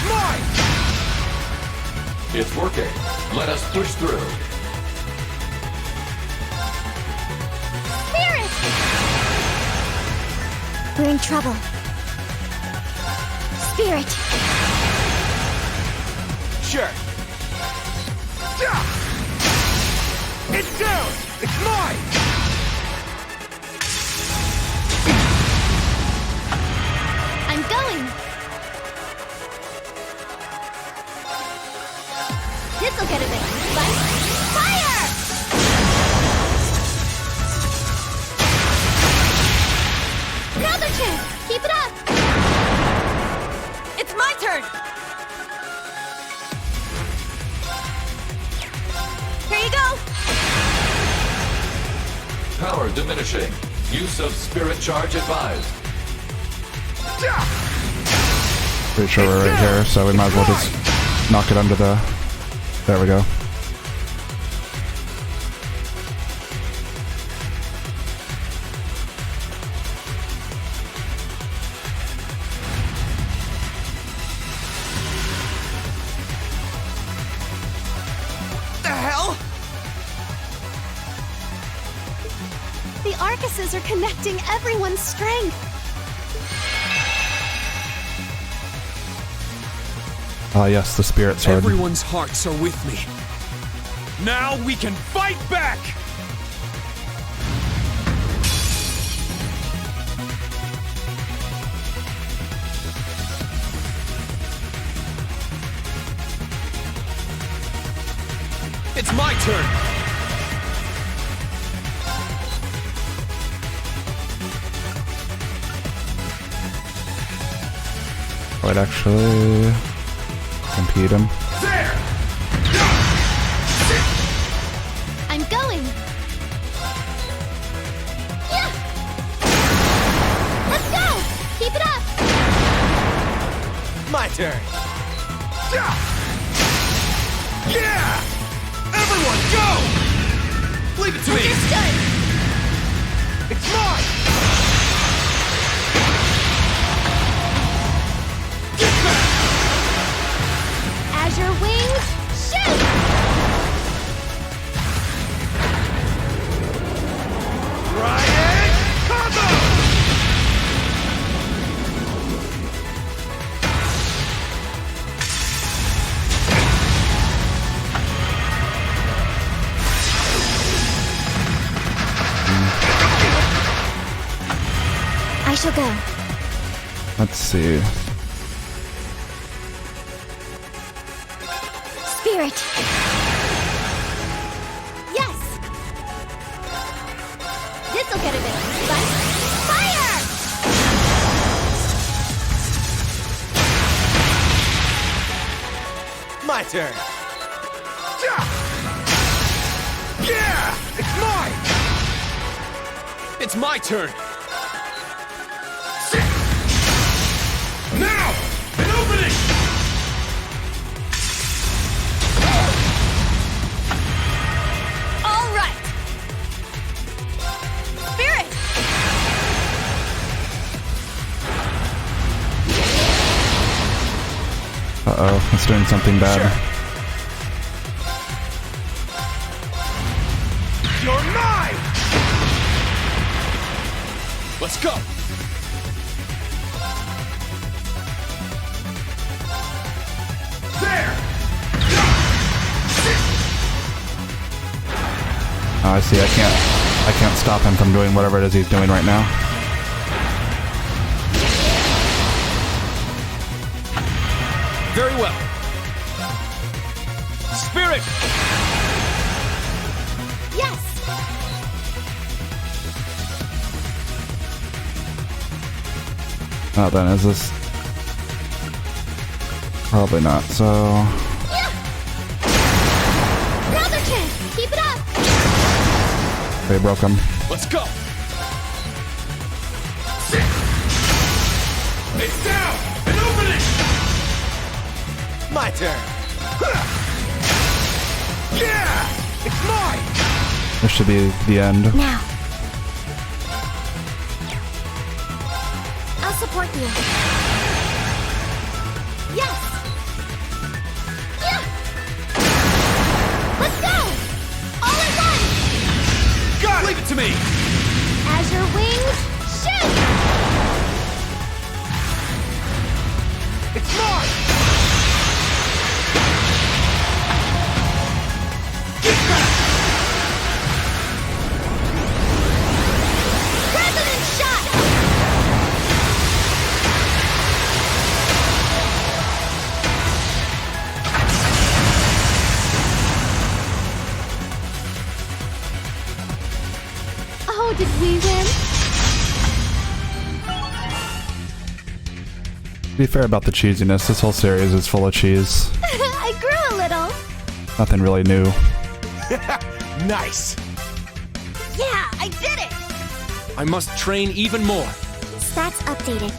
mine! It's working. Let us push through. Spirit! We're in trouble. Spirit! Sure. It's down! It's mine! I'm going! This'll get a bit fun. Fire! Another chance! Keep it up! It's my turn! Here you go! Power diminishing. Use of spirit charge advised. Pretty sure we're right here, so we might as well just knock it under the... There we go. The hell? The Arcuses are connecting everyone's strength. Ah, yes, the spirit sword. Everyone's hearts are with me. Now we can fight back! It's my turn! Wait, actually... impede him. I'm going! Yeah! Let's go! Keep it up! My turn. Yeah! Everyone go! Leave it to me! Understood! It's mine! Azure wings, shoot! Ryan, combo! I shall go. Let's see. Spirit! Yes! This'll get a bit fun. Fire! My turn. Yeah! It's mine! It's my turn! Now! An opening! All right! Spirit! Uh-oh, it's doing something bad. You're mine! Let's go! There! Oh, I see, I can't stop him from doing whatever it is he's doing right now. Very well. Spirit! Yes! Oh, then is this... Probably not, so... Another chance! Keep it up! They broke him. Let's go! It's down! An opening! My turn. Yeah! It's mine! This should be the end. Now. I'll support you. Yes! It's Mark! Get back! President shot! Oh, did we win? To be fair about the cheesiness, this whole series is full of cheese. I grew a little. Nothing really new. Nice! Yeah, I did it! I must train even more. Stats updated.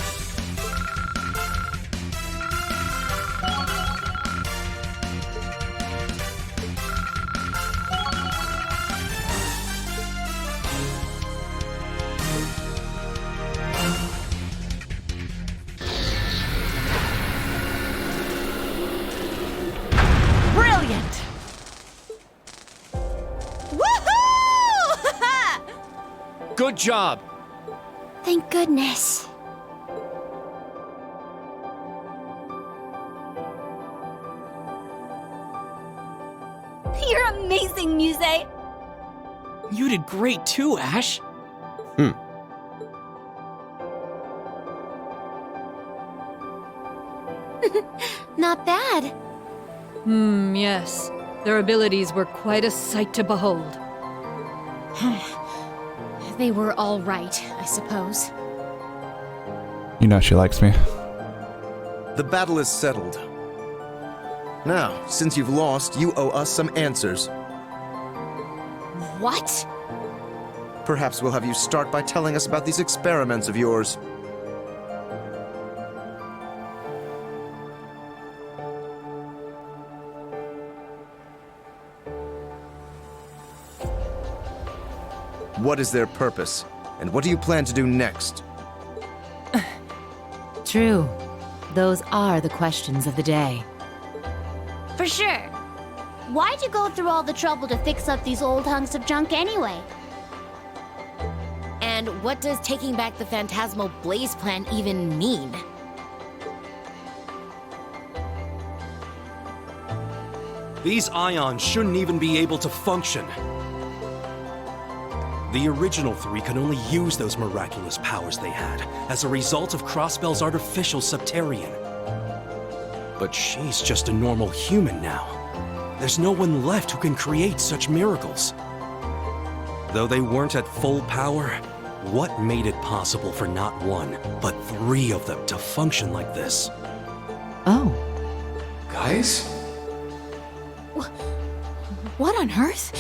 Brilliant! Woohoo! Good job. Thank goodness. You're amazing, Muse. You did great too, Ash. Not bad. Yes. Their abilities were quite a sight to behold. They were all right, I suppose. You know she likes me. The battle is settled. Now, since you've lost, you owe us some answers. What? Perhaps we'll have you start by telling us about these experiments of yours. What is their purpose, and what do you plan to do next? True. Those are the questions of the day. For sure. Why'd you go through all the trouble to fix up these old hunks of junk anyway? And what does taking back the Phantasmal Blaze plan even mean? These ions shouldn't even be able to function. The original three could only use those miraculous powers they had as a result of Crossbell's artificial Septarian. But she's just a normal human now. There's no one left who can create such miracles. Though they weren't at full power, what made it possible for not one, but three of them to function like this? Oh. Guys? What on earth?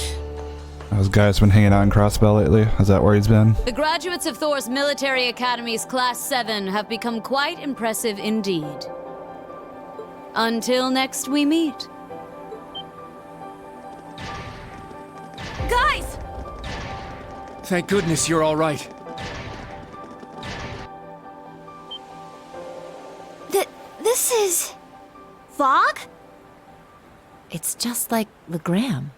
Those guys been hanging out in Crossbell lately? Is that where he's been? The graduates of Thor's Military Academy's Class 7 have become quite impressive indeed. Until next we meet. Guys! Thank goodness you're all right. This is... fog? It's just like Legram.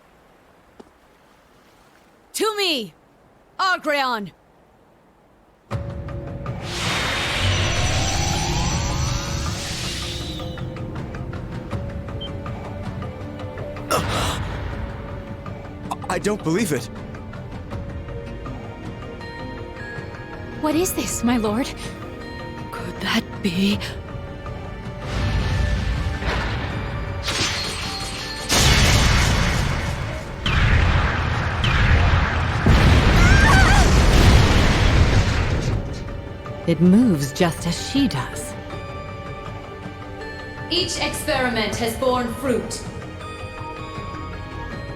To me! Argreon! I don't believe it. What is this, my lord? Could that be... It moves just as she does. Each experiment has borne fruit.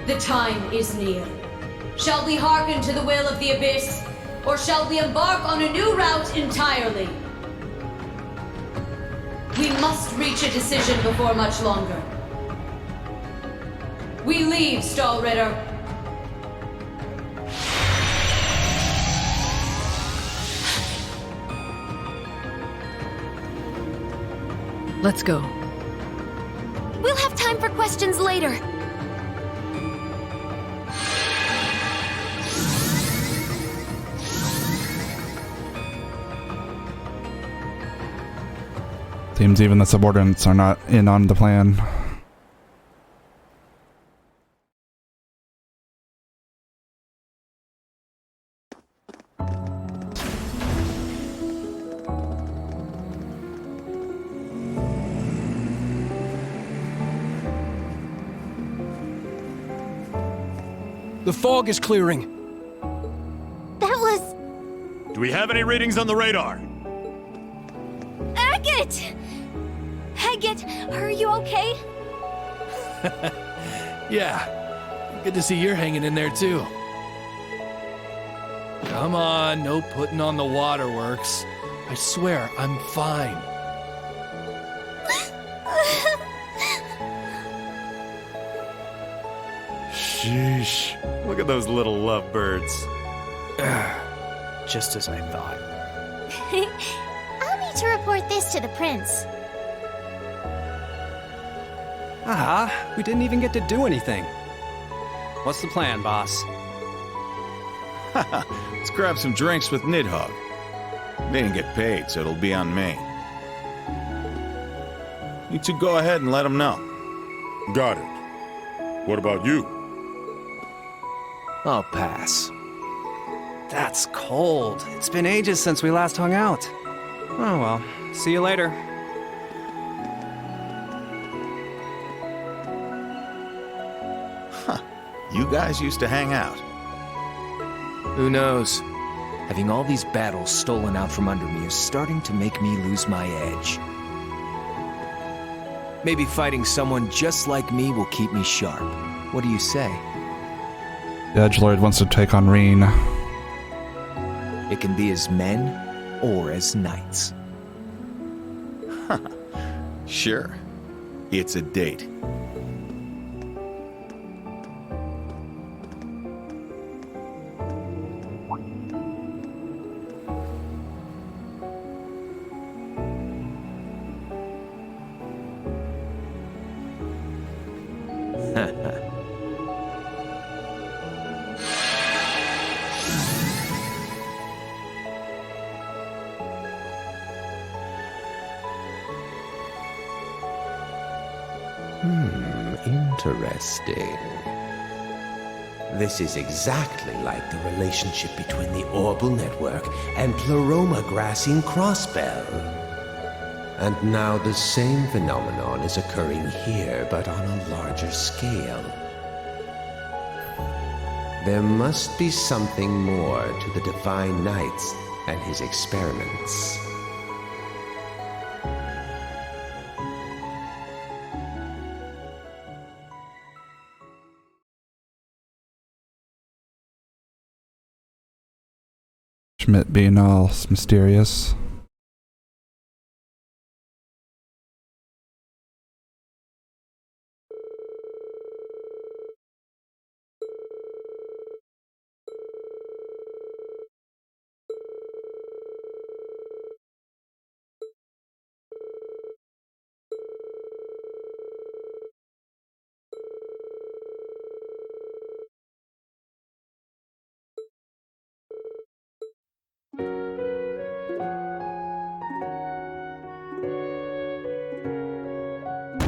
The time is near. Shall we hearken to the will of the Abyss, or shall we embark on a new route entirely? We must reach a decision before much longer. We leave, Stahlritter. Let's go. We'll have time for questions later. Seems even the subordinates are not in on the plan. The fog is clearing. That was... Do we have any readings on the radar? Agate! Agate, are you okay? Yeah. Good to see you're hanging in there, too. Come on, no putting on the waterworks. I swear, I'm fine. Sheesh. Look at those little lovebirds. Just as I thought. I'll need to report this to the prince. Ah, we didn't even get to do anything. What's the plan, boss? Let's grab some drinks with Nidhogg. They didn't get paid, so it'll be on me. You two go ahead and let them know. Got it. What about you? I'll pass. That's cold. It's been ages since we last hung out. Oh well, see you later. Huh. You guys used to hang out. Who knows? Having all these battles stolen out from under me is starting to make me lose my edge. Maybe fighting someone just like me will keep me sharp. What do you say? The Edgelord wants to take on Reen. It can be as men or as knights. Sure. It's a date. Interesting. This is exactly like the relationship between the Orbal Network and Pleroma Grass in Crossbell. And now the same phenomenon is occurring here, but on a larger scale. There must be something more to the Divine Knights and his experiments. Schmidt being all mysterious.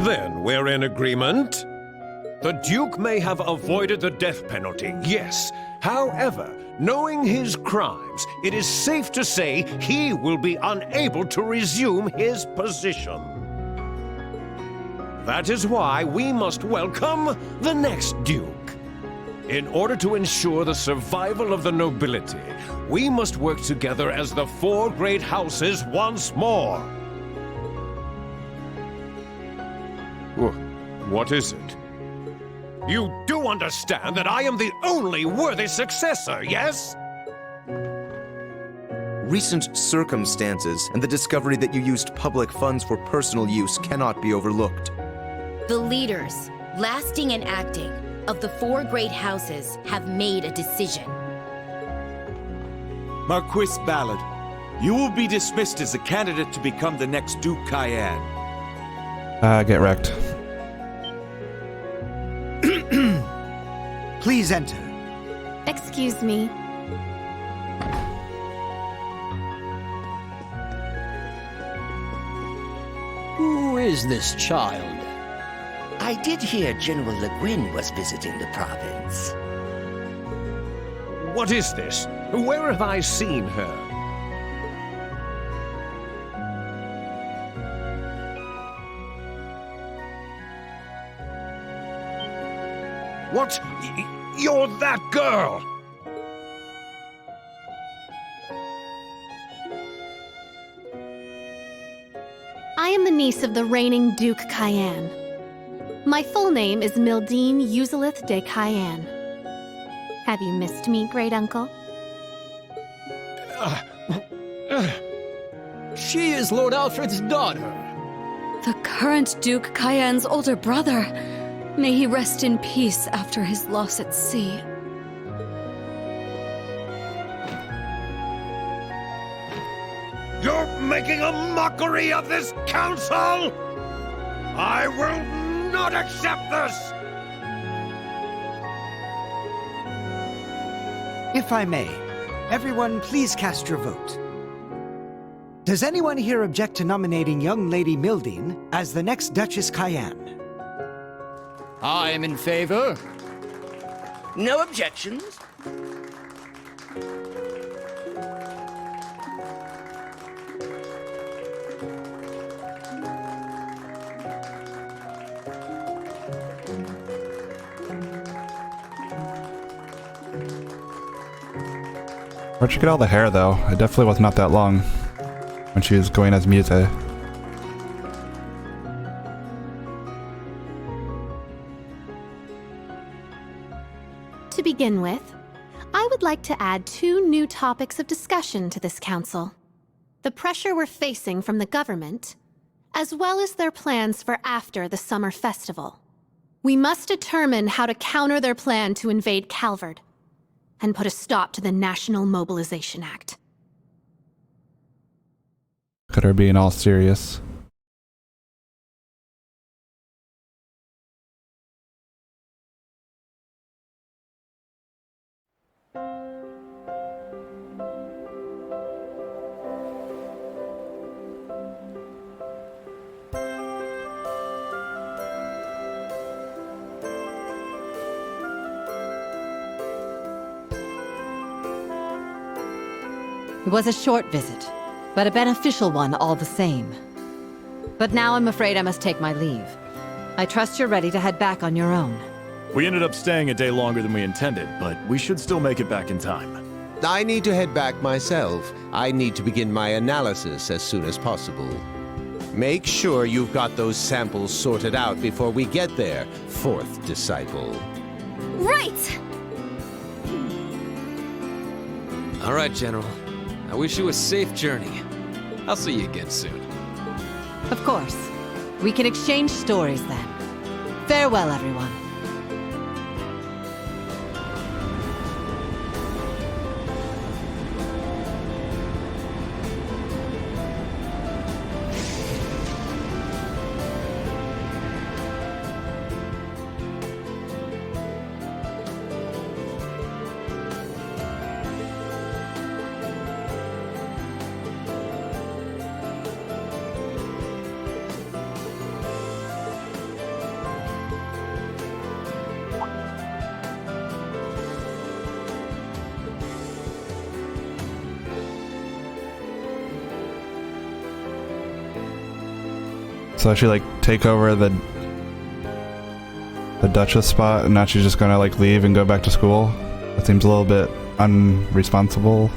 Then we're in agreement? The Duke may have avoided the death penalty, yes. However, knowing his crimes, it is safe to say he will be unable to resume his position. That is why we must welcome the next Duke. In order to ensure the survival of the nobility, we must work together as the four great houses once more. What is it? You do understand that I am the only worthy successor, yes? Recent circumstances and the discovery that you used public funds for personal use cannot be overlooked. The leaders, lasting and acting, of the four great houses have made a decision. Marquis Ballard, you will be dismissed as a candidate to become the next Duke Cayenne. Get wrecked. Please enter. Excuse me. Who is this child? I did hear General Le Guin was visiting the province. What is this? Where have I seen her? What? You're that girl! I am the niece of the reigning Duke Cayenne. My full name is Mildine Uzalith de Cayenne. Have you missed me, great uncle? She is Lord Alfred's daughter. The current Duke Cayenne's older brother. May he rest in peace after his loss at sea. You're making a mockery of this council! I will not accept this! If I may, everyone please cast your vote. Does anyone here object to nominating young Lady Mildine as the next Duchess Cayenne? I am in favor. No objections? Where'd she get all the hair, though? It definitely was not that long when she was going as Muse. To begin with, I would like to add 2 new topics of discussion to this council. The pressure we're facing from the government, as well as their plans for after the summer festival. We must determine how to counter their plan to invade Calvard, and put a stop to the National Mobilization Act. Look at her being all serious. It was a short visit, but a beneficial one all the same. But now I'm afraid I must take my leave. I trust you're ready to head back on your own. We ended up staying a day longer than we intended, but we should still make it back in time. I need to head back myself. I need to begin my analysis as soon as possible. Make sure you've got those samples sorted out before we get there, 4th disciple. Right! All right, General. I wish you a safe journey. I'll see you again soon. Of course. We can exchange stories then. Farewell, everyone. So she like take over the Duchess spot, and now she's just gonna like leave and go back to school? That seems a little bit unresponsible.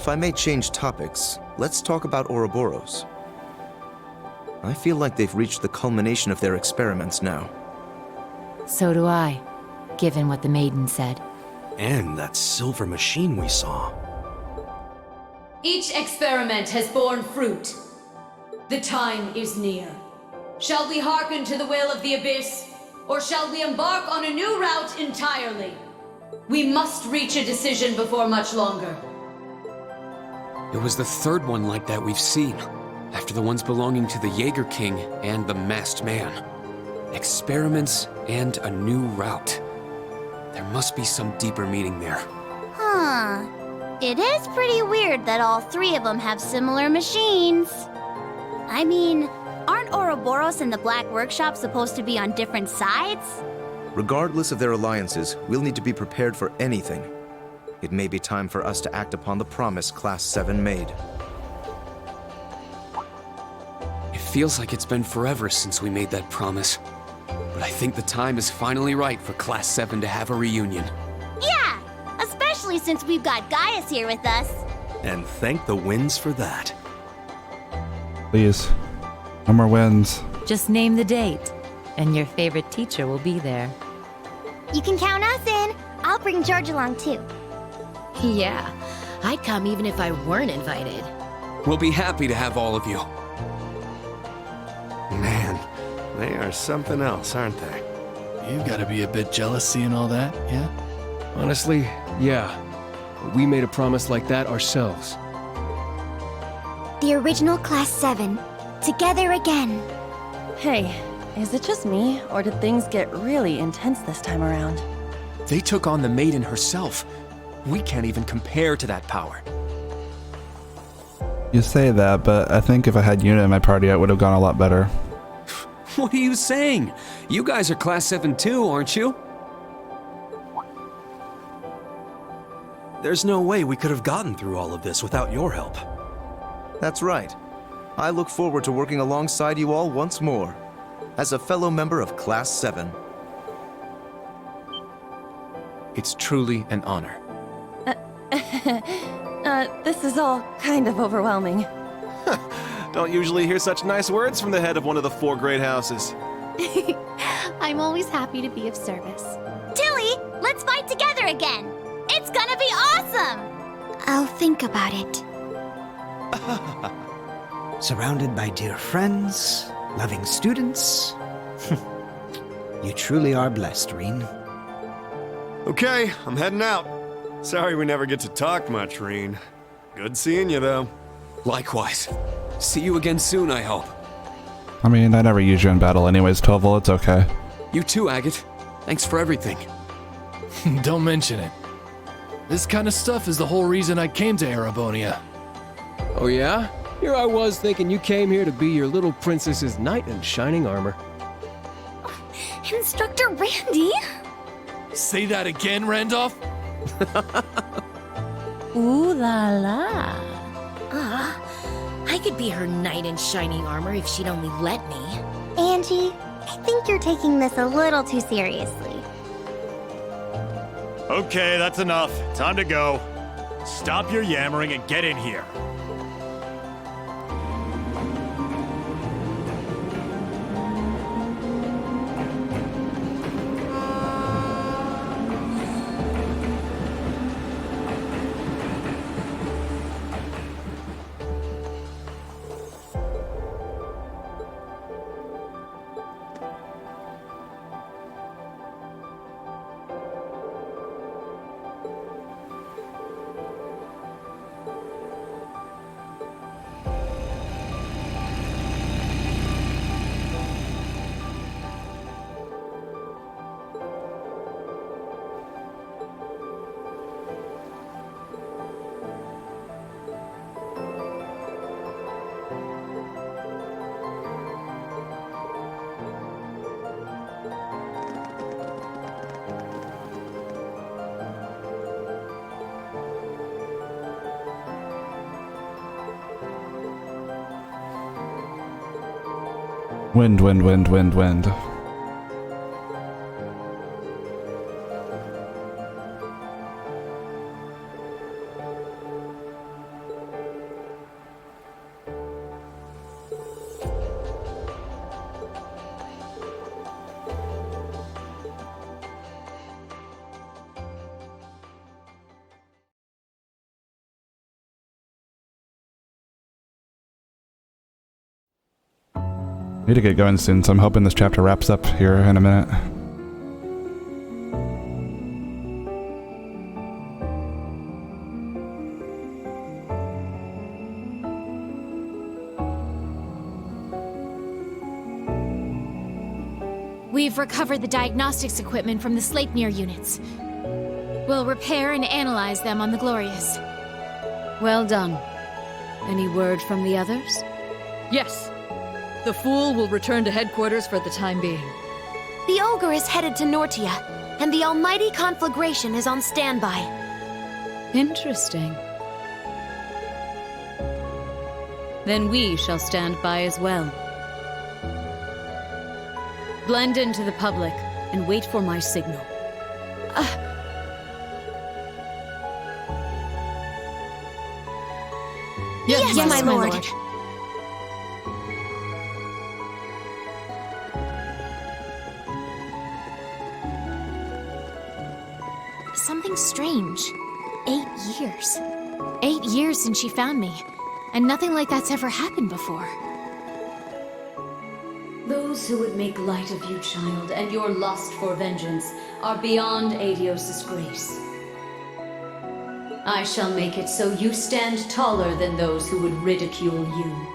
If I may change topics, let's talk about Ouroboros. I feel like they've reached the culmination of their experiments now. So do I, given what the maiden said. And that silver machine we saw. Each experiment has borne fruit. The time is near. Shall we hearken to the will of the Abyss, or shall we embark on a new route entirely? We must reach a decision before much longer. It was the third one like that we've seen, after the ones belonging to the Jaeger King and the Masked Man. Experiments and a new route. There must be some deeper meaning there. Huh. It is pretty weird that all three of them have similar machines. I mean, aren't Ouroboros and the Black Workshop supposed to be on different sides? Regardless of their alliances, we'll need to be prepared for anything. It may be time for us to act upon the promise Class 7 made. It feels like it's been forever since we made that promise. But I think the time is finally right for Class 7 to have a reunion. Yeah! Especially since we've got Gaius here with us. And thank the winds for that. Please. No more wins. Just name the date, and your favorite teacher will be there. You can count us in. I'll bring George along too. Yeah, I'd come even if I weren't invited. We'll be happy to have all of you. Man, they are something else, aren't they? You've got to be a bit jealous seeing all that, yeah? Honestly, yeah. We made a promise like that ourselves. The original Class 7. Together again. Hey, is it just me, or did things get really intense this time around? They took on the maiden herself. We can't even compare to that power. You say that, but I think if I had Yuna in my party, it would have gone a lot better. What are you saying? You guys are Class 7 too, aren't you? There's no way we could have gotten through all of this without your help. That's right. I look forward to working alongside you all once more, as a fellow member of Class 7. It's truly an honor. This is all kind of overwhelming. Don't usually hear such nice words from the head of one of the 4 great houses. I'm always happy to be of service. Tilly, let's fight together again. It's gonna be awesome. I'll think about it. Surrounded by dear friends, loving students. You truly are blessed, Reen. Okay, I'm heading out. Sorry we never get to talk much, Reen. Good seeing you, though. Likewise. See you again soon, I hope. I mean, I never use you in battle anyways, Toval, it's okay. You too, Agate. Thanks for everything. Don't mention it. This kind of stuff is the whole reason I came to Erebonia. Oh yeah? Here I was thinking you came here to be your little princess's knight in shining armor. Instructor Randy? Say that again, Randolph? Ooh la la. I could be her knight in shining armor if she'd only let me. Angie, I think you're taking this a little too seriously. Okay, that's enough. Time to go. Stop your yammering and get in here. Wind, wind, wind, wind, wind. Need to get going soon, so I'm hoping this chapter wraps up here in a minute. We've recovered the diagnostics equipment from the Sleipnir units. We'll repair and analyze them on the Glorious. Well done. Any word from the others? Yes. The Fool will return to headquarters for the time being. The Ogre is headed to Nortia, and the Almighty Conflagration is on standby. Interesting. Then we shall stand by as well. Blend into the public and wait for my signal. Yes, my lord. Something strange. 8 years. 8 years since she found me, and nothing like that's ever happened before. Those who would make light of you, child, and your lust for vengeance are beyond Adios' grace. I shall make it so you stand taller than those who would ridicule you.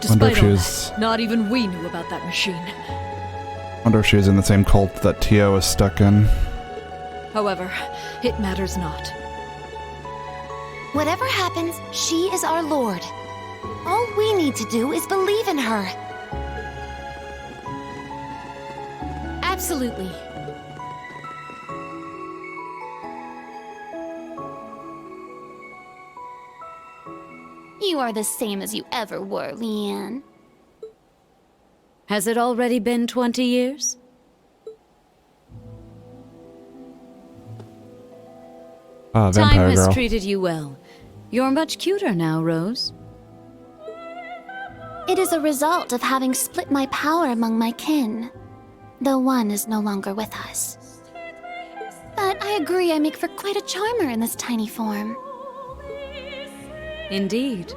Wonder if Despite she all was. that, not even we knew about that machine. Wonder if she was in the same cult that Tio was stuck in. However, it matters not. Whatever happens, she is our lord. All we need to do is believe in her. Absolutely. You are the same as you ever were, Leanne. Has it already been 20 years? Ah, Time vampire has girl. treated you well. You're much cuter now, Rose. It is a result of having split my power among my kin, though one is no longer with us. But I agree I make for quite a charmer in this tiny form. Indeed.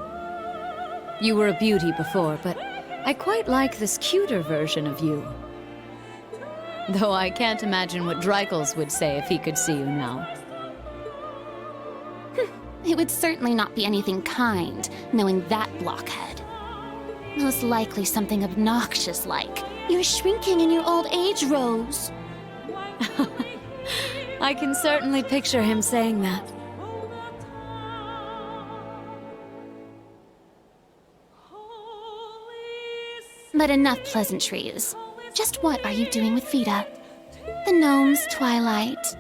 You were a beauty before, but I quite like this cuter version of you. Though I can't imagine what Dreikels would say if he could see you now. It would certainly not be anything kind, knowing that blockhead. Most likely something obnoxious like, "You're shrinking in your old age, Rose." I can certainly picture him saying that. But enough pleasantries. Just what are you doing with Vita? The gnome's twilight,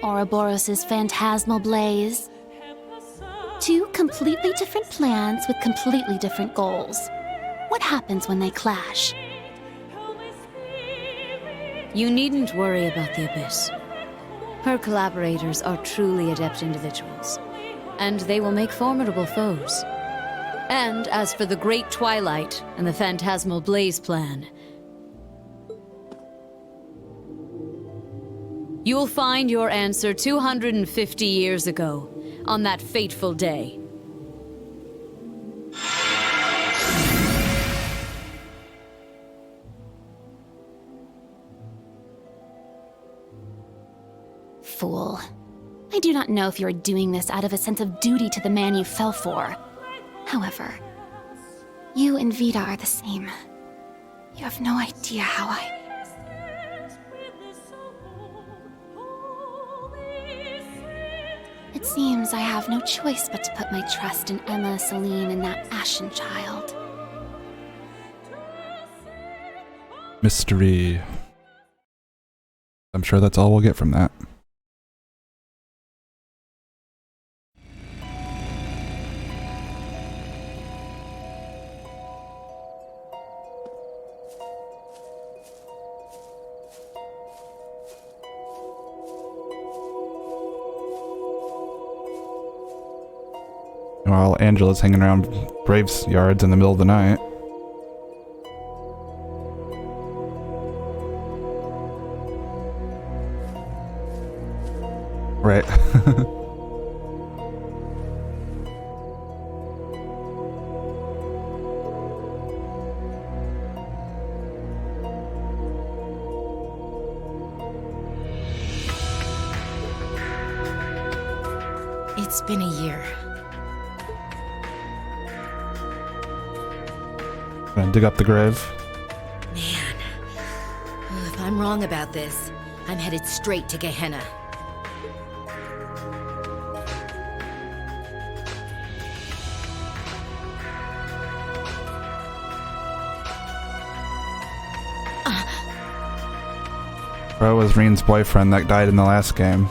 Ouroboros' phantasmal blaze. Two completely different plans with completely different goals. What happens when they clash? You needn't worry about the Abyss. Her collaborators are truly adept individuals, and they will make formidable foes. And as for the Great Twilight and the Phantasmal Blaze plan, you'll find your answer 250 years ago, on that fateful day. Fool. I do not know if you are doing this out of a sense of duty to the man you fell for, However, you and Vita are the same. You have no idea how I... It seems I have no choice but to put my trust in Emma, Celine, and that Ashen child. Mystery. I'm sure that's all we'll get from that. While Angela's hanging around Braves yards in the middle of the night. Right. It's been a year. Gonna dig up the grave. Man. If I'm wrong about this, I'm headed straight to Gehenna. Bro was Reen's boyfriend that died in the last game.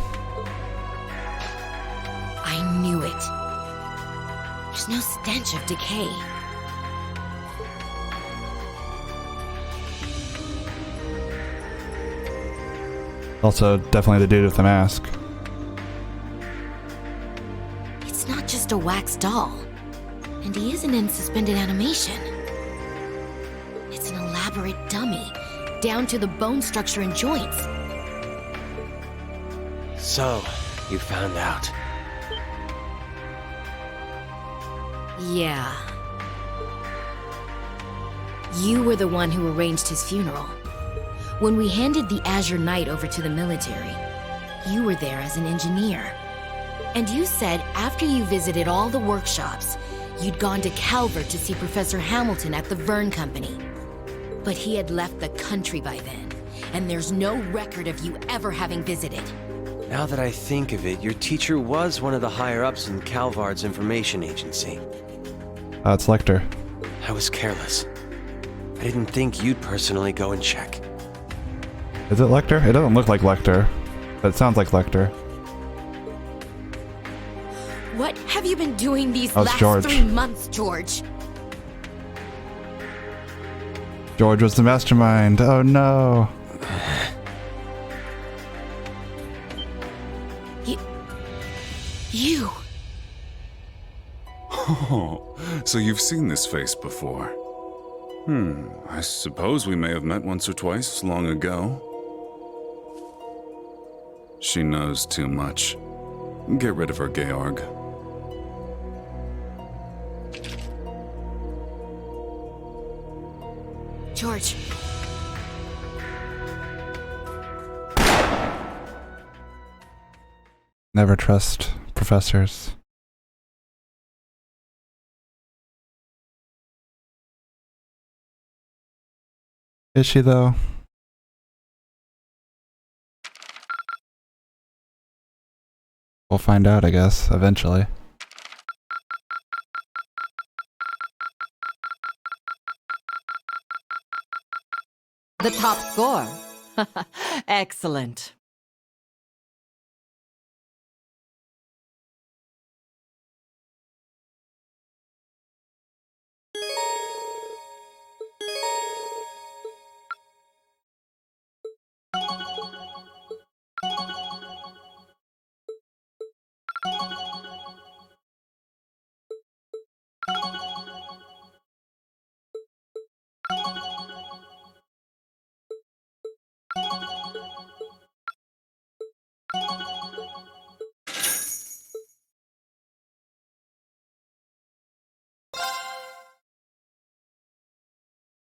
I knew it. There's no stench of decay. Also, definitely the dude with the mask. It's not just a wax doll. And he isn't in suspended animation. It's an elaborate dummy, down to the bone structure and joints. So, you found out. Yeah. You were the one who arranged his funeral. When we handed the Azure Knight over to the military, you were there as an engineer. And you said after you visited all the workshops, you'd gone to Calvert to see Professor Hamilton at the Verne Company. But he had left the country by then, and there's no record of you ever having visited. Now that I think of it, your teacher was one of the higher-ups in Calvard's information agency. It's Lecter. I was careless. I didn't think you'd personally go and check. Is it Lecter? It doesn't look like Lecter, but it sounds like Lecter. What have you been doing these That was last George. 3 months, George? George was the mastermind. Oh no. You. Oh, so you've seen this face before. I suppose we may have met once or twice long ago. She knows too much. Get rid of her, Georg. George. Never trust professors. Is she though? We'll find out, I guess, eventually. The top score. Excellent.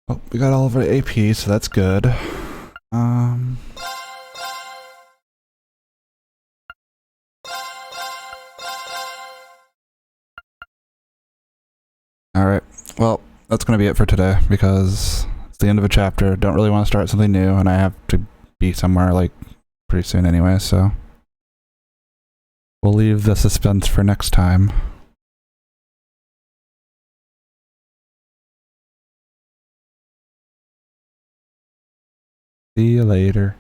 Oh, we got all of our AP, so that's good. Alright, well, that's gonna be it for today, because it's the end of a chapter. Don't really want to start something new, and I have to be somewhere, like, pretty soon anyway, so... we'll leave the suspense for next time. See you later.